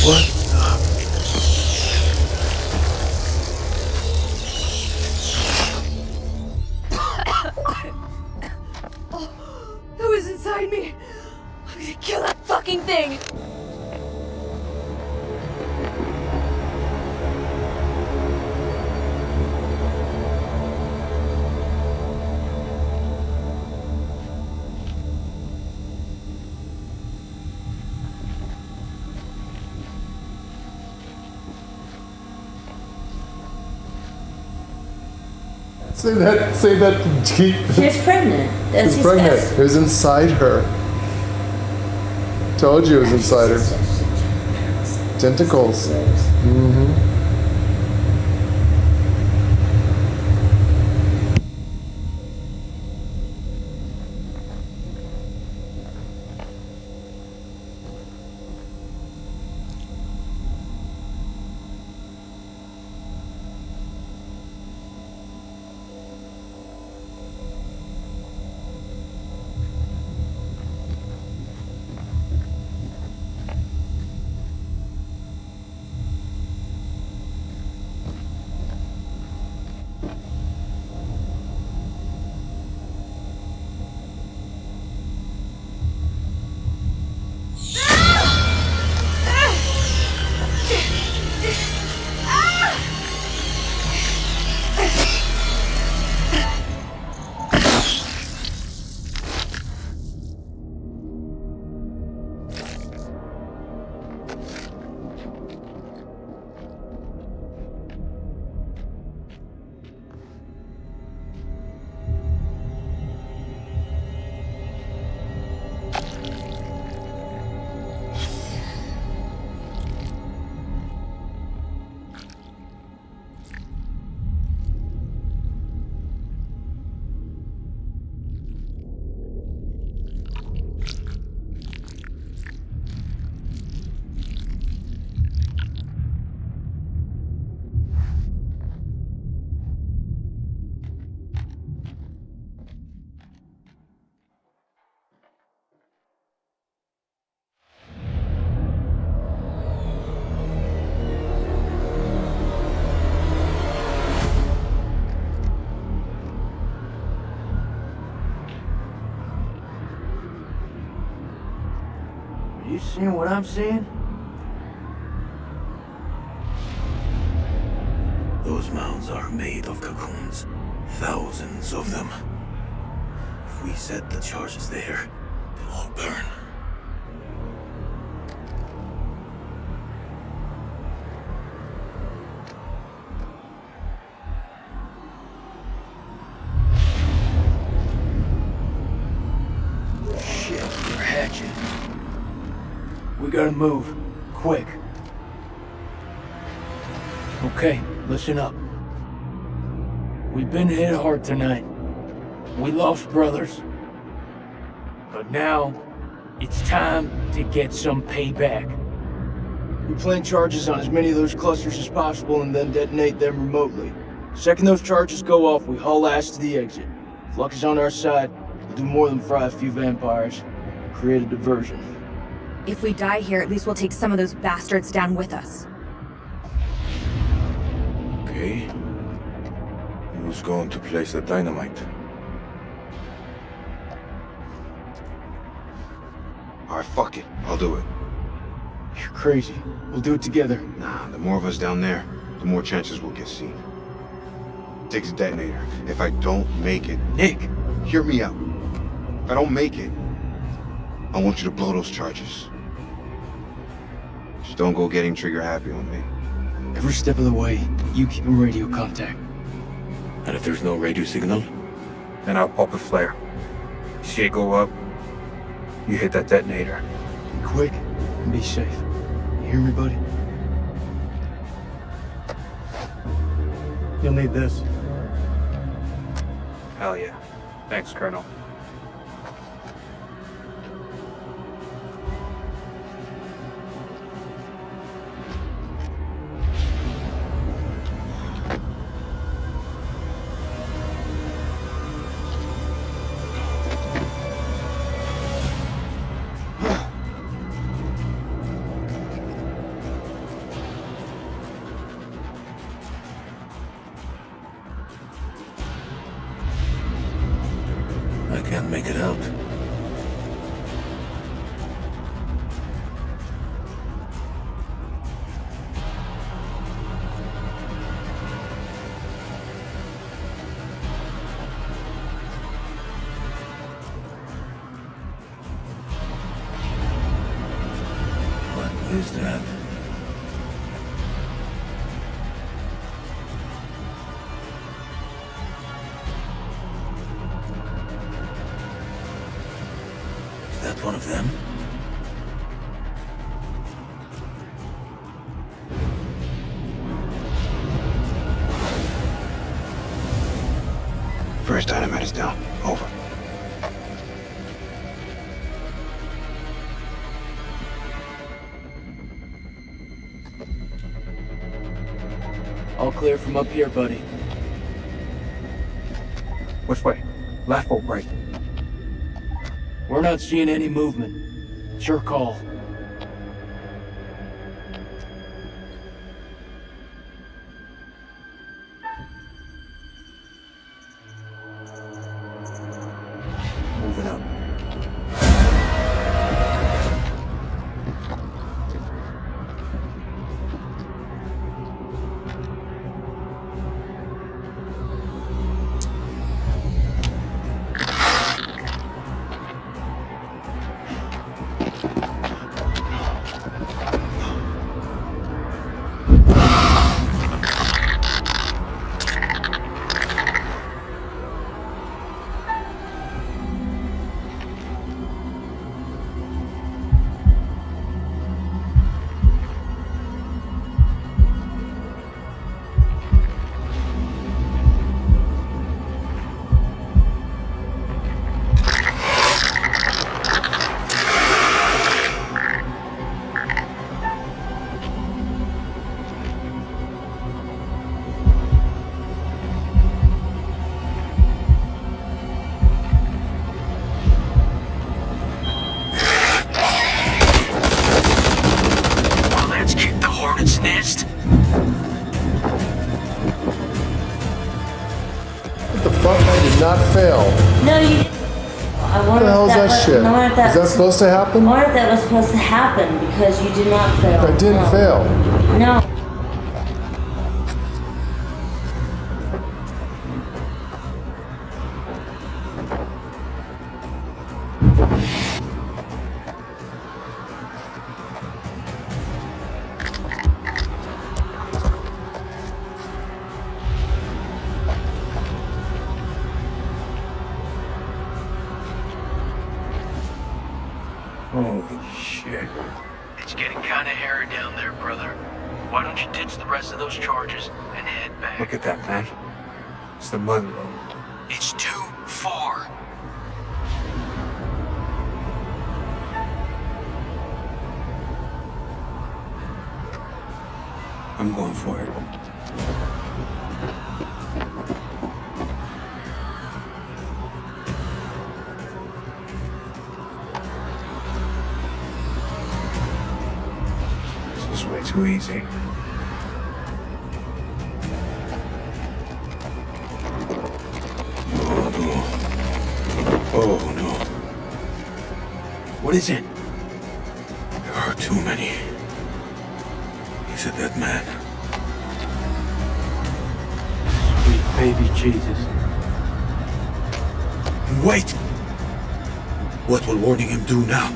What? Who is inside me? I'm gonna kill that fucking thing! Say that. She's pregnant. That's She's pregnant. It was inside her. Told you it was inside her. Tentacles. Mm-hmm. You seeing what I'm seeing? Those mounds are made of cocoons. Thousands of them. If we set the charges there, they'll all burn. gotta move. Quick. Okay, listen up. We've been hit hard tonight. We lost brothers. But now, it's time to get some payback. We plant charges on as many of those clusters as possible and then detonate them remotely. Second those charges go off, we haul ass to the exit. If luck is on our side, we'll do more than fry a few vampires. Create a diversion. If we die here, at least we'll take some of those bastards down with us. Okay. Who's going to place the dynamite? Alright, fuck it. I'll do it. You're crazy. We'll do it together. Nah, the more of us down there, the more chances we'll get seen. Takes a detonator. If I don't make it... Nick! Hear me out. If I don't make it, I want you to blow those charges. Just don't go getting trigger happy on me. Every step of the way, you keep in radio contact. And if there's no radio signal, then I'll pop a flare. See it go up, you hit that detonator. Be quick and be safe. You hear me, buddy? You'll need this. Hell yeah. Thanks, Colonel. I can't make it out. What is that? Is that one of them? First dynamite is down. Over. All clear from up here, buddy. Which way? Left or right? We're not seeing any movement. It's your call. Moving up. What the fuck? I did not fail. No, you didn't. I What wonder the hell if is that was, shit? I wonder if Is that supposed to happen? I wonder if that was supposed to happen because you did not fail. I didn't No. fail. No. Holy shit. It's getting kinda hairy down there, brother. Why don't you ditch the rest of those charges and head back? Look at that, man. It's the mud road. It's too far. I'm going for it. This is way too easy. Oh no. What is it? There are too many. He's a dead man. Sweet baby Jesus. Wait! What will warning him do now?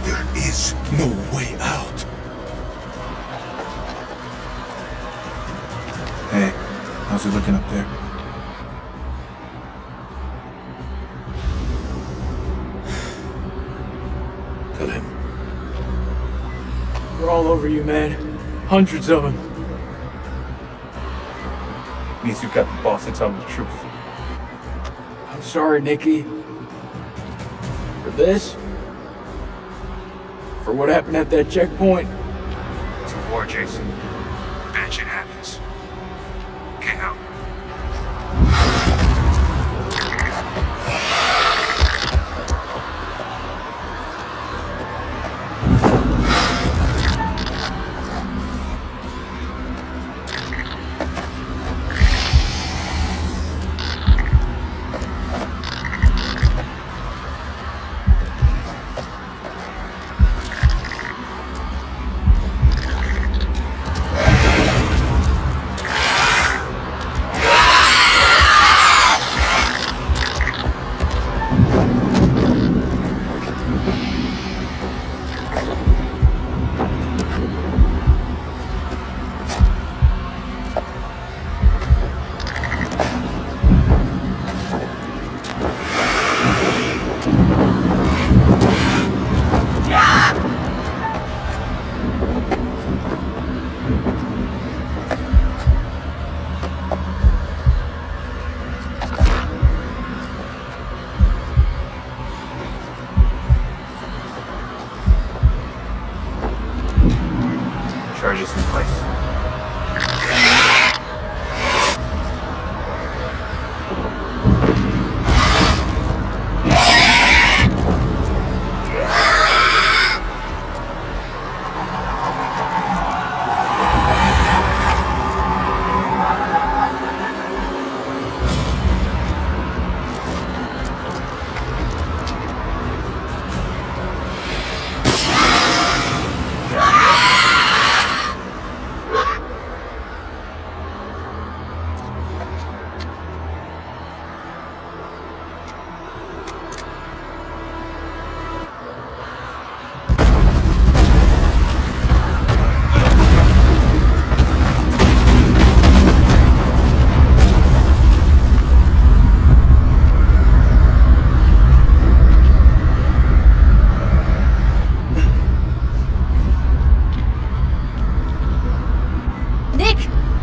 There is no way out. Hey, how's it looking up there? Tell him. They're all over you, man. Hundreds of them. Means you've got the boss to tell him the truth. I'm sorry, Nikki. For this? For what happened at that checkpoint? It's a war, Jason. Bad shit happens. Can't help. Charges in place.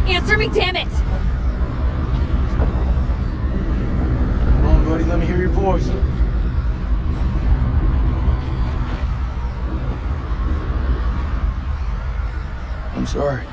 Answer me, damn it! Come on, buddy, let me hear your voice. I'm sorry.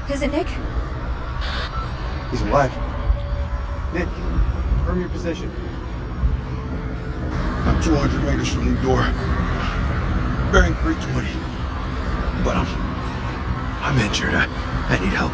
Is it Nick? He's alive. Nick, confirm your position. I'm 200 meters from the door. Bearing 320. But I'm injured. I need help.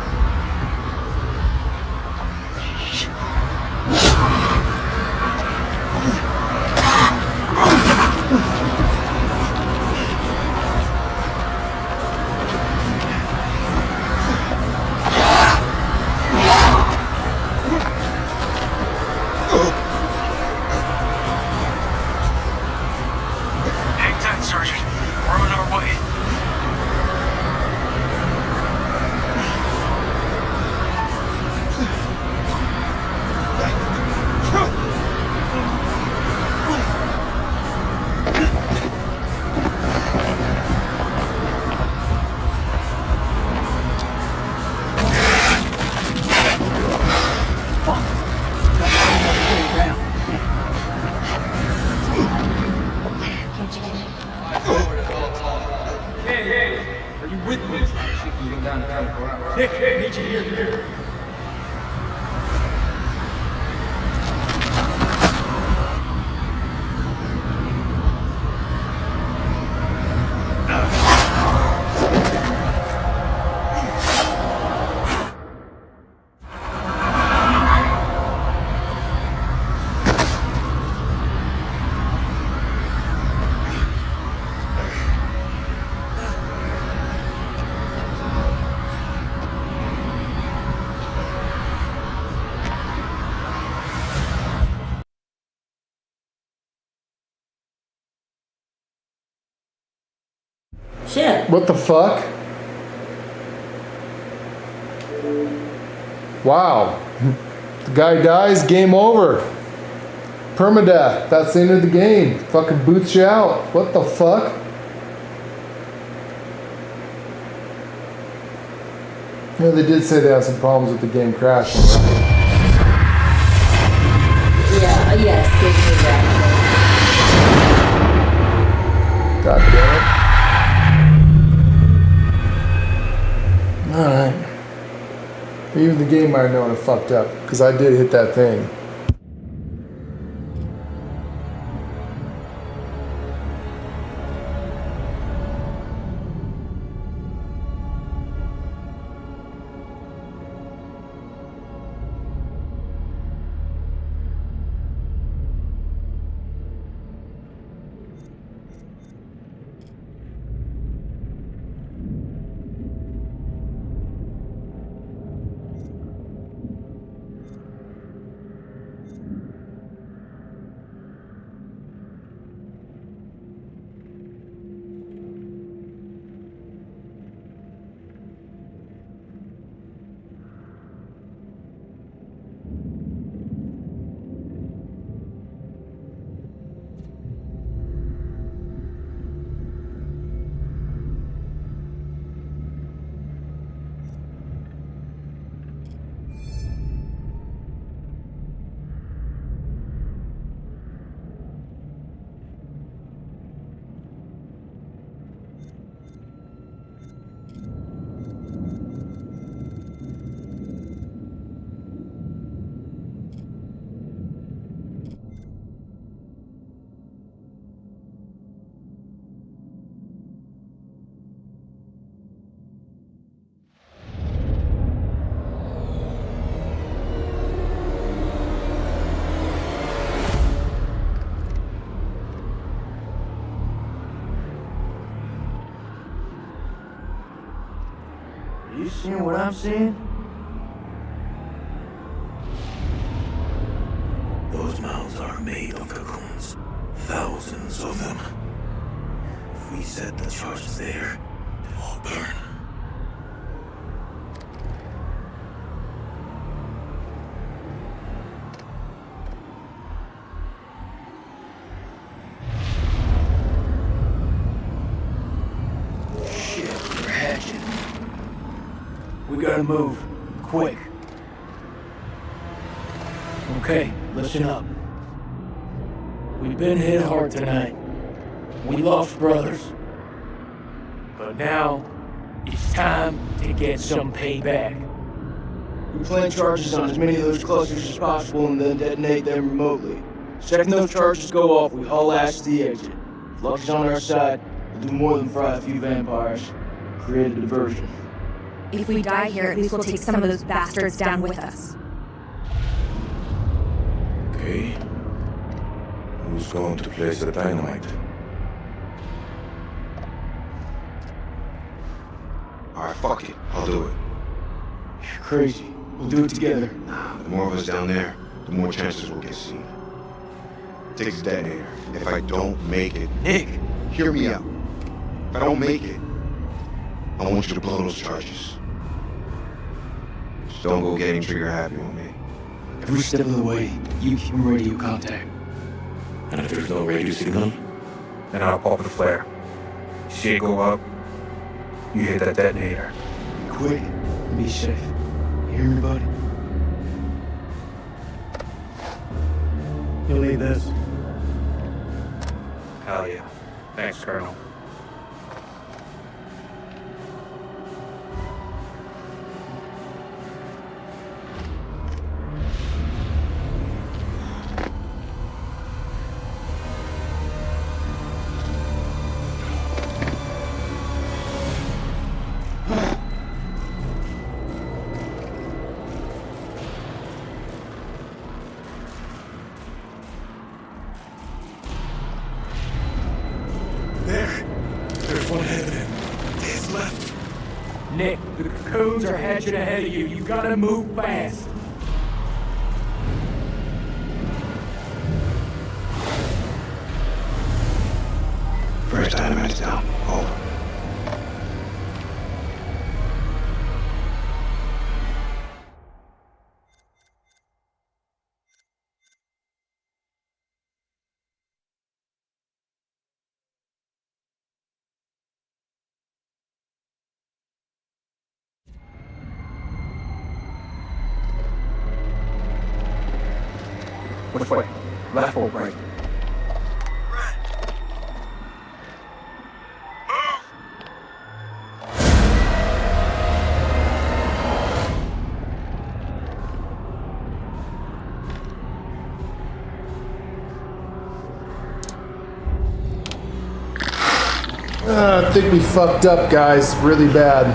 Hang tight, Sergeant. We're on our way. Are you with me? Nick, need you here. Shit. What the fuck? Wow. The guy dies, game over. Permadeath. That's the end of the game. Fucking boots you out. What the fuck? Yeah, they did say they had some problems with the game crashing, right? Yeah, yes, they did that. God damn it. Alright. Even the game might have known it fucked up, because I did hit that thing. You seeing what I'm seeing? Those mouths are made of cocoons. Thousands of them. If we set the charges there, they'll all burn. Shit, they're hatching. We gotta move. Quick. Okay, listen up. We've been hit hard tonight. We lost brothers. But now, it's time to get some payback. We plant charges on as many of those clusters as possible and then detonate them remotely. Second those charges go off, we haul ass to the exit. If luck is on our side, we'll do more than fry a few vampires. Create a diversion. If we die here, at least we'll take some of those bastards down with us. Okay. Who's going to place the dynamite? Alright, fuck it. I'll do it. You're crazy. We'll do it together. Nah, the more of us down there, the more chances we'll get seen. Take this detonator. If I don't make it... Nick! Hear me out. If I don't make it, I want you to blow those charges. Just don't go getting trigger happy on me. Every step of the way, you keep radio contact. And if there's no radio signal, then I'll pop the flare. See it go up, you hit that detonator. Quick, and be safe. You hear me, buddy? You'll need this. Hell yeah. Thanks, Colonel. There's one ahead of him. His left. Nick, the codes are hatching ahead of you. You gotta move fast. First dynamite is down. Over. Which way? Left or right? I think we fucked up, guys, really bad.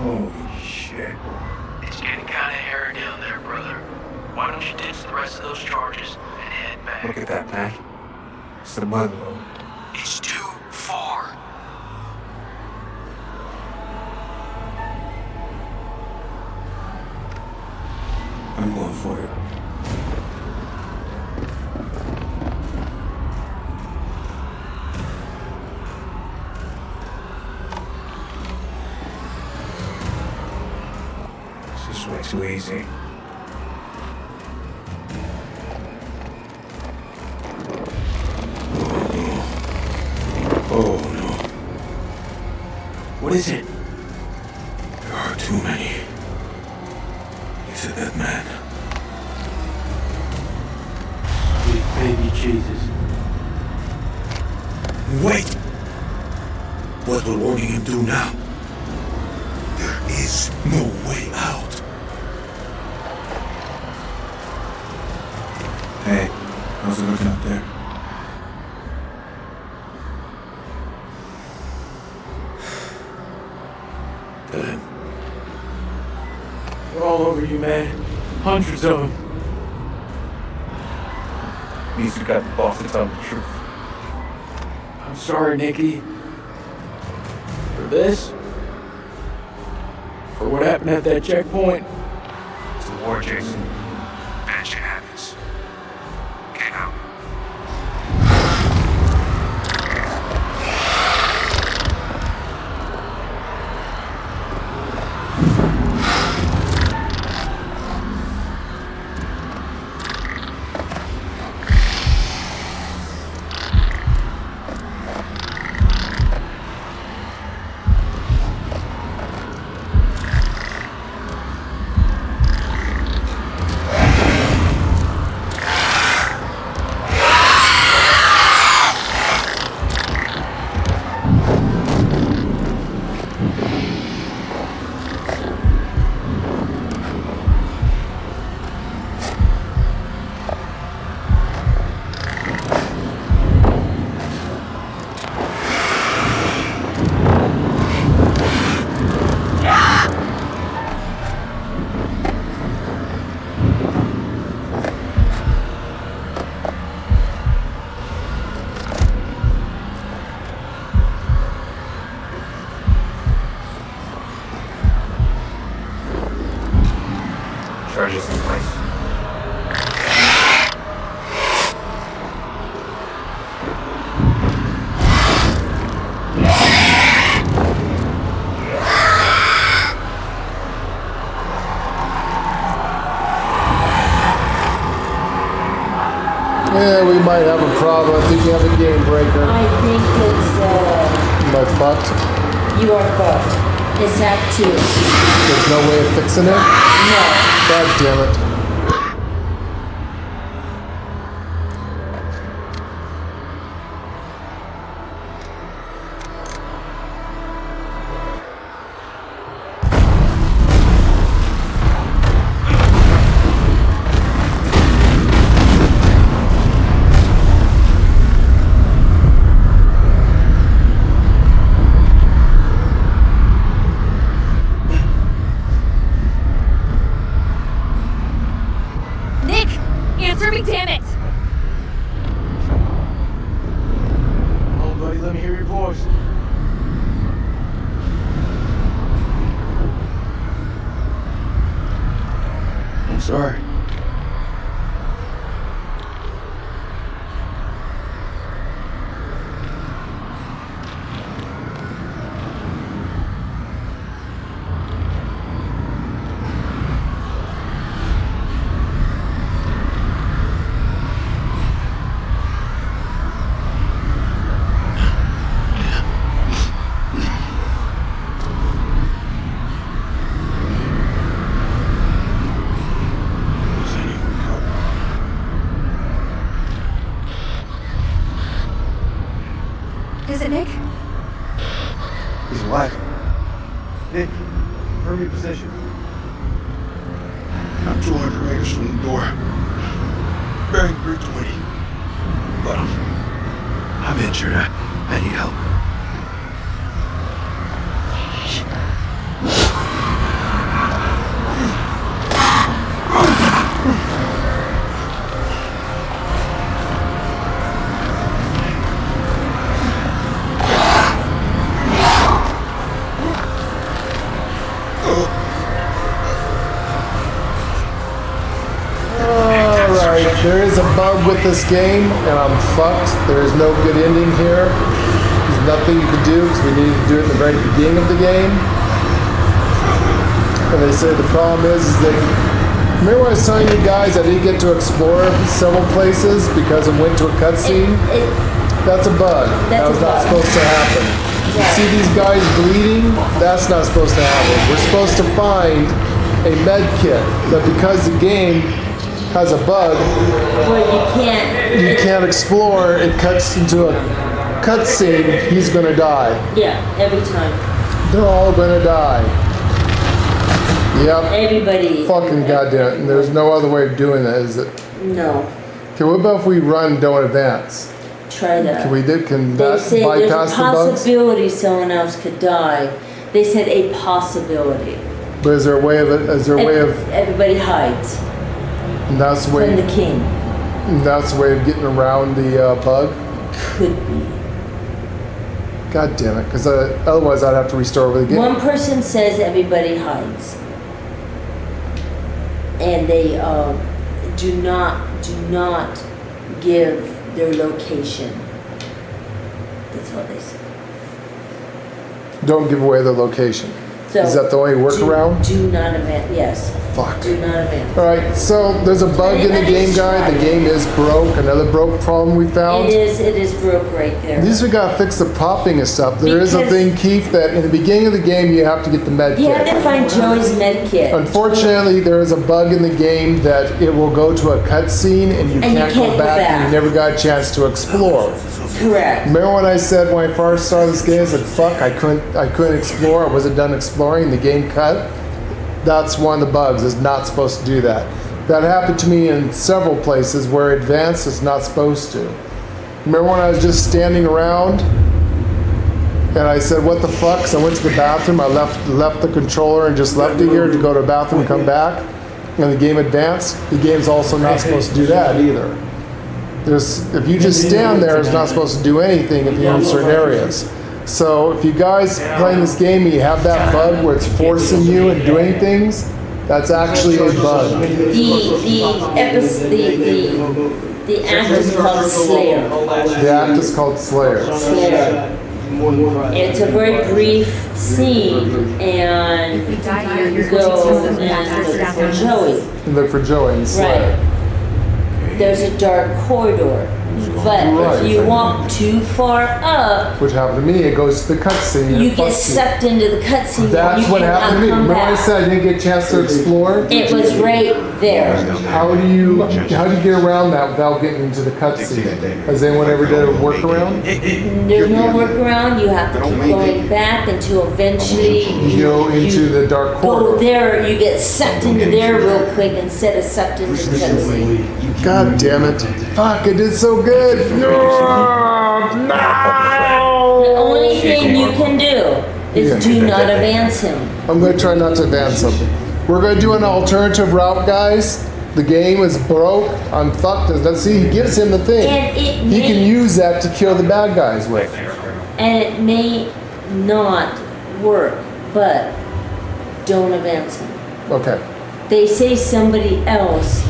Holy shit. It's getting kinda hairy down there, brother. Why don't you ditch the rest of those charges and head back? Look at that, man. It's the mud road. It's too far. I'm going for it. This is way too easy. Oh no. What is it? There are too many. He's a dead man. Sweet baby Jesus. Wait! What will warning him do now? There is no way out. Hey, how's it looking up there? hundreds of them. Means you got the boss to tell the truth. I'm sorry, Nikki. For this? For what happened at that checkpoint? It's a war, Jason. Bad shit happens. Get out. Charges in place. Yeah, we might have a problem. I think you have a game breaker. I think it's, Am I fucked? you are fucked. It's Act 2. There's no way of fixing it? No. God damn it. Answer me, damn it! Oh, buddy, let me hear your voice. I'm sorry. Is it Nick? He's alive. Nick, confirm your position. I'm 200 meters from the door. Bearing 320. But I'm injured. I need help. There is a bug with this game, and I'm fucked. There is no good ending here. There's nothing you can do, because we needed to do it in the very beginning of the game. And they say the problem is that... Remember when I was telling you guys I didn't get to explore several places because it went to a cutscene? That's a bug. That was not supposed to happen. You see these guys bleeding? That's not supposed to happen. We're supposed to find a med kit, but because the game has a bug Well, you can't explore, it cuts into a cutscene, he's gonna die. Yeah, every time. They're all gonna die. Yep. Everybody. Fucking goddamn. And there's no other way of doing that, is it? No. Okay, what about if we run, don't advance? Try that. Can They that say bypass there's a the bugs? possibility someone else could die. They said a possibility. But is there a way of it? Is there a way of? Everybody hides. And that's the way. from the king. And that's the way of getting around the bug. Could be. God damn it! Because otherwise, I'd have to restart over the game. One person says everybody hides, and they do not give their location. That's what they say. Don't give away the location. So is that the only workaround? Do not event. Yes. Fuck. Do not event. All right. So there's a bug in the game, guy. The game is broke. Another broke problem we found. It is broke right there. At least we gotta fix the popping and stuff. There is a Because- thing, Keith, that in the beginning of the game you have to get the med You kit. have to find Joey's med kit. Unfortunately, there is a bug in the game that it will go to a cutscene and you can't go back and you never got a chance to explore. Correct. Remember when I said when I first started this game, I said, fuck, I couldn't explore, I wasn't done exploring, the game cut? That's one of the bugs, it's not supposed to do that. That happened to me in several places where advanced is not supposed to. Remember when I was just standing around and I said, what the fuck? So I went to the bathroom, I left the controller and just left it here to go to the bathroom and come back, and the game advanced? The game's also not supposed to do that either. If you just stand there, it's not supposed to do anything if you're in certain areas. So if you guys playing this game and you have that bug where it's forcing you and doing things, that's actually a bug. The act is called Slayer. The act is called Slayer. Slayer. It's a very brief scene, and you go and look for Joey. Look for Joey and Slayer. Right. There's a dark corridor, but if you walk too far up, which happened to me, it goes to the cutscene. you get sucked into the cutscene. That's what happened to me. Remember I said I didn't get a chance to explore? It was right there. How do you get around that without getting into the cutscene? Has anyone ever done a workaround? There's no workaround. You have to keep going back until eventually you go into the dark corridor. Go there, you get sucked into there real quick instead of sucked into the cutscene. God damn it. Fuck, I did so good. No! The only thing you can do is do not advance him. I'm going to try not to advance something. We're going to do an alternative route, guys. The game is broke. I'm fucked. Let's see, he gives him the thing. He can use that to kill the bad guys with. And it may not work, but don't advance him. Okay. They say somebody else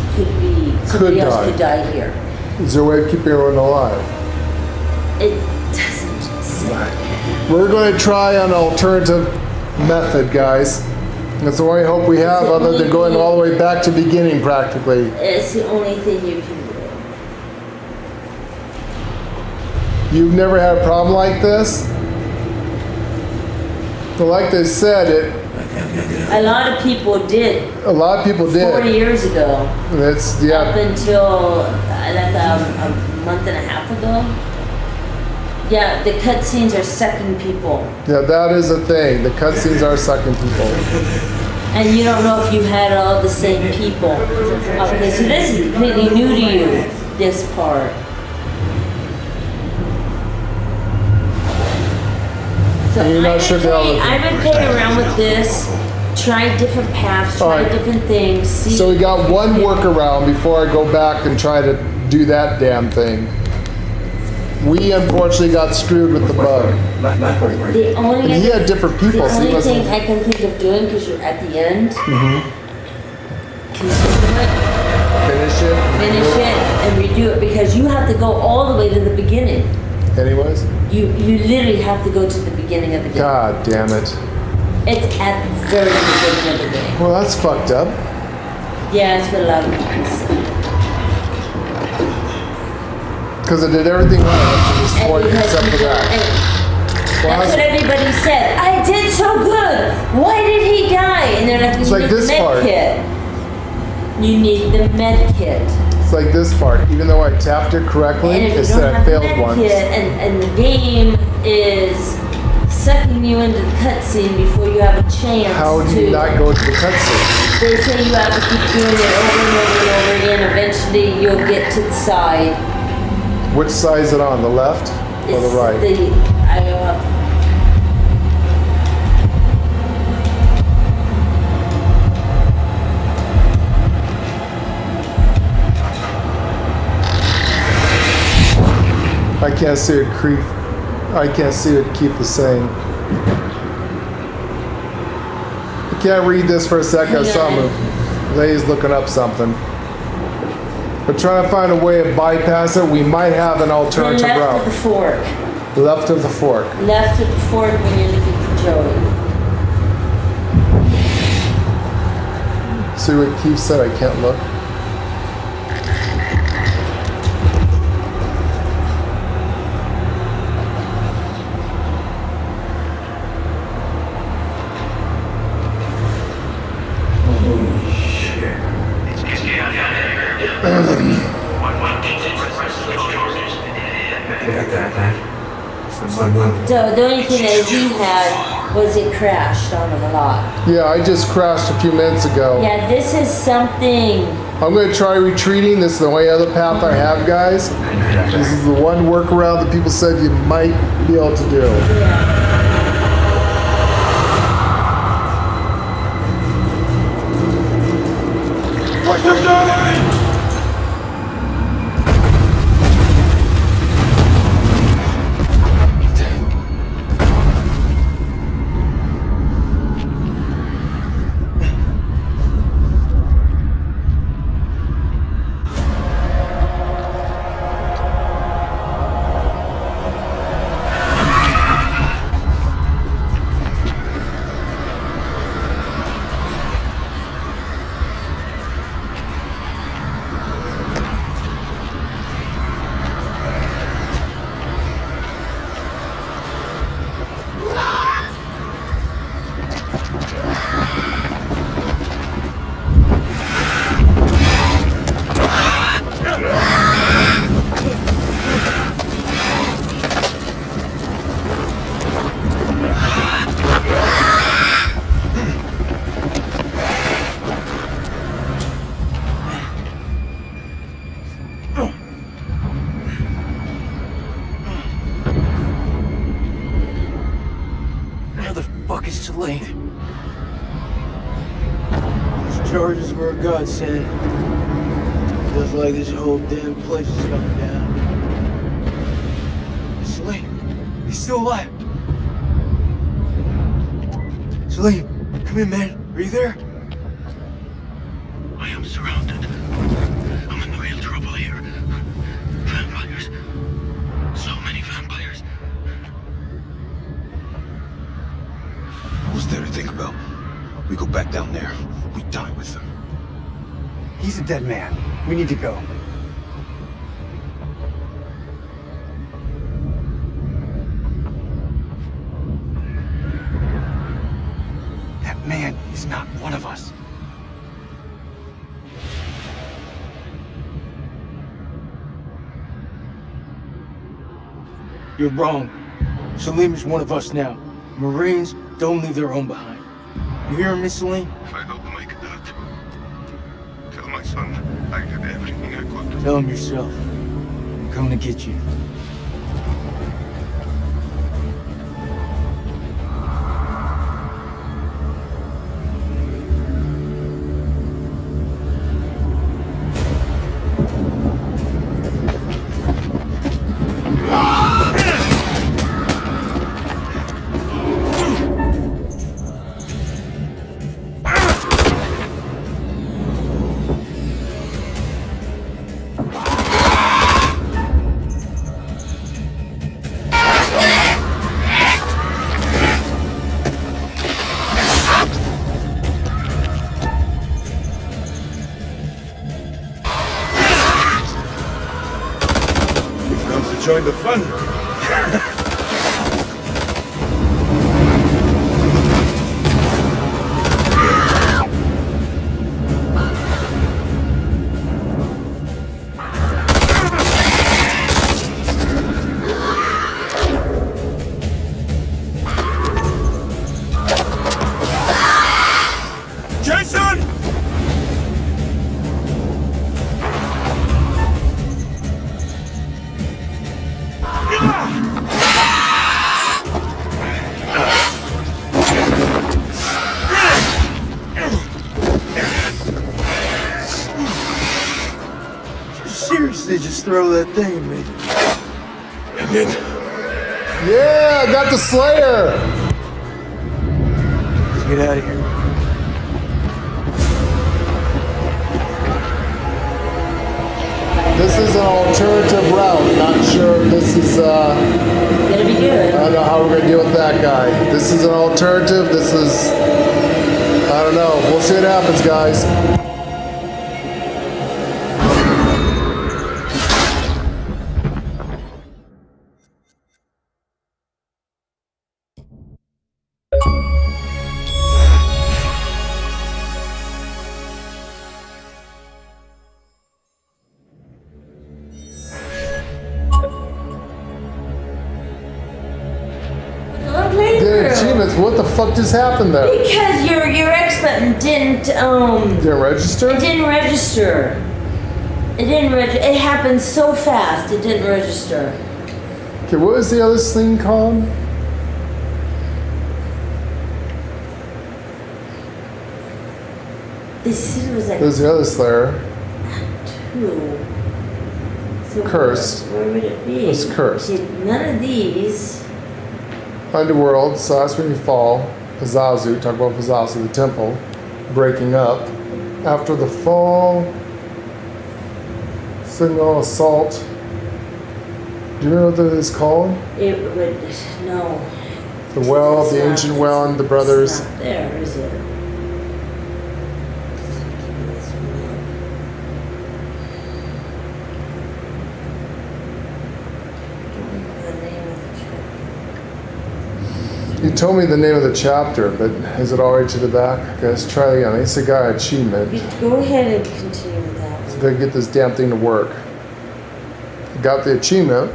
could die here. Is there a way of keeping everyone alive? It doesn't say. We're going to try an alternative method, guys. That's the only hope we have, other than going all the way back to beginning, practically. It's the only thing you can do. You've never had a problem like this? Well, like they said, a lot of people did. A lot of people did. 4 years ago. Up until like a month and a half ago. Yeah, the cutscenes are sucking people. Yeah, that is a thing. The cutscenes are sucking people. And you don't know if you had all the same people. Okay, so this is completely new to you, this part. So and you're not sure how I would play around with this, try different paths, try different things. See. So we got one workaround before I go back and try to do that damn thing. We unfortunately got screwed with the bug. The only and he had different people. The only thing I can think of doing, because you're at the end, finish it and redo it, because you have to go all the way to the beginning. Anyways? You literally have to go to the beginning of the game. God damn it. It's at the very beginning of the game. Well, that's fucked up. Yeah, it's what a lot of people say. Because I did everything right up to this point except for that. That's what everybody said. I did so good. Why did he die? And they're like, It's like this part. kit. You need the med kit. It's like this part. Even though I tapped it correctly, And if it you said don't I have the failed med once. kit, and the game is sucking you into the cutscene before you have a chance. How do you not go to the cutscene? They say you have to keep doing it over and over and over again. Eventually, you'll get to the side. Which side is it on? The left or the right? I can't see what Keith is saying. I can't read this for a second. I saw him. Lay's looking up something. We're trying to find a way of bypass it. We might have an alternative left route. of the fork. Left of the fork. Left of the fork when you're looking for Joey. See what Keith said? I can't look. So the only thing that he had was it crashed on him a lot. Yeah, I just crashed a few minutes ago. Yeah, this is something. I'm going to try retreating. This is the only other path I have, guys. This is the one workaround that people said you might be able to do. What's your name? Charges were a godsend. Feels like this whole damn place is coming down. Salim, he's still alive. Salim, come in, man. Are you there? I am surrounded. I'm in real trouble here. Vampires. So many vampires. What's there to think about? We go back down there. We die with them. He's a dead man. We need to go. That man is not one of us. You're wrong. Salim is one of us now. Marines don't leave their own behind. You hear me, Salim? If I don't make that, tell my son I did everything I could. Tell him yourself. I'm coming to get you. Join the fun. Jason! Seriously, just throw that thing at me. did. Yeah, I got the Slayer. Let's get out of here. This is an alternative route. Not sure if this is, Gonna be good. I don't know how we're gonna deal with that guy. This is an alternative. This is, I don't know. We'll see what happens, guys. The achievements. What the fuck just happened there? Because your X button didn't Didn't register? It didn't register. It didn't register. It happened so fast. It didn't register. Okay, what was the other thing called? This was like There's the other Slayer. 2. So Cursed. Where would it be? It's cursed. Okay, none of these. Underworld, so that's when you fall. Pazazu, talk about Pazazu, the temple, breaking up. After the fall, signal assault. Do you know what that is called? It would no. The well, It's the not- ancient well, and the brothers. It's not there, is it? You told me the name of the chapter, but is it already to the back? Okay, let's try it again. It's a guy achievement. Go ahead and continue with that. So they get this damn thing to work. Got the achievement.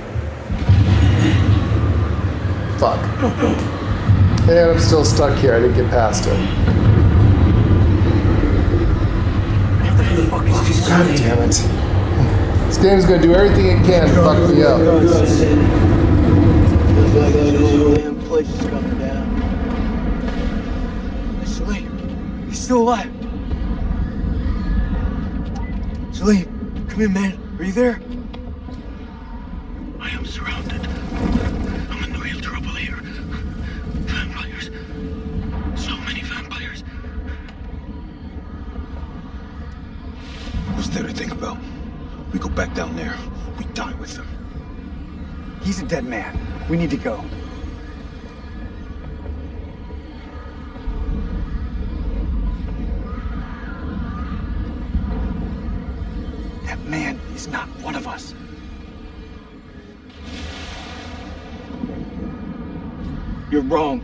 Fuck. And I'm still stuck here. I didn't get past it. God damn it. This game's gonna do everything it can to fuck me up. Damn place is coming down. Salim, he's still alive. Salim, come in, man. Are you there? I am surrounded. I'm in real trouble here. Vampires. So many vampires. What's there to think about? We go back down there. We die with them. He's a dead man. We need to go. That man is not one of us. You're wrong.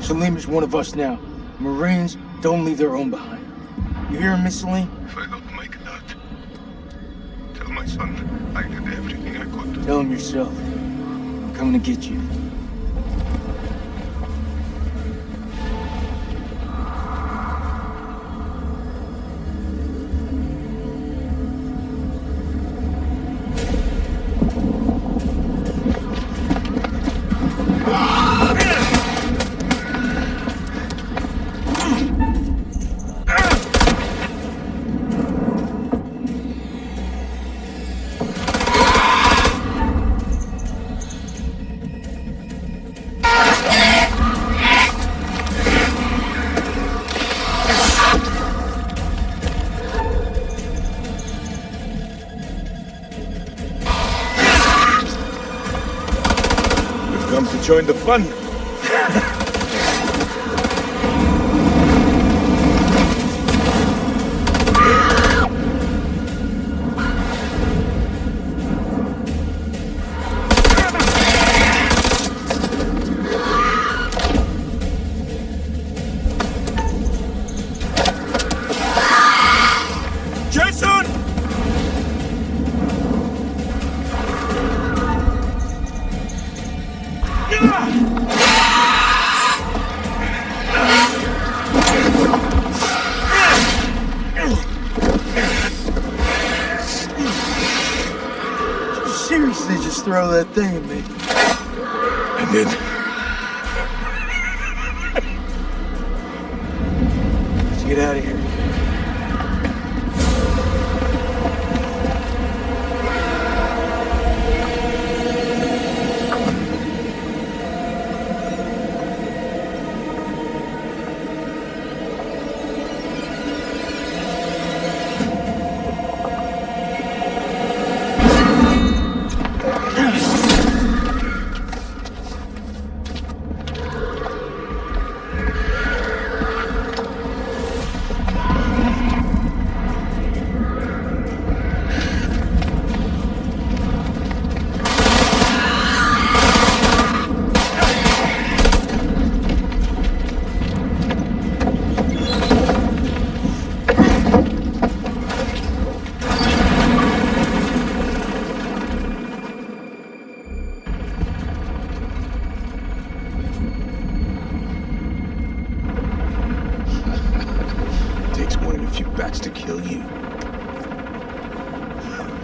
Salim is one of us now. Marines don't leave their own behind. You hear him, Miss Salim? If I don't make that, tell my son I did everything I could. Tell him yourself. I'm coming to get you. Come to join the fun. Jason! Seriously, just throw that thing at me. I did. Let's get out of here.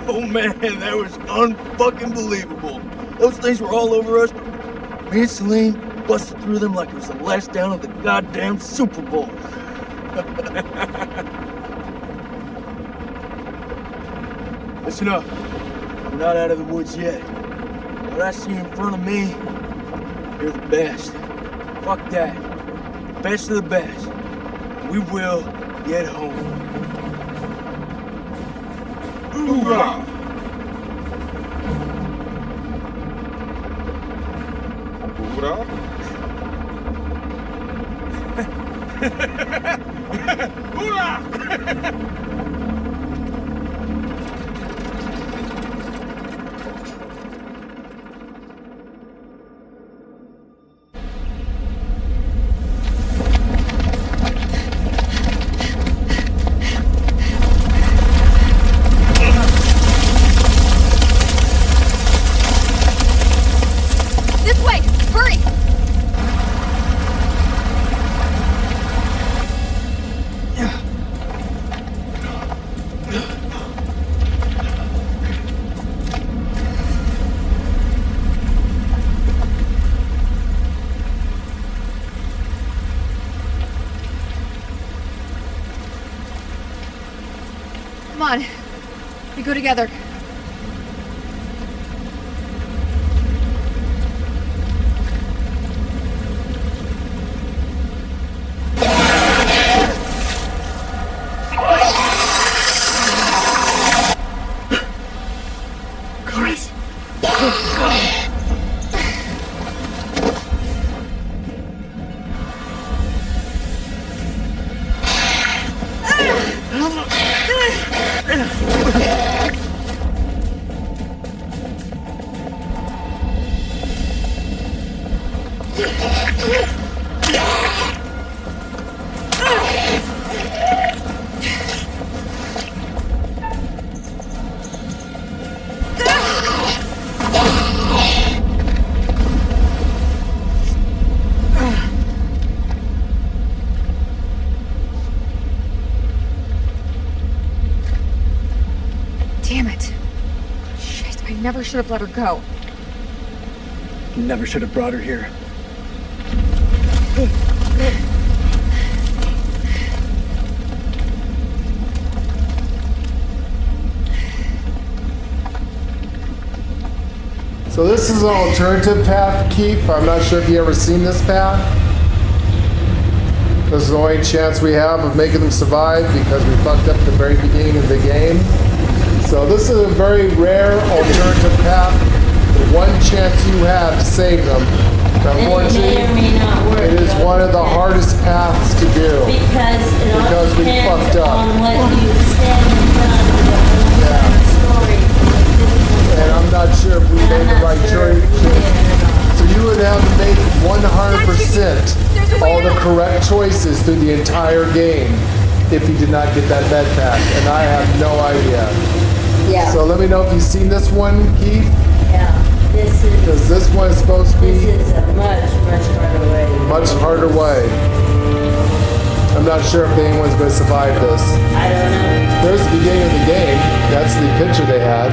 Oh man, that was unfucking believable. Those things were all over us. Me and Celine busted through them like it was the last down of the goddamn Super Bowl. Listen up. We're not out of the woods yet. What I see in front of me, you're the best. Fuck that. Best of the best. We will get home. Hoorah! Hoorah? Hoorah! Come on. We go together. Damn it. Shit, I never should have let her go. Never should have brought her here. So this is an alternative path, Keith. I'm not sure if you ever seen this path. This is the only chance we have of making them survive because we fucked up the very beginning of the game. So this is a very rare alternative path. The one chance you have to save them. Unfortunately, it may or may not work. it is one of the hardest paths to do. Because we fucked up. on what you said and done with the whole story. And I'm not sure if we made the right choice. So you would have made 100% all the correct choices through the entire game if you did not get that med pack. And I have no idea. Yeah. So let me know if you've seen this one, Keith. Yeah. This is. Because this one is supposed to be. This is a much harder way. Much harder way. I'm not sure if anyone's going to survive this. I don't know. There's the beginning of the game. That's the picture they had.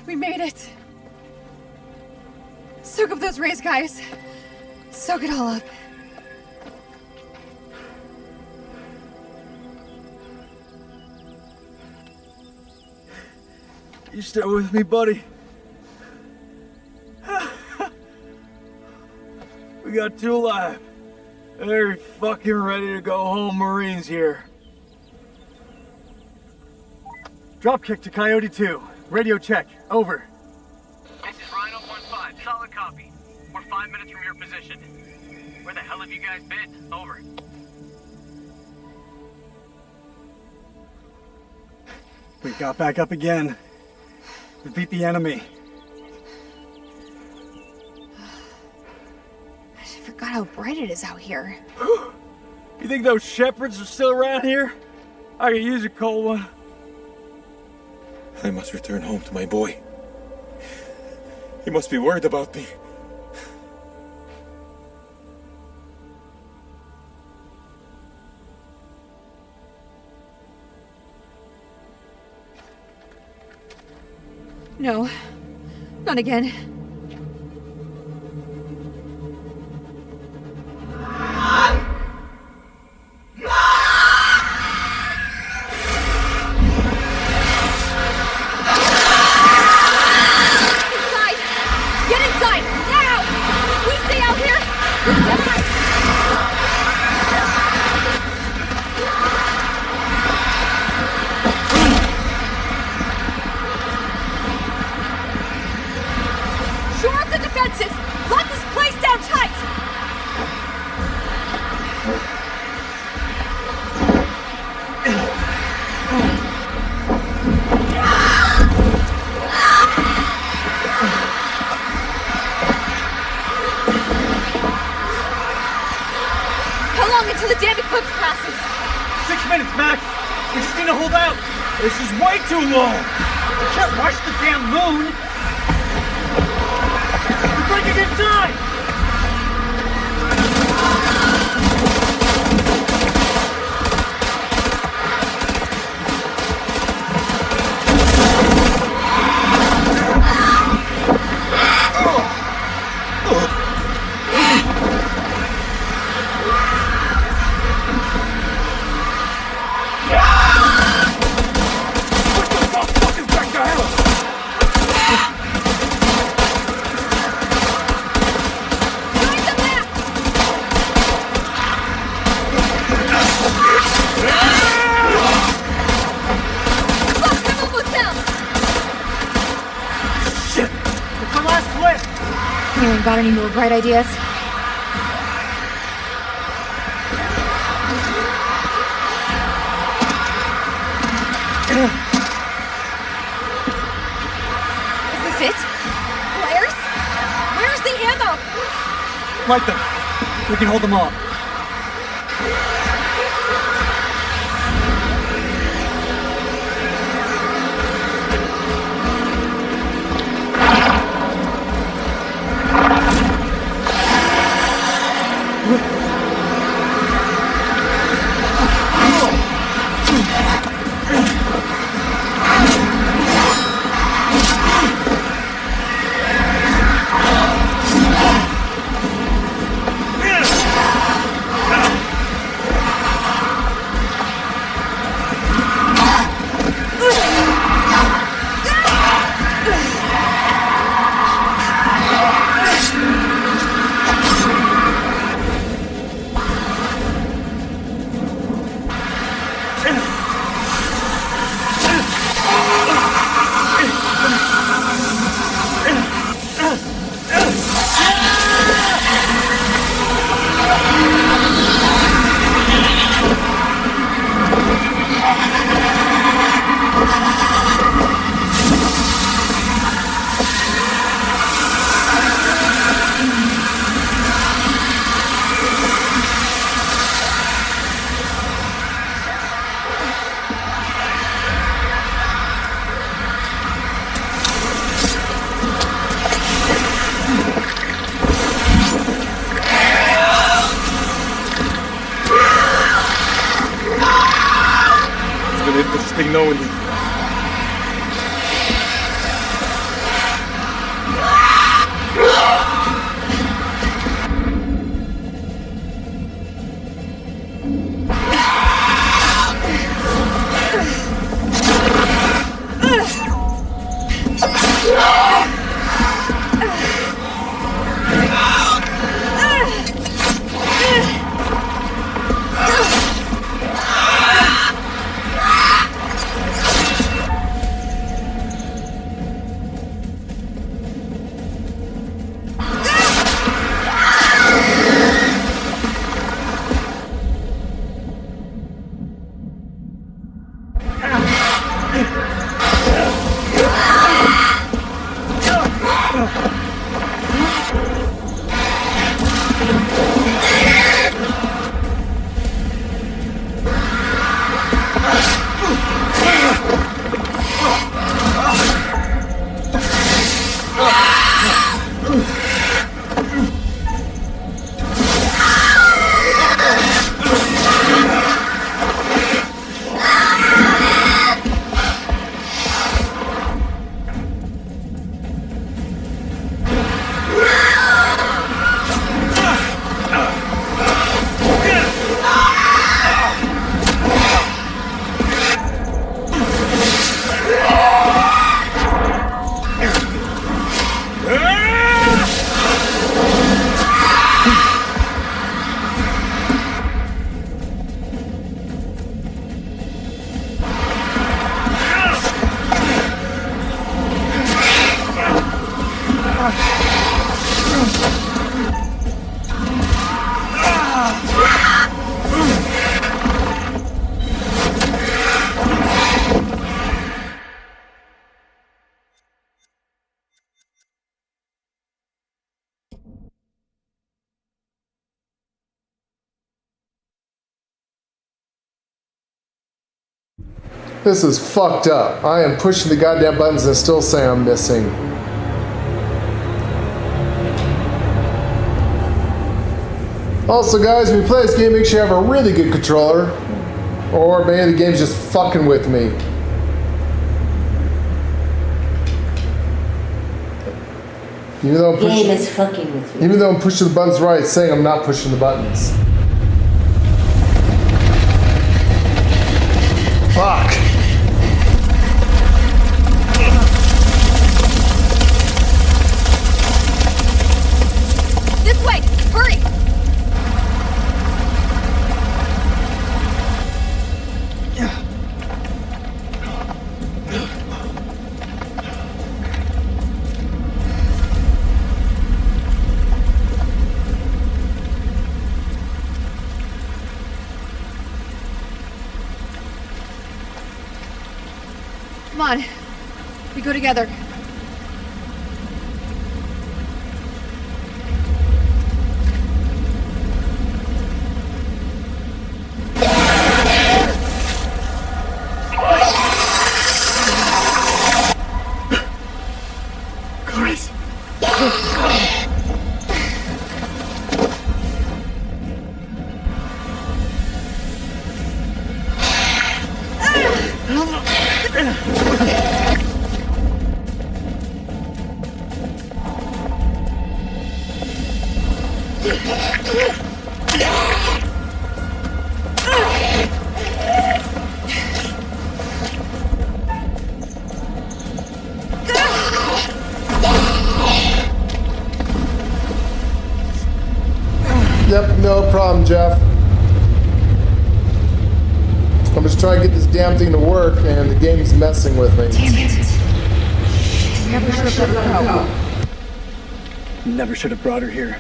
We made it. Soak up those rays, guys. Soak it all up. You still with me, buddy? We got two alive. They're fucking ready to go home, Marines here. Dropkick to Coyote 2. Radio check. Over. This is Rhino 1-5. Solid copy. We're 5 minutes from your position. Where the hell have you guys been? Over. We got back up again. We beat the enemy. I forgot how bright it is out here. You think those shepherds are still around here? I could use a cold one. I must return home to my boy. He must be worried about me. No, not again. This is way too long! I can't rush the damn moon! We're breaking in time! Anyone got any more bright ideas? Is this it? Flares? Where's the ammo? Light them. We can hold them off. Interesting knowing you. This is fucked up. I am pushing the goddamn buttons and still saying I'm missing. Also, guys, when you play this game, make sure you have a really good controller, or maybe the game's just fucking with me. Even though Game is fucking with me. Even though I'm pushing the buttons right, it's saying I'm not pushing the buttons. Fuck. This way! Hurry! Come on. We go together. Grace. Yep, no problem, Jeff. I'm just trying to get this damn thing to work, and the game's messing with me. Damn it. Never should have let her go. Never should have brought her here.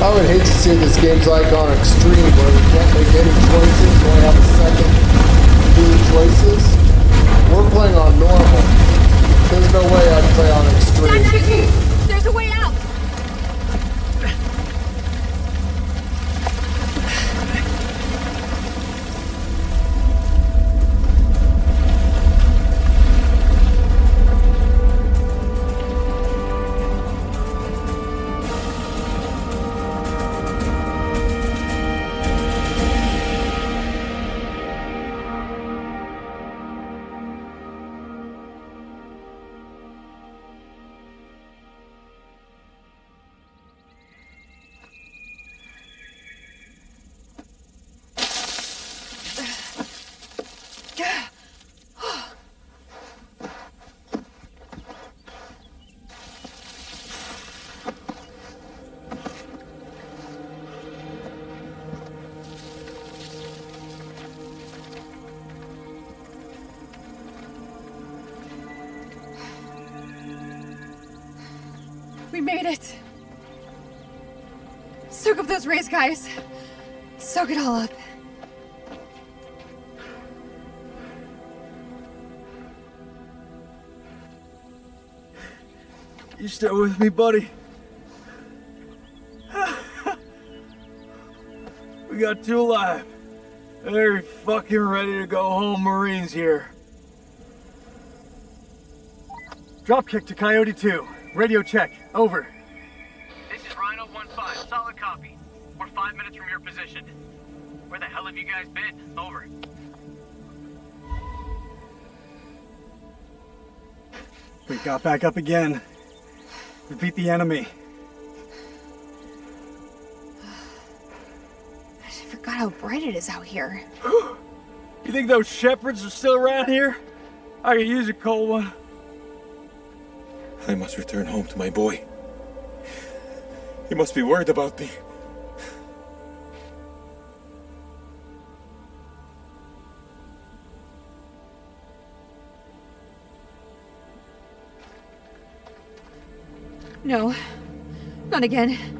I would hate to see this game's like on extreme where we can't make any choices, we only have a second to do the choices. We're playing on normal. There's no way I'd play on extreme. There's a way out! We made it! Soak up those rays, guys. Soak it all up. You still with me, buddy? We got two alive. They're fucking ready to go home, Marines here. Dropkick to Coyote 2. Radio check. Over. This is Rhino 1-5. Solid copy. We're 5 minutes from your position. Where the hell have you guys been? Over. We got back up again. We beat the enemy. I forgot how bright it is out here. You think those shepherds are still around here? I could use a cold one. I must return home to my boy. He must be worried about me. No. Not again. Inside!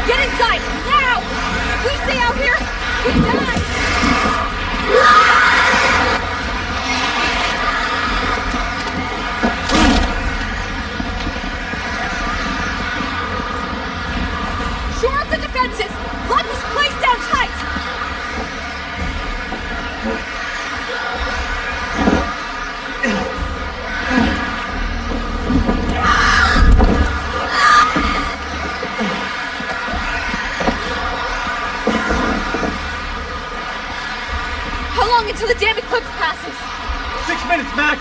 Get inside! Now! If we stay out here, we die! Shore up the defenses! Lock this place down tight! How long until the damn eclipse passes? 6 minutes, Max.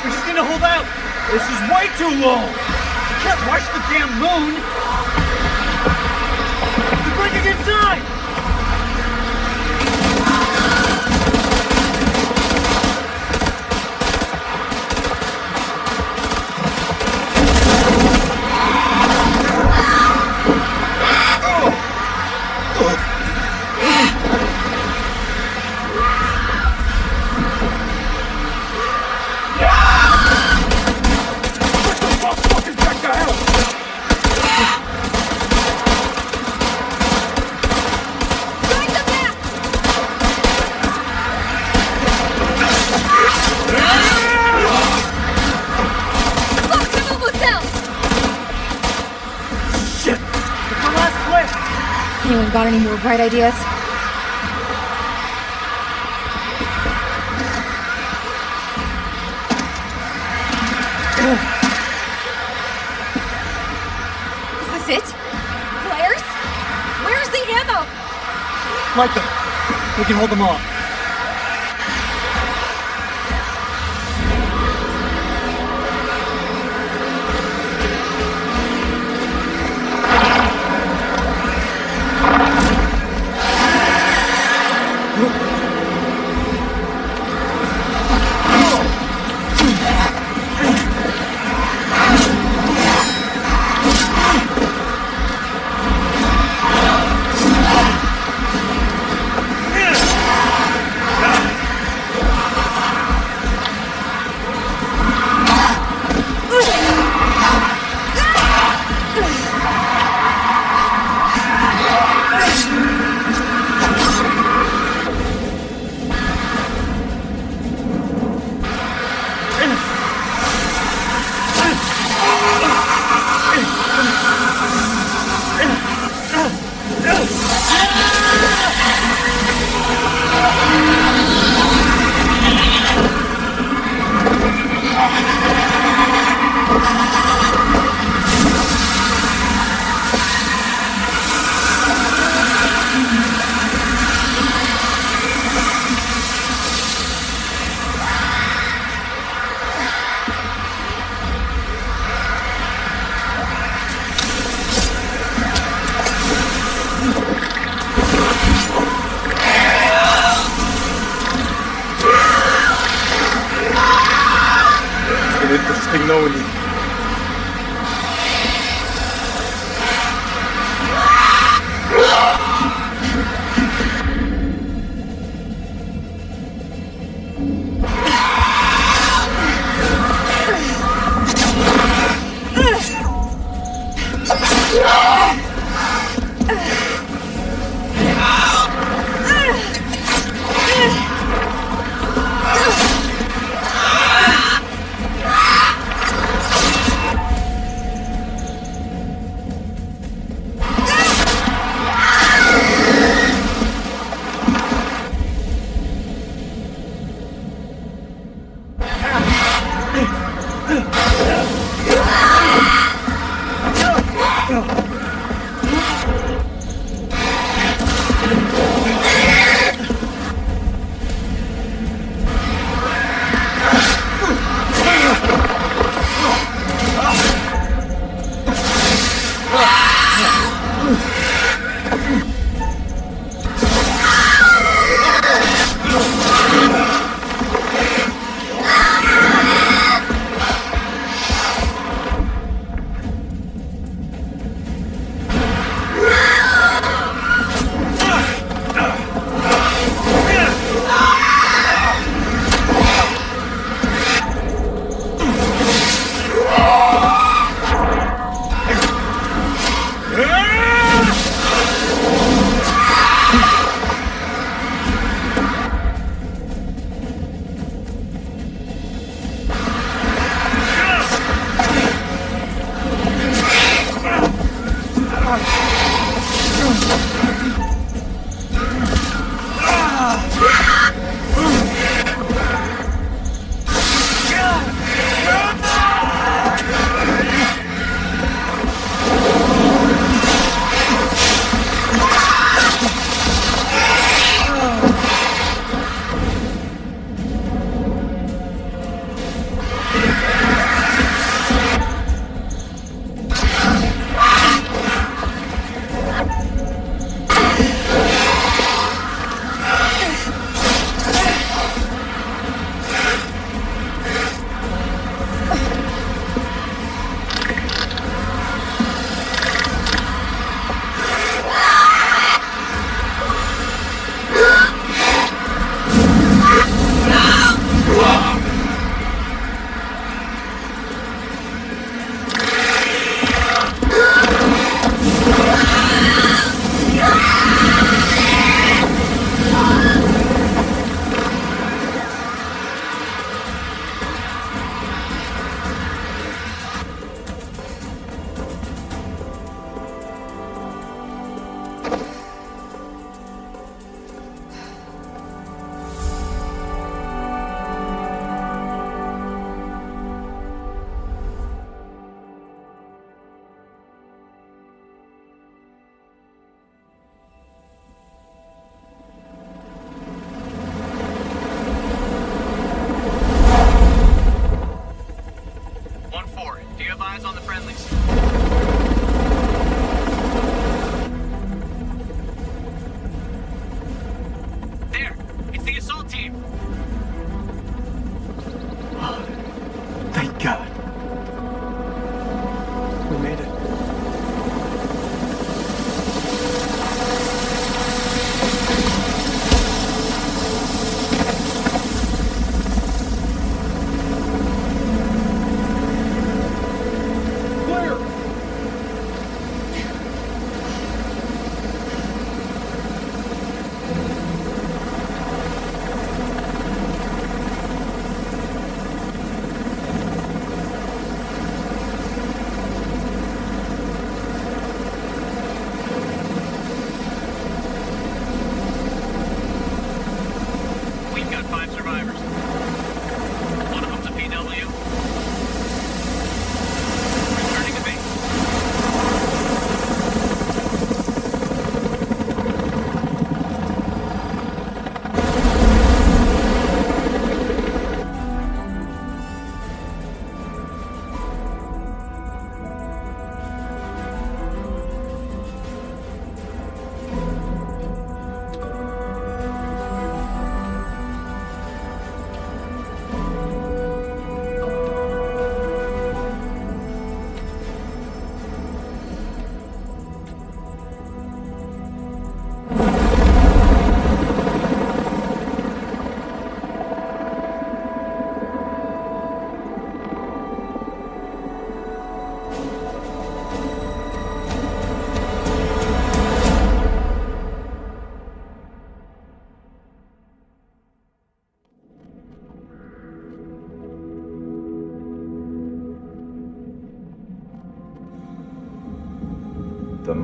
We just need to hold out. This is way too long! You can't rush the damn moon. They're breaking inside. Anyone got any more bright ideas? Is this it? Flares? Where's the ammo? Light them. We can hold them off.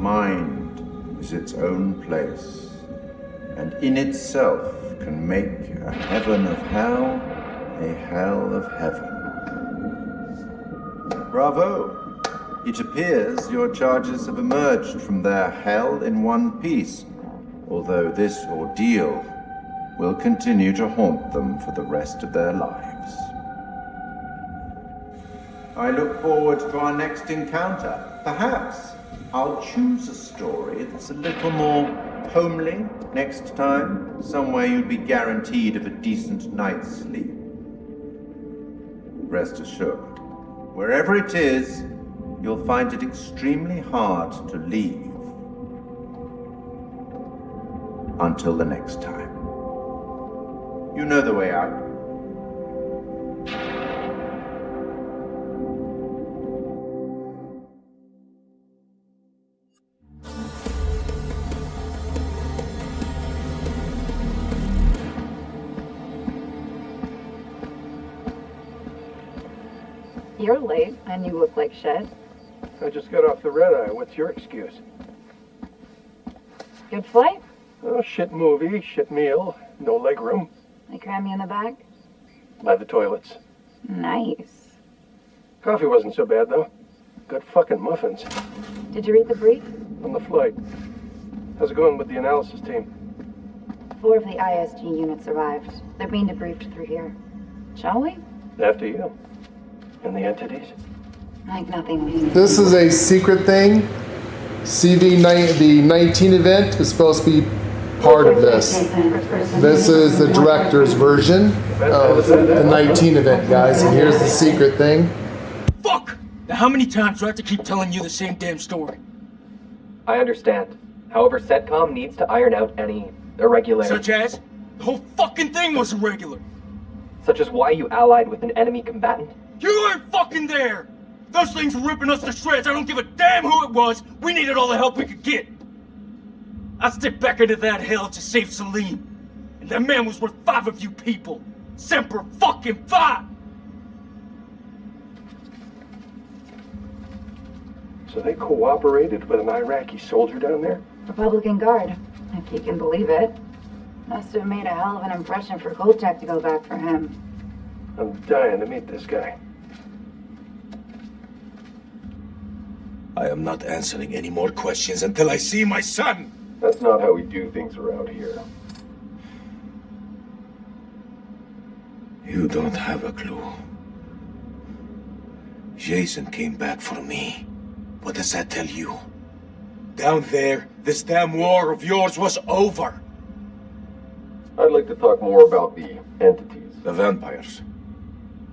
mind is its own place, and in itself can make a heaven of hell a hell of heaven. Bravo! It appears your charges have emerged from their hell in one piece, although this ordeal will continue to haunt them for the rest of their lives. I look forward to our next encounter. Perhaps I'll choose a story that's a little more homely next time, somewhere you'd be guaranteed of a decent night's sleep. Rest assured, wherever it is, you'll find it extremely hard to leave. Until the next time. You know the way out. You're late, and you look like shit. I just got off the red eye. What's your excuse? Good flight? Oh, shit movie, shit meal, no leg room. They cram you in the back? By the toilets. Nice. Coffee wasn't so bad, though. Good fucking muffins. Did you read the brief? On the flight. How's it going with the analysis team? 4 of the ISG units survived. They're being debriefed through here. Shall we? After you. And the entities? Like nothing we This is a secret thing. the 19 event is supposed to be part of this. This is the director's version of the 19 event, guys, and here's the secret thing. Fuck! Now how many times do I have to keep telling you the same damn story? I understand. However, CENTCOM needs to iron out any irregularities. Such as? The whole fucking thing was irregular! Such as why you allied with an enemy combatant? You weren't fucking there! Those things were ripping us to shreds. I don't give a damn who it was. We needed all the help we could get. I stepped back into that hell to save Salim. And that man was worth 5 of you people. Semper fucking Fi! So they cooperated with an Iraqi soldier down there? Republican Guard, if you can believe it. Must have made a hell of an impression for Kolchak to go back for him. I'm dying to meet this guy. I am not answering any more questions until I see my son! That's not how we do things around here. You don't have a clue. Jason came back for me. What does that tell you? Down there, this damn war of yours was over. I'd like to talk more about the entities. The vampires.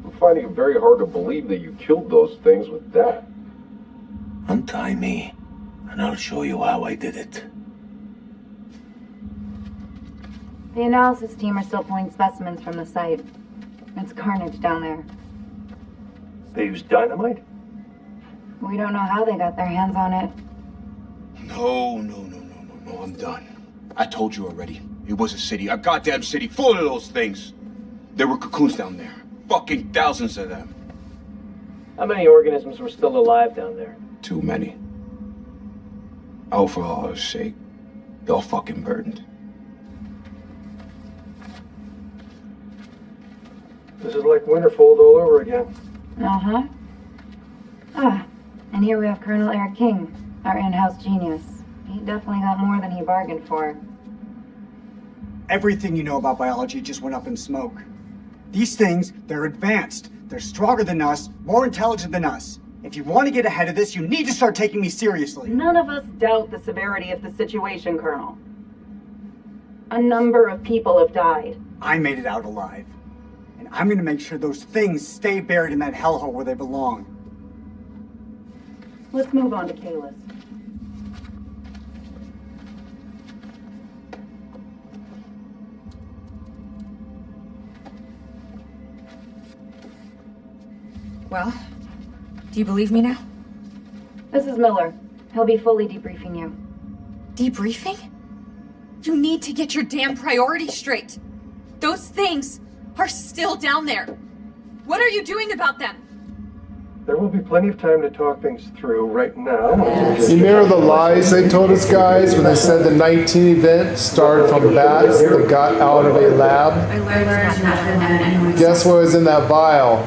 I'm finding it very hard to believe that you killed those things with that. Untie me, and I'll show you how I did it. The analysis team are still pulling specimens from the site. It's carnage down there. They used dynamite? We don't know how they got their hands on it. No, I'm done. I told you already. It was a city, a goddamn city full of those things. There were cocoons down there. Fucking thousands of them. How many organisms were still alive down there? Too many. Oh, for Allah's sake. They're all fucking burned. This is like Winterfold all over again. Uh-huh. Ah, and here we have Colonel Eric King, our in-house genius. He definitely got more than he bargained for. Everything you know about biology just went up in smoke. These things, they're advanced. They're stronger than us, more intelligent than us. If you want to get ahead of this, you need to start taking me seriously. None of us doubt the severity of the situation, Colonel. A number of people have died. I made it out alive. And I'm going to make sure those things stay buried in that hellhole where they belong. Let's move on to Kalis. Well, do you believe me now? This is Miller. He'll be fully debriefing you. Debriefing? You need to get your damn priorities straight. Those things are still down there. What are you doing about them? There will be plenty of time to talk things through right now. You remember the lies they told us, guys, when they said the 19 event started from bats that got out of a lab? Guess what was in that vial?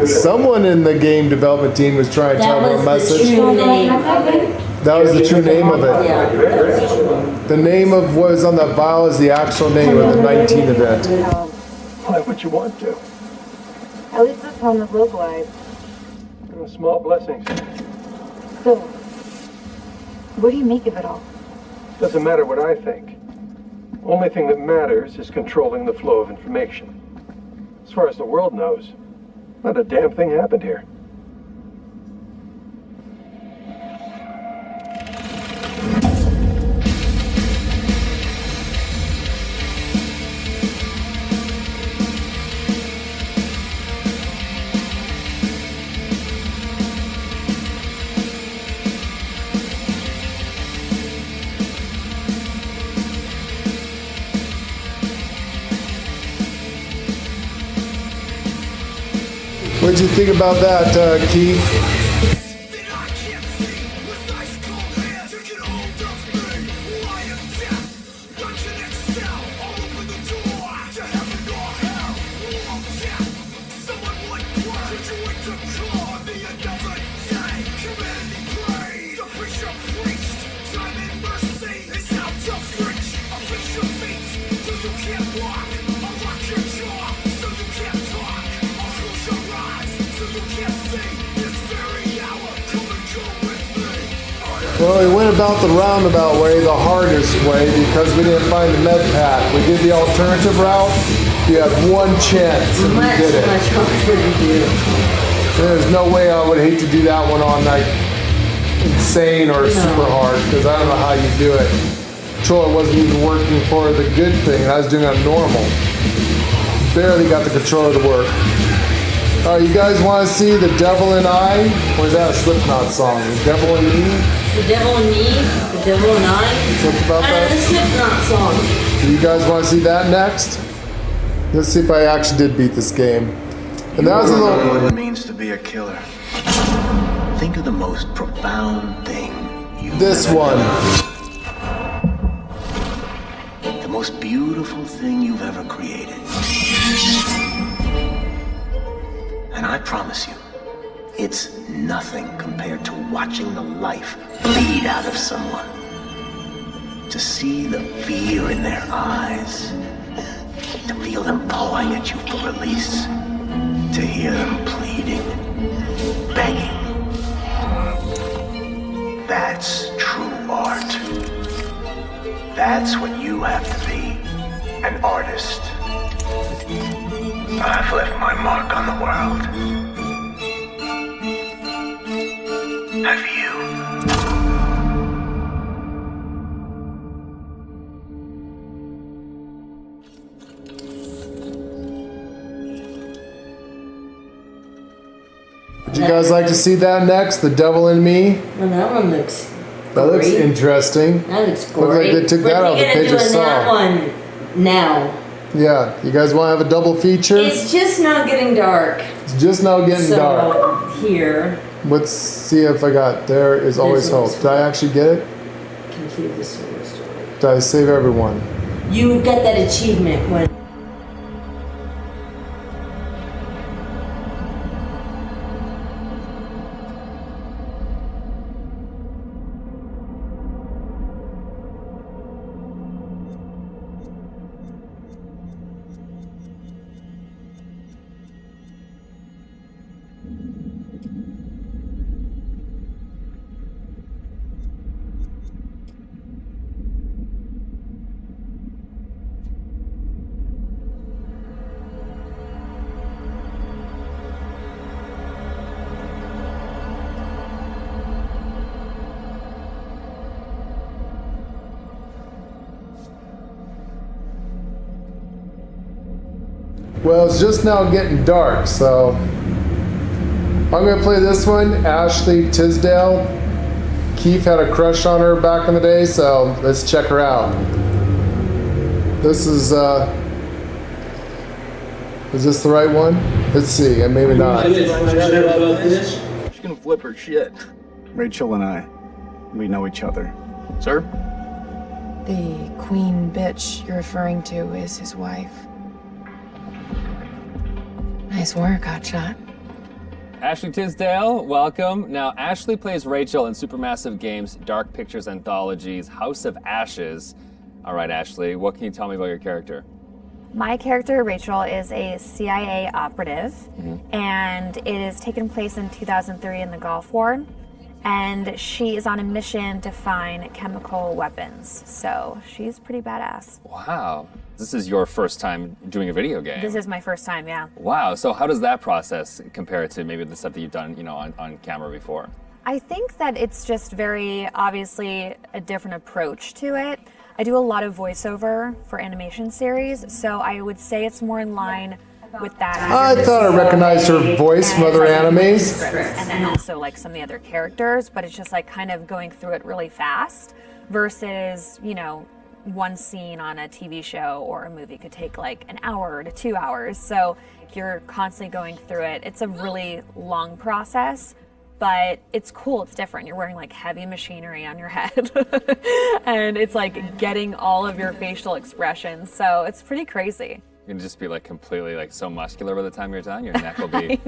Someone in the game development team was trying to tell them a message. That was the true name of it. The name of what was on that vial is the actual name of the 19 event. Why would you want to? At least this home is localized. Small blessings. So, what do you make of it all? Doesn't matter what I think. Only thing that matters is controlling the flow of information. As far as the world knows, not a damn thing happened here. What'd you think about that, Keith? Well, we went about the roundabout way, the hardest way, because we didn't find the med pack. We did the alternative route. You had one chance, and we did it. Much harder to do. There's no way I would hate to do that one on like insane or super hard, because I don't know how you do it. Controller wasn't even working for the good thing, and I was doing it on normal. Barely got the controller to work. All right, you guys want to see The Devil and I? Or is that a Slipknot song? The Devil and Me? The Devil and Me, The Devil and I. Something about that? The Slipknot song. Do you guys want to see that next? Let's see if I actually did beat this game. And that was a little... what it means to be a killer. Think of the most profound thing you've This ever one. done. The most beautiful thing you've ever created. And I promise you, it's nothing compared to watching the life bleed out of someone. To see the fear in their eyes. To feel them pawing at you for release. To hear them pleading, begging. That's true art. That's what you have to be, an artist. I've left my mark on the world. Have you? Would you guys like to see that next? The Devil in Me? Well, that one looks That looks gory. interesting. That looks Looks like great. they took that out of the page I that saw. one now. Yeah, you guys want to have a double feature? It's just not getting dark. It's just now getting so, dark. Here, Let's see if I got There Is Always Hope. Did I actually get it? complete the story. Did I save everyone? You get that achievement when. Well, it's just now getting dark, so I'm going to play this one. Ashley Tisdale. Keith had a crush on her back in the day, so let's check her out. This is this the right one? Let's see, and maybe not. She's gonna flip her shit. Rachel and I, we know each other. Sir? The queen bitch you're referring to is his wife. Nice work, hotshot. Ashley Tisdale, welcome. Now, Ashley plays Rachel in Supermassive Games' Dark Pictures Anthology's House of Ashes. All right, Ashley, what can you tell me about your character? My character, Rachel, is a CIA operative, and it is taken place in 2003 in the Gulf War, and she is on a mission to find chemical weapons, so she's pretty badass. Wow. This is your first time doing a video game. This is my first time, yeah. Wow, so how does that process compare to maybe the stuff that you've done, on camera before? I think that it's just very obviously a different approach to it. I do a lot of voiceover for animation series, so I would say it's more in line with that. I thought I recognized her voice from other animes. And then also like some of the other characters, but it's just like kind of going through it really fast versus, one scene on a TV show or a movie could take like an hour to 2 hours. So you're constantly going through it. It's a really long process, but it's cool, it's different. You're wearing like heavy machinery on your head and it's like getting all of your facial expressions. So it's pretty crazy. You're gonna just be like completely like so muscular by the time you're done. Your neck will be.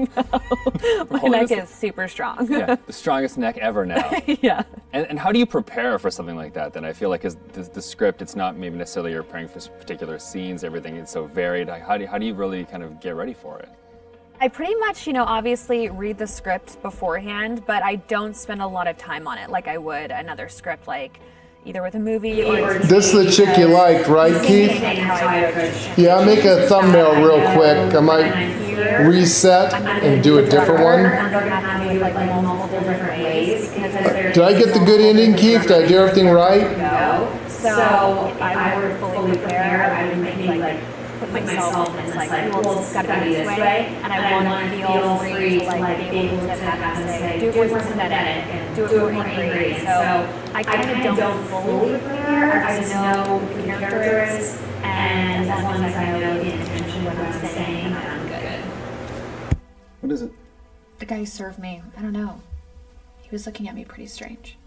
My neck is super strong. Yeah, the strongest neck ever now. Yeah. And how do you prepare for something like that then? I feel like the script, it's not maybe necessarily you're preparing for particular scenes, everything is so varied. How do you really kind of get ready for it? I pretty much, obviously read the script beforehand, but I don't spend a lot of time on it like I would another script, like either with a movie or... This is the chick you liked, right, Keith? Yeah, make a thumbnail real quick. I might reset and do a different one. Did I get the good ending, Keith? Did I do everything right? So if I were fully prepared, I would maybe like put myself in this like, well, it's gotta be this way, and I want to feel free to like be able to have to say, do it more synthetic and do it more angry. So I kind of don't fully prepare. I just know who the character is, and as long as I know the intention of what I'm saying, I'm good. What is it? The guy who served me, I don't know. He was looking at me pretty strange.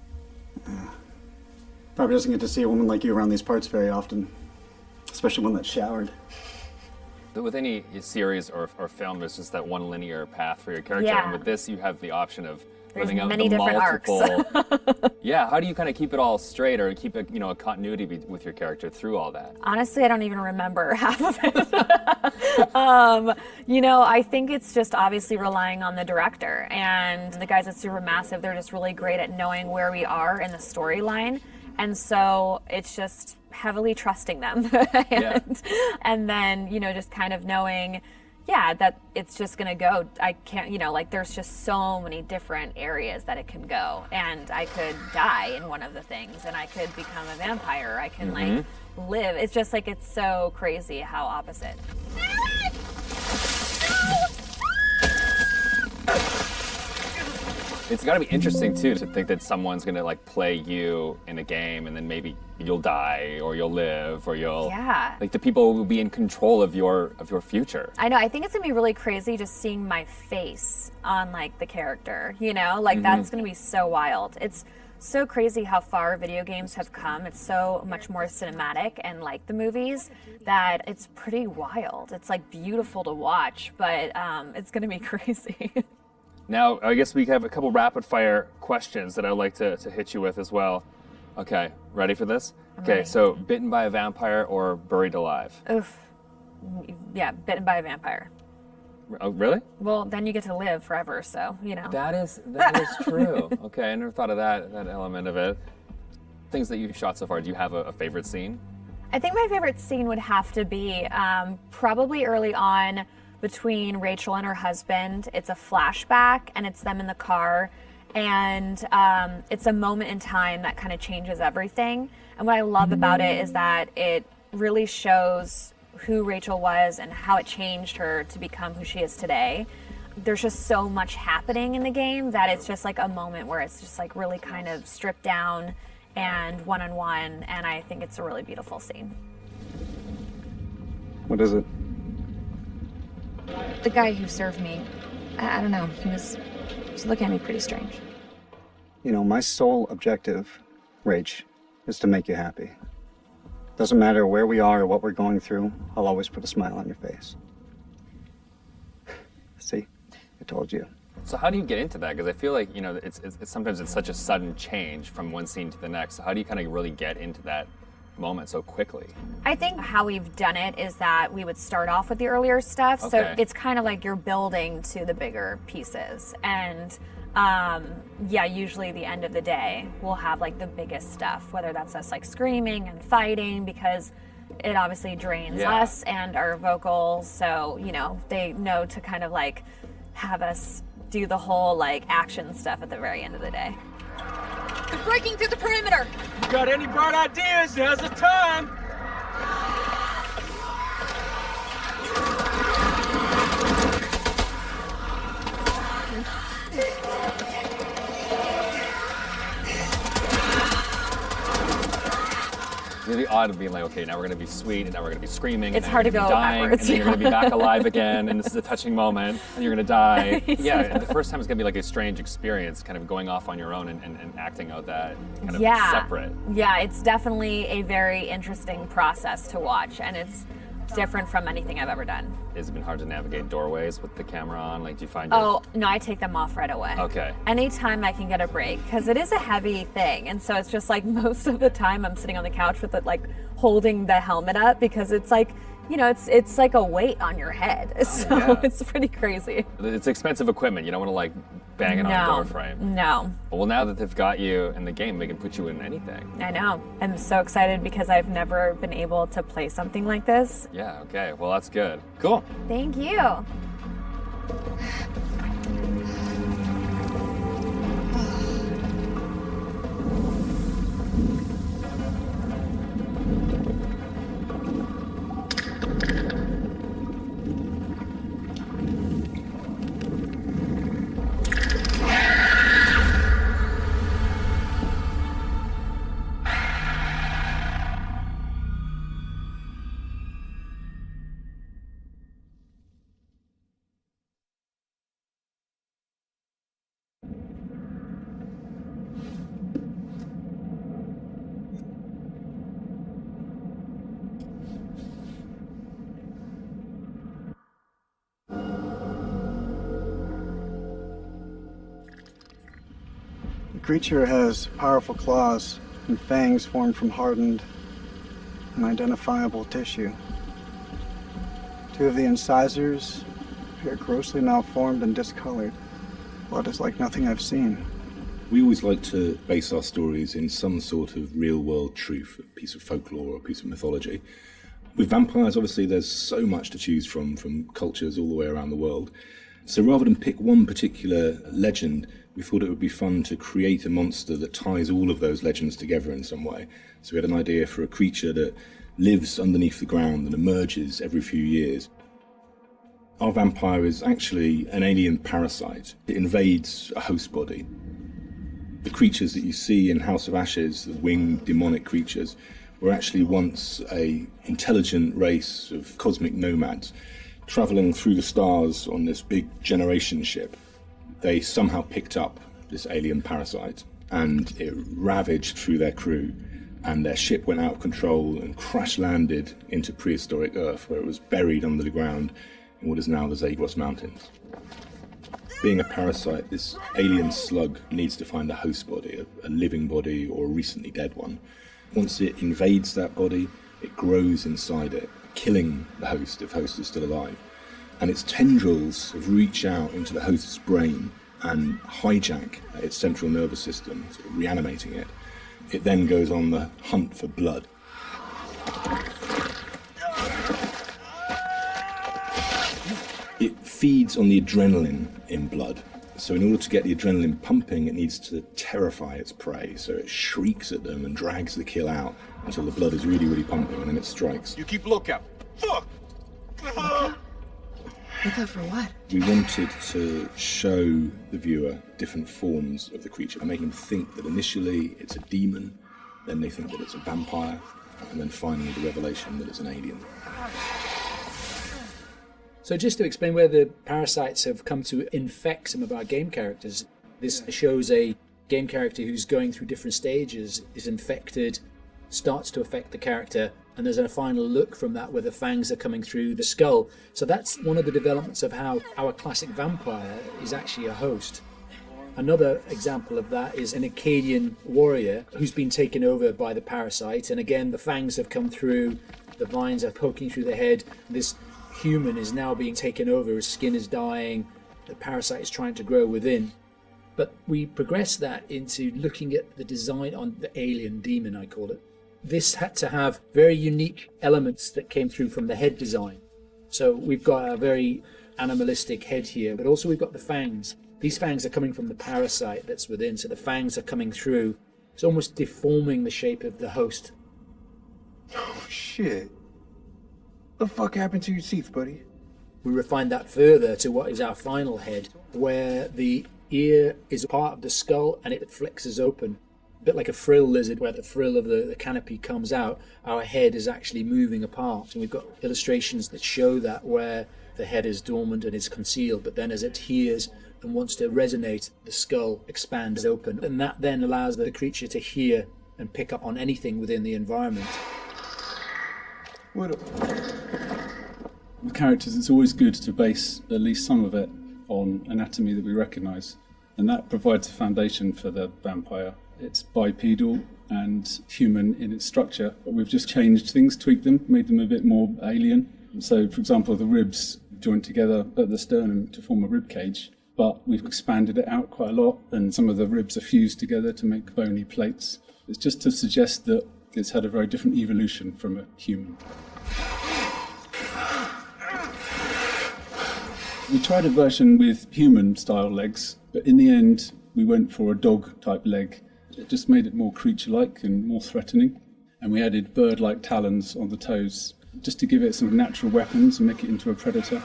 Probably doesn't get to see a woman like you around these parts very often. Especially one that's showered. With any series or film, there's just that one linear path for your character. Yeah. And with this, you have the option of There's living out many the different multiple. Yeah, how do you kind of keep it all straight or keep a continuity with your character through all that? Honestly, I don't even remember half of it. I think it's just obviously relying on the director and the guys at Supermassive. They're just really great at knowing where we are in the storyline. And so it's just heavily trusting them. And then, just kind of knowing, that it's just gonna go. I can't, there's just so many different areas that it can go. And I could die in one of the things and I could become a vampire. I can live. It's just like, it's so crazy how opposite. It's got to be interesting too to think that someone's gonna play you in a game and then maybe you'll die or you'll live or you'll the people will be in control of your future. I know. I think it's gonna be really crazy just seeing my face on the character. That's gonna be so wild. It's so crazy how far video games have come. It's so much more cinematic and like the movies that it's pretty wild. It's beautiful to watch, but it's gonna be crazy. Now, I guess we have a couple rapid fire questions that I'd like to hit you with as well. Okay, ready for this? Okay, so bitten by a vampire or buried alive? Oof. Yeah, bitten by a vampire. Oh, really? Well, then you get to live forever, so, That is true. Okay, I never thought of that element of it. Things that you've shot so far, do you have a favorite scene? I think my favorite scene would have to be probably early on between Rachel and her husband. It's a flashback and it's them in the car, and it's a moment in time that kind of changes everything. And what I love about it is that it really shows who Rachel was and how it changed her to become who she is today. There's just so much happening in the game that it's just a moment where it's just really kind of stripped down and one-on-one, and I think it's a really beautiful scene. What is it? The guy who served me, I don't know, he was looking at me pretty strange. You know, my sole objective, Rach, is to make you happy. Doesn't matter where we are or what we're going through, I'll always put a smile on your face. See, I told you. So how do you get into that? Because I feel like, you know, it's sometimes it's such a sudden change from one scene to the next. So how do you kind of really get into that moment so quickly? I think how we've done it is that we would start off with the earlier stuff. So Okay. it's kind of like you're building to the bigger pieces. And yeah, usually the end of the day, we'll have like the biggest stuff, whether that's us like screaming and fighting, because it obviously drains us and our vocals. So, you know, they know to kind of like have us do the whole like action stuff at the very end of the day. They're breaking through the perimeter! You got any bright ideas? Now's the time! It's really odd of being like, okay, now we're gonna be sweet, and now we're gonna be screaming. It's and hard then to you're go gonna be dying, backwards. and then you're gonna be back alive again, and this is a touching moment, and you're gonna die. Yeah, the first time it's gonna be like a strange experience, kind of going off on your own and acting out that kind of separate. Yeah, it's definitely a very interesting process to watch, and it's different from anything I've ever done. Has it been hard to navigate doorways with the camera on? Like, do you find Oh, no, I take them off right away. Okay. Anytime I can get a break, because it is a heavy thing. And so it's just like most of the time I'm sitting on the couch with it, like holding the helmet up, because it's like, you know, it's like a weight on your head. So it's pretty crazy. It's expensive equipment. You don't want to like bang it on a door frame. No. Well, now that they've got you in the game, they can put you in anything. I know. I'm so excited because I've never been able to play something like this. Yeah, okay. Well, that's good. Cool. Thank you. The creature has powerful claws and fangs formed from hardened, unidentifiable tissue. Two of the incisors appear grossly malformed and discolored. Blood is like nothing I've seen. We always like to base our stories in some sort of real-world truth, a piece of folklore or a piece of mythology. With vampires, obviously, there's so much to choose from cultures all the way around the world. So rather than pick one particular legend, we thought it would be fun to create a monster that ties all of those legends together in some way. So we had an idea for a creature that lives underneath the ground and emerges every few years. Our vampire is actually an alien parasite. It invades a host body. The creatures that you see in House of Ashes, the winged demonic creatures, were actually once an intelligent race of cosmic nomads traveling through the stars on this big generation ship. They somehow picked up this alien parasite and it ravaged through their crew, and their ship went out of control and crash landed into prehistoric Earth, where it was buried under the ground in what is now the Zagros Mountains. Being a parasite, this alien slug needs to find a host body, a living body or a recently dead one. Once it invades that body, it grows inside it, killing the host if host is still alive. And its tendrils reach out into the host's brain and hijack its central nervous system, sort of reanimating it. It then goes on the hunt for blood. It feeds on the adrenaline in blood. So in order to get the adrenaline pumping, it needs to terrify its prey. So it shrieks at them and drags the kill out until the blood is really, really pumping, and then it strikes. You keep lookout. Fuck! Look out for what? We wanted to show the viewer different forms of the creature and make them think that initially it's a demon, then they think that it's a vampire, and then finally the revelation that it's an alien. So just to explain where the parasites have come to infect some of our game characters, this shows a game character who's going through different stages, is infected, starts to affect the character, and there's a final look from that where the fangs are coming through the skull. So that's one of the developments of how our classic vampire is actually a host. Another example of that is an Akkadian warrior who's been taken over by the parasite, and again the fangs have come through, the vines are poking through the head. This human is now being taken over, his skin is dying, the parasite is trying to grow within. But we progress that into looking at the design on the alien demon, I call it. This had to have very unique elements that came through from the head design. So we've got a very animalistic head here, but also we've got the fangs. These fangs are coming from the parasite that's within, so the fangs are coming through. It's almost deforming the shape of the host. Oh, shit. What the fuck happened to your teeth, buddy? We refined that further to what is our final head, where the ear is part of the skull and it flexes open. A bit like a frill lizard, where the frill of the canopy comes out, our head is actually moving apart. And we've got illustrations that show that, where the head is dormant and is concealed, but then as it hears and wants to resonate, the skull expands open. And that then allows the creature to hear and pick up on anything within the environment. With characters, it's always good to base at least some of it on anatomy that we recognise, and that provides a foundation for the vampire. It's bipedal and human in its structure, but we've just changed things, tweaked them, made them a bit more alien. So, for example, the ribs joined together at the sternum to form a rib cage, but we've expanded it out quite a lot, and some of the ribs are fused together to make bony plates. It's just to suggest that it's had a very different evolution from a human. We tried a version with human-style legs, but in the end we went for a dog-type leg. It just made it more creature-like and more threatening. And we added bird-like talons on the toes, just to give it some natural weapons and make it into a predator.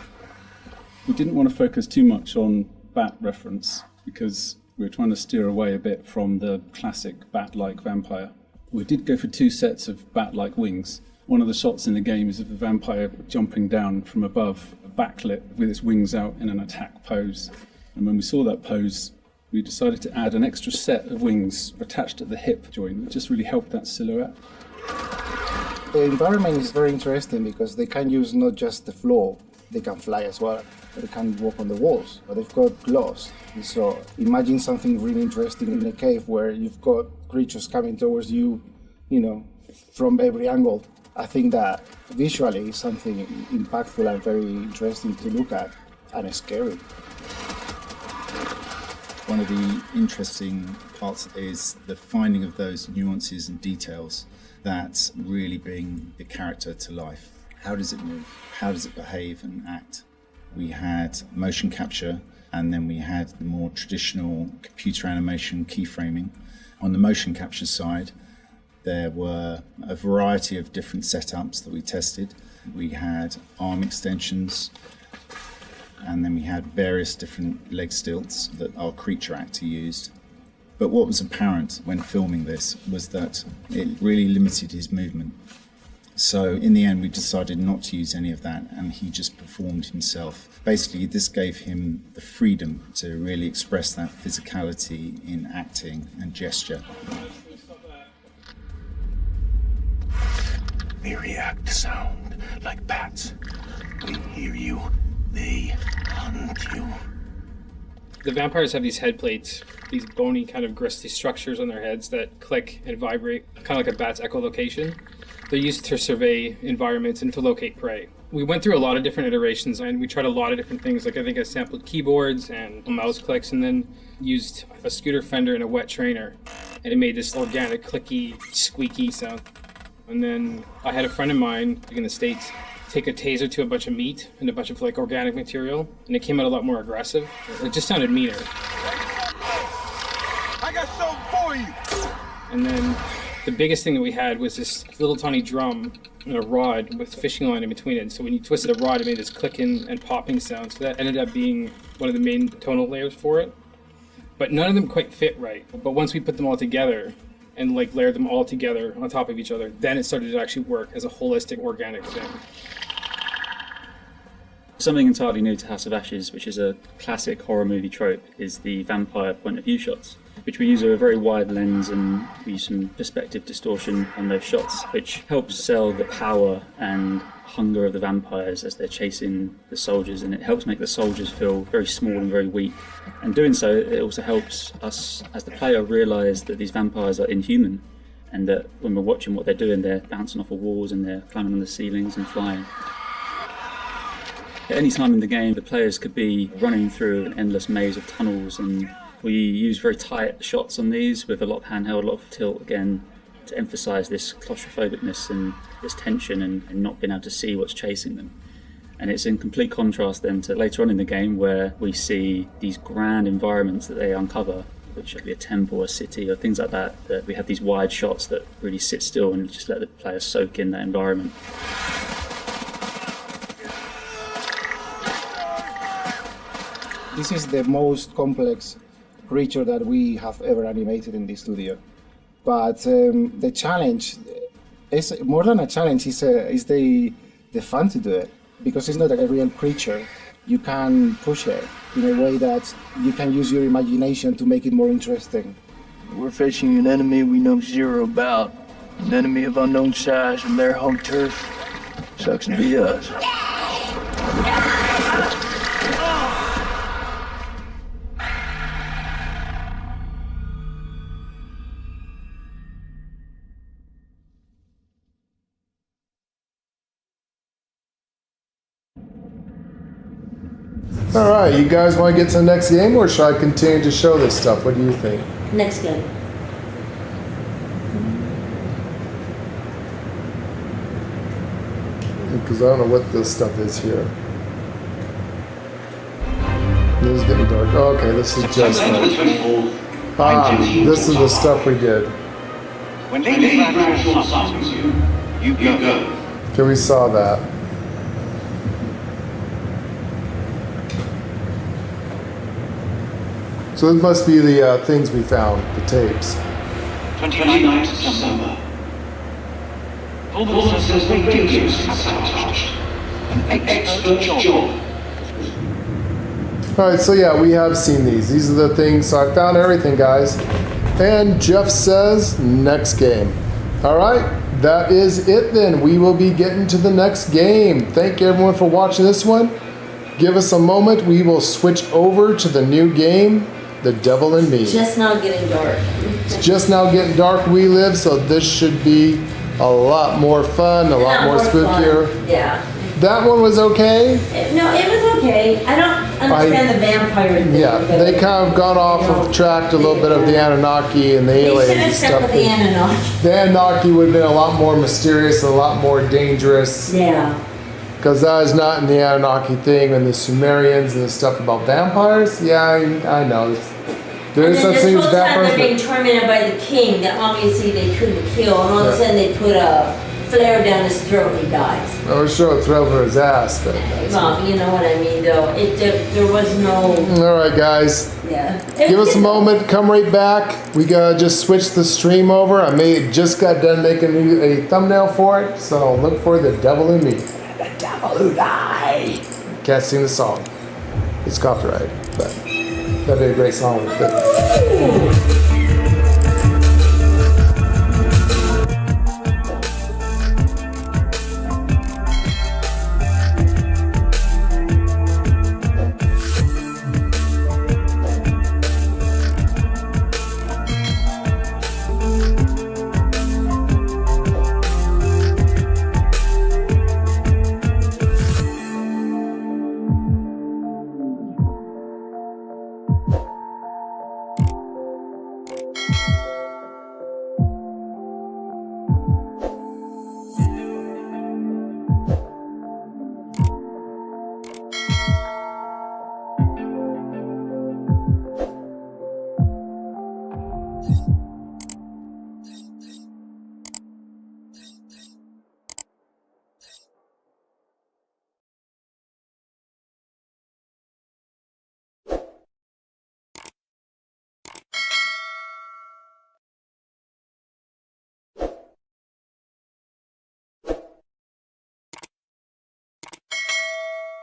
We didn't want to focus too much on bat reference, because we were trying to steer away a bit from the classic bat-like vampire. We did go for 2 sets of bat-like wings. One of the shots in the game is of the vampire jumping down from above, backlit with its wings out in an attack pose. And when we saw that pose, we decided to add an extra set of wings attached at the hip joint. It just really helped that silhouette. The environment is very interesting because they can use not just the floor, they can fly as well. They can walk on the walls, but they've got claws. So imagine something really interesting in a cave where you've got creatures coming towards you, from every angle. I think that visually is something impactful and very interesting to look at, and scary. One of the interesting parts is the finding of those nuances and details that really bring the character to life. How does it move? How does it behave and act? We had motion capture, and then we had the more traditional computer animation keyframing. On the motion capture side, there were a variety of different setups that we tested. We had arm extensions, and then we had various different leg stilts that our creature actor used. But what was apparent when filming this was that it really limited his movement. So in the end, we decided not to use any of that, and he just performed himself. Basically, this gave him the freedom to really express that physicality in acting and gesture. They react to sound like bats. They hear you, they hunt you. The vampires have these head plates, these bony kind of gristly structures on their heads that click and vibrate, kind of like a bat's echolocation. They're used to survey environments and to locate prey. We went through a lot of different iterations, and we tried a lot of different things. Like I think I sampled keyboards and mouse clicks, and then used a scooter fender and a wet trainer, and it made this organic, clicky, squeaky sound. And then I had a friend of mine in the States take a taser to a bunch of meat and a bunch of organic material, and it came out a lot more aggressive. It just sounded meaner. I got something for you! And then the biggest thing that we had was this little tiny drum and a rod with fishing line in between it. So when you twisted a rod, it made this clicking and popping sound. So that ended up being one of the main tonal layers for it. But none of them quite fit right. But once we put them all together and layered them all together on top of each other, then it started to actually work as a holistic organic thing. Something entirely new to House of Ashes, which is a classic horror movie trope, is the vampire point of view shots, which we use a very wide lens and we use some perspective distortion on those shots, which helps sell the power and hunger of the vampires as they're chasing the soldiers, and it helps make the soldiers feel very small and very weak. And doing so, it also helps us as the player realise that these vampires are inhuman, and that when we're watching what they're doing, they're bouncing off of walls and they're climbing on the ceilings and flying. At any time in the game, the players could be running through an endless maze of tunnels, and we use very tight shots on these with a lot of handheld, a lot of tilt again, to emphasise this claustrophobicness and this tension and not being able to see what's chasing them. And it's in complete contrast then to later on in the game where we see these grand environments that they uncover, which could be a temple, a city, or things like that, that we have these wide shots that really sit still and just let the players soak in that environment. This is the most complex creature that we have ever animated in the studio. But the challenge is more than a challenge, is the fun to do it. Because it's not a real creature, you can push it in a way that you can use your imagination to make it more interesting. We're facing an enemy we know zero about. An enemy of unknown size and their home turf. Sucks to be us. All right, you guys want to get to the next game, or should I continue to show this stuff? What do you think? Next game. Because I don't know what this stuff is here. This is getting dark. Oh, okay, this is just this is the stuff we did. When Lady Bradshaw summons you, you go. Okay, we saw that. So this must be the things we found, the tapes. 29th December. Full says the radios sabotaged. An expert job. All right, so yeah, we have seen these. These are the things. So I found everything, guys. And Jeff says next game. All right, that is it then. We will be getting to the next game. Thank you everyone for watching this one. Give us a moment. We will switch over to the new game, The Devil in Me. Just now getting dark. It's just now getting dark where we live, so this should be a lot more fun, a lot more spookier. Fun. Yeah. That one was okay. No, it was okay. I don't understand the vampire thing. Yeah, they kind of gone off of track a little bit of the Anunnaki and the aliens and They should have stuck stuff. with the Anunnaki. The Anunnaki would have been a lot more mysterious and a lot more dangerous. Yeah. Because that is not in the Anunnaki thing and the Sumerians and the stuff about vampires. Yeah, I know. There is such thing as They're vampires. being tormented by the king that obviously they couldn't kill, and all of a sudden they put a flare down his throat and he dies. I was sure a throw for his ass, but Well, you know what I mean, though. There was no. all right, guys. Yeah. Give us a moment. Come right back. We gotta just switch the stream over. just got done making a thumbnail for it, so look for The Devil in Me. The devil who died. Can't sing the song. It's copyrighted, but that'd be a great song with it.